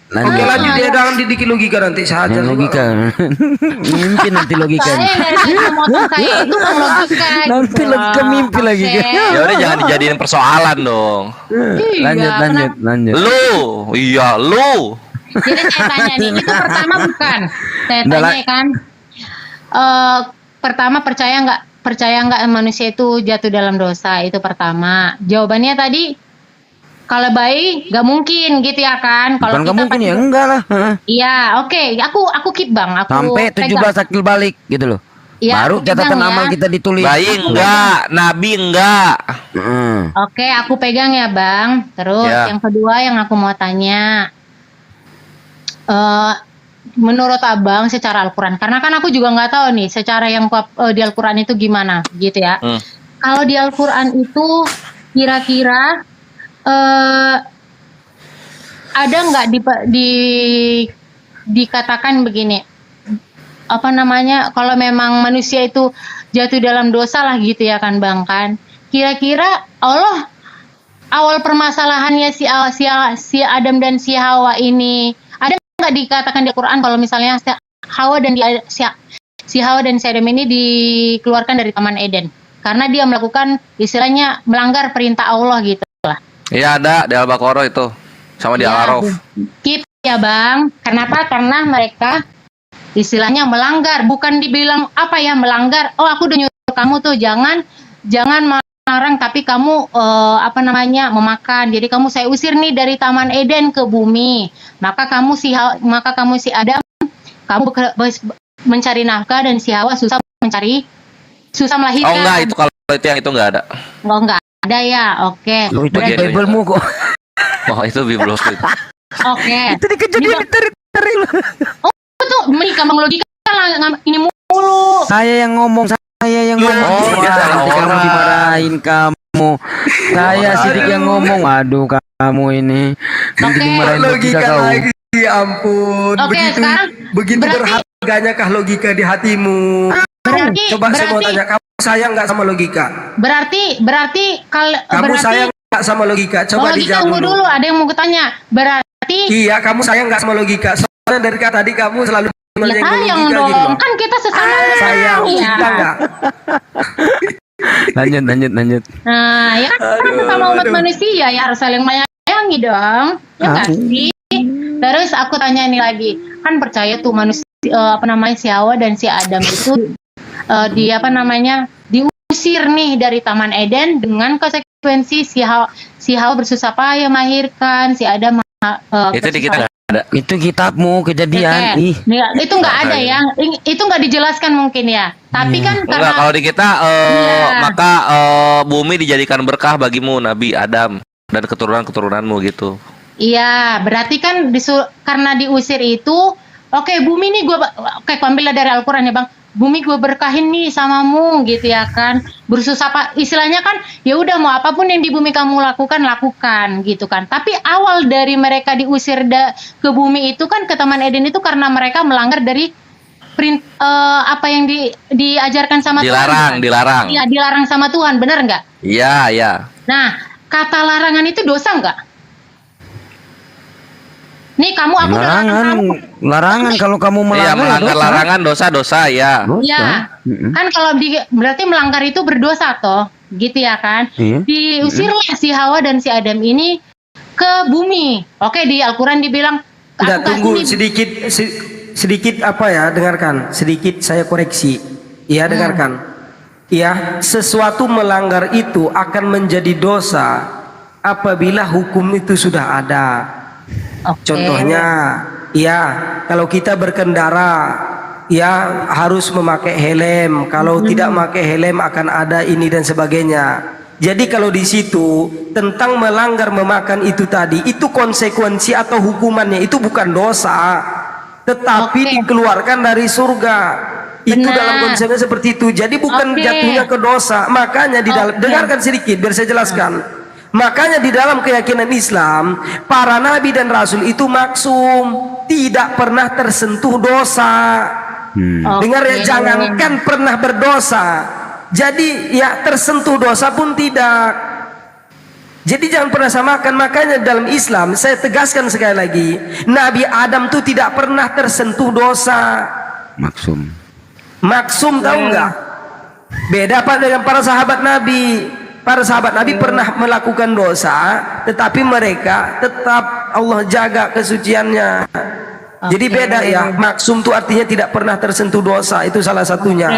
Speaker 19: Oke, lanjut dia jangan dikit logika nanti saja.
Speaker 20: Logika. Mimpi nanti logika.
Speaker 18: Soalnya yang dari tadi memotong saya itu kan logika.
Speaker 20: Nanti
Speaker 18: gitu loh.
Speaker 20: ke mimpi lagi.
Speaker 4: Ya udah jangan dijadiin persoalan dong.
Speaker 20: Lanjut.
Speaker 4: Lu.
Speaker 18: Jadi saya tanya nih, itu pertama bukan? Saya
Speaker 20: Udah,
Speaker 18: tanya kan, pertama percaya nggak manusia itu jatuh dalam dosa, itu pertama. Jawabannya tadi kalau bayi nggak mungkin gitu ya kan? Kalau
Speaker 20: Bukan nggak mungkin ya, enggak lah.
Speaker 18: Iya, oke. Aku keep Bang. Aku
Speaker 20: Sampai 17 akil balik gitu loh.
Speaker 18: Iya,
Speaker 20: Baru
Speaker 18: aku
Speaker 20: catatan
Speaker 18: pegang ya.
Speaker 20: amal kita ditulis.
Speaker 4: Bayi enggak, nabi enggak.
Speaker 18: Oke, aku pegang ya Bang. Terus
Speaker 4: Ya.
Speaker 18: yang kedua yang aku mau tanya, menurut Abang secara Al-Quran, karena kan aku juga nggak tahu nih secara yang di Al-Quran itu gimana gitu ya. Kalau di Al-Quran itu kira-kira ada nggak dikatakan begini, apa namanya, kalau memang manusia itu jatuh dalam dosa lah gitu ya kan Bang kan, kira-kira Allah awal permasalahannya si Adam dan si Hawa ini ada nggak dikatakan di Quran kalau misalnya si Hawa dan si Adam ini dikeluarkan dari Taman Eden karena dia melakukan istilahnya melanggar perintah Allah gitu lah.
Speaker 4: Iya ada di Al-Baqarah itu sama di Al-Araf.
Speaker 18: Keep ya Bang. Kenapa? Karena mereka istilahnya melanggar, bukan dibilang apa ya melanggar. Oh aku udah nyuruh kamu tuh jangan melarang, tapi kamu memakan. Jadi kamu saya usir nih dari Taman Eden ke bumi. Maka kamu si Adam kamu mencari nafkah dan si Hawa susah melahirkan.
Speaker 4: Oh enggak, itu kalau itu enggak ada.
Speaker 18: Oh enggak ada ya. Oke.
Speaker 20: Itu Bible-mu kok.
Speaker 4: Oh itu Bible itu.
Speaker 18: Oke.
Speaker 20: Itu dikejadian ditarik-tarik loh.
Speaker 18: Oh itu mereka logika ini mulu.
Speaker 20: Saya yang ngomong. Nanti kamu dimarahin kamu. Saya Sidik yang ngomong. Aduh kamu ini. Nanti dimarahin logika kau.
Speaker 19: lagi. Ya ampun. Begitu berharganya kah logika di hatimu? Coba saya mau tanya, kamu sayang nggak sama logika?
Speaker 18: Berarti kalau
Speaker 19: Kamu sayang nggak sama logika? Coba dijawab
Speaker 18: dulu. Ada yang mau kutanya. Berarti
Speaker 19: iya, kamu sayang nggak sama logika? Soalnya dari tadi kamu selalu
Speaker 18: ya sayang
Speaker 19: logika
Speaker 18: dong.
Speaker 19: gitu loh.
Speaker 18: Kan kita sesama
Speaker 19: Sayang,
Speaker 18: manusia.
Speaker 19: cinta nggak?
Speaker 20: Lanjut.
Speaker 18: Nah, ya kan kita sesama umat manusia ya harus saling menyayangi dong. Ya kan sih? Terus aku tanya ini lagi, kan percaya tuh manusia si Hawa dan si Adam itu diusir nih dari Taman Eden dengan konsekuensi si Hawa bersusah payah melahirkan, si Adam
Speaker 4: Itu di kita nggak ada.
Speaker 20: Itu kitabmu kejadian.
Speaker 18: Ih. Itu nggak ada ya, itu nggak dijelaskan mungkin ya. Tapi kan
Speaker 4: Enggak,
Speaker 18: karena
Speaker 4: kalau di kita maka bumi dijadikan berkah bagimu Nabi Adam dan keturunan-keturunanmu gitu.
Speaker 18: iya, berarti kan karena diusir itu, oke, bumi nih ambillah dari Al-Quran ya Bang. Bumi gue berkahin nih samamu gitu ya kan. Istilahnya kan ya udah mau apapun yang di bumi kamu lakukan gitu kan. Tapi awal dari mereka diusir ke bumi itu kan ke Taman Eden itu karena mereka melanggar dari apa yang diajarkan sama Tuhan.
Speaker 4: Dilarang.
Speaker 18: Iya, dilarang sama Tuhan, benar nggak?
Speaker 4: Iya, iya.
Speaker 18: Nah, kata larangan itu dosa nggak? Nih kamu, aku udah larang kamu.
Speaker 20: Larangan kalau kamu
Speaker 4: Iya,
Speaker 20: melanggar,
Speaker 4: melanggar
Speaker 20: dosa.
Speaker 4: larangan dosa-dosa ya.
Speaker 18: Iya, kan kalau berarti melanggar itu berdosa toh, gitu ya kan?
Speaker 20: Iya.
Speaker 18: Diusirlah si Hawa dan si Adam ini ke bumi. Oke, di Al-Quran dibilang.
Speaker 19: Tidak, tunggu sedikit apa ya, dengarkan. Sedikit saya koreksi. Ya, dengarkan. Ya, sesuatu melanggar itu akan menjadi dosa apabila hukum itu sudah ada. Contohnya, ya, kalau kita berkendara, ya harus memakai helm. Kalau tidak memakai helm akan ada ini dan sebagainya. Jadi kalau di situ tentang melanggar memakan itu tadi, itu konsekuensi atau hukumannya itu bukan dosa, tetapi dikeluarkan dari surga. Itu dalam konsepnya seperti itu. Jadi bukan jatuhnya ke dosa. Makanya di dalam, dengarkan sedikit biar saya jelaskan. Makanya di dalam keyakinan Islam, para nabi dan rasul itu maksum, tidak pernah tersentuh dosa. Dengar ya, jangankan pernah berdosa, jadi ya tersentuh dosa pun tidak. Jadi jangan pernah samakan. Makanya dalam Islam, saya tegaskan sekali lagi, Nabi Adam itu tidak pernah tersentuh dosa. Maksum tahu nggak? Beda apa dengan para sahabat Nabi. Para sahabat Nabi pernah melakukan dosa, tetapi mereka tetap Allah jaga kesuciannya. Jadi beda ya. Maksum itu artinya tidak pernah tersentuh dosa. Itu salah satunya.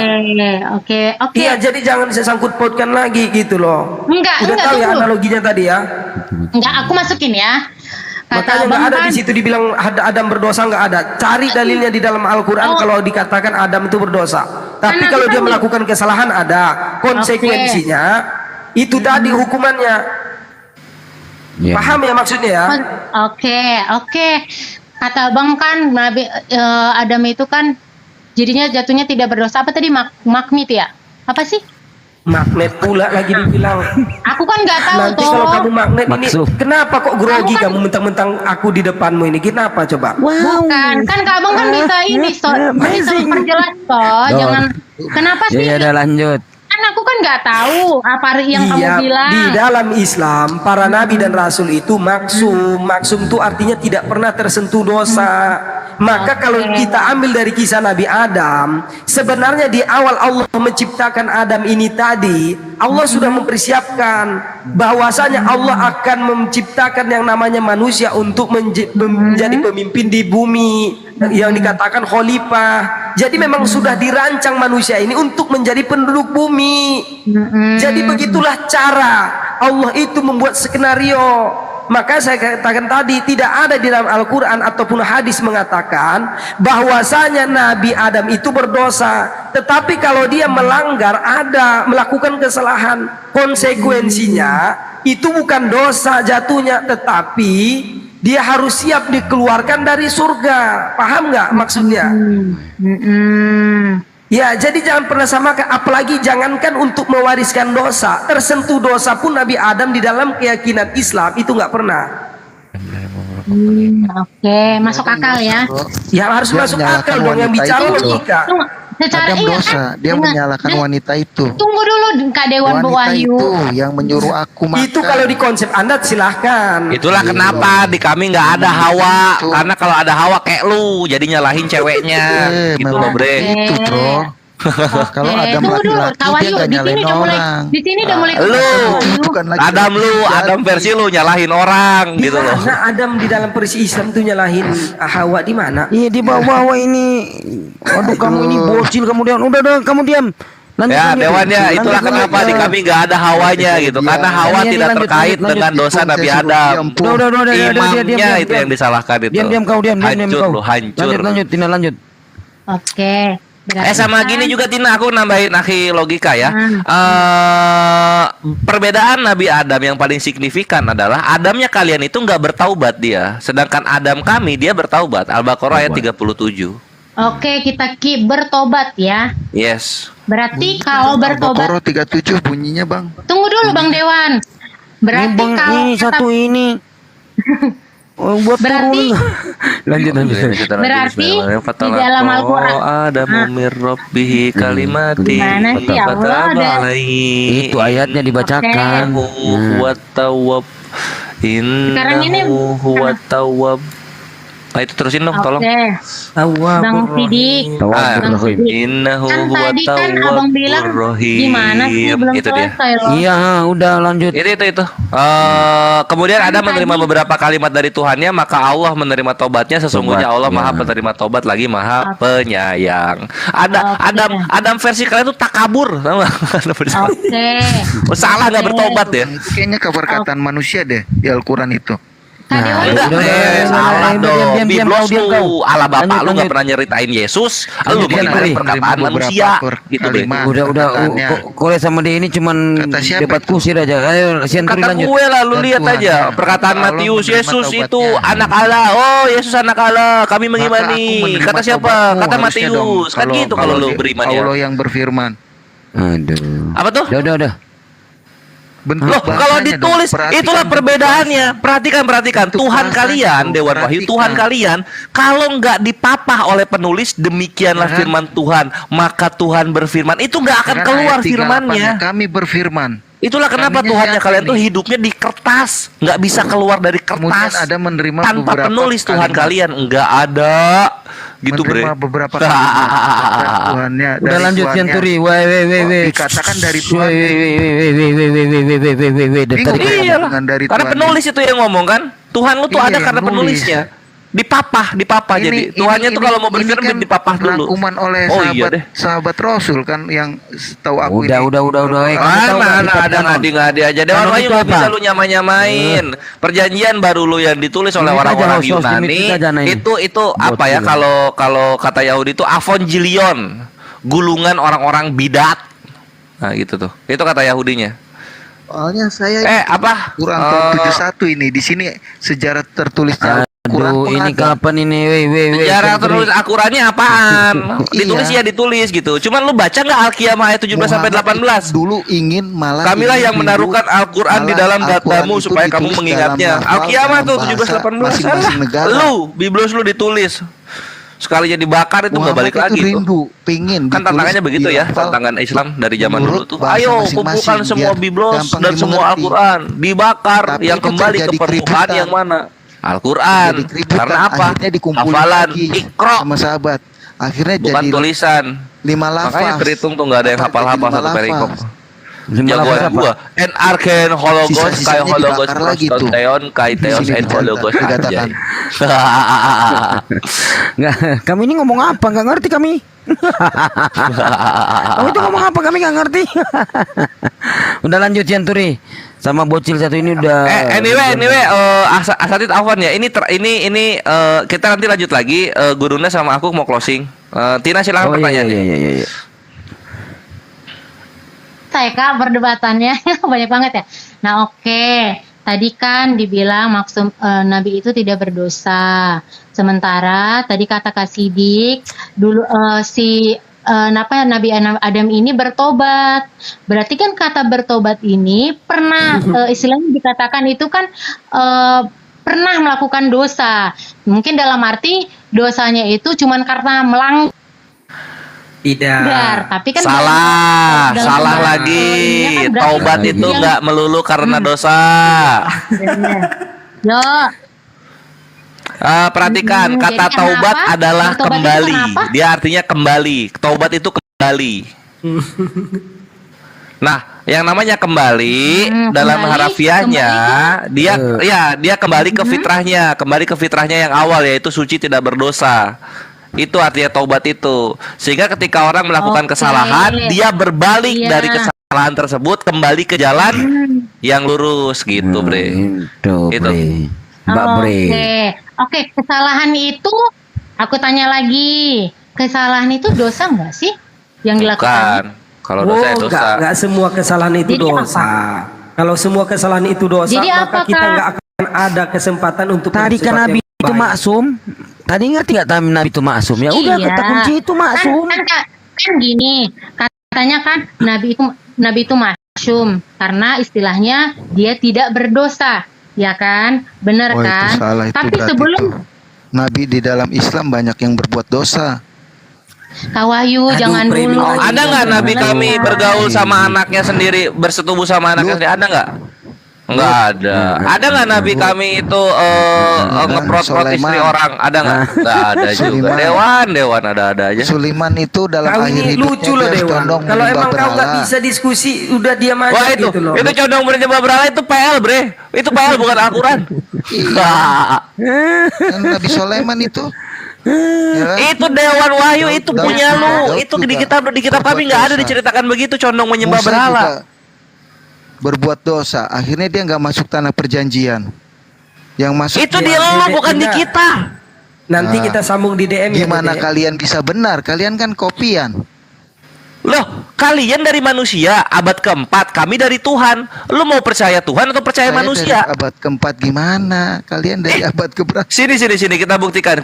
Speaker 18: Oke.
Speaker 19: Iya, jadi jangan saya sangkut pautkan lagi gitu loh.
Speaker 18: Enggak,
Speaker 19: Udah tahu ya
Speaker 18: tunggu.
Speaker 19: analoginya tadi ya.
Speaker 18: Enggak, aku masukin ya.
Speaker 19: Makanya nggak ada di situ dibilang Adam berdosa, nggak ada. Cari dalilnya di dalam Al-Quran kalau dikatakan Adam itu berdosa. Tapi kalau dia melakukan kesalahan ada konsekuensinya. Itu tadi hukumannya. Paham ya maksudnya ya?
Speaker 18: Oke. Kata Abang kan Nabi Adam itu kan jadinya jatuhnya tidak berdosa. Apa tadi magnet ya? Apa sih?
Speaker 19: Magnet pula lagi dibilang.
Speaker 18: Aku kan nggak tahu.
Speaker 19: Nanti kalau kamu magnet ini, kenapa kok grogi kamu mentang-mentang aku di depanmu ini? Kenapa coba?
Speaker 18: Bukan, kan Kak Abang kan bisa ini bisa memperjelas toh. Jangan. Kenapa sih?
Speaker 20: Ya udah lanjut.
Speaker 18: Kan aku kan nggak tahu apa yang kamu bilang.
Speaker 19: Di dalam Islam para nabi dan rasul itu maksum. Maksum itu artinya tidak pernah tersentuh dosa. Maka kalau kita ambil dari kisah Nabi Adam, sebenarnya di awal Allah menciptakan Adam ini tadi, Allah sudah mempersiapkan bahwasanya Allah akan menciptakan yang namanya manusia untuk menjadi pemimpin di bumi, yang dikatakan khalifah. Jadi memang sudah dirancang manusia ini untuk menjadi penduduk bumi. Jadi begitulah cara Allah itu membuat skenario. Maka saya katakan tadi, tidak ada di dalam Al-Quran ataupun hadis mengatakan bahwasanya Nabi Adam itu berdosa. Tetapi kalau dia melanggar, melakukan kesalahan, konsekuensinya itu bukan dosa jatuhnya, tetapi dia harus siap dikeluarkan dari surga. Paham nggak maksudnya? Ya, jadi jangan pernah samakan, apalagi jangankan untuk mewariskan dosa. Tersentuh dosa pun Nabi Adam di dalam keyakinan Islam itu nggak pernah.
Speaker 18: Oke, masuk akal ya.
Speaker 19: Ya harus masuk akal dong, yang bicara logika.
Speaker 18: Secara
Speaker 17: Adam dosa, dia menyalahkan wanita itu.
Speaker 18: Tunggu dulu Kak Dewan Bu
Speaker 17: Wanita
Speaker 18: Wahyu.
Speaker 17: itu yang menyuruh aku makan.
Speaker 19: Itu kalau di konsep Anda silahkan.
Speaker 4: Itulah kenapa di kami nggak ada Hawa. Karena kalau ada Hawa kayak lu, jadi nyalahin ceweknya. Gitu loh, Bre.
Speaker 17: Itu, Bro. Kalau Adam
Speaker 18: Tunggu dulu,
Speaker 17: laki-laki
Speaker 18: Kak
Speaker 17: dia
Speaker 18: Wahyu,
Speaker 17: gak
Speaker 18: di sini
Speaker 17: nyalain
Speaker 18: udah mulai,
Speaker 17: orang.
Speaker 18: di sini udah mulai.
Speaker 4: Adam versi lu nyalahin orang gitu loh.
Speaker 19: Nah, Adam di dalam versi Islam tuh nyalahin Hawa di mana?
Speaker 20: Iya di bawah ini. Waduh kamu ini bocil kemudian. Udah kamu diam. Lanjut,
Speaker 4: Ya
Speaker 20: lanjut.
Speaker 4: Dewan ya,
Speaker 20: Lanjut,
Speaker 4: itulah
Speaker 20: lanjut.
Speaker 4: kenapa di kami nggak ada Hawanya gitu. Karena Hawa
Speaker 20: Iya,
Speaker 4: tidak
Speaker 20: lanjut,
Speaker 4: terkait
Speaker 20: lanjut,
Speaker 4: dengan
Speaker 20: lanjut.
Speaker 4: dosa Nabi Adam.
Speaker 20: Udah,
Speaker 4: Imamnya itu yang disalahkan itu.
Speaker 20: Diam kau, diam
Speaker 4: Hancur
Speaker 20: kau.
Speaker 4: lu, hancur.
Speaker 20: Lanjut, Tina lanjut.
Speaker 18: Oke.
Speaker 4: Sama gini juga Tina, aku nambahin akhi logika ya. Perbedaan Nabi Adam yang paling signifikan adalah Adamnya kalian itu nggak bertaubat dia, sedangkan Adam kami dia bertaubat. Al-Baqarah ayat 37.
Speaker 18: Oke, kita bertobat ya.
Speaker 4: Yes.
Speaker 18: Berarti kalau bertobat.
Speaker 17: Al-Baqarah 37 bunyinya, Bang.
Speaker 18: Tunggu dulu Bang Dewan. Berarti
Speaker 20: Bang,
Speaker 18: kalau
Speaker 20: ini satu ini. buat
Speaker 18: Berarti
Speaker 20: lanjut.
Speaker 18: Berarti di dalam Al-Quran
Speaker 4: ada mumir rabbihi kalimati
Speaker 18: Gimana sih, Allah ada-
Speaker 20: itu ayatnya dibacakan.
Speaker 4: huwa tawwab
Speaker 18: Sekarang ini-
Speaker 4: innahu huwa tawwab. Nah itu terusin dong tolong.
Speaker 18: Oke. Bang Sidik. Bang Sidik.
Speaker 4: Innahu
Speaker 18: Kan
Speaker 4: huwa
Speaker 18: tadi kan abang bilang gimana sih belum
Speaker 4: Itu dia.
Speaker 18: selesai loh.
Speaker 20: Iya, udah lanjut.
Speaker 4: Itu. Kemudian ada menerima beberapa kalimat dari Tuhannya, maka Allah menerima tobatnya. Sesungguhnya Allah Maha penerima tobat lagi Maha penyayang. Adam versi kalian tuh takabur, tahu nggak?
Speaker 18: Oke.
Speaker 4: Oh, salah nggak bertobat ya?
Speaker 17: Itu kayaknya keberkatan manusia deh di Al-Quran itu.
Speaker 4: Salah dong. Biblos
Speaker 20: diam
Speaker 4: lu, ala bapak
Speaker 20: Lanjut,
Speaker 4: lu nggak
Speaker 20: lanjut.
Speaker 4: pernah nyeritain Yesus, lu
Speaker 20: Lanjut,
Speaker 4: mengenai
Speaker 20: lanjut.
Speaker 4: perkataan manusia, gitu deh.
Speaker 20: Udah Kole sama dia ini cuman debat kusir aja. Ayo Sianturi
Speaker 4: Kata
Speaker 20: lanjut.
Speaker 4: gue lah, lu lihat aja perkataan Matius, Yesus itu anak Allah. Oh, Yesus anak Allah, kami mengimani. Kata siapa? Kata Matius. Kan gitu kalau lu beriman ya.
Speaker 17: Allah yang berfirman.
Speaker 20: Aduh.
Speaker 4: Apa tuh?
Speaker 20: Udah.
Speaker 4: Loh, kalau ditulis itulah perbedaannya. Perhatikan. Tuhan kalian, Dewan Wahyu, Tuhan kalian kalau nggak dipapah oleh penulis demikianlah firman Tuhan, maka Tuhan berfirman. Itu nggak akan keluar firmannya.
Speaker 17: Kami berfirman.
Speaker 4: Itulah kenapa Tuhannya kalian tuh hidupnya di kertas, nggak bisa keluar dari kertas.
Speaker 17: Ada menerima
Speaker 4: tanpa
Speaker 17: beberapa
Speaker 4: penulis Tuhan
Speaker 17: kalimat.
Speaker 4: kalian nggak ada. Gitu bre.
Speaker 17: Menerima beberapa kalimat Tuhannya.
Speaker 20: Udah lanjut Sianturi. Weh.
Speaker 17: Dikatakan dari Tuhan.
Speaker 4: Iyalah. Karena penulis itu yang ngomong kan. Tuhan lu tuh
Speaker 17: Iya,
Speaker 4: ada
Speaker 17: yang
Speaker 4: karena
Speaker 17: nulis.
Speaker 4: penulisnya. Dipapah jadi. Tuhannya tuh kalau mau berfirman dipapah dulu.
Speaker 17: Rangkuman oleh
Speaker 4: Oh iya deh.
Speaker 17: sahabat Rasul kan yang tahu aku
Speaker 20: Udah.
Speaker 4: Mana ada ngadi-ngadi aja. Dewan
Speaker 20: Kalau
Speaker 4: Wahyu
Speaker 20: itu
Speaker 4: nggak
Speaker 20: apa?
Speaker 4: bisa lu nyamain. Perjanjian baru lu yang ditulis oleh
Speaker 20: Ini
Speaker 4: orang-orang
Speaker 20: aja, host,
Speaker 4: Yunani.
Speaker 20: limit aja, nah ini.
Speaker 4: Itu apa ya? Kalau kata Yahudi itu avangelion, gulungan orang-orang bidat. Nah gitu tuh. Itu kata Yahudinya.
Speaker 17: Soalnya saya
Speaker 4: apa?
Speaker 17: Quran tahun 71 ini di sini sejarah tertulisnya Al-Quran
Speaker 20: Aduh,
Speaker 17: pun
Speaker 20: ini
Speaker 17: ada.
Speaker 20: kapan ini? Weh.
Speaker 4: Sejarah terus Al-Qurannya apaan? Ditulis ya ditulis gitu. Cuman lu baca nggak Al-Qiyamah ayat 17 sampai 18?
Speaker 17: Dulu ingin malah
Speaker 4: Kamilah
Speaker 17: ingin
Speaker 4: yang menaruhkan Al-Quran di dalam
Speaker 17: Al-Quran
Speaker 4: datamu
Speaker 17: itu
Speaker 4: supaya kamu
Speaker 17: ditulis
Speaker 4: mengingatnya.
Speaker 17: dalam lafal
Speaker 4: Al-Qiyamah tuh
Speaker 17: dalam
Speaker 4: 17
Speaker 17: bahasa
Speaker 4: 18.
Speaker 17: masing-masing negara.
Speaker 4: Lu, biblos lu ditulis. Sekali jadi bakar itu nggak
Speaker 17: Muhammad
Speaker 4: balik
Speaker 17: itu
Speaker 4: lagi tuh.
Speaker 17: rindu, pingin
Speaker 4: Kan
Speaker 17: ditulis
Speaker 4: tantangannya begitu
Speaker 17: di
Speaker 4: ya,
Speaker 17: lafal
Speaker 4: tantangan Islam dari zaman
Speaker 17: menurut
Speaker 4: dulu tuh.
Speaker 17: bahasa
Speaker 4: Ayo
Speaker 17: masing-masing,
Speaker 4: kumpulkan semua
Speaker 17: biar
Speaker 4: biblos
Speaker 17: gampang
Speaker 4: dan semua
Speaker 17: dimengerti.
Speaker 4: Al-Quran, dibakar,
Speaker 17: Tapi
Speaker 4: yang
Speaker 17: itu
Speaker 4: kembali ke
Speaker 17: terjadi
Speaker 4: permukaan
Speaker 17: keributan.
Speaker 4: yang mana? Al-Quran.
Speaker 17: Jadi keributan,
Speaker 4: Karena apa?
Speaker 17: akhirnya dikumpulin
Speaker 4: Hafalan,
Speaker 17: lagi
Speaker 4: Iqra.
Speaker 17: sama sahabat. Akhirnya
Speaker 4: Bukan
Speaker 17: jadi
Speaker 4: tulisan.
Speaker 17: 5 lafaz.
Speaker 4: Makanya terhitung tuh nggak ada yang hafal-hafal
Speaker 17: Jadi 5
Speaker 4: satu
Speaker 17: lafaz.
Speaker 4: perikop.
Speaker 20: Jagoan
Speaker 4: Jagoan gua Arken Hologos
Speaker 17: Sisa-sisanya
Speaker 4: kayak Hologos
Speaker 17: dibakar lagi tuh.
Speaker 4: Teon kai
Speaker 17: Di
Speaker 4: Teos
Speaker 17: sini
Speaker 4: and Hologos
Speaker 17: dikatakan.
Speaker 20: Nggak, kami ini ngomong apa? Nggak ngerti kami. Kamu itu ngomong apa? Kami nggak ngerti. Udah lanjut Sianturi. Sama bocil satu ini udah.
Speaker 4: Anyway, Asatid Afwan ya. Ini kita nanti lanjut lagi. Guruna sama aku mau closing. Tina silakan pertanyaannya.
Speaker 20: Iya.
Speaker 18: Saya Kak perdebatannya banyak banget ya. Nah oke, tadi kan dibilang maksud Nabi itu tidak berdosa. Sementara tadi kata Kak Sidik dulu Nabi Adam ini bertobat. Berarti kan kata bertobat ini pernah istilahnya dikatakan itu kan pernah melakukan dosa. Mungkin dalam arti dosanya itu cuman karena melanggar. Tapi kan
Speaker 4: Salah lagi.
Speaker 18: kan
Speaker 4: Taubat itu nggak melulu karena dosa.
Speaker 18: Yo,
Speaker 4: Perhatikan kata
Speaker 18: jadi
Speaker 4: taubat
Speaker 18: kenapa?
Speaker 4: adalah
Speaker 18: Bertobat itu
Speaker 4: kembali.
Speaker 18: kenapa?
Speaker 4: Dia artinya kembali. Taubat itu kembali. Nah, yang namanya kembali dalam
Speaker 18: kembali,
Speaker 4: harafiahnya dia kembali ke fitrahnya, kembali ke fitrahnya yang awal yaitu suci tidak berdosa. Itu artinya taubat itu. Sehingga ketika orang melakukan kesalahan, dia berbalik dari kesalahan tersebut kembali ke jalan yang lurus gitu, Bre. Itu.
Speaker 20: Mbak Bre.
Speaker 18: Oke, kesalahan itu aku tanya lagi. Kesalahan itu dosa nggak sih yang dilakukan?
Speaker 4: Bukan. Kalau dosa ya dosa.
Speaker 15: Enggak semua kesalahan itu
Speaker 18: Jadi
Speaker 15: dosa. Kalau semua kesalahan itu dosa,
Speaker 18: Jadi
Speaker 15: maka
Speaker 18: apakah-
Speaker 15: kita nggak akan ada kesempatan untuk
Speaker 20: Tadi kan
Speaker 15: berbuat
Speaker 20: Nabi
Speaker 15: yang
Speaker 20: itu
Speaker 15: baik.
Speaker 20: maksum. Tadi ngerti nggak Nabi itu maksum? Ya udah
Speaker 18: Iya.
Speaker 20: kata kunci itu maksum.
Speaker 18: Kan gini, katanya kan Nabi itu maksum karena istilahnya dia tidak berdosa. Ya kan? Benar
Speaker 17: Oh, itu
Speaker 18: kan?
Speaker 17: salah itu
Speaker 18: Tapi
Speaker 17: berarti
Speaker 18: sebelum
Speaker 17: tuh. Nabi di dalam Islam banyak yang berbuat dosa.
Speaker 18: Kak Wahyu jangan dulu.
Speaker 4: Ada nggak Nabi kami bergaul sama anaknya sendiri, bersetubuh sama anaknya sendiri? Ada nggak? Nggak ada. Ada nggak Nabi kami itu ngeprot-prot istri orang? Ada nggak? Nggak ada juga. Dewan ada aja.
Speaker 17: Sulaiman itu dalam
Speaker 19: Kau
Speaker 17: akhir
Speaker 19: ini
Speaker 17: hidupnya
Speaker 19: lucu loh
Speaker 17: dia
Speaker 19: Dewan.
Speaker 17: condong
Speaker 19: Kalau
Speaker 17: menyembah
Speaker 19: emang kau nggak
Speaker 17: berhala.
Speaker 19: bisa diskusi, udah diam aja
Speaker 4: Wah itu
Speaker 19: gitu loh.
Speaker 4: condong menyembah berhala itu PL bre. Itu PL bukan Al-Quran.
Speaker 17: Kan Nabi Sulaiman itu
Speaker 4: Itu Dewan Wahyu itu punya lu. Itu di kitab kami nggak ada diceritakan begitu condong menyembah
Speaker 17: Musa
Speaker 4: berhala.
Speaker 17: juga berbuat dosa. Akhirnya dia nggak masuk tanah perjanjian. Yang masuk
Speaker 4: Itu di lu bukan di kita.
Speaker 19: Nanti kita sambung di DM ya,
Speaker 17: Gimana
Speaker 19: Dede.
Speaker 17: kalian bisa benar? Kalian kan kopian.
Speaker 4: Loh, kalian dari manusia abad keempat, kami dari Tuhan. Lu mau percaya Tuhan atau percaya
Speaker 17: Saya
Speaker 4: manusia?
Speaker 17: dari abad keempat gimana? Kalian dari abad keberapa?
Speaker 4: Sini kita buktikan.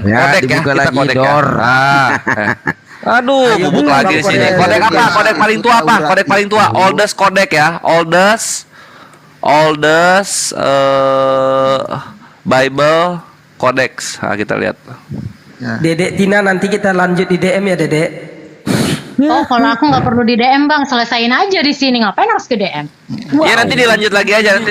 Speaker 20: Ya,
Speaker 4: Kodek
Speaker 20: dibuka
Speaker 4: kita
Speaker 20: lagi,
Speaker 4: kodek
Speaker 20: Dor.
Speaker 4: Aduh, bubuk lagi di sini. Kodek apa? Kodek paling tua apa? Kodek paling tua. Oldest kodek ya. Oldest Bible Codex. Nah, kita lihat.
Speaker 19: Dedek Tina nanti kita lanjut di DM ya Dedek.
Speaker 18: Oh, kalau aku nggak perlu di DM bang, selesain aja di sini. Ngapain harus ke DM?
Speaker 4: Ya nanti dilanjut lagi aja,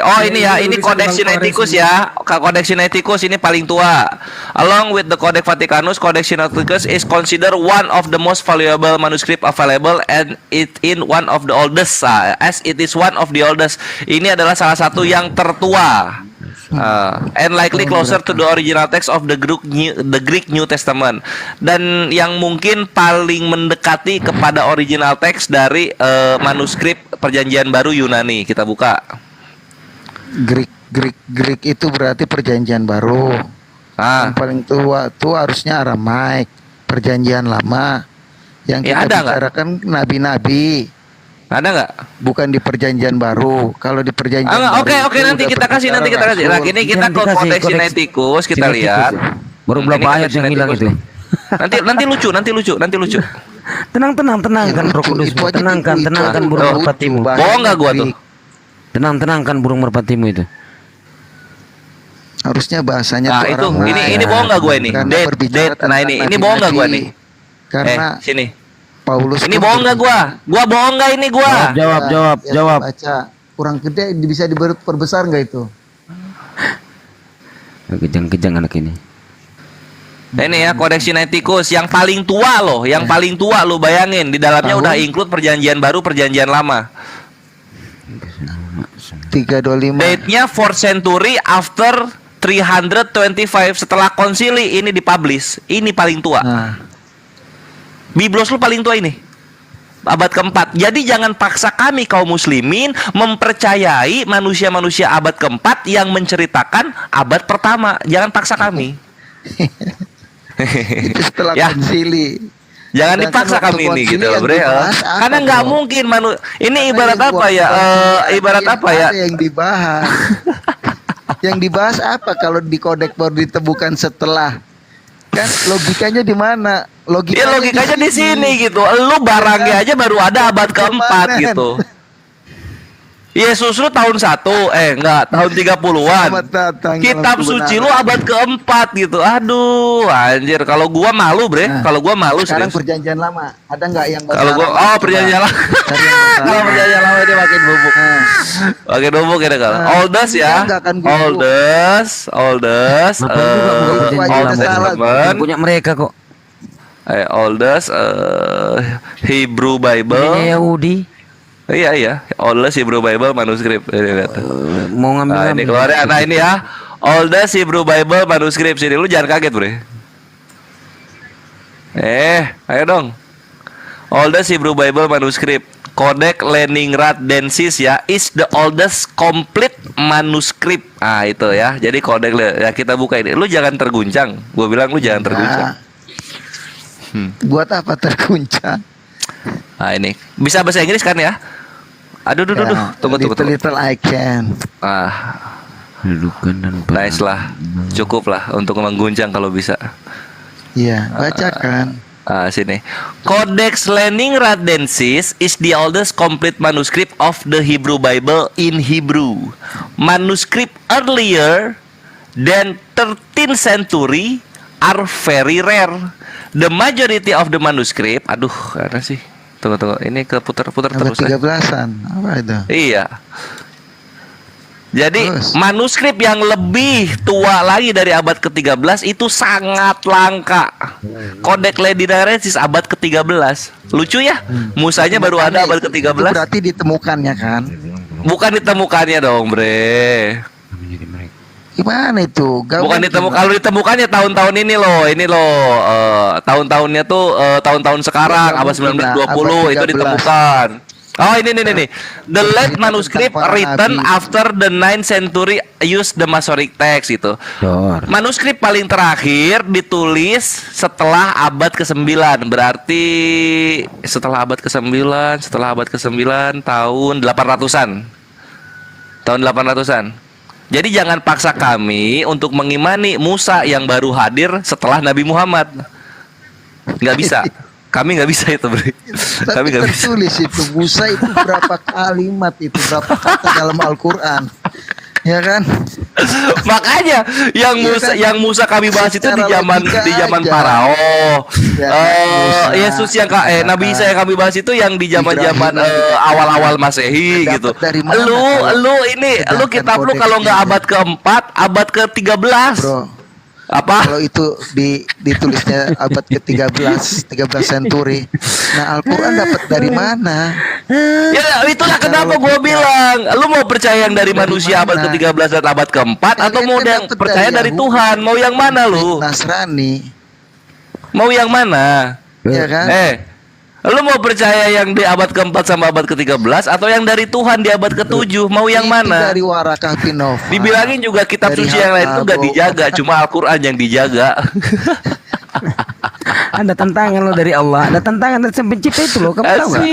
Speaker 4: Oh ini ya, ini Codex Sinaiticus ya. Codex Sinaiticus ini paling tua. Along with the Codex Vaticanus, Codex Sinaiticus is considered one of the most valuable manuscript available and it in one of the oldest. As it is one of the oldest. Ini adalah salah satu yang tertua. And likely closer to the original text of the Greek New Testament, dan yang mungkin paling mendekati kepada original text dari manuskrip Perjanjian Baru Yunani. Kita buka.
Speaker 17: Greek itu berarti Perjanjian Baru. Yang paling tua itu harusnya Aramaik, Perjanjian Lama. Yang kita bicarakan nabi-nabi.
Speaker 4: Ada nggak?
Speaker 17: Bukan di Perjanjian Baru. Kalau di Perjanjian Baru.
Speaker 4: Oke, nanti kita kasih. Nah, ini kita Codex Sinaiticus kita lihat.
Speaker 20: Baru berapa ayat yang hilang itu?
Speaker 4: Nanti lucu.
Speaker 20: Tenang kan Roh Kudus. Tenangkan burung merpatimu.
Speaker 4: Bohong nggak gua tuh?
Speaker 20: Tenangkan burung merpatimu itu.
Speaker 17: Harusnya bahasanya
Speaker 4: Nah,
Speaker 17: tuh
Speaker 4: itu ini bohong nggak gua ini? Nah, ini bohong nggak gua nih?
Speaker 17: Karena
Speaker 4: sini.
Speaker 17: Paulus
Speaker 4: ini bohong nggak gua bohong nggak ini gua?
Speaker 20: Jawab.
Speaker 17: Baca kurang gede bisa diperbesar nggak itu?
Speaker 20: Kejang anak ini.
Speaker 4: Ini ya Codex Sinaiticus yang paling tua loh, lu bayangin di dalamnya udah include Perjanjian Baru, Perjanjian Lama.
Speaker 17: 325.
Speaker 4: Date-nya 4th century after 325 setelah konsili ini dipublish. Ini paling tua. Biblos lu paling tua ini. Abad keempat. Jadi jangan paksa kami kaum muslimin mempercayai manusia-manusia abad keempat yang menceritakan abad pertama. Jangan paksa kami.
Speaker 17: Itu setelah konsili.
Speaker 4: Jangan dipaksa kami ini gitu loh, Bre. Karena nggak mungkin ini ibarat apa ya? Ibarat apa ya?
Speaker 17: Yang dibahas. Yang dibahas apa kalau di kodek baru ditemukan setelah? Kan logikanya di mana?
Speaker 4: Logikanya di sini gitu. Lu barangnya aja baru ada abad keempat gitu. Yesus lu tahun 1, tahun 30-an. Kitab suci lu abad keempat gitu. Aduh, anjir. Kalau gua malu, Bre. Kalau gua malu
Speaker 17: sekarang
Speaker 4: serius.
Speaker 17: Perjanjian Lama. Ada nggak yang
Speaker 4: Kalau gua Perjanjian Lama. Kalau Perjanjian Lama ini makin bubuk. Makin bubuk ya kalau. Oldest ya. Oldest.
Speaker 20: Punya mereka kok.
Speaker 4: Oldest Hebrew Bible.
Speaker 20: Ini Yahudi.
Speaker 4: Iya. Oldest Hebrew Bible manuskrip.
Speaker 20: Mau ngambil
Speaker 4: ini keluarnya. Nah ini ya. Oldest Hebrew Bible manuskrip. Sini lu jangan kaget, Bre. Ayo dong. Oldest Hebrew Bible manuskrip. Codex Leningradensis ya, is the oldest complete manuscript. Itu ya. Jadi codex ya, kita buka ini. Lu jangan terguncang. Gua bilang lu jangan terguncang.
Speaker 17: Buat apa terguncang?
Speaker 4: Nah ini bisa bahasa Inggris kan ya? Aduh. Tunggu.
Speaker 17: Little I can.
Speaker 4: Nice lah. Cukup lah untuk mengguncang kalau bisa.
Speaker 17: Iya, bacakan.
Speaker 4: Sini. Codex Leningradensis is the oldest complete manuscript of the Hebrew Bible in Hebrew. Manuscript earlier than 13th century are very rare. The majority of the manuscript, aduh, mana sih? Tunggu, ini keputar-putar
Speaker 17: Abad
Speaker 4: terus.
Speaker 17: 13-an. Apa itu?
Speaker 4: Iya. Jadi manuskrip yang lebih tua lagi dari abad ke-13 itu sangat langka. Codex Leningradensis abad ke-13. Lucu ya? Musanya baru ada abad ke-13.
Speaker 17: Itu berarti ditemukannya kan?
Speaker 4: Bukan ditemukannya dong, Bre.
Speaker 17: Gimana itu?
Speaker 4: Bukan ditemukan. Kalau ditemukannya tahun-tahun ini loh. Tahun-tahunnya tuh tahun-tahun sekarang abad 1920 itu ditemukan. Oh ini. The late manuscript written after the 9th century use the Masoretic text itu. Manuskrip paling terakhir ditulis setelah abad ke-9. Berarti setelah abad ke-9 tahun 800-an. Tahun 800-an. Jadi jangan paksa kami untuk mengimani Musa yang baru hadir setelah Nabi Muhammad. Nggak bisa. Kami nggak bisa itu, Bre. Kami nggak bisa.
Speaker 17: Tertulis itu Musa itu berapa kalimat itu, berapa kata dalam Al-Quran, ya kan?
Speaker 4: Makanya yang Musa kami bahas itu di zaman Farao. Yesus yang Nabi Isa yang kami bahas itu yang di zaman awal-awal Masehi gitu. Lu kitab lu kalau nggak abad ke-4, abad ke-13.
Speaker 17: Bro.
Speaker 4: Apa?
Speaker 17: Kalau itu ditulisnya abad ke-13 century. Nah, Al-Quran dapat dari mana?
Speaker 4: Ya itulah kenapa gue bilang, lu mau percaya yang dari manusia abad ke-13 dan abad ke-4 atau mau yang percaya dari Tuhan? Mau yang mana lu?
Speaker 17: Nasrani.
Speaker 4: Mau yang mana?
Speaker 17: Ya kan?
Speaker 4: Lu mau percaya yang di abad ke-4 sama abad ke-13 atau yang dari Tuhan di abad ke-7? Mau yang mana?
Speaker 17: Dari Warakah bin Nawfal.
Speaker 4: Dibilangin juga kitab suci yang lain itu gak dijaga, cuma Al-Quran yang dijaga.
Speaker 20: Ada tantangan lo dari Allah, ada tantangan dari Sang Pencipta itu lo, kamu tahu nggak?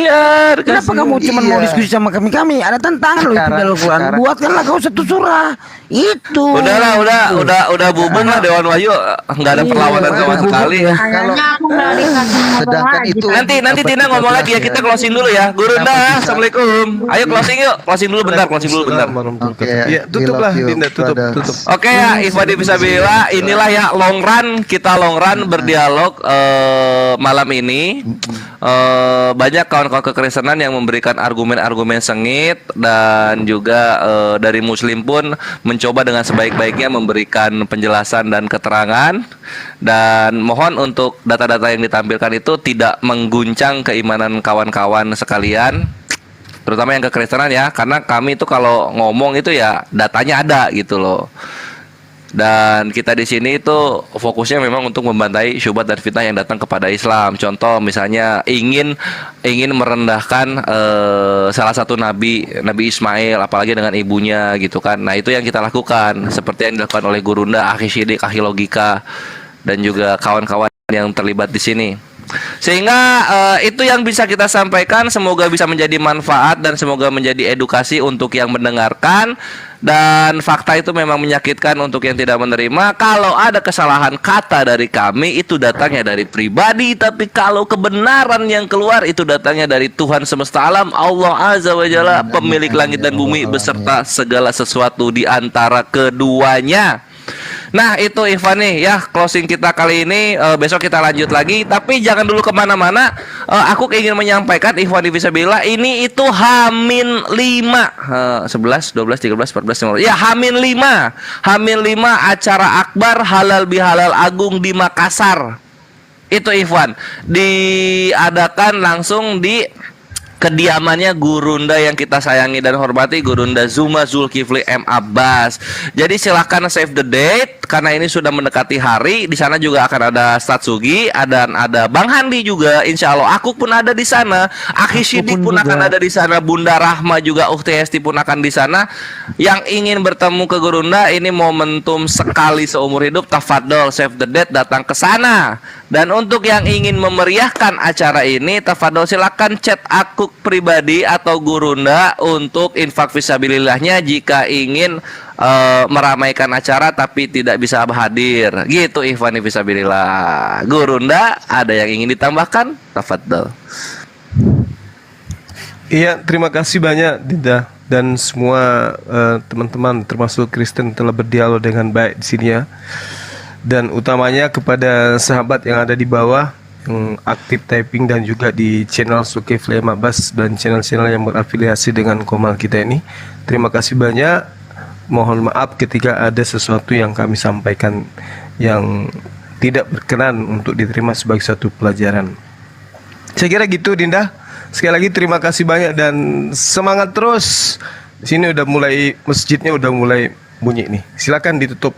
Speaker 20: Kenapa kamu cuma mau diskusi sama kami? Ada tantangan lo itu dalam Al-Quran. Buatkanlah kau satu surah. Itu.
Speaker 4: Udah buben lah Dewan Wahyu, nggak ada perlawanan sama sekali.
Speaker 17: Sedangkan itu
Speaker 4: nanti Tina ngomong lagi ya, kita closing dulu ya. Gurunda, assalamualaikum. Ayo closing yuk, closing dulu bentar.
Speaker 7: Ya, tutuplah Dinda, tutup.
Speaker 4: Oke ya, Ikhwani Fisabilillah, inilah ya long run berdialog malam ini. Banyak kawan-kawan kekristenan yang memberikan argumen-argumen sengit dan juga dari Muslim pun mencoba dengan sebaik-baiknya memberikan penjelasan dan keterangan, dan mohon untuk data-data yang ditampilkan itu tidak mengguncang keimanan kawan-kawan sekalian, terutama yang kekristenan ya, karena kami itu kalau ngomong itu ya datanya ada gitu loh. Dan kita di sini itu fokusnya memang untuk membantai syubhat dan fitnah yang datang kepada Islam. Contoh misalnya ingin merendahkan salah satu nabi Ismail, apalagi dengan ibunya gitu kan. Nah itu yang kita lakukan, seperti yang dilakukan oleh Gurunda, Akhi Sidik, Akhi Logika, dan juga kawan-kawan yang terlibat di sini. Sehingga itu yang bisa kita sampaikan, semoga bisa menjadi manfaat dan semoga menjadi edukasi untuk yang mendengarkan. Dan fakta itu memang menyakitkan untuk yang tidak menerima. Kalau ada kesalahan kata dari kami, itu datangnya dari pribadi. Tapi kalau kebenaran yang keluar, itu datangnya dari Tuhan semesta alam, Allah Azza wa Jalla, pemilik langit dan bumi beserta segala sesuatu di antara keduanya. Nah itu Ikhwan nih ya, closing kita kali ini. Besok kita lanjut lagi, tapi jangan dulu kemana-mana. Aku ingin menyampaikan Ikhwan Fisabilillah, ini itu H-5 11, 12, 13, 14, 15. Ya H-5 acara akbar halal bihalal agung di Makassar. Itu Ikhwan diadakan langsung di kediamannya Gurunda yang kita sayangi dan hormati, Gurunda Zuma Zulkifli M. Abbas. Jadi silahkan save the date karena ini sudah mendekati hari. Di sana juga akan ada Ustadz Sugi, ada Bang Handi juga. Insya Allah aku pun ada di sana, Akhi Sidik pun akan ada di sana, Bunda Rahma juga, Ukhti Hesti pun akan di sana. Yang ingin bertemu ke Gurunda, ini momentum sekali seumur hidup. Tafadol save the date, datang ke sana. Dan untuk yang ingin memeriahkan acara ini, tafadhol silakan chat aku pribadi atau Gurunda untuk infak fisabilillahnya jika ingin meramaikan acara tapi tidak bisa hadir. Gitu ikhwani fisabilillah. Gurunda, ada yang ingin ditambahkan? Tafadhol.
Speaker 7: Iya, terima kasih banyak Dinda dan semua teman-teman termasuk Kristen telah berdialog dengan baik di sini ya. Dan utamanya kepada sahabat yang ada di bawah yang aktif typing dan juga di channel Zulkifli Abbas dan channel-channel yang berafiliasi dengan Komal kita ini. Terima kasih banyak. Mohon maaf ketika ada sesuatu yang kami sampaikan yang tidak berkenan untuk diterima sebagai satu pelajaran. Saya kira gitu Dinda. Sekali lagi terima kasih banyak dan semangat terus. Di sini udah mulai, masjidnya udah mulai bunyi nih. Silakan ditutup.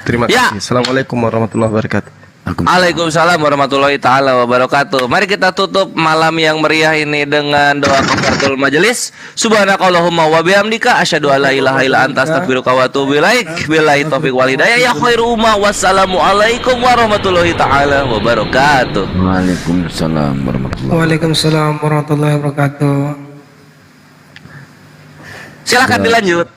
Speaker 7: Terima kasih. Assalamualaikum warahmatullahi wabarakatuh.
Speaker 4: Waalaikumsalam warahmatullahi taala wabarakatuh. Mari kita tutup malam yang meriah ini dengan doa kafaratul majelis. Subhanakallahumma wa bihamdika asyhadu an la ilaha illa anta astaghfiruka wa atubu ilaik. Billahi taufiq wal hidayah ya khairu umma. Wassalamualaikum warahmatullahi taala wabarakatuh.
Speaker 20: Waalaikumsalam warahmatullahi wabarakatuh.
Speaker 15: Waalaikumsalam warahmatullahi wabarakatuh.
Speaker 4: Silakan dilanjut.